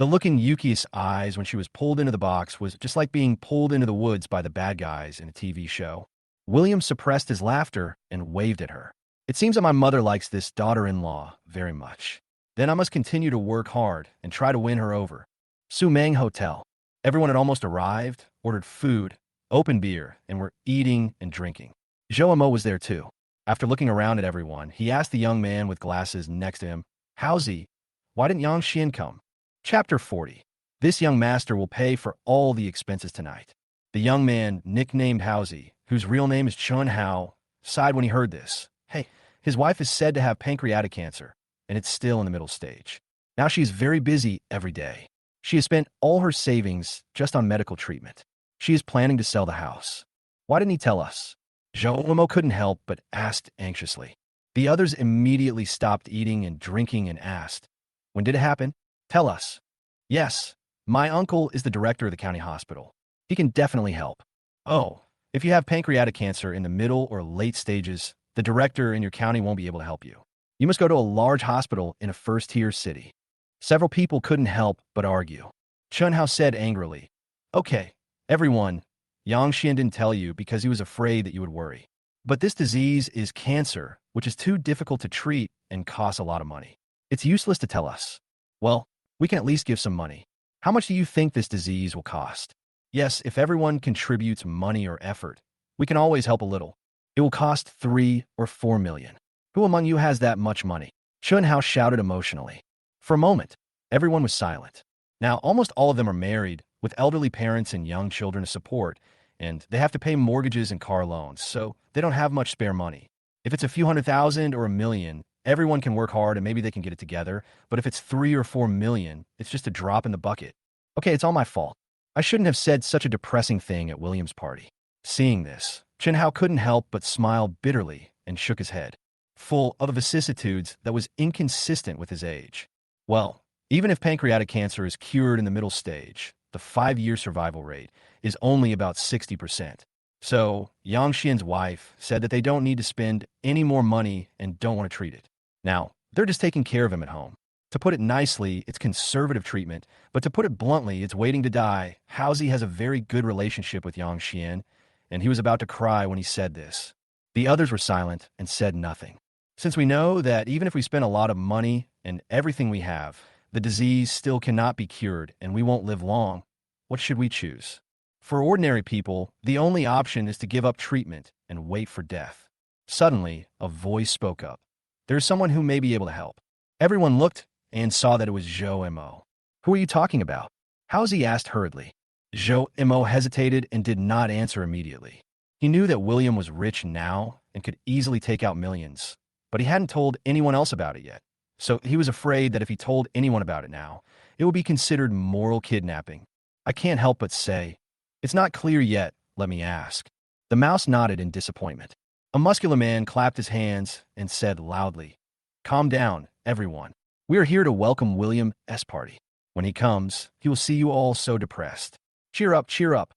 The look in Yuki's eyes when she was pulled into the box was just like being pulled into the woods by the bad guys in a TV show. William suppressed his laughter and waved at her. It seems that my mother likes this daughter-in-law very much. Then I must continue to work hard and try to win her over. Sumang Hotel. Everyone had almost arrived, ordered food, opened beer, and were eating and drinking. Zhou Mo was there too. After looking around at everyone, he asked the young man with glasses next to him, How's he? Why didn't Yang Xian come? Chapter 40. This young master will pay for all the expenses tonight. The young man, nicknamed Howsy, whose real name is Chun Hao, sighed when he heard this. Hey, his wife is said to have pancreatic cancer, and it's still in the middle stage. Now she's very busy every day. She has spent all her savings just on medical treatment. She is planning to sell the house. Why didn't he tell us? Zhou couldn't help but asked anxiously. The others immediately stopped eating and drinking and asked, When did it happen? Tell us. Yes, my uncle is the director of the county hospital. He can definitely help. Oh, if you have pancreatic cancer in the middle or late stages, the director in your county won't be able to help you. You must go to a large hospital in a first-tier city. Several people couldn't help but argue. Chun Hao said angrily, Okay, everyone, Yang Xian didn't tell you because he was afraid that you would worry. But this disease is cancer, which is too difficult to treat and costs a lot of money. It's useless to tell us. Well, we can at least give some money. How much do you think this disease will cost? Yes, if everyone contributes money or effort, we can always help a little. It will cost 3 or 4 million. Who among you has that much money? Chun Hao shouted emotionally. For a moment, everyone was silent. Now, almost all of them are married, with elderly parents and young children to support, and they have to pay mortgages and car loans, so they don't have much spare money. If it's a few 100,000 or 1 million, everyone can work hard and maybe they can get it together, but if it's 3 or 4 million, it's just a drop in the bucket. Okay, it's all my fault. I shouldn't have said such a depressing thing at William's party. Seeing this, Chen Hao couldn't help but smile bitterly and shook his head, full of vicissitudes that was inconsistent with his age. Well, even if pancreatic cancer is cured in the middle stage, the 5-year survival rate is only about 60%. So, Yang Xian's wife said that they don't need to spend any more money and don't want to treat it. Now, they're just taking care of him at home. To put it nicely, it's conservative treatment, but to put it bluntly, it's waiting to die. Howsy has a very good relationship with Yang Xian, and he was about to cry when he said this. The others were silent and said nothing. Since we know that even if we spend a lot of money and everything we have, the disease still cannot be cured and we won't live long, what should we choose? For ordinary people, the only option is to give up treatment and wait for death. Suddenly, a voice spoke up. There's someone who may be able to help. Everyone looked and saw that it was Zhou Mo. Who are you talking about? Howsy asked hurriedly. Zhou Mo hesitated and did not answer immediately. He knew that William was rich now and could easily take out millions, but he hadn't told anyone else about it yet. So he was afraid that if he told anyone about it now, it would be considered moral kidnapping. I can't help but say, it's not clear yet, let me ask. The mouse nodded in disappointment. A muscular man clapped his hands and said loudly, Calm down, everyone. We are here to welcome William S. party. When he comes, he will see you all so depressed. Cheer up, cheer up.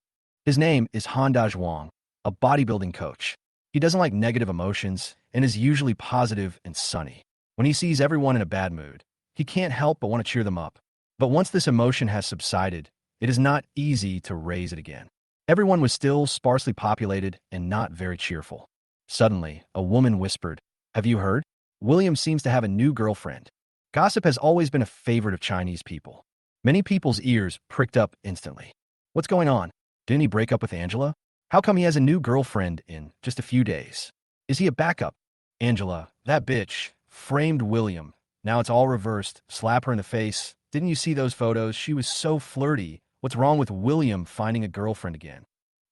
His name is Handa Zhuang, a bodybuilding coach. He doesn't like negative emotions and is usually positive and sunny. When he sees everyone in a bad mood, he can't help but want to cheer them up. But once this emotion has subsided, it is not easy to raise it again. Everyone was still sparsely populated and not very cheerful. Suddenly, a woman whispered, Have you heard? William seems to have a new girlfriend. Gossip has always been a favorite of Chinese people. Many people's ears pricked up instantly. What's going on? Didn't he break up with Angela? How come he has a new girlfriend in just a few days? Is he a backup? Angela, that bitch, framed William. Now it's all reversed. Slap her in the face. Didn't you see those photos? She was so flirty. What's wrong with William finding a girlfriend again?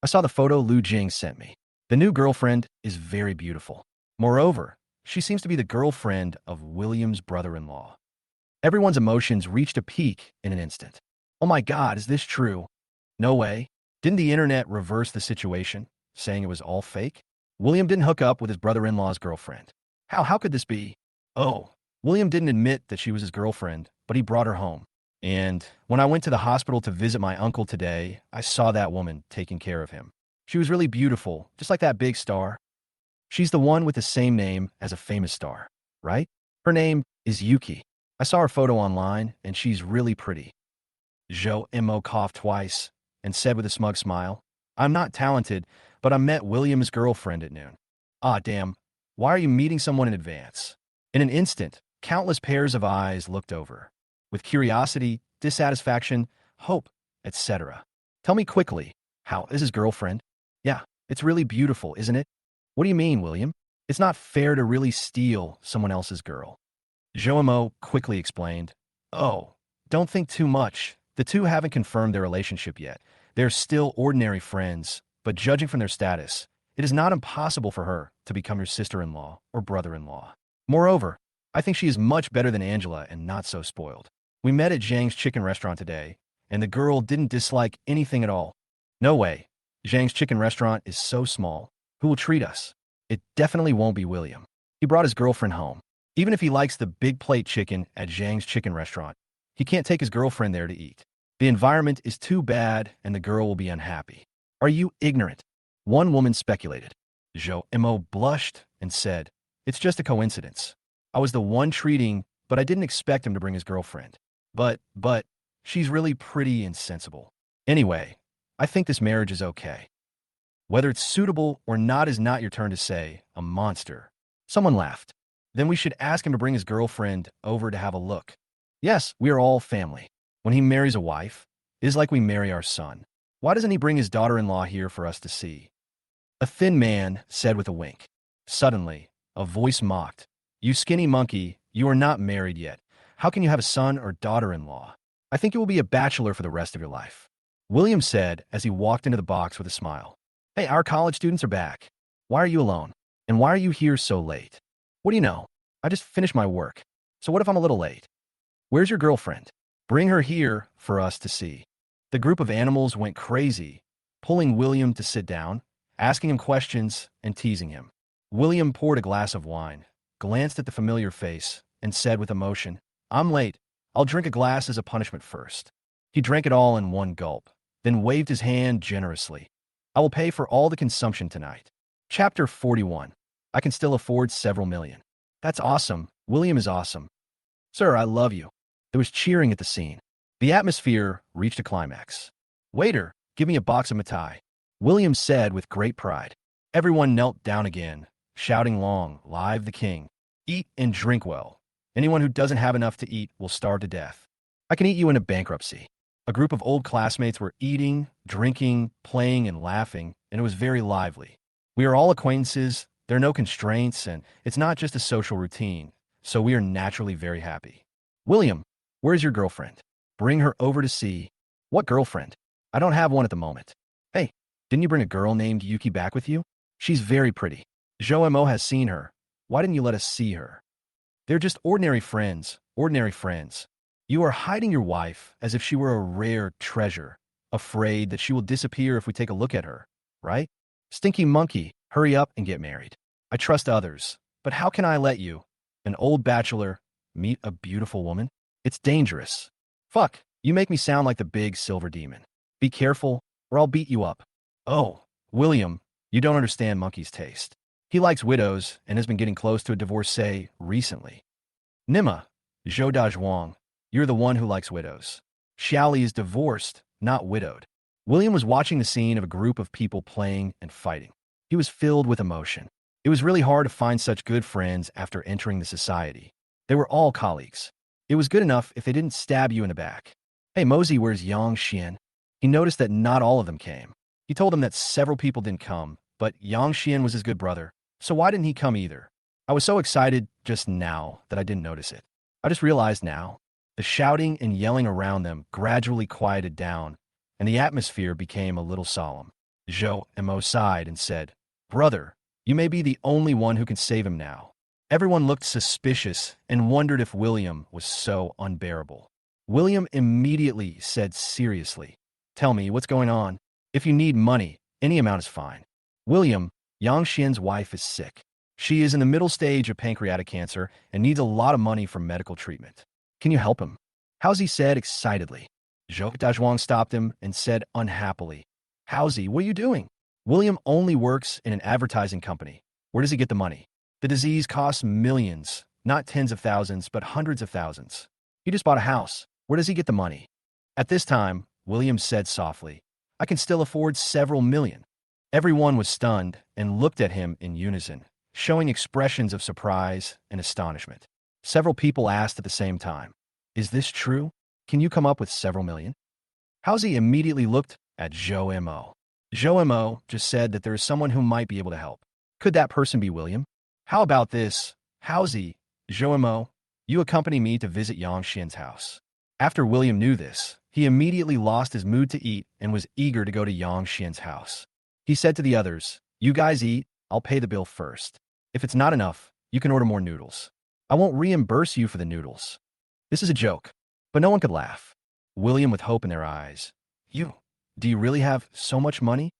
I saw the photo Lu Jing sent me. The new girlfriend is very beautiful. Moreover, she seems to be the girlfriend of William's brother-in-law. Everyone's emotions reached a peak in an instant. Oh my God, is this true? No way. Didn't the internet reverse the situation, saying it was all fake? William didn't hook up with his brother-in-law's girlfriend. How could this be? Oh, William didn't admit that she was his girlfriend, but he brought her home. And when I went to the hospital to visit my uncle today, I saw that woman taking care of him. She was really beautiful, just like that big star. She's the one with the same name as a famous star, right? Her name is Yuki. I saw her photo online, and she's really pretty. Zhou Mo coughed twice and said with a smug smile, I'm not talented, but I met William's girlfriend at noon. Ah, damn. Why are you meeting someone in advance? In an instant, countless pairs of eyes looked over, with curiosity, dissatisfaction, hope, etc. Tell me quickly, how is his girlfriend? Yeah, it's really beautiful, isn't it? What do you mean, William? It's not fair to really steal someone else's girl. Zhou quickly explained, Oh, don't think too much. The two haven't confirmed their relationship yet. They're still ordinary friends, but judging from their status, it is not impossible for her to become your sister-in-law or brother-in-law. Moreover, I think she is much better than Angela and not so spoiled. We met at Zhang's chicken restaurant today, and the girl didn't dislike anything at all. No way. Zhang's chicken restaurant is so small. Who will treat us? It definitely won't be William. He brought his girlfriend home. Even if he likes the big plate chicken at Zhang's chicken restaurant, he can't take his girlfriend there to eat. The environment is too bad, and the girl will be unhappy. Are you ignorant? One woman speculated. Zhou Mo blushed and said, It's just a coincidence. I was the one treating, but I didn't expect him to bring his girlfriend. But, she's really pretty and sensible. Anyway, I think this marriage is okay. Whether it's suitable or not is not your turn to say, a monster. Someone laughed. Then we should ask him to bring his girlfriend over to have a look. Yes, we are all family. When he marries a wife, it is like we marry our son. Why doesn't he bring his daughter-in-law here for us to see? A thin man said with a wink. Suddenly, a voice mocked. You skinny monkey, you are not married yet. How can you have a son or daughter-in-law? I think you will be a bachelor for the rest of your life. William said as he walked into the box with a smile. Hey, our college students are back. Why are you alone? And why are you here so late? What do you know? I just finished my work. So what if I'm a little late? Where's your girlfriend? Bring her here for us to see. The group of animals went crazy, pulling William to sit down, asking him questions, and teasing him. William poured a glass of wine, glanced at the familiar face, and said with emotion, I'm late. I'll drink a glass as a punishment first. He drank it all in one gulp, then waved his hand generously. I will pay for all the consumption tonight. Chapter 41. I can still afford several million. That's awesome. William is awesome. Sir, I love you. There was cheering at the scene. The atmosphere reached a climax. Waiter, give me a box of mitai. William said with great pride. Everyone knelt down again, shouting long, live the king. Eat and drink well. Anyone who doesn't have enough to eat will starve to death. I can eat you into bankruptcy. A group of old classmates were eating, drinking, playing, and laughing, and it was very lively. We are all acquaintances, there are no constraints, and it's not just a social routine, so we are naturally very happy. William, where's your girlfriend? Bring her over to see. What girlfriend? I don't have one at the moment. Hey, didn't you bring a girl named Yuki back with you? She's very pretty. Zhou Mo has seen her. Why didn't you let us see her? They're just ordinary friends, ordinary friends. You are hiding your wife as if she were a rare treasure, afraid that she will disappear if we take a look at her, right? Stinky monkey, hurry up and get married. I trust others, but how can I let you, an old bachelor, meet a beautiful woman? It's dangerous. Fuck, you make me sound like the big silver demon. Be careful, or I'll beat you up. Oh, William, you don't understand Monkey's taste. He likes widows and has been getting close to a divorcee recently. Nima, Zhou Dazhuang, you're the one who likes widows. Xiaoli is divorced, not widowed. William was watching the scene of a group of people playing and fighting. He was filled with emotion. It was really hard to find such good friends after entering the society. They were all colleagues. It was good enough if they didn't stab you in the back. Hey, Mosey, where's Yang Xian? He noticed that not all of them came. He told him that several people didn't come, but Yang Xian was his good brother, so why didn't he come either? I was so excited just now that I didn't notice it. I just realized now. The shouting and yelling around them gradually quieted down, and the atmosphere became a little solemn. Zhou Mo sighed and said, "Brother, you may be the only one who can save him now." Everyone looked suspicious and wondered if William was so unbearable. William immediately said seriously, "Tell me what's going on. If you need money, any amount is fine." William, Yang Xian's wife, is sick. She is in the middle stage of pancreatic cancer and needs a lot of money for medical treatment. Can you help him? Howsy said excitedly. Zhou Dazhuang stopped him and said unhappily, "Howsy, what are you doing? William only works in an advertising company. Where does he get the money? The disease costs millions, not tens of thousands, but hundreds of thousands. He just bought a house. Where does he get the money?" At this time, William said softly, "I can still afford several million." Everyone was stunned and looked at him in unison, showing expressions of surprise and astonishment. Several people asked at the same time, "Is this true? Can you come up with several million?" Howsy immediately looked at Zhou Mo. Zhou Mo just said that there is someone who might be able to help. Could that person be William? How about this? Howsy, Zhou Mo, you accompany me to visit Yang Xian's house. After William knew this, he immediately lost his mood to eat and was eager to go to Yang Xian's house. He said to the others, "You guys eat, I'll pay the bill first. If it's not enough, you can order more noodles. I won't reimburse you for the noodles." This is a joke, but no one could laugh. William with hope in their eyes. Do you really have so much money?"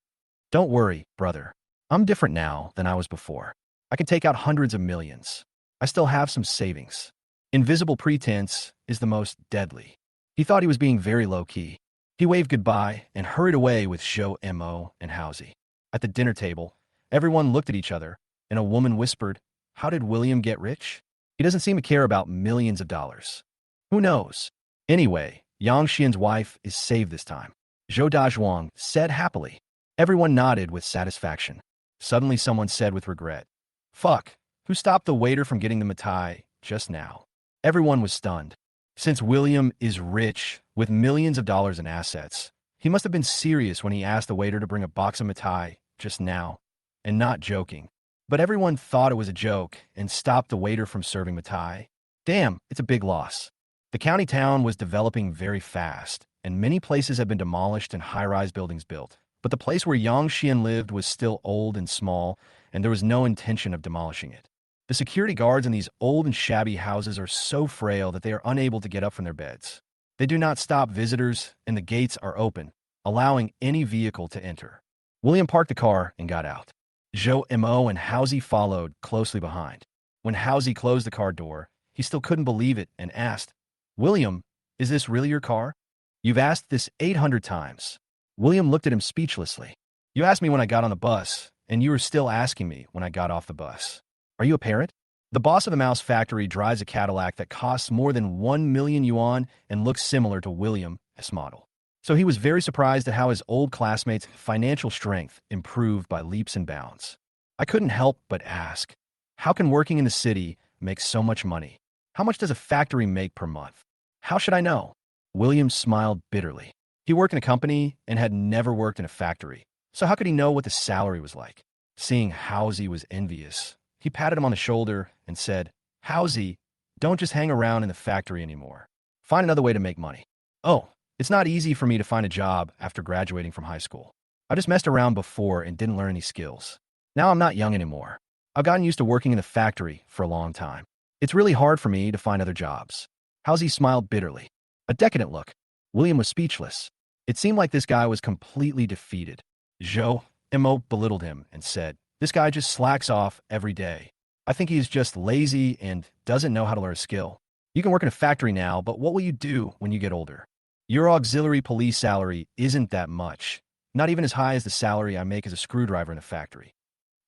"Don't worry, brother. I'm different now than I was before. I can take out hundreds of millions. I still have some savings." Invisible pretense is the most deadly. He thought he was being very low-key. He waved goodbye and hurried away with Zhou Mo and Howsy. At the dinner table, everyone looked at each other, and a woman whispered, "How did William get rich? He doesn't seem to care about millions of dollars." Who knows? Anyway, Yang Xian's wife is saved this time. Zhou Dazhuang said happily. Everyone nodded with satisfaction. Suddenly someone said with regret, "Fuck, who stopped the waiter from getting the mitai just now?" Everyone was stunned. Since William is rich with millions of dollars in assets, he must have been serious when he asked the waiter to bring a box of mitai just now, and not joking. But everyone thought it was a joke and stopped the waiter from serving mitai. Damn, it's a big loss. The county town was developing very fast, and many places had been demolished and high-rise buildings built. But the place where Yang Xian lived was still old and small, and there was no intention of demolishing it. The security guards in these old and shabby houses are so frail that they are unable to get up from their beds. They do not stop visitors, and the gates are open, allowing any vehicle to enter. William parked the car and got out. Zhou Mo and Howsy followed closely behind. When Howsy closed the car door, he still couldn't believe it and asked, "William, is this really your car? You've asked this 800 times. William looked at him speechlessly. "You asked me when I got on the bus, and you were still asking me when I got off the bus. Are you a parent?" The boss of the mouse factory drives a Cadillac that costs more than 1 million yuan and looks similar to William's model. So he was very surprised at how his old classmates' financial strength improved by leaps and bounds. I couldn't help but ask, how can working in the city make so much money? How much does a factory make per month? How should I know? William smiled bitterly. He worked in a company and had never worked in a factory, so how could he know what the salary was like? Seeing Howsy was envious, he patted him on the shoulder and said, "Howsy, don't just hang around in the factory anymore. Find another way to make money." "Oh, it's not easy for me to find a job after graduating from high school. I just messed around before and didn't learn any skills. Now I'm not young anymore. I've gotten used to working in the factory for a long time. It's really hard for me to find other jobs." Howsy smiled bitterly. A decadent look. William was speechless. It seemed like this guy was completely defeated. Zhou Mo belittled him and said, "This guy just slacks off every day. I think he's just lazy and doesn't know how to learn a skill. You can work in a factory now, but what will you do when you get older? Your auxiliary police salary isn't that much, not even as high as the salary I make as a screwdriver in a factory."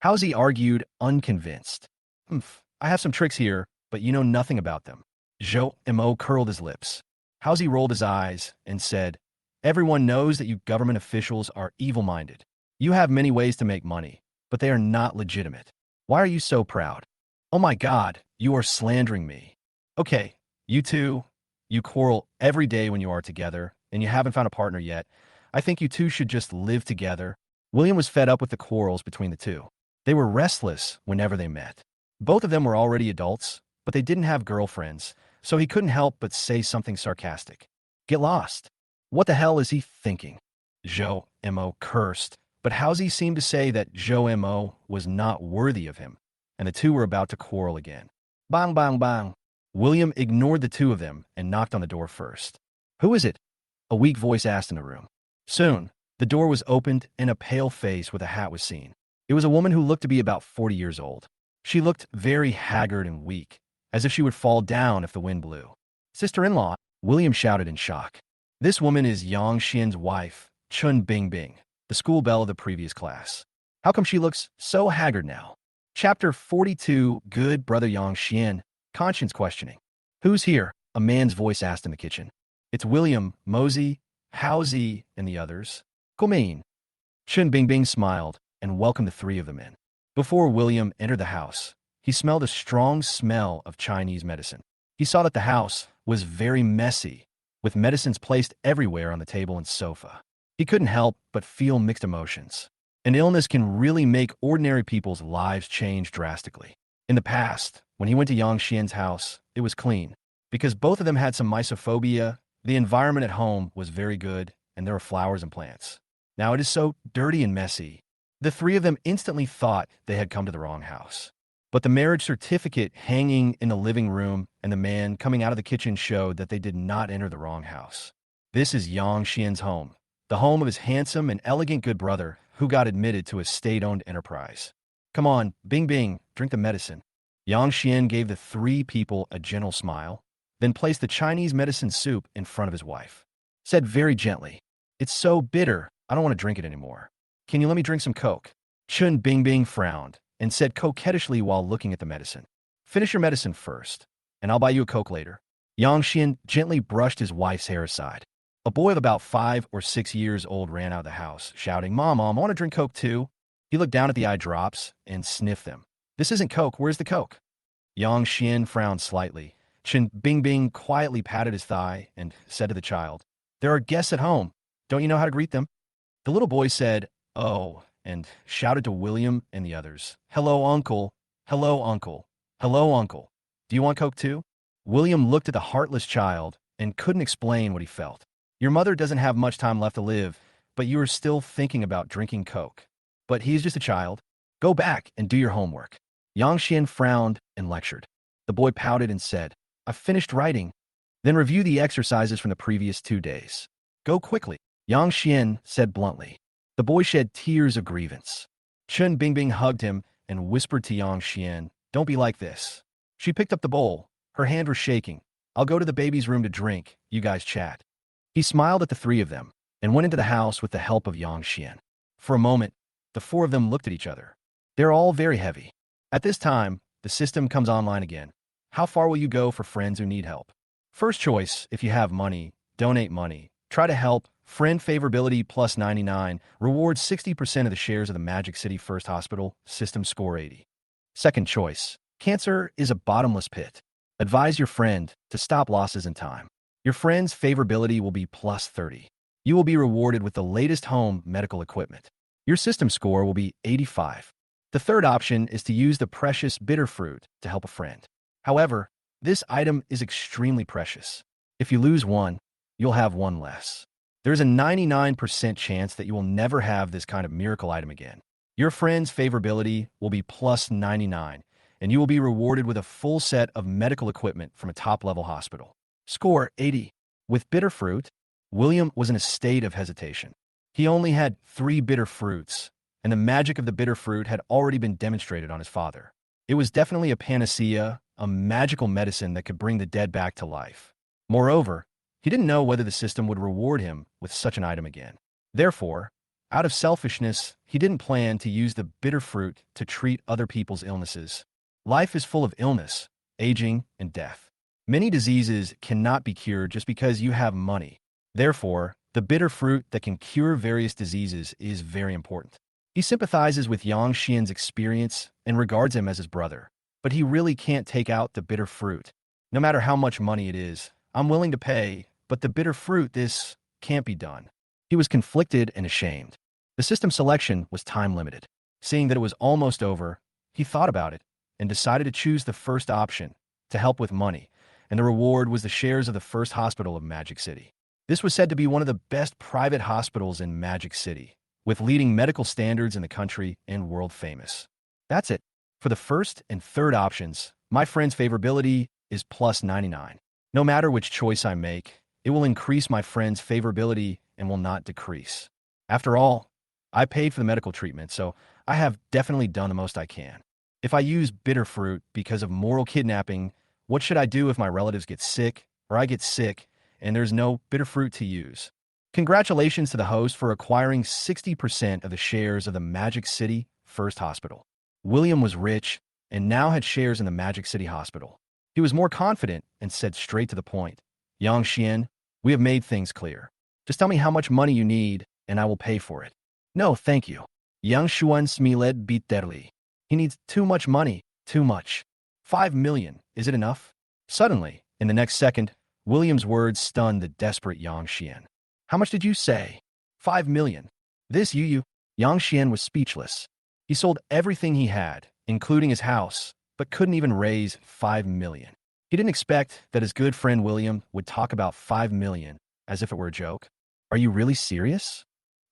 Howsy argued, unconvinced. "I have some tricks here, but you know nothing about them." Zhou Mo curled his lips. Howsy rolled his eyes and said, "Everyone knows that you government officials are evil-minded. You have many ways to make money, but they are not legitimate. Why are you so proud? Oh my God, you are slandering me. Okay, you two, you quarrel every day when you are together, and you haven't found a partner yet. I think you two should just live together. William was fed up with the quarrels between the two. They were restless whenever they met. Both of them were already adults, but they didn't have girlfriends, so he couldn't help but say something sarcastic. Get lost. What the hell is he thinking? Zhou Mo cursed, but Housie seemed to say that Zhou Mo was not worthy of him, and the two were about to quarrel again. Bang, bang, bang. William ignored the two of them and knocked on the door first. Who is it? A weak voice asked in the room. Soon, the door was opened and a pale face with a hat was seen. It was a woman who looked to be about 40 years old. She looked very haggard and weak, as if she would fall down if the wind blew. Sister-in-law, William shouted in shock. This woman is Yang Xian's wife, Chun Bingbing, the school belle of the previous class. How come she looks so haggard now? Chapter 42, Good Brother Yang Xian, Conscience Questioning. Who's here? A man's voice asked in the kitchen. It's William, Mosey, Housie, and the others. Come in. Chun Bingbing smiled and welcomed the three of them in. Before William entered the house, he smelled a strong smell of Chinese medicine. He saw that the house was very messy, with medicines placed everywhere on the table and sofa. He couldn't help but feel mixed emotions. An illness can really make ordinary people's lives change drastically. In the past, when he went to Yang Xian's house, it was clean. Because both of them had some mysophobia, the environment at home was very good, and there were flowers and plants. Now it is so dirty and messy. The three of them instantly thought they had come to the wrong house. But the marriage certificate hanging in the living room and the man coming out of the kitchen showed that they did not enter the wrong house. This is Yang Xian's home, the home of his handsome and elegant good brother who got admitted to a state-owned enterprise. Come on, Bing Bing, drink the medicine. Yang Xian gave the three people a gentle smile, then placed the Chinese medicine soup in front of his wife. Said very gently, It's so bitter, I don't want to drink it anymore. Can you let me drink some Coke? Chun Bingbing frowned and said coquettishly while looking at the medicine. Finish your medicine first, and I'll buy you a Coke later. Yang Xian gently brushed his wife's hair aside. A boy of about 5 or 6 years old ran out of the house, shouting, Mom, I want to drink Coke too. He looked down at the eye drops and sniffed them. This isn't Coke, where's the Coke? Yang Xian frowned slightly. Chun Bingbing quietly patted his thigh and said to the child, There are guests at home. Don't you know how to greet them? The little boy said, Oh, and shouted to William and the others, Hello, Uncle. Hello, Uncle. Hello, Uncle. Do you want Coke too? William looked at the heartless child and couldn't explain what he felt. Your mother doesn't have much time left to live, but you are still thinking about drinking Coke. But he's just a child. Go back and do your homework. Yang Xian frowned and lectured. The boy pouted and said, I've finished writing. Then review the exercises from the previous 2 days. Go quickly. Yang Xian said bluntly. The boy shed tears of grievance. Chun Bingbing hugged him and whispered to Yang Xian, Don't be like this. She picked up the bowl. Her hand was shaking. I'll go to the baby's room to drink. You guys chat. He smiled at the three of them and went into the house with the help of Yang Xian. For a moment, the four of them looked at each other. They're all very heavy. At this time, the system comes online again. How far will you go for friends who need help? First choice, if you have money, donate money. Try to help. Friend favorability plus 99. Rewards 60% of the shares of the Magic City First Hospital. System score 80. Second choice, cancer is a bottomless pit. Advise your friend to stop losses in time. Your friend's favorability will be plus 30. You will be rewarded with the latest home medical equipment. Your system score will be 85. The third option is to use the precious bitter fruit to help a friend. However, this item is extremely precious. If you lose one, you'll have one less. There's a 99% chance that you will never have this kind of miracle item again. Your friend's favorability will be plus 99, and you will be rewarded with a full set of medical equipment from a top-level hospital. Score 80. With bitter fruit, William was in a state of hesitation. He only had 3 bitter fruits, and the magic of the bitter fruit had already been demonstrated on his father. It was definitely a panacea, a magical medicine that could bring the dead back to life. Moreover, he didn't know whether the system would reward him with such an item again. Therefore, out of selfishness, he didn't plan to use the bitter fruit to treat other people's illnesses. Life is full of illness, aging, and death. Many diseases cannot be cured just because you have money. Therefore, the bitter fruit that can cure various diseases is very important. He sympathizes with Yang Xian's experience and regards him as his brother, but he really can't take out the bitter fruit. No matter how much money it is, I'm willing to pay, but the bitter fruit, this can't be done. He was conflicted and ashamed. The system selection was time-limited. Seeing that it was almost over, he thought about it and decided to choose the first option, to help with money, and the reward was the shares of the first hospital of Magic City. This was said to be one of the best private hospitals in Magic City, with leading medical standards in the country and world famous. That's it. For the first and third options, my friend's favorability is plus 99. No matter which choice I make, it will increase my friend's favorability and will not decrease. After all, I paid for the medical treatment, so I have definitely done the most I can. If I use bitter fruit because of moral kidnapping, what should I do if my relatives get sick or I get sick and there's no bitter fruit to use? Congratulations to the host for acquiring 60% of the shares of the Magic City First Hospital. William was rich and now had shares in the Magic City Hospital. He was more confident and said straight to the point, Yang Xian, we have made things clear. Just tell me how much money you need and I will pay for it. No, thank you. Yang Xuan Smilet bitterly. He needs too much money, too much. 5 million, is it enough? Suddenly, in the next second, William's words stunned the desperate Yang Xian. How much did you say? 5 million. This you. Yang Xian was speechless. He sold everything he had, including his house, but couldn't even raise 5 million. He didn't expect that his good friend William would talk about 5 million as if it were a joke. Are you really serious?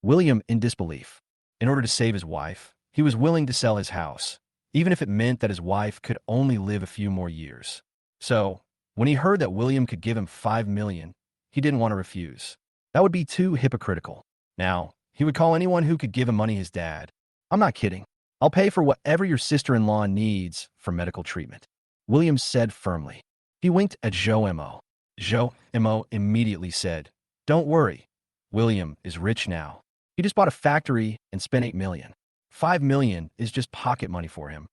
William in disbelief. In order to save his wife, he was willing to sell his house, even if it meant that his wife could only live a few more years. So, when he heard that William could give him 5 million, he didn't want to refuse. That would be too hypocritical. Now, he would call anyone who could give him money his dad. I'm not kidding. I'll pay for whatever your sister-in-law needs for medical treatment. William said firmly. He winked at Zhou Mo. Zhou Mo immediately said, Don't worry. William is rich now. He just bought a factory and spent 8 million. 5 million is just pocket money for him.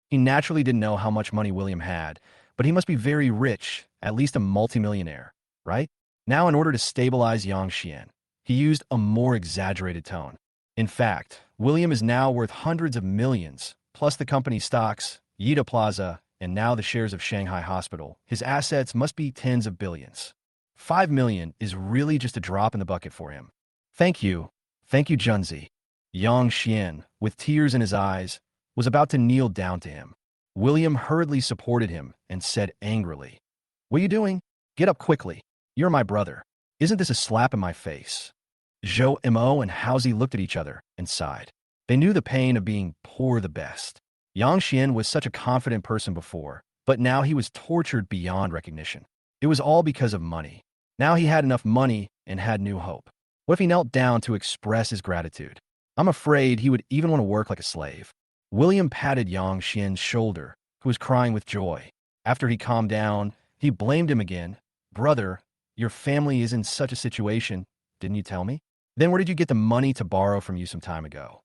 He naturally didn't know how much money William had, but he must be very rich, at least a multimillionaire, right? Now, in order to stabilize Yang Xian, he used a more exaggerated tone. In fact, William is now worth hundreds of millions, plus the company's stocks, Yida Plaza, and now the shares of Shanghai Hospital. His assets must be tens of billions. 5 million is really just a drop in the bucket for him. Thank you, Junzi. Yang Xian, with tears in his eyes, was about to kneel down to him. William hurriedly supported him and said angrily, What are you doing? Get up quickly. You're my brother. Isn't this a slap in my face? Zhou Mo and Haozi looked at each other and sighed. They knew the pain of being poor the best. Yang Xian was such a confident person before, but now he was tortured beyond recognition. It was all because of money. Now he had enough money and had new hope. What if he knelt down to express his gratitude? I'm afraid he would even want to work like a slave. William patted Yang Xian's shoulder, who was crying with joy. After he calmed down, he blamed him again. Brother, your family is in such a situation, didn't you tell me? Then where did you get the money to borrow from you some time ago?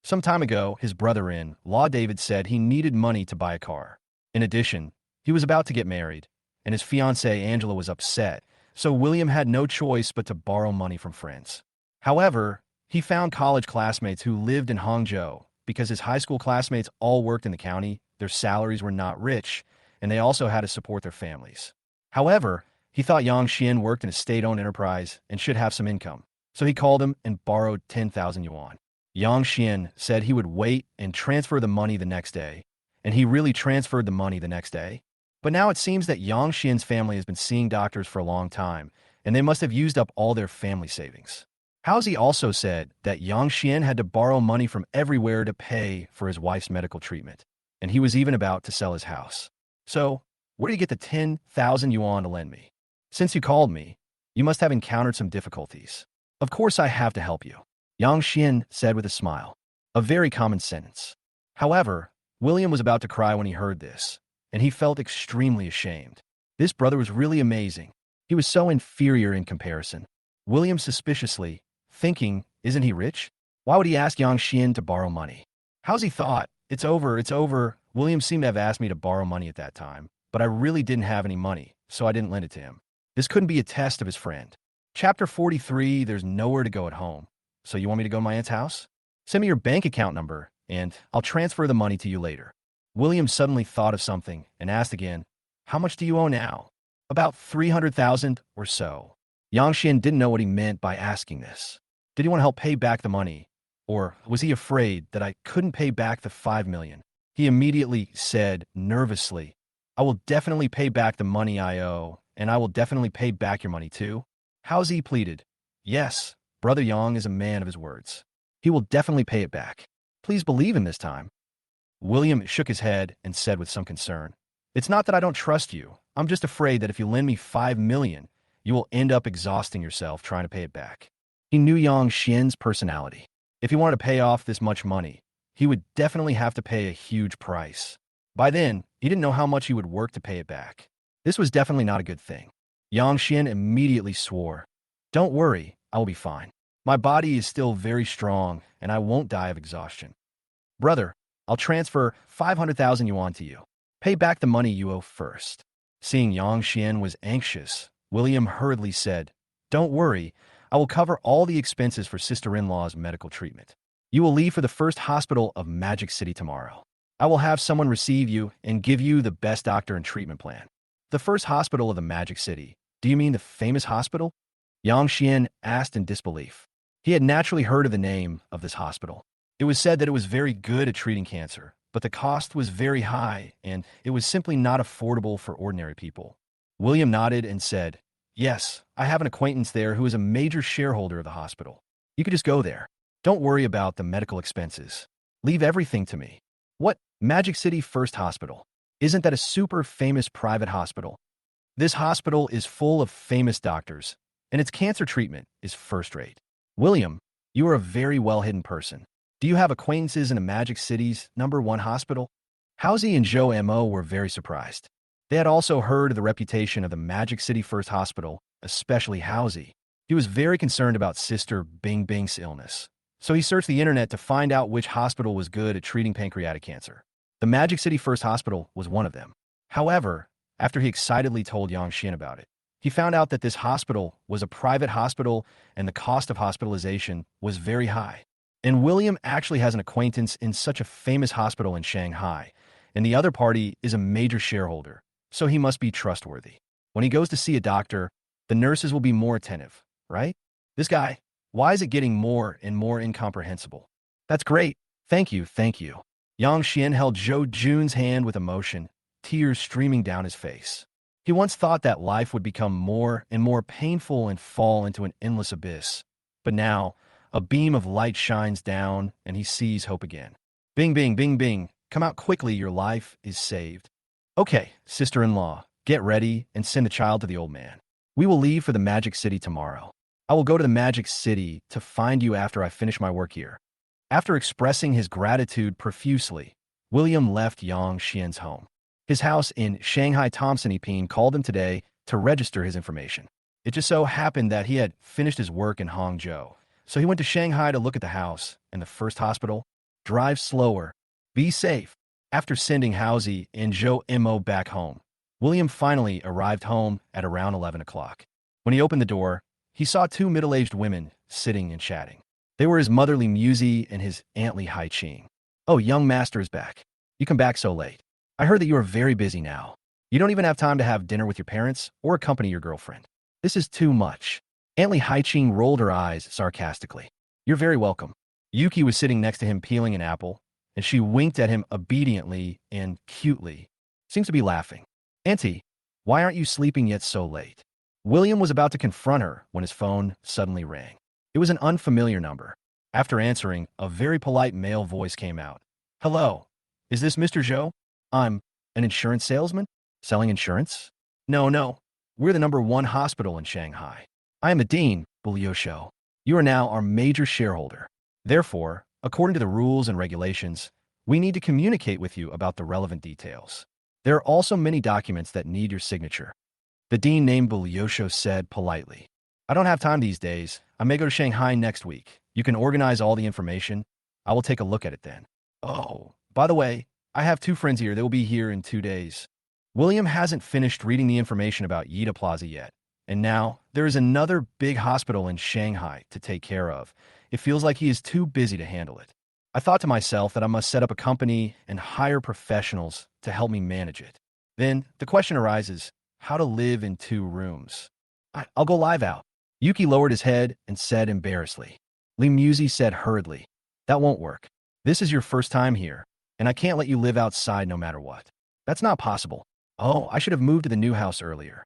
Some time ago, his brother-in-law David said he needed money to buy a car. In addition, he was about to get married, and his fiancée Angela was upset, so William had no choice but to borrow money from friends. However, he found college classmates who lived in Hangzhou because his high school classmates all worked in the county, their salaries were not rich, and they also had to support their families. However, he thought Yang Xian worked in a state-owned enterprise and should have some income, so he called him and borrowed 10,000 yuan. Yang Xian said he would wait and transfer the money the next day, and he really transferred the money the next day. But now it seems that Yang Xian's family has been seeing doctors for a long time, and they must have used up all their family savings. Haozi also said that Yang Xian had to borrow money from everywhere to pay for his wife's medical treatment, and he was even about to sell his house. So, where did you get the 10,000 yuan to lend me? Since you called me, you must have encountered some difficulties. Of course I have to help you, Yang Xian said with a smile. A very common sentence. However, William was about to cry when he heard this, and he felt extremely ashamed. This brother was really amazing. He was so inferior in comparison. William suspiciously, thinking, isn't he rich? Why would he ask Yang Xian to borrow money? How's he thought? It's over. William seemed to have asked me to borrow money at that time, but I really didn't have any money, so I didn't lend it to him. This couldn't be a test of his friend. Chapter 43, there's nowhere to go at home. So you want me to go to my aunt's house? Send me your bank account number, and I'll transfer the money to you later. William suddenly thought of something and asked again, how much do you owe now? About 300,000 or so. Yang Xian didn't know what he meant by asking this. Did he want to help pay back the money, Or was he afraid that I couldn't pay back the 5 million? He immediately said, nervously, I will definitely pay back the money I owe, and I will definitely pay back your money too. Howzy pleaded, yes, Brother Yang is a man of his words. He will definitely pay it back. Please believe him this time. William shook his head and said with some concern, it's not that I don't trust you. I'm just afraid that if you lend me 5 million, you will end up exhausting yourself trying to pay it back. He knew Yang Xian's personality. If he wanted to pay off this much money, he would definitely have to pay a huge price. By then, he didn't know how much he would work to pay it back. This was definitely not a good thing. Yang Xian immediately swore, don't worry, I will be fine. My body is still very strong, and I won't die of exhaustion. Brother, I'll transfer 500,000 yuan to you. Pay back the money you owe first. Seeing Yang Xian was anxious, William hurriedly said, don't worry, I will cover all the expenses for sister-in-law's medical treatment. You will leave for the first hospital of Magic City tomorrow. I will have someone receive you and give you the best doctor and treatment plan. The first hospital of the Magic City. Do you mean the famous hospital? Yang Xian asked in disbelief. He had naturally heard of the name of this hospital. It was said that it was very good at treating cancer, but the cost was very high, and it was simply not affordable for ordinary people. William nodded and said, yes, I have an acquaintance there who is a major shareholder of the hospital. You could just go there. Don't worry about the medical expenses. Leave everything to me. What? Magic City First Hospital. Isn't that a super famous private hospital? This hospital is full of famous doctors, and its cancer treatment is first rate. William, you are a very well-hidden person. Do you have acquaintances in a Magic City's #1 hospital? Howzy and Zhou Mo were very surprised. They had also heard of the reputation of the Magic City First Hospital, especially Howzy. He was very concerned about Sister Bing Bing's illness, so he searched the internet to find out which hospital was good at treating pancreatic cancer. The Magic City First Hospital was one of them. However, after he excitedly told Yang Xian about it, he found out that this hospital was a private hospital and the cost of hospitalization was very high. And William actually has an acquaintance in such a famous hospital in Shanghai, and the other party is a major shareholder, so he must be trustworthy. When he goes to see a doctor, the nurses will be more attentive, right? This guy, why is it getting more and more incomprehensible? That's great. Thank you, thank you. Yang Xian held Zhou Jun's hand with emotion, tears streaming down his face. He once thought that life would become more and more painful and fall into an endless abyss. But now, a beam of light shines down, and he sees hope again. Bing, bing, bing, bing. Come out quickly, your life is saved. Okay, sister-in-law, get ready and send the child to the old man. We will leave for the Magic City tomorrow. I will go to the Magic City to find you after I finish my work here. After expressing his gratitude profusely, William left Yang Xian's home. His house in Shanghai. Thompson Epine called him today to register his information. It just so happened that he had finished his work in Hangzhou, so he went to Shanghai to look at the house and the first hospital. Drive slower. Be safe. After sending Howzy and Zhou Mo back home, William finally arrived home at around 11 o'clock. When he opened the door, he saw two middle-aged women sitting and chatting. They were his motherly Musi and his auntly Hai Qing. Oh, young master is back. You come back so late. I heard that you are very busy now. You don't even have time to have dinner with your parents or accompany your girlfriend. This is too much. Auntly Hai Qing rolled her eyes sarcastically. You're very welcome. Yuki was sitting next to him peeling an apple, and she winked at him obediently and cutely. Seems to be laughing. Auntie, why aren't you sleeping yet so late? William was about to confront her when his phone suddenly rang. It was an unfamiliar number. After answering, a very polite male voice came out. Hello, is this Mr. Zhou? I'm an insurance salesman? Selling insurance? No. We're the #1 hospital in Shanghai. I am the dean, Buliushou. You are now our major shareholder. Therefore, according to the rules and regulations, we need to communicate with you about the relevant details. There are also many documents that need your signature. The dean named Buliushou said politely. I don't have time these days. I may go to Shanghai next week. You can organize all the information. I will take a look at it then. Oh, by the way, I have 2 friends here. They will be here in 2 days. William hasn't finished reading the information about Yida Plaza yet, and now there is another big hospital in Shanghai to take care of. It feels like he is too busy to handle it. I thought to myself that I must set up a company and hire professionals to help me manage it. Then the question arises, how to live in 2 rooms. I'll go live out. Yuki lowered his head and said embarrassedly. Li Musi said hurriedly. That won't work. This is your first time here, and I can't let you live outside no matter what. That's not possible. Oh, I should have moved to the new house earlier.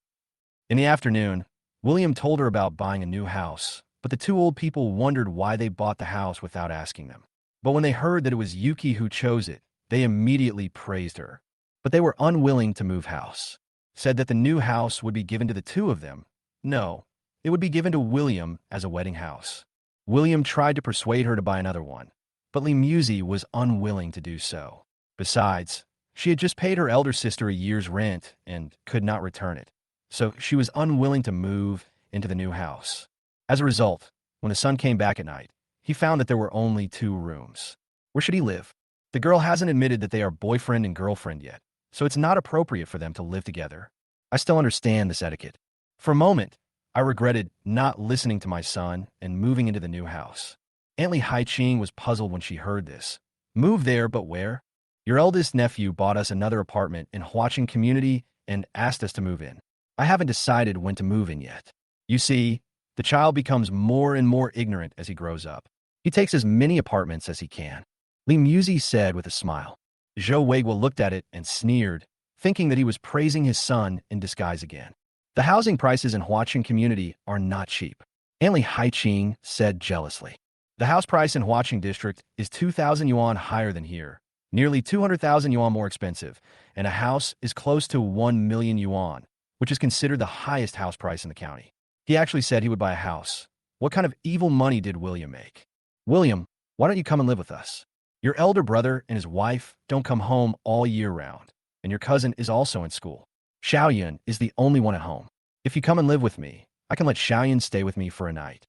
In the afternoon, William told her about buying a new house, but the two old people wondered why they bought the house without asking them. But when they heard that it was Yuki who chose it, they immediately praised her. But they were unwilling to move house. Said that the new house would be given to the two of them. No, it would be given to William as a wedding house. William tried to persuade her to buy another one, but Limusi was unwilling to do so. Besides, she had just paid her elder sister a year's rent and could not return it, so she was unwilling to move into the new house. As a result, when the son came back at night, he found that there were only 2 rooms. Where should he live? The girl hasn't admitted that they are boyfriend and girlfriend yet, so it's not appropriate for them to live together. I still understand this etiquette. For a moment, I regretted not listening to my son and moving into the new house. Aunt Li Haiqing was puzzled when she heard this. Move there, but where? Your eldest nephew bought us another apartment in Huaqing Community and asked us to move in. I haven't decided when to move in yet. You see, the child becomes more and more ignorant as he grows up. He takes as many apartments as he can. Li Muzi said with a smile. Zhou Weiguo looked at it and sneered, thinking that he was praising his son in disguise again. The housing prices in Huaqing Community are not cheap, Aunt Li Haiqing said jealously. The house price in Huaqing District is 2,000 yuan higher than here, nearly 200,000 yuan more expensive, and a house is close to 1 million yuan, which is considered the highest house price in the county. He actually said he would buy a house. What kind of evil money did William make? William, why don't you come and live with us? Your elder brother and his wife don't come home all year round, and your cousin is also in school. Xiaoyun is the only one at home. If you come and live with me, I can let Xiaoyun stay with me for a night.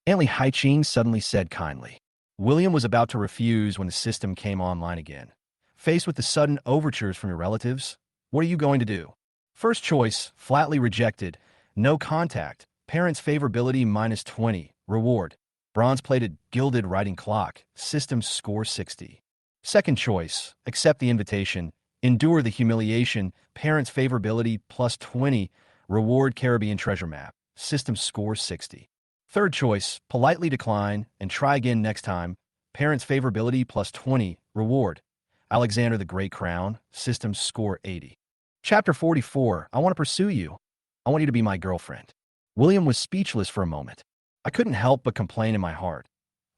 Aunt Li Haiqing suddenly said kindly. William was about to refuse when the system came online again. Faced with the sudden overtures from your relatives, what are you going to do? First choice, flatly rejected. No contact. Parents' favorability -20. Reward. Bronze-plated gilded writing clock. System score 60. Second choice, accept the invitation. Endure the humiliation. Parents' favorability +20. Reward Caribbean treasure map. System score 60. Third choice, politely decline and try again next time. Parents' favorability +20. Reward. Alexander the Great Crown. System score 80. Chapter 44. I want to pursue you. I want you to be my girlfriend. William was speechless for a moment. I couldn't help but complain in my heart.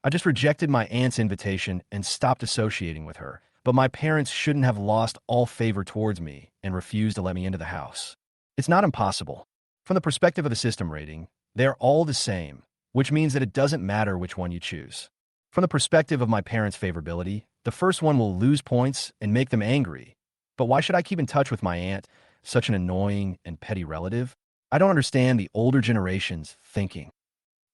I just rejected my aunt's invitation and stopped associating with her, but my parents shouldn't have lost all favor towards me and refused to let me into the house. It's not impossible. From the perspective of the system rating, they're all the same, which means that it doesn't matter which one you choose. From the perspective of my parents' favorability, the first one will lose points and make them angry. But why should I keep in touch with my aunt, such an annoying and petty relative? I don't understand the older generation's thinking.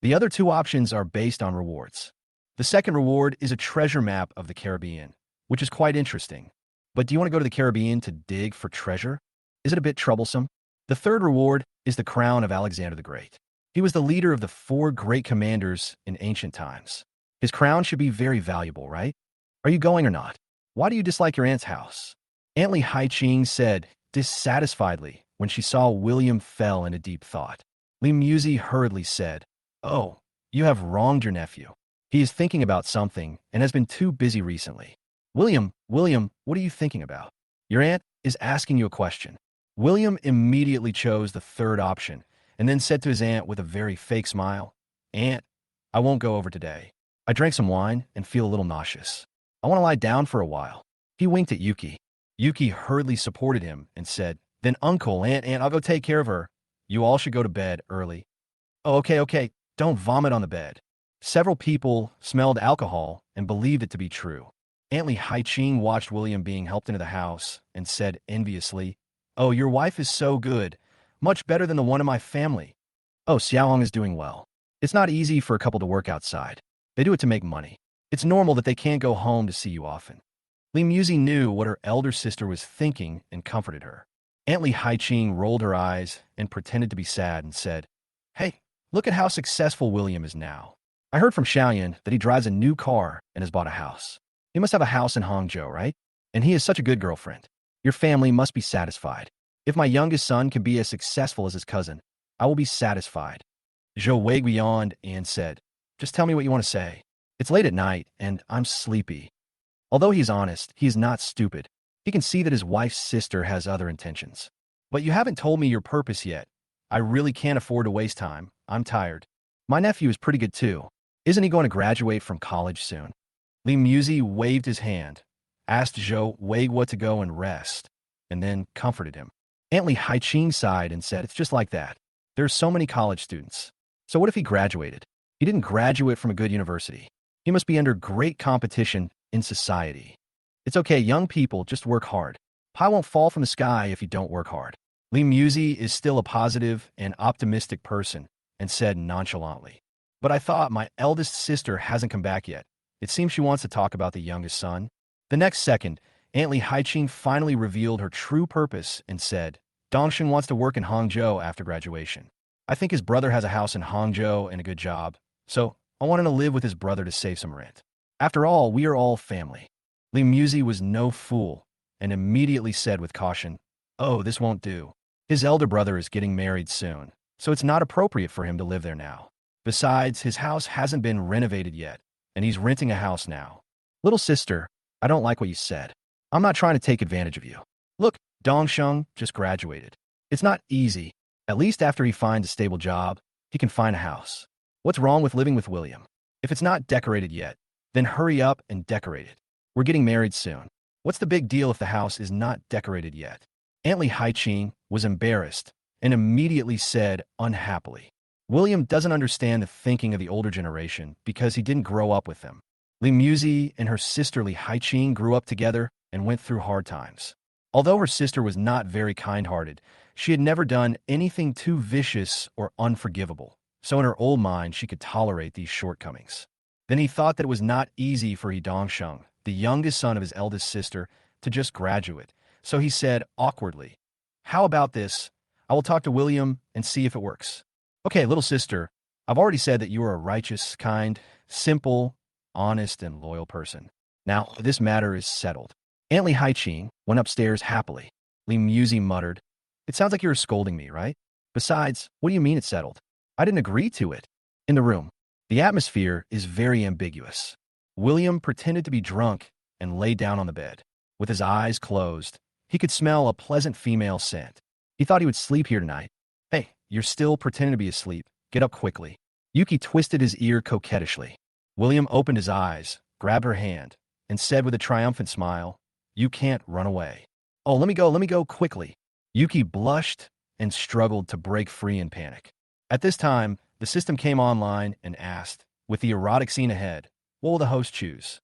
The other 2 options are based on rewards. The second reward is a treasure map of the Caribbean, which is quite interesting. But do you want to go to the Caribbean to dig for treasure? Is it a bit troublesome? The third reward is the crown of Alexander the Great. He was the leader of the 4 great commanders in ancient times. His crown should be very valuable, right? Are you going or not? Why do you dislike your aunt's house? Aunt Li Haiqing said dissatisfiedly when she saw William fell into deep thought. Li Muzi hurriedly said, Oh, you have wronged your nephew. He is thinking about something and has been too busy recently. William, what are you thinking about? Your aunt is asking you a question. William immediately chose the third option and then said to his aunt with a very fake smile, Aunt, I won't go over today. I drank some wine and feel a little nauseous. I want to lie down for a while. He winked at Yuki. Yuki hurriedly supported him and said, Then Uncle, Aunt, I'll go take care of her. You all should go to bed early. Oh, okay. Don't vomit on the bed. Several people smelled alcohol and believed it to be true. Aunt Li Haiqing watched William being helped into the house and said enviously, Oh, your wife is so good. Much better than the one in my family. Oh, Xiaohong is doing well. It's not easy for a couple to work outside. They do it to make money. It's normal that they can't go home to see you often. Li Muzi knew what her elder sister was thinking and comforted her. Aunt Li Haiqing rolled her eyes and pretended to be sad and said, Hey, look at how successful William is now. I heard from Xiaoyan that he drives a new car and has bought a house. He must have a house in Hangzhou, right? And he is such a good girlfriend. Your family must be satisfied. If my youngest son can be as successful as his cousin, I will be satisfied. Zhou Wei yawned and said, Just tell me what you want to say. It's late at night, and I'm sleepy. Although he's honest, he is not stupid. He can see that his wife's sister has other intentions. But you haven't told me your purpose yet. I really can't afford to waste time. I'm tired. My nephew is pretty good too. Isn't he going to graduate from college soon? Li Muzi waved his hand, asked Zhou Wei what to go and rest, and then comforted him. Aunt Li Haiqing sighed and said, "It's just like that. There's so many college students. So what if he graduated? He didn't graduate from a good university. He must be under great competition in society. It's okay, young people, just work hard. Pie won't fall from the sky if you don't work hard." Li Muzi is still a positive and optimistic person and said nonchalantly, "But I thought my eldest sister hasn't come back yet. It seems she wants to talk about the youngest son." The next second, Aunt Li Haiqing finally revealed her true purpose and said, "Dongsheng wants to work in Hangzhou after graduation. I think his brother has a house in Hangzhou and a good job, so I want him to live with his brother to save some rent. After all, we are all family." Li Muzi was no fool and immediately said with caution, "Oh, this won't do. His elder brother is getting married soon, so it's not appropriate for him to live there now. Besides, his house hasn't been renovated yet, and he's renting a house now. Little sister, I don't like what you said. I'm not trying to take advantage of you. Look, Dongsheng just graduated. It's not easy. At least after he finds a stable job, he can find a house. What's wrong with living with William? If it's not decorated yet, then hurry up and decorate it. We're getting married soon. What's the big deal if the house is not decorated yet?" Aunt Li Haiqing was embarrassed and immediately said unhappily, "William doesn't understand the thinking of the older generation because he didn't grow up with them. Li Muzi and her sister Li Haiqing grew up together and went through hard times. Although her sister was not very kind-hearted, she had never done anything too vicious or unforgivable, so in her old mind she could tolerate these shortcomings." Then he thought that it was not easy for He Dongsheng, the youngest son of his eldest sister, to just graduate, so he said awkwardly, "How about this? I will talk to William and see if it works." "Okay, little sister, I've already said that you are a righteous, kind, simple, honest, and loyal person. Now, this matter is settled." Aunt Li Haiqing went upstairs happily. Li Muzi muttered, "It sounds like you're scolding me, right? Besides, what do you mean it's settled? I didn't agree to it." In the room, the atmosphere is very ambiguous. William pretended to be drunk and lay down on the bed. With his eyes closed, he could smell a pleasant female scent. He thought he would sleep here tonight. "Hey, you're still pretending to be asleep. Get up quickly." Yuki twisted his ear coquettishly. William opened his eyes, grabbed her hand, and said with a triumphant smile, "You can't run away." "Oh, let me go quickly." Yuki blushed and struggled to break free in panic. At this time, the system came online and asked, with the erotic scene ahead, what will the host choose?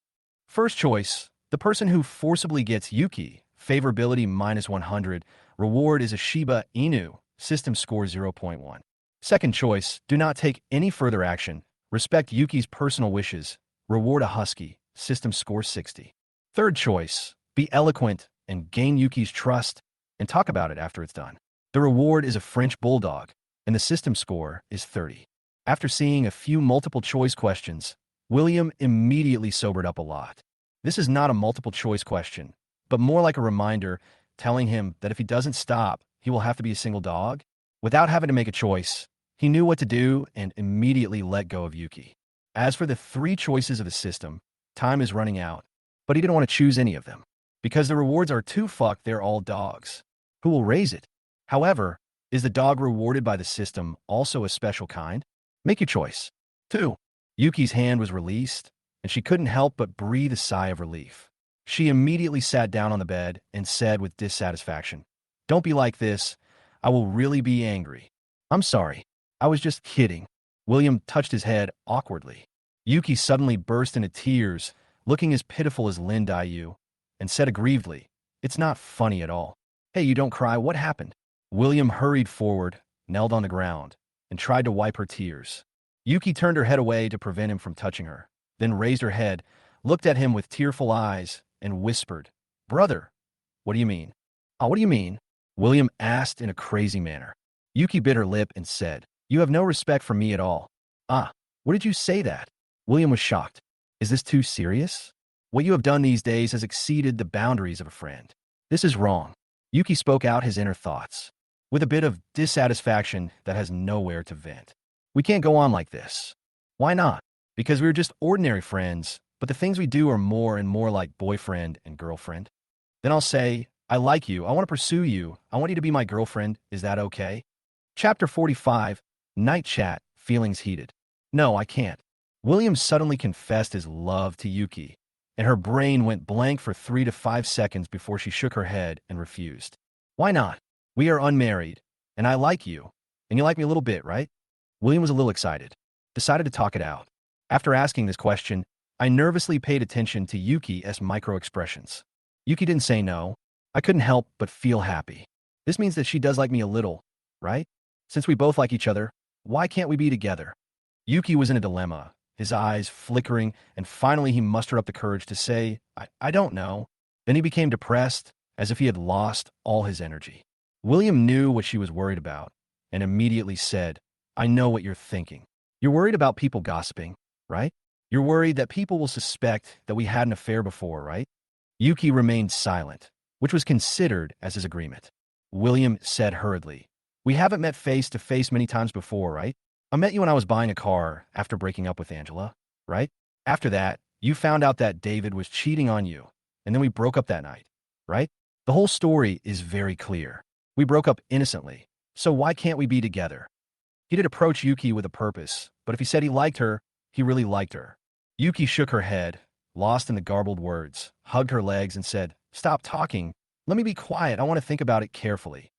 First choice, the person who forcibly gets Yuki, favorability -100, reward is a Shiba Inu, system score 0.1. Second choice, do not take any further action, respect Yuki's personal wishes, reward a husky, system score 60. Third choice, be eloquent and gain Yuki's trust and talk about it after it's done. The reward is a French bulldog, and the system score is 30. After seeing a few multiple choice questions, William immediately sobered up a lot. This is not a multiple choice question, but more like a reminder telling him that if he doesn't stop, he will have to be a single dog. Without having to make a choice, he knew what to do and immediately let go of Yuki. As for the three choices of the system, time is running out, but he didn't want to choose any of them. Because the rewards are too fucked, they're all dogs. Who will raise it? However, is the dog rewarded by the system also a special kind? Make your choice. 2. Yuki's hand was released, and she couldn't help but breathe a sigh of relief. She immediately sat down on the bed and said with dissatisfaction, "Don't be like this. I will really be angry." "I'm sorry. I was just kidding." William touched his head awkwardly. Yuki suddenly burst into tears, looking as pitiful as Lin Daiyu, and said aggrievedly, "It's not funny at all." "Hey, you don't cry. What happened?" William hurried forward, knelt on the ground, and tried to wipe her tears. Yuki turned her head away to prevent him from touching her, then raised her head, looked at him with tearful eyes, and whispered, "Brother, what do you mean?" "Ah, what do you mean?" William asked in a crazy manner. Yuki bit her lip and said, "You have no respect for me at all." "Ah, what did you say that?" William was shocked. "Is this too serious? What you have done these days has exceeded the boundaries of a friend. This is wrong." Yuki spoke out his inner thoughts, with a bit of dissatisfaction that has nowhere to vent. "We can't go on like this." "Why not?" because we were just ordinary friends, but the things we do are more and more like boyfriend and girlfriend. Then I'll say, I like you, I want to pursue you, I want you to be my girlfriend, is that okay? Chapter 45, Night Chat, Feelings Heated. No, I can't. William suddenly confessed his love to Yuki, and her brain went blank for 3 to 5 seconds before she shook her head and refused. Why not? We are unmarried, and I like you, and you like me a little bit, right? William was a little excited, decided to talk it out. After asking this question, I nervously paid attention to Yuki's micro-expressions. Yuki didn't say no. I couldn't help but feel happy. This means that she does like me a little, right? Since we both like each other, why can't we be together? Yuki was in a dilemma, his eyes flickering, and finally he mustered up the courage to say, I don't know. Then he became depressed, as if he had lost all his energy. William knew what she was worried about, and immediately said, I know what you're thinking. You're worried about people gossiping, right? You're worried that people will suspect that we had an affair before, right? Yuki remained silent, which was considered as his agreement. William said hurriedly, We haven't met face to face many times before, right? I met you when I was buying a car after breaking up with Angela, right? After that, you found out that David was cheating on you, and then we broke up that night, right? The whole story is very clear. We broke up innocently, so why can't we be together? He did approach Yuki with a purpose, but if he said he liked her, he really liked her. Yuki shook her head, lost in the garbled words, hugged her legs and said, Stop talking. Let me be quiet. I want to think about it carefully.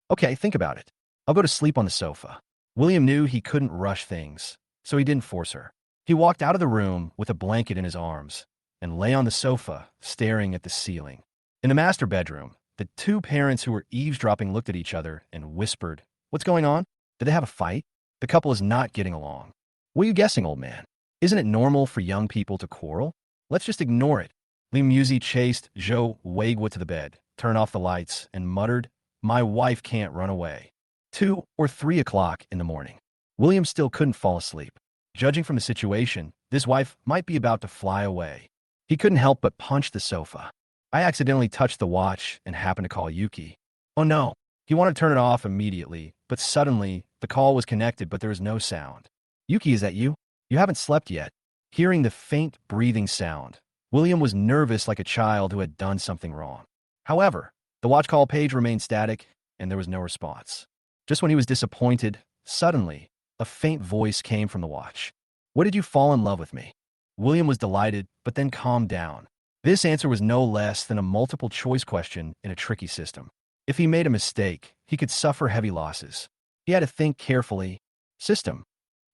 Okay, think about it. I'll go to sleep on the sofa. William knew he couldn't rush things, so he didn't force her. He walked out of the room with a blanket in his arms and lay on the sofa, staring at the ceiling. In the master bedroom, the two parents who were eavesdropping looked at each other and whispered, What's going on? Did they have a fight? The couple is not getting along. What are you guessing, old man? Isn't it normal for young people to quarrel? Let's just ignore it. Li Muzi chased Zhou Weiguo to the bed, turned off the lights, and muttered, My wife can't run away. 2 or 3 o'clock in the morning. William still couldn't fall asleep. Judging from the situation, this wife might be about to fly away. He couldn't help but punch the sofa. I accidentally touched the watch and happened to call Yuki. Oh no. He wanted to turn it off immediately, but suddenly, the call was connected but there was no sound. Yuki, is that you? You haven't slept yet. Hearing the faint breathing sound, William was nervous like a child who had done something wrong. However, the watch call page remained static and there was no response. Just when he was disappointed, suddenly, a faint voice came from the watch. What did you fall in love with me? William was delighted, but then calmed down. This answer was no less than a multiple choice question in a tricky system. If he made a mistake, he could suffer heavy losses. He had to think carefully. System,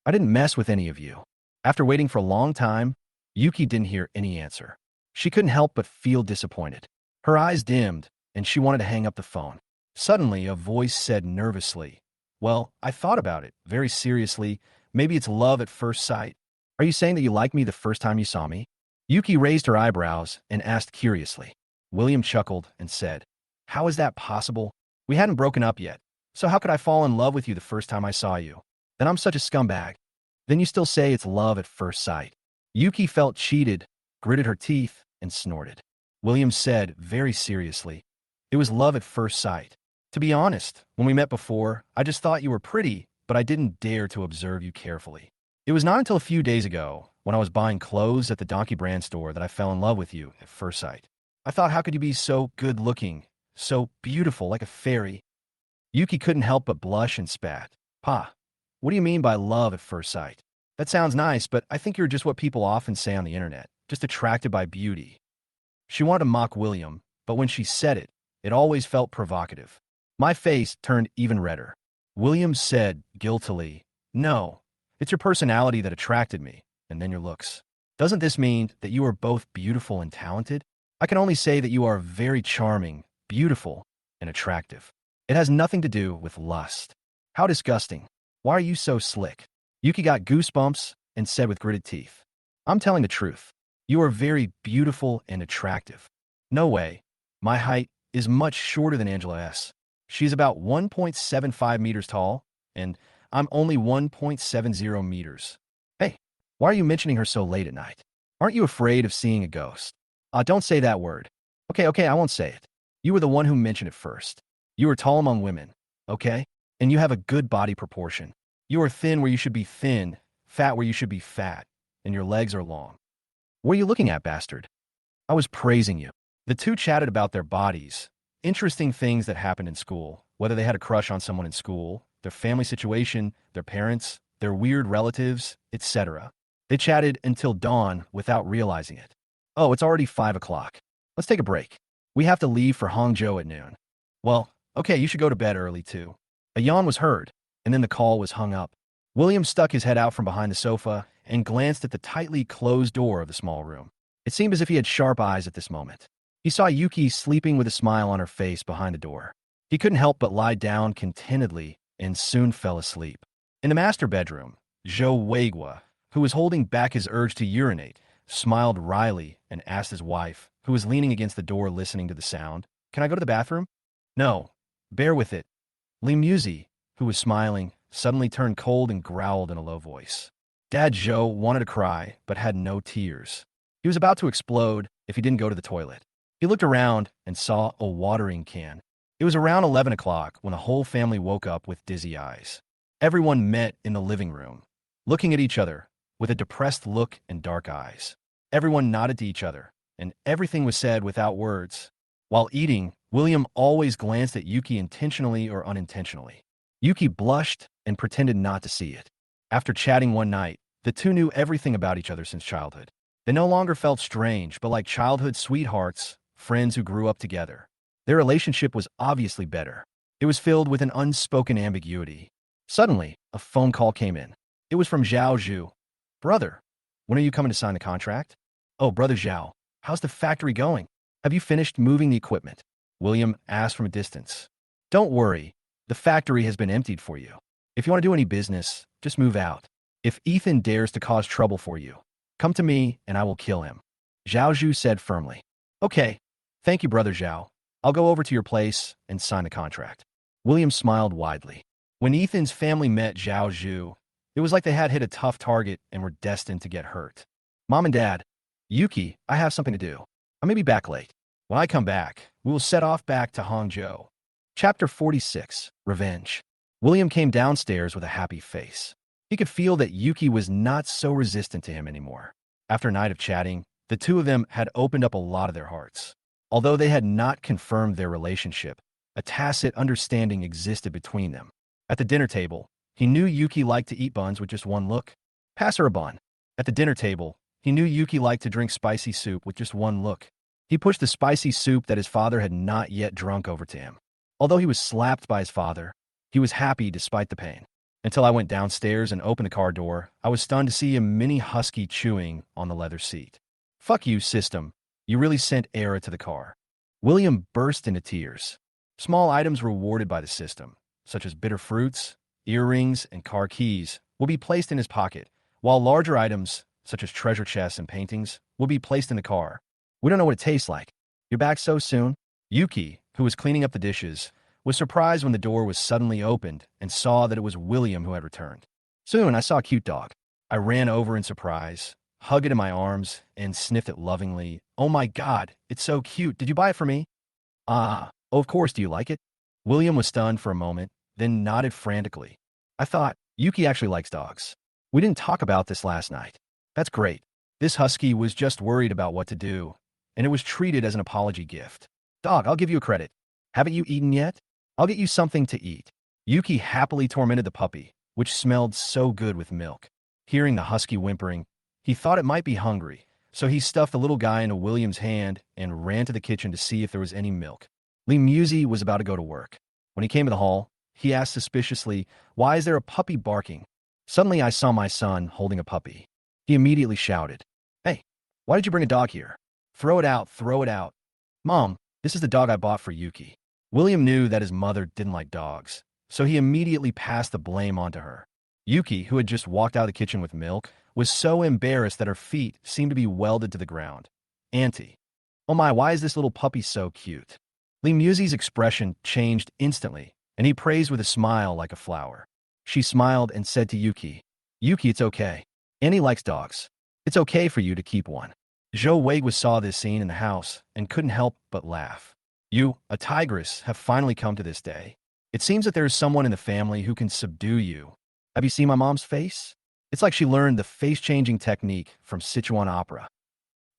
I didn't mess with any of you. After waiting for a long time, Yuki didn't hear any answer. She couldn't help but feel disappointed. Her eyes dimmed, and she wanted to hang up the phone. Suddenly, a voice said nervously, Well, I thought about it, very seriously. Maybe it's love at first sight. Are you saying that you liked me the first time you saw me? Yuki raised her eyebrows and asked curiously. William chuckled and said, How is that possible? We hadn't broken up yet, so how could I fall in love with you the first time I saw you? Then I'm such a scumbag. Then you still say it's love at first sight. Yuki felt cheated, gritted her teeth, and snorted. William said very seriously, It was love at first sight. To be honest, when we met before, I just thought you were pretty, but I didn't dare to observe you carefully. It was not until a few days ago, when I was buying clothes at the Donkey Brand store, that I fell in love with you at first sight. I thought, how could you be so good-looking, so beautiful, like a fairy? Yuki couldn't help but blush and spat. Pa, what do you mean by love at first sight? That sounds nice, but I think you're just what people often say on the internet, just attracted by beauty. She wanted to mock William, but when she said it, it always felt provocative. My face turned even redder. William said guiltily, No, it's your personality that attracted me, and then your looks. Doesn't this mean that you are both beautiful and talented? I can only say that you are very charming, beautiful, and attractive. It has nothing to do with lust. How disgusting. Why are you so slick? Yuki got goosebumps and said with gritted teeth, I'm telling the truth. You are very beautiful and attractive. No way. My height is much shorter than Angela S. She's about 1.75 meters tall, and I'm only 1.70 meters. Hey, why are you mentioning her so late at night? Aren't you afraid of seeing a ghost? Don't say that word. Okay, I won't say it. You were the one who mentioned it first. You are tall among women, okay? And you have a good body proportion. You are thin where you should be thin, fat where you should be fat, and your legs are long. What are you looking at, bastard? I was praising you. The two chatted about their bodies, interesting things that happened in school, whether they had a crush on someone in school, their family situation, their parents, their weird relatives, etc. They chatted until dawn without realizing it. Oh, it's already 5 o'clock. Let's take a break. We have to leave for Hangzhou at noon. Well, okay, you should go to bed early too. A yawn was heard, and then the call was hung up. William stuck his head out from behind the sofa and glanced at the tightly closed door of the small room. It seemed as if he had sharp eyes at this moment. He saw Yuki sleeping with a smile on her face behind the door. He couldn't help but lie down contentedly and soon fell asleep. In the master bedroom, Zhou Weigua, who was holding back his urge to urinate, smiled wryly and asked his wife, who was leaning against the door listening to the sound, "Can I go to the bathroom?" "No. Bear with it." Li Muzi, who was smiling, suddenly turned cold and growled in a low voice. Dad Zhou wanted to cry, but had no tears. He was about to explode if he didn't go to the toilet. He looked around and saw a watering can. It was around 11 o'clock when the whole family woke up with dizzy eyes. Everyone met in the living room, looking at each other with a depressed look and dark eyes. Everyone nodded to each other, and everything was said without words. While eating, William always glanced at Yuki intentionally or unintentionally. Yuki blushed and pretended not to see it. After chatting one night, the two knew everything about each other since childhood. They no longer felt strange, but like childhood sweethearts, friends who grew up together. Their relationship was obviously better. It was filled with an unspoken ambiguity. Suddenly, a phone call came in. It was from Zhao Zhu. "Brother, when are you coming to sign the contract?" "Oh, Brother Zhao, how's the factory going? Have you finished moving the equipment?" William asked from a distance. "Don't worry, the factory has been emptied for you. If you want to do any business, just move out. If Ethan dares to cause trouble for you, come to me and I will kill him," Zhao Zhu said firmly. "Okay, thank you, Brother Zhao. I'll go over to your place and sign the contract." William smiled widely. When Ethan's family met Zhao Zhu, it was like they had hit a tough target and were destined to get hurt. "Mom and Dad, Yuki, I have something to do. I may be back late. When I come back, we will set off back to Hangzhou." Chapter 46, Revenge. William came downstairs with a happy face. He could feel that Yuki was not so resistant to him anymore. After a night of chatting, the two of them had opened up a lot of their hearts. Although they had not confirmed their relationship, a tacit understanding existed between them. At the dinner table, he knew Yuki liked to eat buns with just one look. Pass her a bun. At the dinner table, he knew Yuki liked to drink spicy soup with just one look. He pushed the spicy soup that his father had not yet drunk over to him. Although he was slapped by his father, he was happy despite the pain. Until I went downstairs and opened the car door, I was stunned to see a mini husky chewing on the leather seat. "Fuck you, system. You really sent Era to the car." William burst into tears. Small items rewarded by the system, such as bitter fruits, earrings, and car keys, will be placed in his pocket, while larger items, such as treasure chests and paintings, will be placed in the car. "We don't know what it tastes like. You're back so soon?" Yuki, who was cleaning up the dishes, was surprised when the door was suddenly opened and saw that it was William who had returned. "Soon I saw a cute dog. I ran over in surprise, hugged it in my arms, and sniffed it lovingly. Oh my God, it's so cute. Did you buy it for me?" "Ah, oh, of course. Do you like it?" William was stunned for a moment, then nodded frantically. "I thought Yuki actually likes dogs. We didn't talk about this last night." "That's great." This husky was just worried about what to do, and it was treated as an apology gift. "Dog, I'll give you a credit. Haven't you eaten yet? I'll get you something to eat." Yuki happily tormented the puppy, which smelled so good with milk. Hearing the husky whimpering, he thought it might be hungry, so he stuffed the little guy into William's hand and ran to the kitchen to see if there was any milk. Li Muzi was about to go to work. When he came to the hall, he asked suspiciously, "Why is there a puppy barking?" Suddenly I saw my son holding a puppy. He immediately shouted, "Hey, why did you bring a dog here? Throw it out, throw it out." "Mom, this is the dog I bought for Yuki." William knew that his mother didn't like dogs, so he immediately passed the blame onto her. Yuki, who had just walked out of the kitchen with milk, was so embarrassed that her feet seemed to be welded to the ground. "Auntie, oh my, why is this little puppy so cute?" Li Muzi's expression changed instantly, and he praised with a smile like a flower. She smiled and said to Yuki, "Yuki, it's okay. Annie likes dogs. It's okay for you to keep one." Zhou Weigua saw this scene in the house and couldn't help but laugh. "You, a tigress, have finally come to this day. It seems that there is someone in the family who can subdue you. Have you seen my mom's face?" It's like she learned the face-changing technique from Sichuan opera.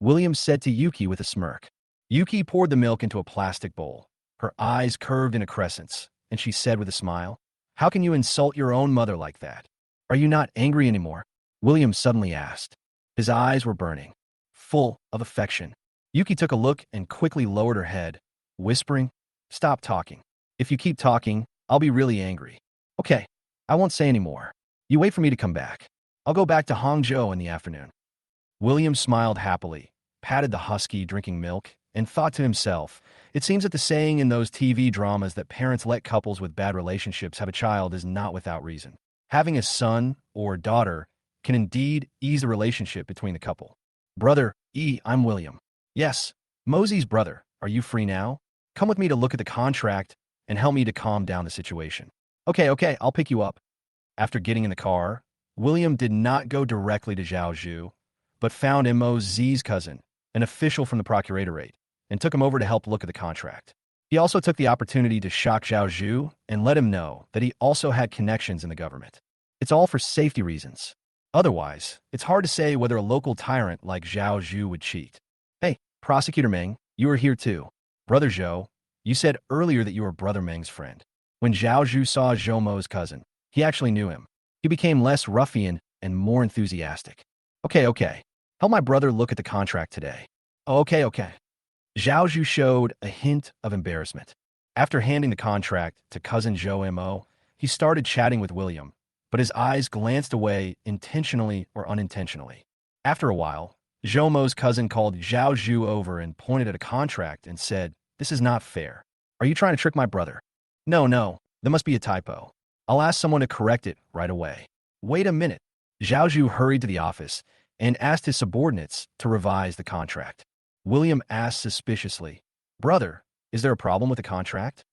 William said to Yuki with a smirk. Yuki poured the milk into a plastic bowl. Her eyes curved into crescents, and she said with a smile, "How can you insult your own mother like that? Are you not angry anymore?" William suddenly asked. His eyes were burning, full of affection. Yuki took a look and quickly lowered her head, whispering, "Stop talking. If you keep talking, I'll be really angry." "Okay, I won't say any more. You wait for me to come back. I'll go back to Hangzhou in the afternoon." William smiled happily, patted the husky drinking milk, and thought to himself, it seems that the saying in those TV dramas that parents let couples with bad relationships have a child is not without reason. Having a son or daughter can indeed ease the relationship between the couple. "Brother, I'm William." "Yes, Mosey's brother. Are you free now? Come with me to look at the contract and help me to calm down the situation." Okay, I'll pick you up." After getting in the car, William did not go directly to Zhaozhou, but found Mosey's cousin, an official from the procuratorate, and took him over to help look at the contract. He also took the opportunity to shock Zhaozhou and let him know that he also had connections in the government. It's all for safety reasons. Otherwise, it's hard to say whether a local tyrant like Zhaozhou would cheat. "Hey, Prosecutor Meng, you are here too. Brother Zhou, you said earlier that you were Brother Meng's friend." When Zhaozhou saw Zhoumo's cousin, he actually knew him. He became less ruffian and more enthusiastic. Okay. Help my brother look at the contract today." "Oh, okay. Zhaozhou showed a hint of embarrassment. After handing the contract to cousin Zhou Mo, he started chatting with William, but his eyes glanced away intentionally or unintentionally. After a while, Zhou Mo's cousin called Zhaozhou over and pointed at a contract and said, "This is not fair. Are you trying to trick my brother?" No, there must be a typo. I'll ask someone to correct it right away." "Wait a minute." Zhaozhou hurried to the office and asked his subordinates to revise the contract. William asked suspiciously, "Brother, is there a problem with the contract?"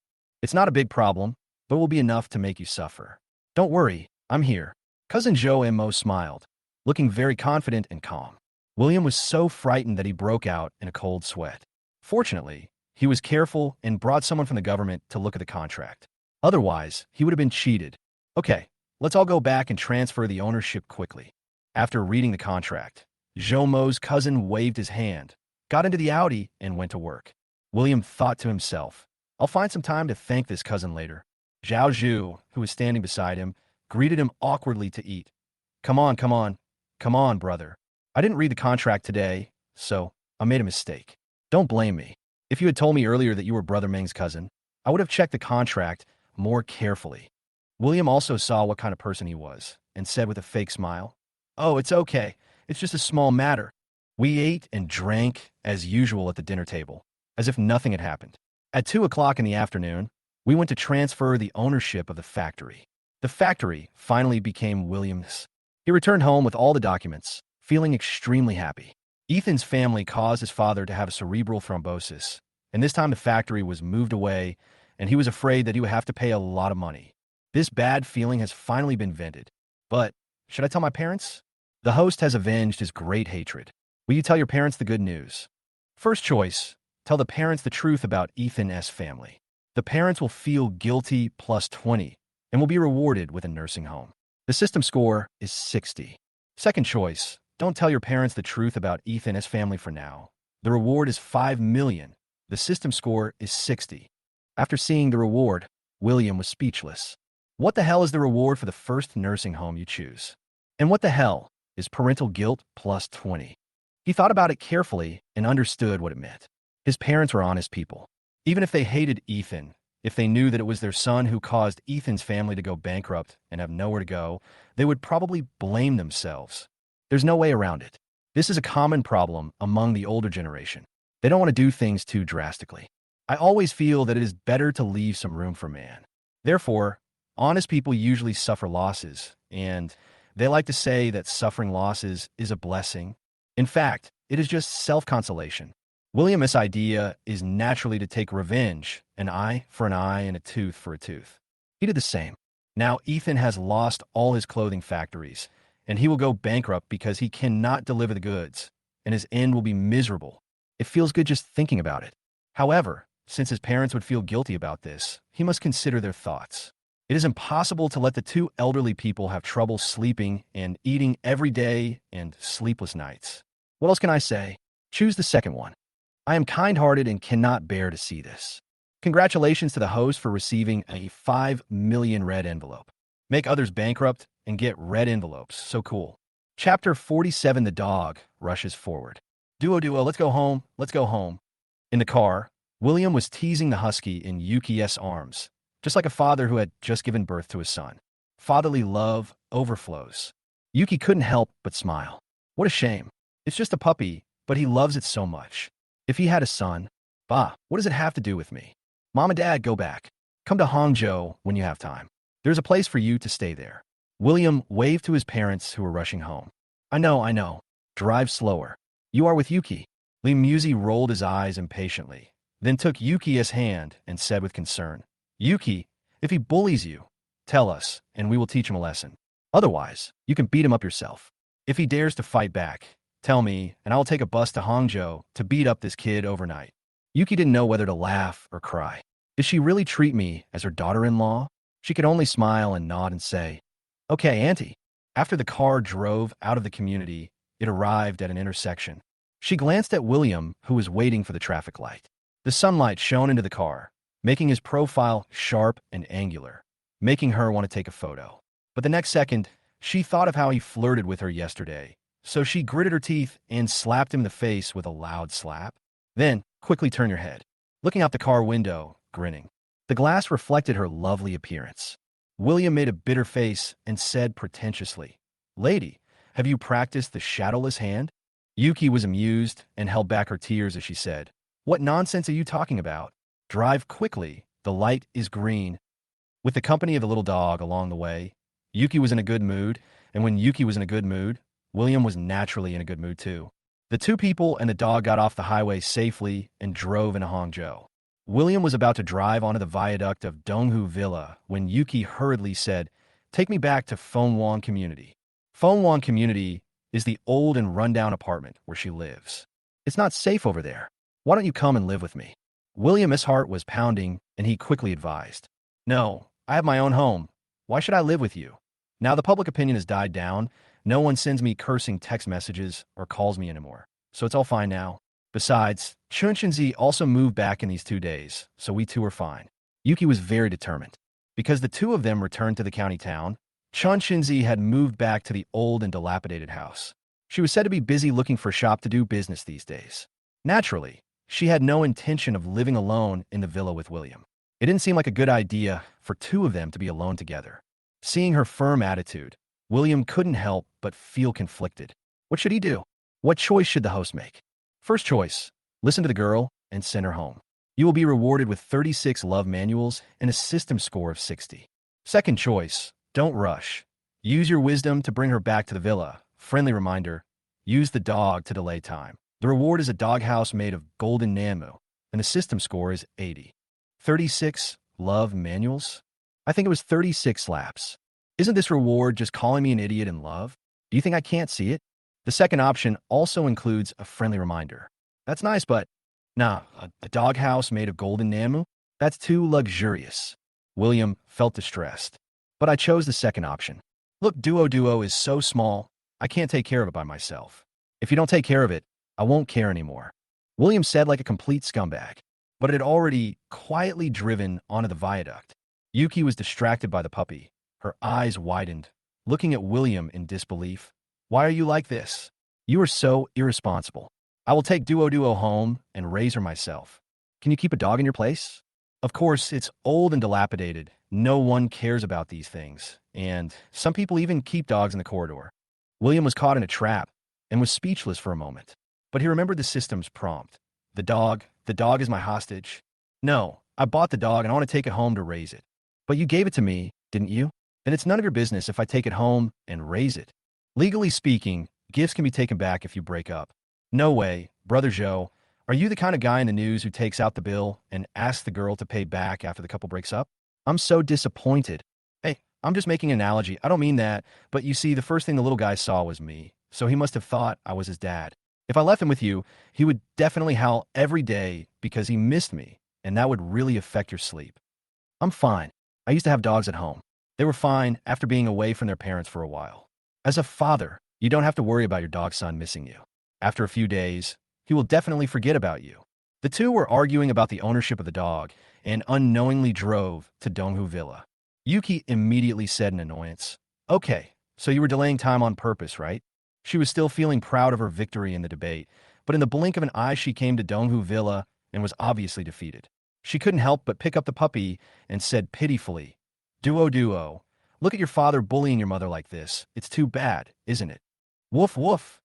"It's not a big problem, but it will be enough to make you suffer." "Don't worry, I'm here." Cousin Zhou Mo smiled, looking very confident and calm. William was so frightened that he broke out in a cold sweat. Fortunately, he was careful and brought someone from the government to look at the contract. Otherwise, he would have been cheated. "Okay, let's all go back and transfer the ownership quickly." After reading the contract, Zhou Mo's cousin waved his hand, got into the Audi, and went to work. William thought to himself, "I'll find some time to thank this cousin later." Zhaozhou, who was standing beside him, greeted him awkwardly to eat. Come on, brother. I didn't read the contract today, so I made a mistake. Don't blame me. If you had told me earlier that you were Brother Meng's cousin, I would have checked the contract more carefully." William also saw what kind of person he was, and said with a fake smile, "Oh, it's okay. It's just a small matter." We ate and drank as usual at the dinner table, as if nothing had happened. At 2 o'clock in the afternoon, we went to transfer the ownership of the factory. The factory finally became William's. He returned home with all the documents, feeling extremely happy. Ethan's family caused his father to have a cerebral thrombosis, and this time the factory was moved away, and he was afraid that he would have to pay a lot of money. This bad feeling has finally been vented. But should I tell my parents? The host has avenged his great hatred. Will you tell your parents the good news? First choice, tell the parents the truth about Ethan's family. The parents will feel guilty plus 20 and will be rewarded with a nursing home. The system score is 60. Second choice, don't tell your parents the truth about Ethan's family for now. The reward is 5 million. The system score is 60. After seeing the reward, William was speechless. What the hell is the reward for the first nursing home you choose? And what the hell is parental guilt plus 20? He thought about it carefully and understood what it meant. His parents were honest people. Even if they hated Ethan, if they knew that it was their son who caused Ethan's family to go bankrupt and have nowhere to go, they would probably blame themselves. There's no way around it. This is a common problem among the older generation. They don't want to do things too drastically. I always feel that it is better to leave some room for man. Therefore, honest people usually suffer losses, and they like to say that suffering losses is a blessing. In fact, it is just self-consolation. William's idea is naturally to take revenge, an eye for an eye and a tooth for a tooth. He did the same. Now Ethan has lost all his clothing factories, and he will go bankrupt because he cannot deliver the goods, and his end will be miserable. It feels good just thinking about it. However, since his parents would feel guilty about this, he must consider their thoughts. It is impossible to let the two elderly people have trouble sleeping and eating every day and sleepless nights. What else can I say? Choose the second one. I am kind-hearted and cannot bear to see this. Congratulations to the host for receiving a 5 million red envelope. Make others bankrupt and get red envelopes. So cool. Chapter 47. The dog rushes forward. Duo, let's go home. Let's go home. In the car, William was teasing the husky in Yuki's arms, just like a father who had just given birth to his son. Fatherly love overflows. Yuki couldn't help but smile. What a shame. It's just a puppy, but he loves it so much. If he had a son, bah, what does it have to do with me? Mom and Dad, go back. Come to Hangzhou when you have time. There's a place for you to stay there. William waved to his parents who were rushing home. I know. Drive slower. You are with Yuki. Li Muzi rolled his eyes impatiently, then took Yuki's hand and said with concern, Yuki, if he bullies you, tell us, and we will teach him a lesson. Otherwise, you can beat him up yourself. If he dares to fight back, tell me, and I will take a bus to Hangzhou to beat up this kid overnight. Yuki didn't know whether to laugh or cry. Did she really treat me as her daughter-in-law? She could only smile and nod and say, Okay, Auntie. After the car drove out of the community, it arrived at an intersection. She glanced at William, who was waiting for the traffic light. The sunlight shone into the car, making his profile sharp and angular, making her want to take a photo. But the next second, she thought of how he flirted with her yesterday, so she gritted her teeth and slapped him in the face with a loud slap. Then, quickly turn your head, looking out the car window, grinning. The glass reflected her lovely appearance. William made a bitter face and said pretentiously, Lady, have you practiced the shadowless hand? Yuki was amused and held back her tears as she said, What nonsense are you talking about? Drive quickly, the light is green. With the company of the little dog along the way, Yuki was in a good mood, and when Yuki was in a good mood, William was naturally in a good mood too. The two people and the dog got off the highway safely and drove into Hangzhou. William was about to drive onto the viaduct of Donghu Villa when Yuki hurriedly said, Take me back to Fengwang Community. Fengwang Community is the old and rundown apartment where she lives. It's not safe over there. Why don't you come and live with me? William's heart was pounding, and he quickly advised, No, I have my own home. Why should I live with you? Now the public opinion has died down. No one sends me cursing text messages or calls me anymore. So it's all fine now. Besides, Chunshinzi also moved back in these 2 days, so we two are fine. Yuki was very determined. Because the two of them returned to the county town, Chunshinzi had moved back to the old and dilapidated house. She was said to be busy looking for a shop to do business these days. Naturally, she had no intention of living alone in the villa with William. It didn't seem like a good idea for two of them to be alone together. Seeing her firm attitude, William couldn't help but feel conflicted. What should he do? What choice should the host make? First choice, listen to the girl and send her home. You will be rewarded with 36 love manuals and a system score of 60. Second choice, don't rush. Use your wisdom to bring her back to the villa. Friendly reminder, use the dog to delay time. The reward is a doghouse made of golden namu, and the system score is 80. 36 love manuals? I think it was 36 slaps. Isn't this reward just calling me an idiot in love? Do you think I can't see it? The second option also includes a friendly reminder. That's nice, but nah, a doghouse made of golden namu? That's too luxurious. William felt distressed. But I chose the second option. Look, Duo is so small, I can't take care of it by myself. If you don't take care of it, I won't care anymore. William said like a complete scumbag, but it had already quietly driven onto the viaduct. Yuki was distracted by the puppy. Her eyes widened, looking at William in disbelief. Why are you like this? You are so irresponsible. I will take Duo home and raise her myself. Can you keep a dog in your place? Of course, it's old and dilapidated. No one cares about these things, and some people even keep dogs in the corridor. William was caught in a trap and was speechless for a moment. But he remembered the system's prompt. The dog is my hostage. No, I bought the dog and I want to take it home to raise it. But you gave it to me, didn't you? Then it's none of your business if I take it home and raise it. Legally speaking, gifts can be taken back if you break up. No way, Brother Joe. Are you the kind of guy in the news who takes out the bill and asks the girl to pay back after the couple breaks up? I'm so disappointed. Hey, I'm just making an analogy. I don't mean that, but you see, the first thing the little guy saw was me, so he must have thought I was his dad. If I left him with you, he would definitely howl every day because he missed me, and that would really affect your sleep. I'm fine. I used to have dogs at home. They were fine after being away from their parents for a while. As a father, you don't have to worry about your dog's son missing you. After a few days, he will definitely forget about you. The two were arguing about the ownership of the dog and unknowingly drove to Donghu Villa. Yuki immediately said in annoyance, "Okay, so you were delaying time on purpose, right?" She was still feeling proud of her victory in the debate, but in the blink of an eye she came to Donghu Villa and was obviously defeated. She couldn't help but pick up the puppy and said pitifully, Duo, look at your father bullying your mother like this. It's too bad, isn't it?" Woof woof.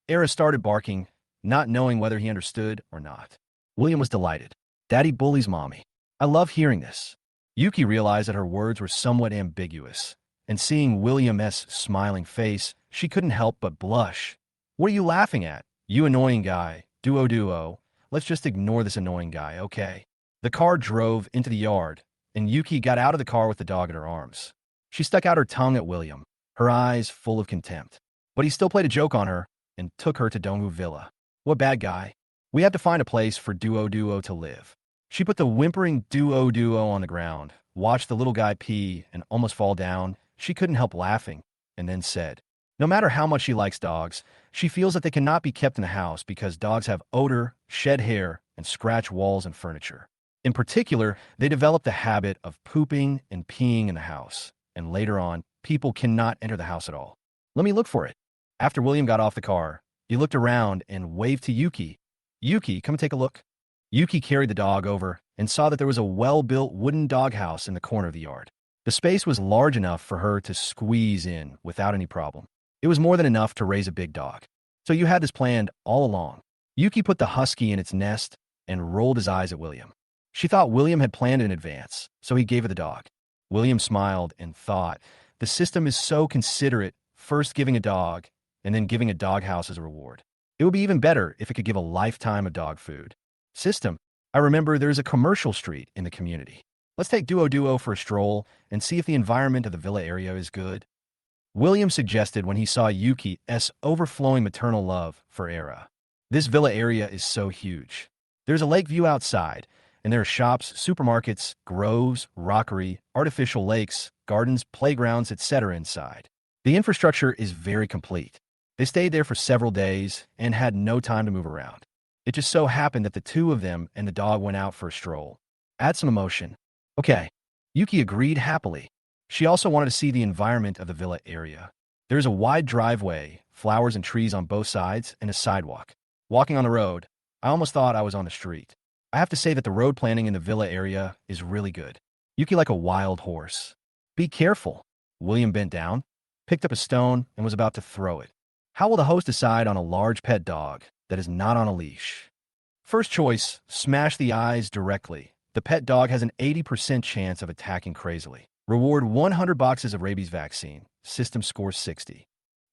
Era started barking, not knowing whether he understood or not. William was delighted. Daddy bullies mommy. I love hearing this. Yuki realized that her words were somewhat ambiguous, and seeing William's smiling face, she couldn't help but blush. What are you laughing at? You annoying guy. Duo. Let's just ignore this annoying guy, okay? The car drove into the yard, and Yuki got out of the car with the dog in her arms. She stuck out her tongue at William, her eyes full of contempt. But he still played a joke on her and took her to Donghu Villa. What bad guy. We have to find a place for Duo to live. She put the whimpering Duo on the ground, watched the little guy pee and almost fall down. She couldn't help laughing, and then said, no matter how much she likes dogs, she feels that they cannot be kept in the house because dogs have odor, shed hair, and scratch walls and furniture. In particular, they develop the habit of pooping and peeing in the house, and later on, people cannot enter the house at all. Let me look for it. After William got off the car, he looked around and waved to Yuki. Yuki, come take a look. Yuki carried the dog over and saw that there was a well-built wooden doghouse in the corner of the yard. The space was large enough for her to squeeze in without any problem. It was more than enough to raise a big dog. So you had this planned all along. Yuki put the husky in its nest and rolled his eyes at William. She thought William had planned in advance, so he gave her the dog. William smiled and thought, the system is so considerate, first giving a dog and then giving a doghouse as a reward. It would be even better if it could give a lifetime of dog food. System, I remember there's a commercial street in the community. Let's take Duo for a stroll and see if the environment of the villa area is good. William suggested when he saw Yuki's overflowing maternal love for Era. This villa area is so huge. There's a lake view outside, and there are shops, supermarkets, groves, rockery, artificial lakes, gardens, playgrounds, etc. inside. The infrastructure is very complete. They stayed there for several days and had no time to move around. It just so happened that the two of them and the dog went out for a stroll. Add some emotion. Okay. Yuki agreed happily. She also wanted to see the environment of the villa area. There's a wide driveway, flowers and trees on both sides, and a sidewalk. Walking on the road, I almost thought I was on the street. I have to say that the road planning in the villa area is really good. Yuki like a wild horse. Be careful. William bent down, picked up a stone, and was about to throw it. How will the host decide on a large pet dog that is not on a leash? First choice, smash the eyes directly. The pet dog has an 80% chance of attacking crazily. Reward 100 boxes of rabies vaccine. System scores 60.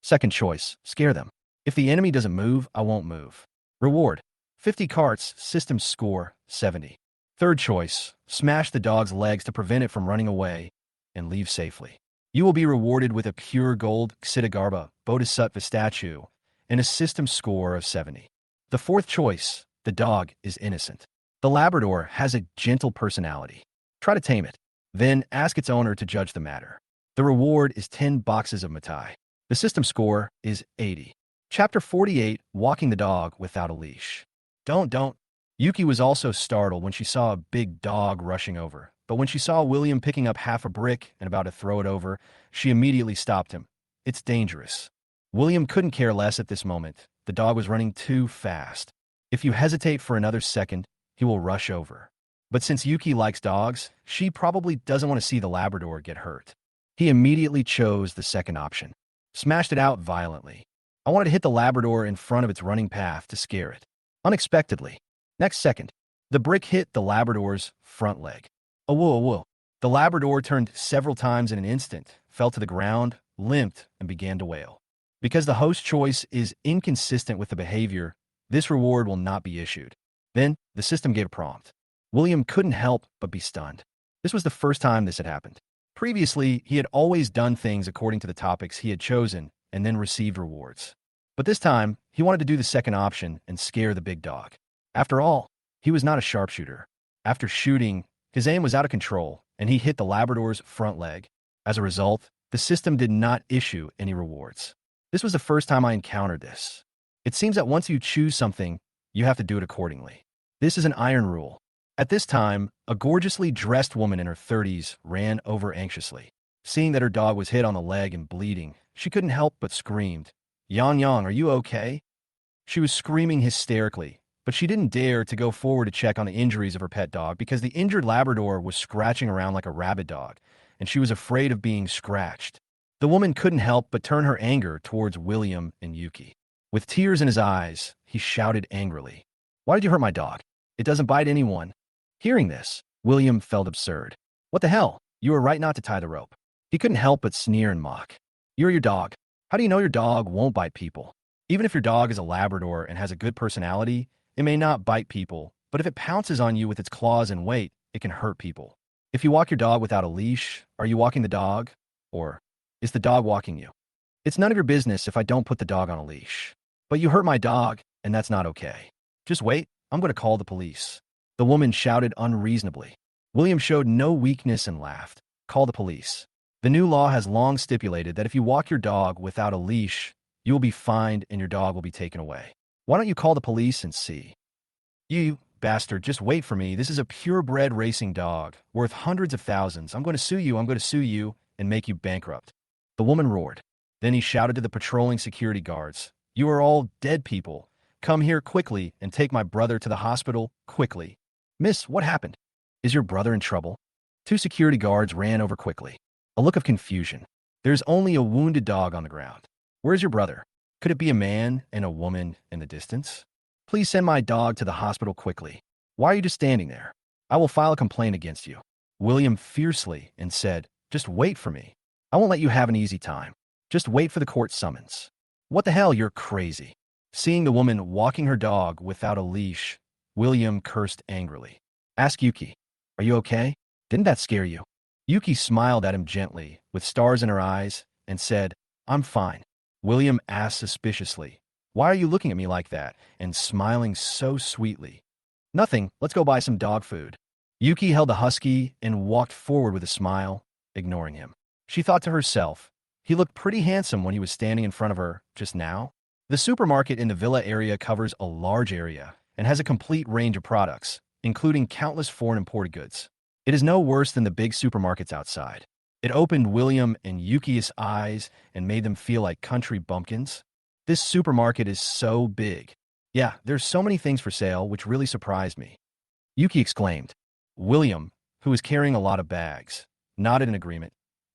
Second choice, scare them. If the enemy doesn't move, I won't move. Reward 50 carts. System score 70. Third choice, smash the dog's legs to prevent it from running away and leave safely. You will be rewarded with a pure gold Ksitigarbha Bodhisattva statue and a system score of 70. The fourth choice, the dog is innocent. The Labrador has a gentle personality. Try to tame it. Then ask its owner to judge the matter. The reward is 10 boxes of Matai. The system score is 80. Chapter 48, Walking the Dog Without a Leash. Don't. Yuki was also startled when she saw a big dog rushing over. But when she saw William picking up half a brick and about to throw it over, she immediately stopped him. It's dangerous. William couldn't care less at this moment. The dog was running too fast. If you hesitate for another second, he will rush over. But since Yuki likes dogs, she probably doesn't want to see the Labrador get hurt. He immediately chose the second option. Smashed it out violently. I wanted to hit the Labrador in front of its running path to scare it. Unexpectedly. Next second, the brick hit the Labrador's front leg. A whoa. The Labrador turned several times in an instant, fell to the ground, limped, and began to wail. Because the host choice is inconsistent with the behavior, this reward will not be issued. Then, the system gave a prompt. William couldn't help but be stunned. This was the first time this had happened. Previously, he had always done things according to the topics he had chosen and then received rewards. But this time, he wanted to do the second option and scare the big dog. After all, he was not a sharpshooter. After shooting, his aim was out of control, and he hit the Labrador's front leg. As a result, the system did not issue any rewards. This was the first time I encountered this. It seems that once you choose something, you have to do it accordingly. This is an iron rule. At this time, a gorgeously dressed woman in her 30s ran over anxiously. Seeing that her dog was hit on the leg and bleeding, she couldn't help but screamed, "Yang Yang, are you okay?" She was screaming hysterically, but she didn't dare to go forward to check on the injuries of her pet dog because the injured Labrador was scratching around like a rabid dog, and she was afraid of being scratched. The woman couldn't help but turn her anger towards William and Yuki. With tears in his eyes, he shouted angrily, "Why did you hurt my dog? It doesn't bite anyone." Hearing this, William felt absurd. "What the hell? You were right not to tie the rope." He couldn't help but sneer and mock. "You're your dog. How do you know your dog won't bite people? Even if your dog is a Labrador and has a good personality, it may not bite people, but if it pounces on you with its claws and weight, it can hurt people. If you walk your dog without a leash, are you walking the dog? Or is the dog walking you? It's none of your business if I don't put the dog on a leash. But you hurt my dog, and that's not okay. Just wait, I'm going to call the police." The woman shouted unreasonably. William showed no weakness and laughed. "Call the police. The new law has long stipulated that if you walk your dog without a leash, you will be fined and your dog will be taken away. Why don't you call the police and see?" "You bastard, just wait for me. This is a purebred racing dog, worth hundreds of thousands. I'm going to sue you, and make you bankrupt." The woman roared. Then he shouted to the patrolling security guards, "You are all dead people. Come here quickly and take my brother to the hospital, quickly." "Miss, what happened? Is your brother in trouble?" Two security guards ran over quickly. A look of confusion. "There's only a wounded dog on the ground. Where's your brother? Could it be a man and a woman in the distance? Please send my dog to the hospital quickly. Why are you just standing there? I will file a complaint against you." William fiercely and said, "Just wait for me. I won't let you have an easy time. Just wait for the court summons." "What the hell? You're crazy." Seeing the woman walking her dog without a leash, William cursed angrily. "Ask Yuki. Are you okay? Didn't that scare you?" Yuki smiled at him gently, with stars in her eyes, and said, "I'm fine." William asked suspiciously, "Why are you looking at me like that?" and smiling so sweetly. "Nothing. Let's go buy some dog food." Yuki held the husky and walked forward with a smile, ignoring him. She thought to herself, he looked pretty handsome when he was standing in front of her just now. The supermarket in the villa area covers a large area and has a complete range of products, including countless foreign imported goods. It is no worse than the big supermarkets outside. It opened William and Yuki's eyes and made them feel like country bumpkins. This supermarket is so big. "Yeah, there's so many things for sale, which really surprised me," Yuki exclaimed. William, who was carrying a lot of bags, nodded in agreement.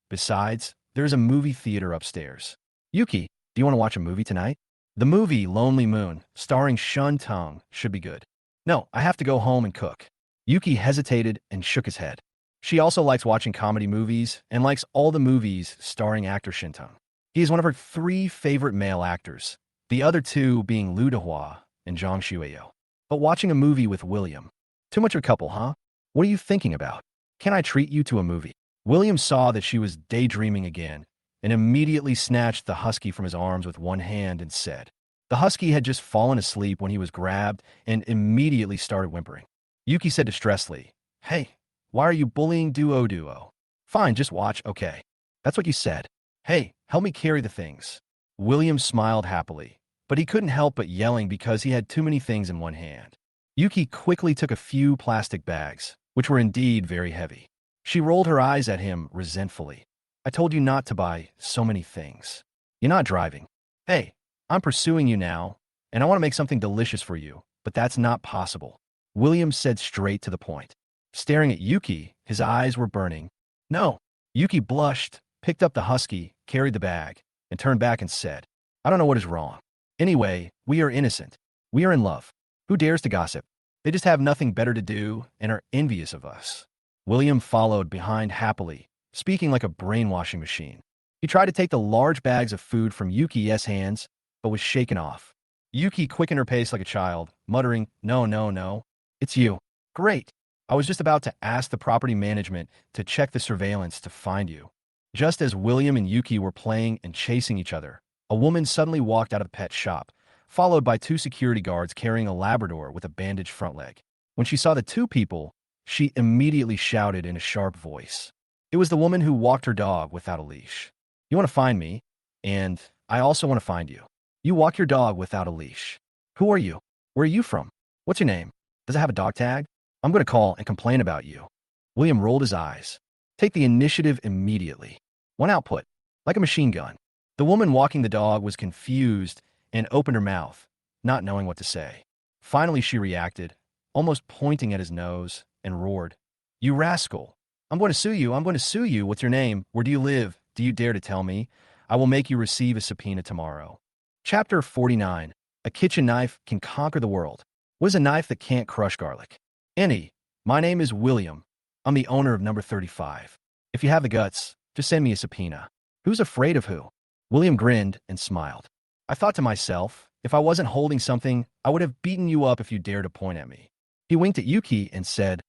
"Besides, there's a movie theater upstairs." "Yuki, do you want to watch a movie tonight?" "The movie Lonely Moon, starring Shun Tung, should be good." "No, I have to go home and cook." Yuki hesitated and shook his head. She also likes watching comedy movies and likes all the movies starring actor Shin Tung. He is one of her 3 favorite male actors, the other 2 being Lu Dehua and Zhang Xueyo. But watching a movie with William, too much of a couple, huh? What are you thinking about? Can I treat you to a movie? William saw that she was daydreaming again and immediately snatched the husky from his arms with one hand and said. The husky had just fallen asleep when he was grabbed and immediately started whimpering. Yuki said distressedly, "Hey, why are you bullying Duo? Fine, just watch, okay. That's what you said. Hey, help me carry the things." William smiled happily, but he couldn't help but yelling because he had too many things in one hand. Yuki quickly took a few plastic bags, which were indeed very heavy. She rolled her eyes at him resentfully. "I told you not to buy so many things. You're not driving. Hey, I'm pursuing you now, and I want to make something delicious for you, but that's not possible." William said straight to the point. Staring at Yuki, his eyes were burning. "No." Yuki blushed, picked up the husky, carried the bag, and turned back and said, "I don't know what is wrong. Anyway, we are innocent. We are in love. Who dares to gossip? They just have nothing better to do and are envious of us." William followed behind happily, speaking like a brainwashing machine. He tried to take the large bags of food from Yuki's hands, but was shaken off. Yuki quickened her pace like a child, muttering, "No, no, no. It's you. Great. I was just about to ask the property management to check the surveillance to find you." Just as William and Yuki were playing and chasing each other, a woman suddenly walked out of the pet shop, followed by 2 security guards carrying a Labrador with a bandaged front leg. When she saw the 2 people, she immediately shouted in a sharp voice. It was the woman who walked her dog without a leash. You want to find me? And I also want to find you. You walk your dog without a leash. Who are you? Where are you from? What's your name? Does it have a dog tag? I'm going to call and complain about you. William rolled his eyes. Take the initiative immediately. One output, like a machine gun. The woman walking the dog was confused and opened her mouth, not knowing what to say. Finally, she reacted, almost pointing at his nose, and roared, You rascal! I'm going to sue you! I'm going to sue you! What's your name? Where do you live? Do you dare to tell me? I will make you receive a subpoena tomorrow. Chapter 49. A kitchen knife can conquer the world. What is a knife that can't crush garlic? Annie, my name is William. I'm the owner of number 35. If you have the guts, just send me a subpoena. Who's afraid of who? William grinned and smiled. I thought to myself, if I wasn't holding something, I would have beaten you up if you dared to point at me. He winked at Yuki and said,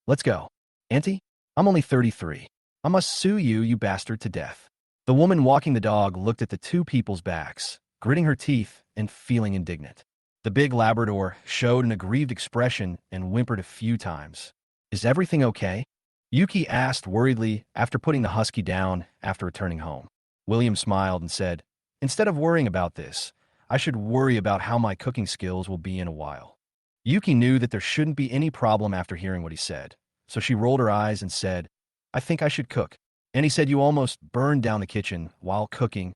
Let's go. Auntie, I'm only 33. I must sue you, you bastard, to death. The woman walking the dog looked at the two people's backs, gritting her teeth and feeling indignant. The big Labrador showed an aggrieved expression and whimpered a few times. Is everything okay? Yuki asked worriedly after putting the husky down after returning home. William smiled and said, Instead of worrying about this, I should worry about how my cooking skills will be in a while. Yuki knew that there shouldn't be any problem after hearing what he said, so she rolled her eyes and said, I think I should cook. And he said you almost burned down the kitchen while cooking.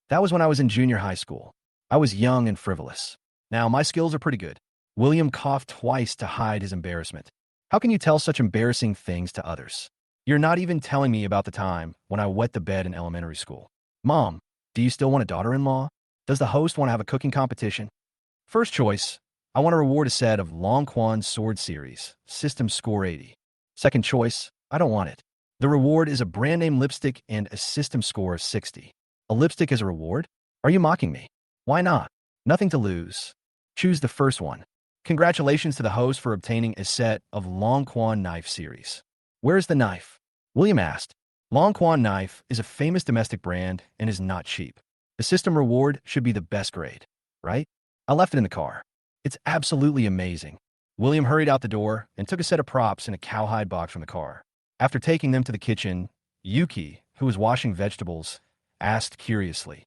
That was when I was in junior high school. I was young and frivolous. Now, my skills are pretty good. William coughed twice to hide his embarrassment. How can you tell such embarrassing things to others? You're not even telling me about the time when I wet the bed in elementary school. Mom, do you still want a daughter-in-law? Does the host want to have a cooking competition? First choice, I want to reward a set of Long Quan Sword Series, System Score 80. Second choice, I don't want it. The reward is a brand name lipstick and a system score of 60. A lipstick as a reward? Are you mocking me? Why not? Nothing to lose. Choose the first one. Congratulations to the host for obtaining a set of Long Quan Knife Series. Where is the knife? William asked. Long Quan Knife is a famous domestic brand and is not cheap. The system reward should be the best grade, right? I left it in the car. It's absolutely amazing. William hurried out the door and took a set of props in a cowhide box from the car. After taking them to the kitchen, Yuki, who was washing vegetables, asked curiously,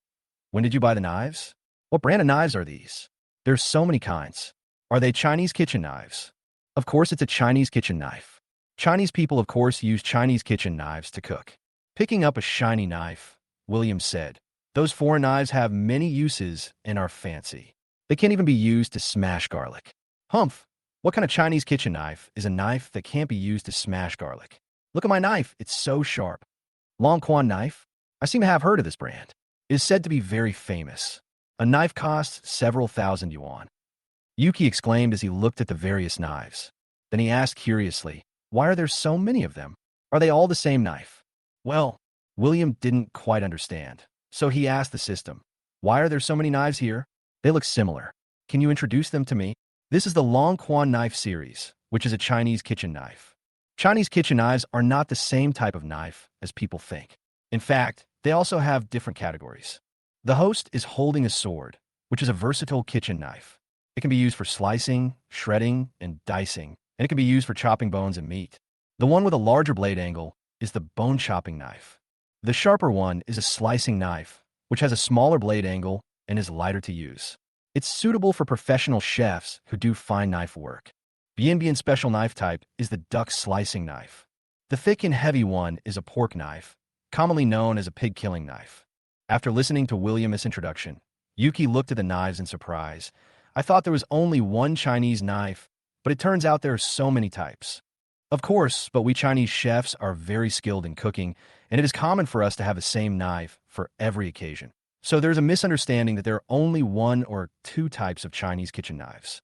When did you buy the knives? What brand of knives are these? There's so many kinds. Are they Chinese kitchen knives? Of course it's a Chinese kitchen knife. Chinese people, of course, use Chinese kitchen knives to cook. Picking up a shiny knife, William said, Those foreign knives have many uses and are fancy. They can't even be used to smash garlic. Humph! What kind of Chinese kitchen knife is a knife that can't be used to smash garlic? Look at my knife, it's so sharp. Long Quan knife? I seem to have heard of this brand. It is said to be very famous. A knife costs several thousand yuan. Yuki exclaimed as he looked at the various knives. Then he asked curiously, Why are there so many of them? Are they all the same knife? Well, William didn't quite understand, so he asked the system, Why are there so many knives here? They look similar. Can you introduce them to me? This is the Long Quan Knife Series, which is a Chinese kitchen knife. Chinese kitchen knives are not the same type of knife as people think. In fact, they also have different categories. The host is holding a sword, which is a versatile kitchen knife. It can be used for slicing, shredding, and dicing, and it can be used for chopping bones and meat. The one with a larger blade angle is the bone chopping knife. The sharper one is a slicing knife, which has a smaller blade angle and is lighter to use. It's suitable for professional chefs who do fine knife work. Bian special knife type is the duck slicing knife. The thick and heavy one is a pork knife, commonly known as a pig killing knife. After listening to William's introduction, Yuki looked at the knives in surprise. I thought there was only one Chinese knife, but it turns out there are so many types. Of course, but we Chinese chefs are very skilled in cooking, and it is common for us to have the same knife for every occasion. So there's a misunderstanding that there are only one or two types of Chinese kitchen knives.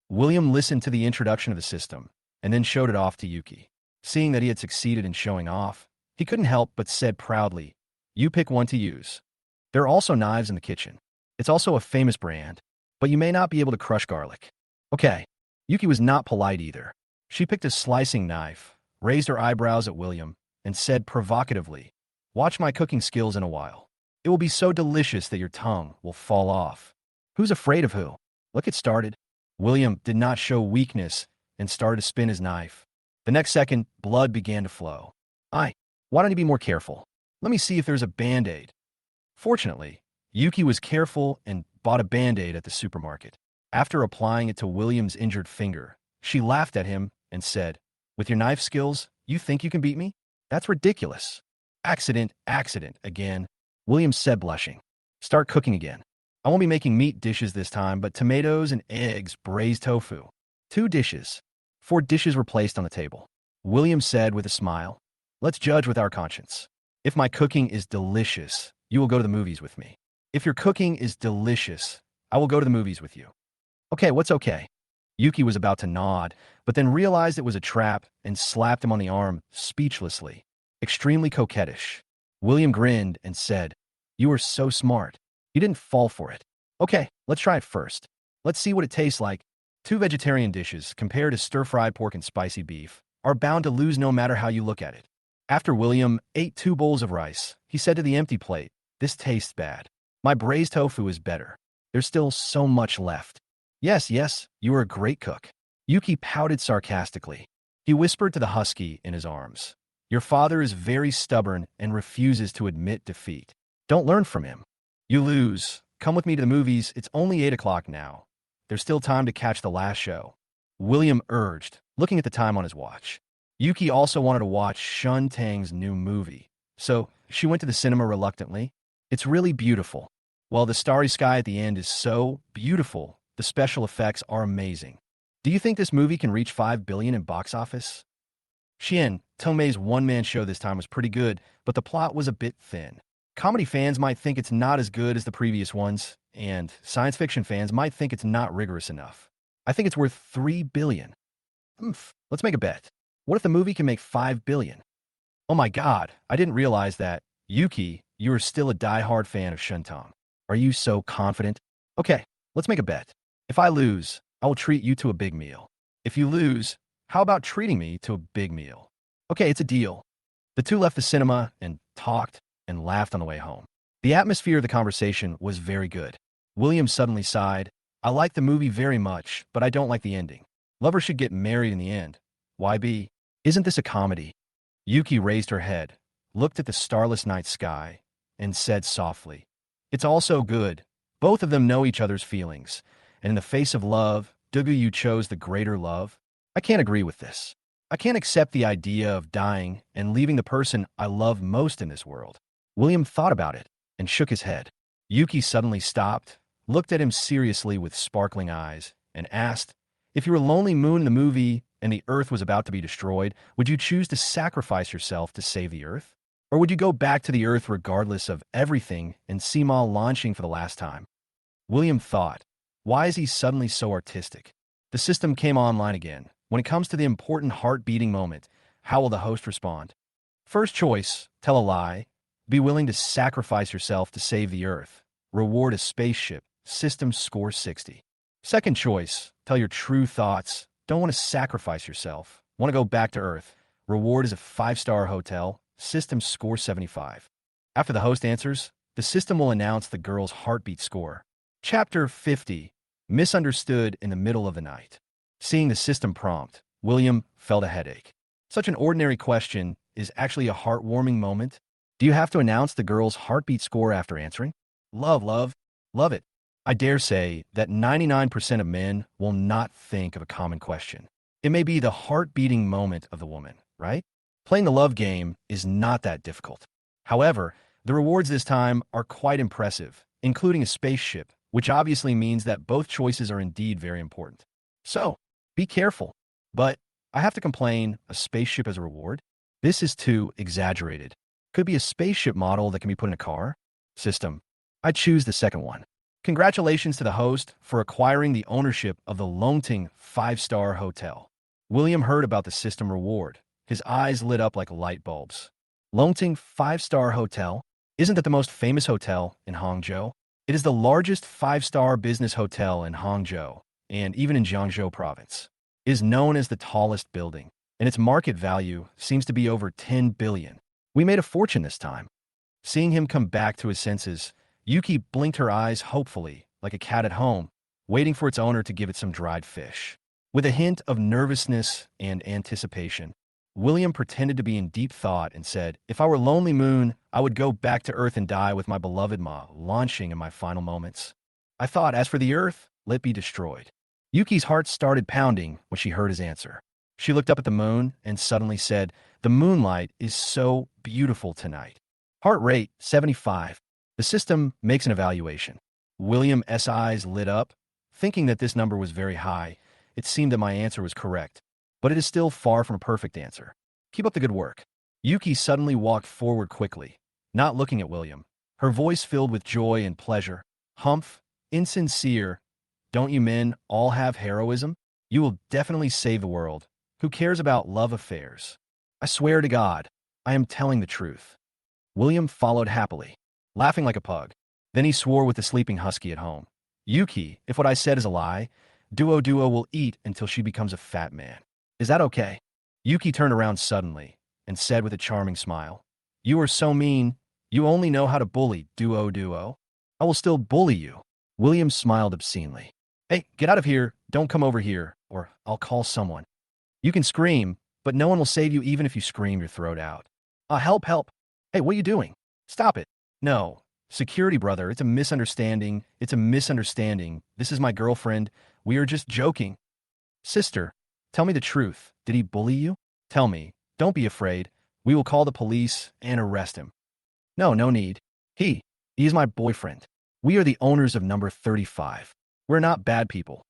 William listened to the introduction of the system and then showed it off to Yuki. Seeing that he had succeeded in showing off, he couldn't help but said proudly, You pick one to use. There are also knives in the kitchen. It's also a famous brand, but you may not be able to crush garlic. Okay, Yuki was not polite either. She picked a slicing knife, raised her eyebrows at William, and said provocatively, Watch my cooking skills in a while. It will be so delicious that your tongue will fall off. Who's afraid of who? Let's get started. William did not show weakness and started to spin his knife. The next second, blood began to flow. Why don't you be more careful? Let me see if there's a Band-Aid. Fortunately, Yuki was careful and bought a Band-Aid at the supermarket. After applying it to William's injured finger, she laughed at him and said, "With your knife skills, you think you can beat me? That's ridiculous." Accident, again, William said, blushing. "Start cooking again. I won't be making meat dishes this time, but tomatoes and eggs, braised tofu. 2 dishes. 4 dishes were placed on the table." William said with a smile, "Let's judge with our conscience. If my cooking is delicious, you will go to the movies with me. If your cooking is delicious, I will go to the movies with you." "Okay, what's okay?" Yuki was about to nod, but then realized it was a trap and slapped him on the arm speechlessly. Extremely coquettish. William grinned and said, "You are so smart. You didn't fall for it. Okay, let's try it first. Let's see what it tastes like." 2 vegetarian dishes, compared to stir-fried pork and spicy beef, are bound to lose no matter how you look at it. After William ate 2 bowls of rice, he said to the empty plate, "This tastes bad. My braised tofu is better. There's still so much left." Yes, you are a great cook." Yuki pouted sarcastically. He whispered to the husky in his arms, "Your father is very stubborn and refuses to admit defeat. Don't learn from him. You lose. Come with me to the movies. It's only 8 o'clock now. There's still time to catch the last show." William urged, looking at the time on his watch. Yuki also wanted to watch Shun Tang's new movie, so she went to the cinema reluctantly. It's really beautiful. While the starry sky at the end is so beautiful, the special effects are amazing. Do you think this movie can reach 5 billion in box office? Xian Tomei's one-man show this time was pretty good, but the plot was a bit thin. Comedy fans might think it's not as good as the previous ones, and science fiction fans might think it's not rigorous enough. I think it's worth 3 billion. Let's make a bet. What if the movie can make 5 billion? Oh my god, I didn't realize that. Yuki, you are still a die-hard fan of Shuntong. Are you so confident? Okay, let's make a bet. If I lose, I will treat you to a big meal. If you lose, how about treating me to a big meal? Okay, it's a deal. The 2 left the cinema and talked and laughed on the way home. The atmosphere of the conversation was very good. William suddenly sighed. "I like the movie very much, but I don't like the ending. Lovers should get married in the end. Why be? Isn't this a comedy?" Yuki raised her head, looked at the starless night sky, and said softly, "It's all so good. Both of them know each other's feelings. And in the face of love, you chose the greater love. I can't agree with this. I can't accept the idea of dying and leaving the person I love most in this world." William thought about it and shook his head. Yuki suddenly stopped, looked at him seriously with sparkling eyes, and asked, "If you were Lonely Moon in the movie and the Earth was about to be destroyed, would you choose to sacrifice yourself to save the Earth? Or would you go back to the Earth regardless of everything and see Ma launching for the last time?" William thought, why is he suddenly so artistic? The system came online again. When it comes to the important heart-beating moment, how will the host respond? First choice, tell a lie. Be willing to sacrifice yourself to save the Earth. Reward a spaceship. System score 60. Second choice, tell your true thoughts. Don't want to sacrifice yourself. Want to go back to Earth. Reward is a 5-star hotel. System score 75. After the host answers, the system will announce the girl's heartbeat score. Chapter 50. Misunderstood in the middle of the night. Seeing the system prompt, William felt a headache. Such an ordinary question is actually a heartwarming moment. Do you have to announce the girl's heartbeat score after answering? Love it. I dare say that 99% of men will not think of a common question. It may be the heart-beating moment of the woman, right? Playing the love game is not that difficult. However, the rewards this time are quite impressive, including a spaceship, which obviously means that both choices are indeed very important. So, be careful. But I have to complain, a spaceship as a reward? This is too exaggerated. Could be a spaceship model that can be put in a car? System. I choose the second one. Congratulations to the host for acquiring the ownership of the Longting 5-star hotel. William heard about the system reward. His eyes lit up like light bulbs. Longting 5-star hotel? Isn't that the most famous hotel in Hangzhou? It is the largest 5-star business hotel in Hangzhou, and even in Jiangsu province. It is known as the tallest building, and its market value seems to be over 10 billion. We made a fortune this time. Seeing him come back to his senses, Yuki blinked her eyes hopefully, like a cat at home, waiting for its owner to give it some dried fish. With a hint of nervousness and anticipation, William pretended to be in deep thought and said, "If I were Lonely Moon, I would go back to Earth and die with my beloved Ma, launching in my final moments. I thought, as for the Earth, let it be destroyed." Yuki's heart started pounding when she heard his answer. She looked up at the moon and suddenly said, "The moonlight is so beautiful tonight." Heart rate 75. The system makes an evaluation. William's eyes lit up, thinking that this number was very high. It seemed that my answer was correct, but it is still far from a perfect answer. Keep up the good work. Yuki suddenly walked forward quickly, not looking at William, her voice filled with joy and pleasure. "Humph, insincere. Don't you men all have heroism? You will definitely save the world. Who cares about love affairs? I swear to God, I am telling the truth." William followed happily, laughing like a pug. Then he swore with the sleeping husky at home. "Yuki, if what I said is a lie, Duo will eat until she becomes a fat man. Is that okay?" Yuki turned around suddenly and said with a charming smile, "You are so mean. You only know how to bully, Duo. I will still bully you." William smiled obscenely. "Hey, get out of here. Don't come over here, or I'll call someone. You can scream, but no one will save you even if you scream your throat out. Help, help. Hey, what are you doing? Stop it." "No. Security, brother. It's a misunderstanding. It's a misunderstanding. This is my girlfriend. We are just joking." "Sister, tell me the truth. Did he bully you? Tell me. Don't be afraid. We will call the police and arrest him." "No, no need. He is my boyfriend. We are the owners of number 35. We're not bad people."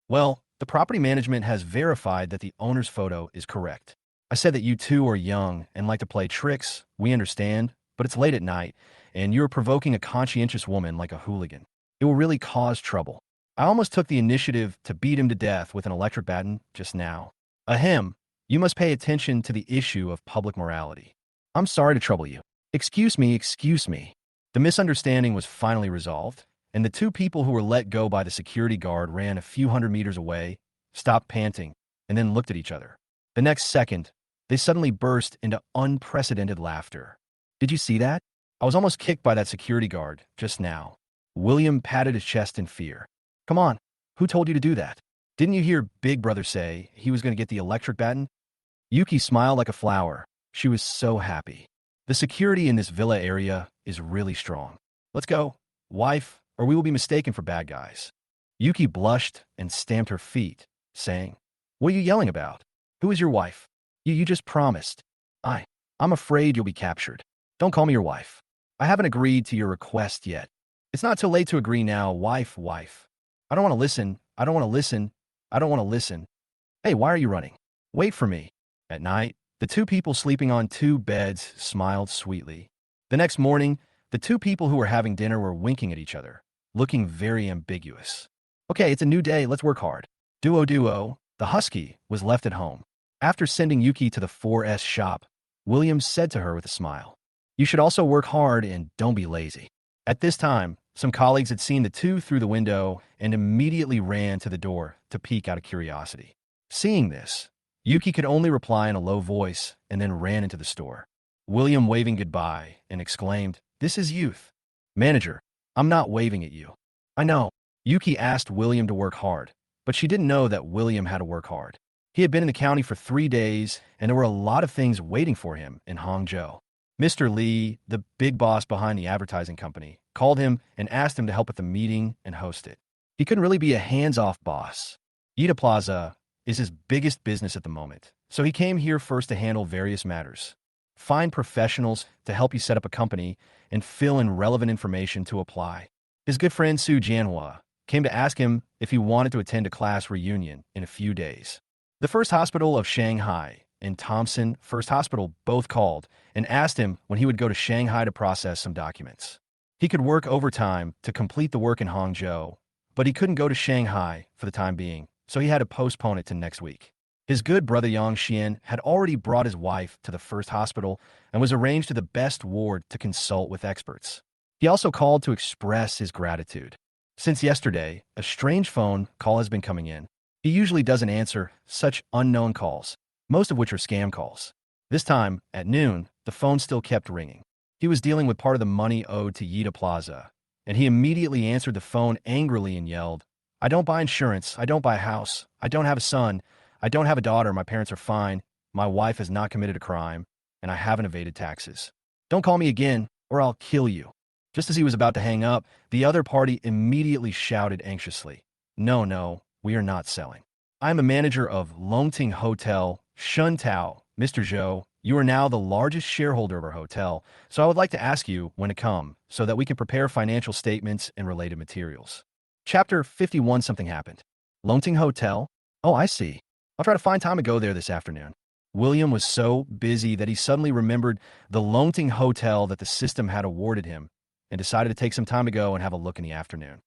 "Well, the property management has verified that the owner's photo is correct. I said that you two are young and like to play tricks. We understand, but it's late at night, and you're provoking a conscientious woman like a hooligan. It will really cause trouble. I almost took the initiative to beat him to death with an electric baton just now. Ahem, you must pay attention to the issue of public morality. I'm sorry to trouble you." Excuse me, excuse me." The misunderstanding was finally resolved, and the two people who were let go by the security guard ran a few hundred meters away, stopped panting, and then looked at each other. The next second, they suddenly burst into unprecedented laughter. "Did you see that? I was almost kicked by that security guard just now." William patted his chest in fear. "Come on, who told you to do that? Didn't you hear Big Brother say he was going to get the electric baton?" Yuki smiled like a flower. She was so happy. "The security in this villa area is really strong. Let's go, wife, or we will be mistaken for bad guys." Yuki blushed and stamped her feet, saying, "What are you yelling about? Who is your wife? You just promised." I'm afraid you'll be captured. Don't call me your wife. I haven't agreed to your request yet. It's not too late to agree now, wife. I don't want to listen. I don't want to listen. I don't want to listen. Hey, why are you running? Wait for me." At night, the two people sleeping on two beds smiled sweetly. The next morning, the two people who were having dinner were winking at each other, looking very ambiguous. "Okay, it's a new day. Let's work hard." Duo, the husky, was left at home. After sending Yuki to the 4S shop, William said to her with a smile, "You should also work hard and don't be lazy." At this time, some colleagues had seen the two through the window and immediately ran to the door to peek out of curiosity. Seeing this, Yuki could only reply in a low voice and then ran into the store. William waving goodbye and exclaimed, "This is youth." "Manager, I'm not waving at you." "I know." Yuki asked William to work hard, but she didn't know that William had to work hard. He had been in the county for 3 days, and there were a lot of things waiting for him in Hangzhou. Mr. Lee, the big boss behind the advertising company, called him and asked him to help at the meeting and host it. He couldn't really be a hands-off boss. Yida Plaza is his biggest business at the moment, so he came here first to handle various matters. Find professionals to help you set up a company and fill in relevant information to apply. His good friend Su Jianhua came to ask him if he wanted to attend a class reunion in a few days. The First Hospital of Shanghai and Thompson First Hospital both called and asked him when he would go to Shanghai to process some documents. He could work overtime to complete the work in Hangzhou, but he couldn't go to Shanghai for the time being, so he had to postpone it to next week. His good brother Yang Xian had already brought his wife to the First Hospital and was arranged to the best ward to consult with experts. He also called to express his gratitude. Since yesterday, a strange phone call has been coming in. He usually doesn't answer such unknown calls, most of which are scam calls. This time, at noon, the phone still kept ringing. He was dealing with part of the money owed to Yida Plaza, and he immediately answered the phone angrily and yelled, I don't buy insurance. I don't buy a house. I don't have a son. I don't have a daughter. My parents are fine. My wife has not committed a crime, and I haven't evaded taxes. Don't call me again, or I'll kill you. Just as he was about to hang up, the other party immediately shouted anxiously, No, no, we are not selling. I am a manager of Longting Hotel, Shuntao. Mr. Zhou, you are now the largest shareholder of our hotel, so I would like to ask you when to come so that we can prepare financial statements and related materials. Chapter 51. Something happened. Longting Hotel? Oh, I see. I'll try to find time to go there this afternoon. William was so busy that he suddenly remembered the Longting Hotel that the system had awarded him and decided to take some time to go and have a look in the afternoon.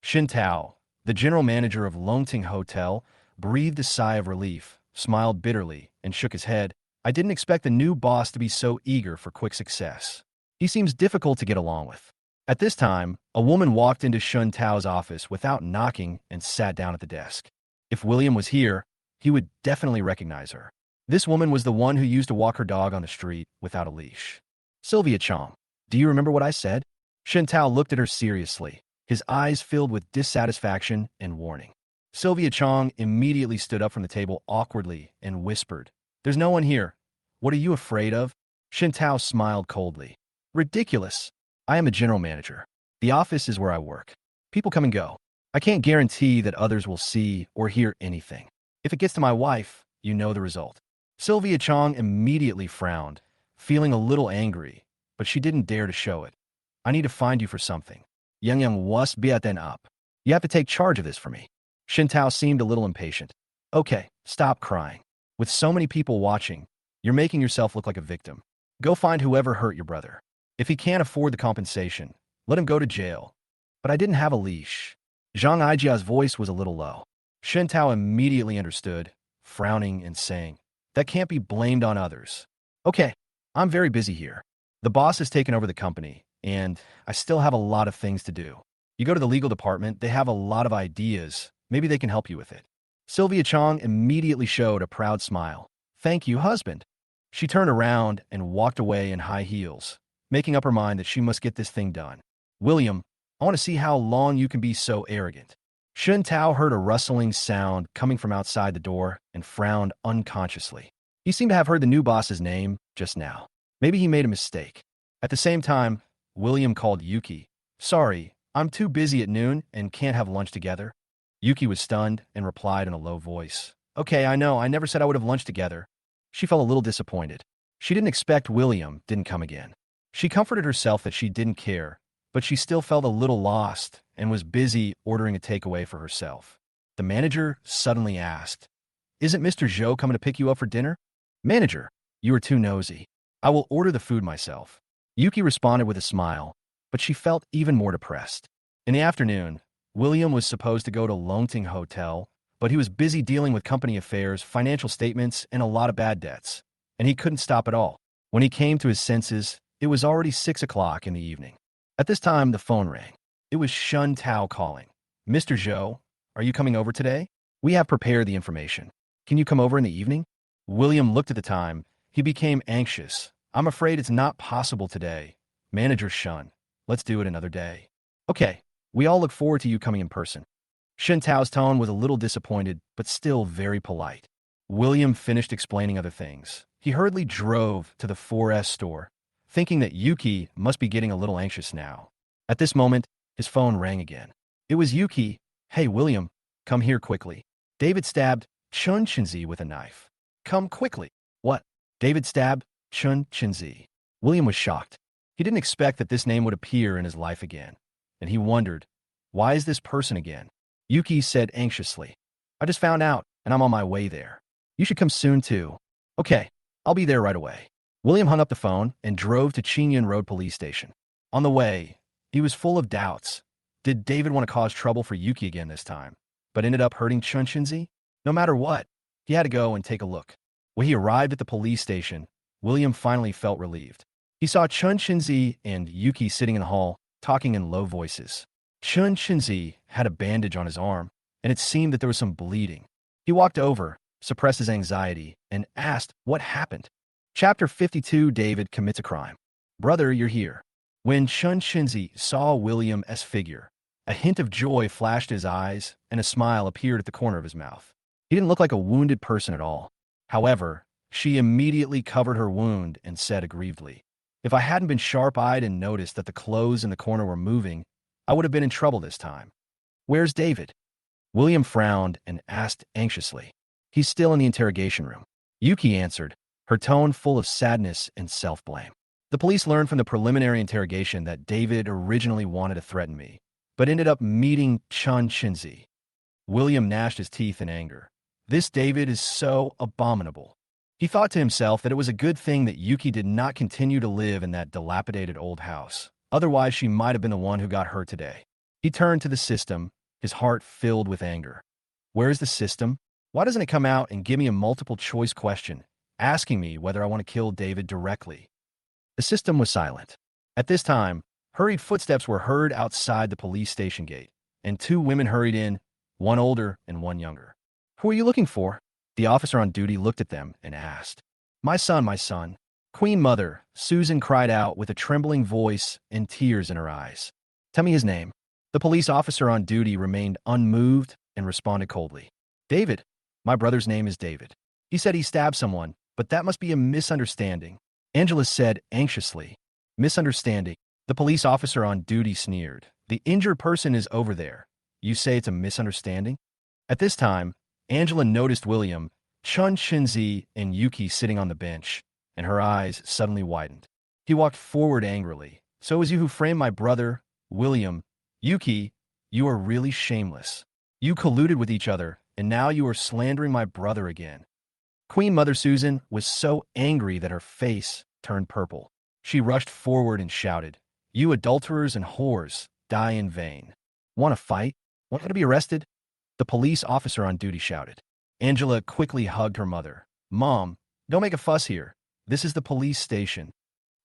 Xin Tao, the general manager of Longting Hotel, breathed a sigh of relief, smiled bitterly, and shook his head. I didn't expect the new boss to be so eager for quick success. He seems difficult to get along with. At this time, a woman walked into Shun Tao's office without knocking and sat down at the desk. If William was here, he would definitely recognize her. This woman was the one who used to walk her dog on the street without a leash. Sylvia Chong, do you remember what I said? Shun Tao looked at her seriously, his eyes filled with dissatisfaction and warning. Sylvia Chong immediately stood up from the table awkwardly and whispered, There's no one here. What are you afraid of? Shin Tao smiled coldly. Ridiculous. I am a general manager. The office is where I work. People come and go. I can't guarantee that others will see or hear anything. If it gets to my wife, you know the result. Sylvia Chong immediately frowned, feeling a little angry, but she didn't dare to show it. I need to find you for something. Yang was biaten up. You have to take charge of this for me. Shin Tao seemed a little impatient. Okay, stop crying. With so many people watching, you're making yourself look like a victim. Go find whoever hurt your brother. If he can't afford the compensation, let him go to jail. But I didn't have a leash. Zhang Aijia's voice was a little low. Shin Tao immediately understood, frowning and saying, That can't be blamed on others. Okay, I'm very busy here. The boss has taken over the company, and I still have a lot of things to do. You go to the legal department, they have a lot of ideas. Maybe they can help you with it. Sylvia Chong immediately showed a proud smile. Thank you, husband. She turned around and walked away in high heels, making up her mind that she must get this thing done. William, I want to see how long you can be so arrogant. Shun Tao heard a rustling sound coming from outside the door and frowned unconsciously. He seemed to have heard the new boss's name just now. Maybe he made a mistake. At the same time, William called Yuki. Sorry, I'm too busy at noon and can't have lunch together. Yuki was stunned and replied in a low voice. Okay, I know, I never said I would have lunch together. She felt a little disappointed. She didn't expect William didn't come again. She comforted herself that she didn't care, but she still felt a little lost and was busy ordering a takeaway for herself. The manager suddenly asked, Isn't Mr. Zhou coming to pick you up for dinner? Manager, you are too nosy. I will order the food myself. Yuki responded with a smile, but she felt even more depressed. In the afternoon, William was supposed to go to Longting Hotel, but he was busy dealing with company affairs, financial statements, and a lot of bad debts, and he couldn't stop at all. When he came to his senses, it was already 6 o'clock in the evening. At this time, the phone rang. It was Shun Tao calling. Mr. Zhou, are you coming over today? We have prepared the information. Can you come over in the evening? William looked at the time. He became anxious. I'm afraid it's not possible today. Manager Shun, let's do it another day. Okay, we all look forward to you coming in person. Shun Tao's tone was a little disappointed, but still very polite. William finished explaining other things. He hurriedly drove to the 4S store, thinking that Yuki must be getting a little anxious now. At this moment, his phone rang again. It was Yuki. Hey, William, come here quickly. David stabbed Chun Chinzi with a knife. Come quickly. What? David stabbed Chun Chinzi. William was shocked. He didn't expect that this name would appear in his life again, and he wondered, why is this person again? Yuki said anxiously, I just found out, and I'm on my way there. You should come soon, too. Okay, I'll be there right away. William hung up the phone and drove to Qingyun Road Police Station. On the way, he was full of doubts. Did David want to cause trouble for Yuki again this time, but ended up hurting Chun Chinzi? No matter what, he had to go and take a look. When he arrived at the police station, William finally felt relieved. He saw Chun Chinzi and Yuki sitting in the hall, talking in low voices. Chun Chinzi had a bandage on his arm, and it seemed that there was some bleeding. He walked over, suppressed his anxiety, and asked what happened. Chapter 52. David commits a crime. Brother, you're here. When Chun Chinzi saw William's figure, A hint of joy flashed his eyes, and a smile appeared at the corner of his mouth. He didn't look like a wounded person at all. However, she immediately covered her wound and said aggrievedly, "If I hadn't been sharp-eyed and noticed that the clothes in the corner were moving, I would have been in trouble this time. Where's David?" William frowned and asked anxiously. "He's still in the interrogation room." Yuki answered, her tone full of sadness and self-blame. "The police learned from the preliminary interrogation that David originally wanted to threaten me, but ended up meeting Chun Shinzi." William gnashed his teeth in anger. This David is so abominable. He thought to himself that it was a good thing that Yuki did not continue to live in that dilapidated old house. Otherwise, she might have been the one who got hurt today. He turned to the system, his heart filled with anger. Where is the system? Why doesn't it come out and give me a multiple-choice question, asking me whether I want to kill David directly? The system was silent. At this time, hurried footsteps were heard outside the police station gate, and two women hurried in, one older and one younger. "Who are you looking for?" The officer on duty looked at them and asked. My son, my son." Queen Mother, Susan cried out with a trembling voice and tears in her eyes. "Tell me his name." The police officer on duty remained unmoved and responded coldly. "David. My brother's name is David. He said he stabbed someone, but that must be a misunderstanding," Angela said anxiously. "Misunderstanding?" The police officer on duty sneered. "The injured person is over there. You say it's a misunderstanding?" At this time, Angela noticed William, Chun Shinzi, and Yuki sitting on the bench, and her eyes suddenly widened. He walked forward angrily. "So it was you who framed my brother, William. Yuki, you are really shameless. You colluded with each other, and now you are slandering my brother again." Queen Mother Susan was so angry that her face turned purple. She rushed forward and shouted, "You adulterers and whores, die in vain. Want to fight? Want to be arrested?" The police officer on duty shouted. Angela quickly hugged her mother. "Mom, don't make a fuss here. This is the police station."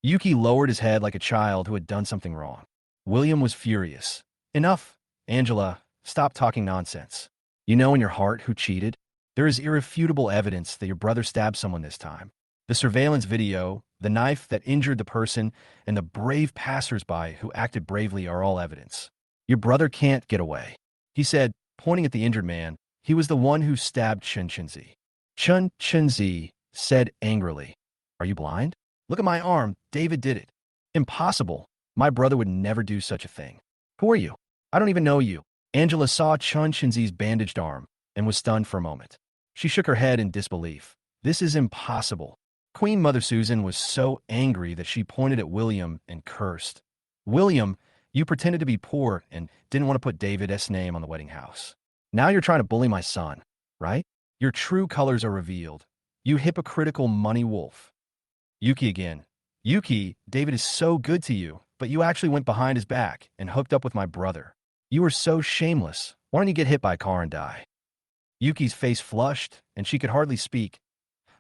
Yuki lowered his head like a child who had done something wrong. William was furious. "Enough, Angela. Stop talking nonsense. You know in your heart who cheated? There is irrefutable evidence that your brother stabbed someone this time. The surveillance video, the knife that injured the person, and the brave passersby who acted bravely are all evidence. Your brother can't get away," he said, pointing at the injured man. "He was the one who stabbed Chun Shinzi." Chun Shinzi said angrily, "Are you blind? Look at my arm. David did it." "Impossible. My brother would never do such a thing." "Who are you? I don't even know you." Angela saw Chun Shinzi's bandaged arm and was stunned for a moment. She shook her head in disbelief. "This is impossible." Queen Mother Susan was so angry that she pointed at William and cursed. "William, you pretended to be poor and didn't want to put David's name on the wedding house. Now you're trying to bully my son, right? Your true colors are revealed. You hypocritical money wolf." Yuki again. "Yuki, David is so good to you, but you actually went behind his back and hooked up with my brother. You are so shameless. Why don't you get hit by a car and die?" Yuki's face flushed, and she could hardly speak.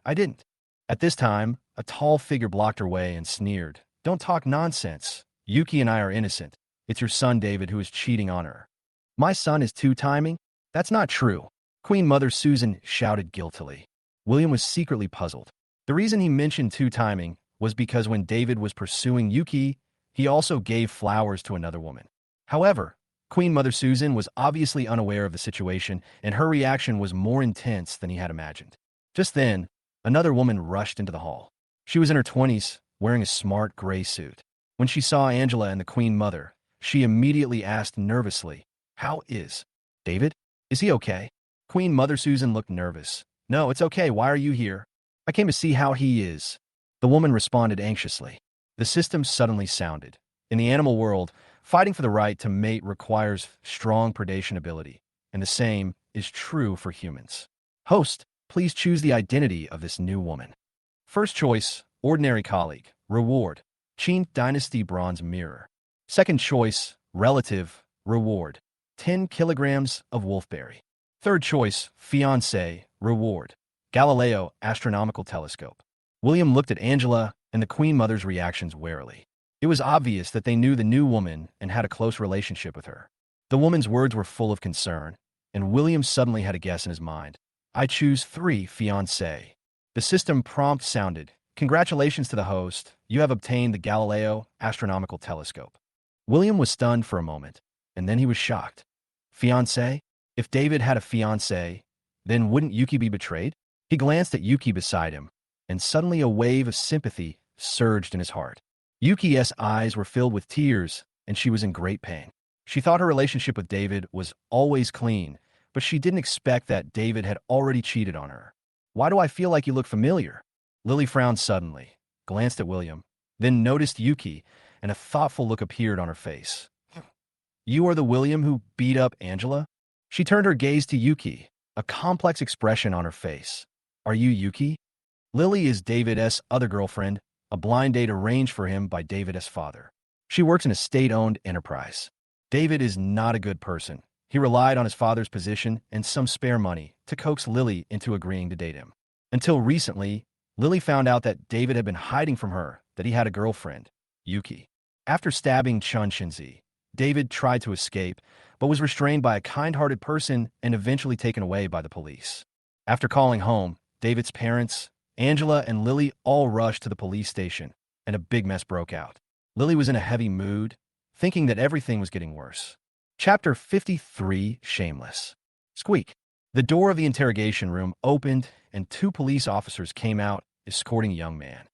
"I didn't." At this time, a tall figure blocked her way and sneered. "Don't talk nonsense. Yuki and I are innocent. It's your son, David, who is cheating on her." "My son is two-timing? That's not true." Queen Mother Susan shouted guiltily. William was secretly puzzled. The reason he mentioned two-timing was because when David was pursuing Yuki, he also gave flowers to another woman. However, Queen Mother Susan was obviously unaware of the situation, and her reaction was more intense than he had imagined. Just then, another woman rushed into the hall. She was in her 20s, wearing a smart gray suit. When she saw Angela and the Queen Mother, she immediately asked nervously, "How is David? Is he okay?" Queen Mother Susan looked nervous. "No, it's okay. Why are you here?" "I came to see how he is." The woman responded anxiously. The system suddenly sounded. In the animal world, fighting for the right to mate requires strong predation ability, and the same is true for humans. Host, please choose the identity of this new woman. First choice, ordinary colleague. Reward, Qin Dynasty Bronze Mirror. Second choice, relative. Reward, 10 kilograms of wolfberry. Third choice, fiancé. Reward, Galileo Astronomical Telescope. William looked at Angela and the Queen Mother's reactions warily. It was obvious that they knew the new woman and had a close relationship with her. The woman's words were full of concern, and William suddenly had a guess in his mind. "I choose 3, fiancé." The system prompt sounded. "Congratulations to the host. You have obtained the Galileo Astronomical Telescope." William was stunned for a moment. And then he was shocked. Fiancé? If David had a fiancé, then wouldn't Yuki be betrayed? He glanced at Yuki beside him, and suddenly a wave of sympathy surged in his heart. Yuki's eyes were filled with tears, and she was in great pain. She thought her relationship with David was always clean, but she didn't expect that David had already cheated on her. Why do I feel like you look familiar? Lily frowned suddenly, glanced at William, then noticed Yuki, and a thoughtful look appeared on her face. You are the William who beat up Angela? She turned her gaze to Yuki, a complex expression on her face. Are you Yuki? Lily is David's other girlfriend, a blind date arranged for him by David's father. She works in a state-owned enterprise. David is not a good person. He relied on his father's position and some spare money to coax Lily into agreeing to date him. Until recently, Lily found out that David had been hiding from her that he had a girlfriend, Yuki. After stabbing Chun Shinzi, David tried to escape, but was restrained by a kind-hearted person and eventually taken away by the police. After calling home, David's parents, Angela, and Lily all rushed to the police station, and a big mess broke out. Lily was in a heavy mood, thinking that everything was getting worse. Chapter 53, Shameless. Squeak. The door of the interrogation room opened, and two police officers came out, escorting a young man.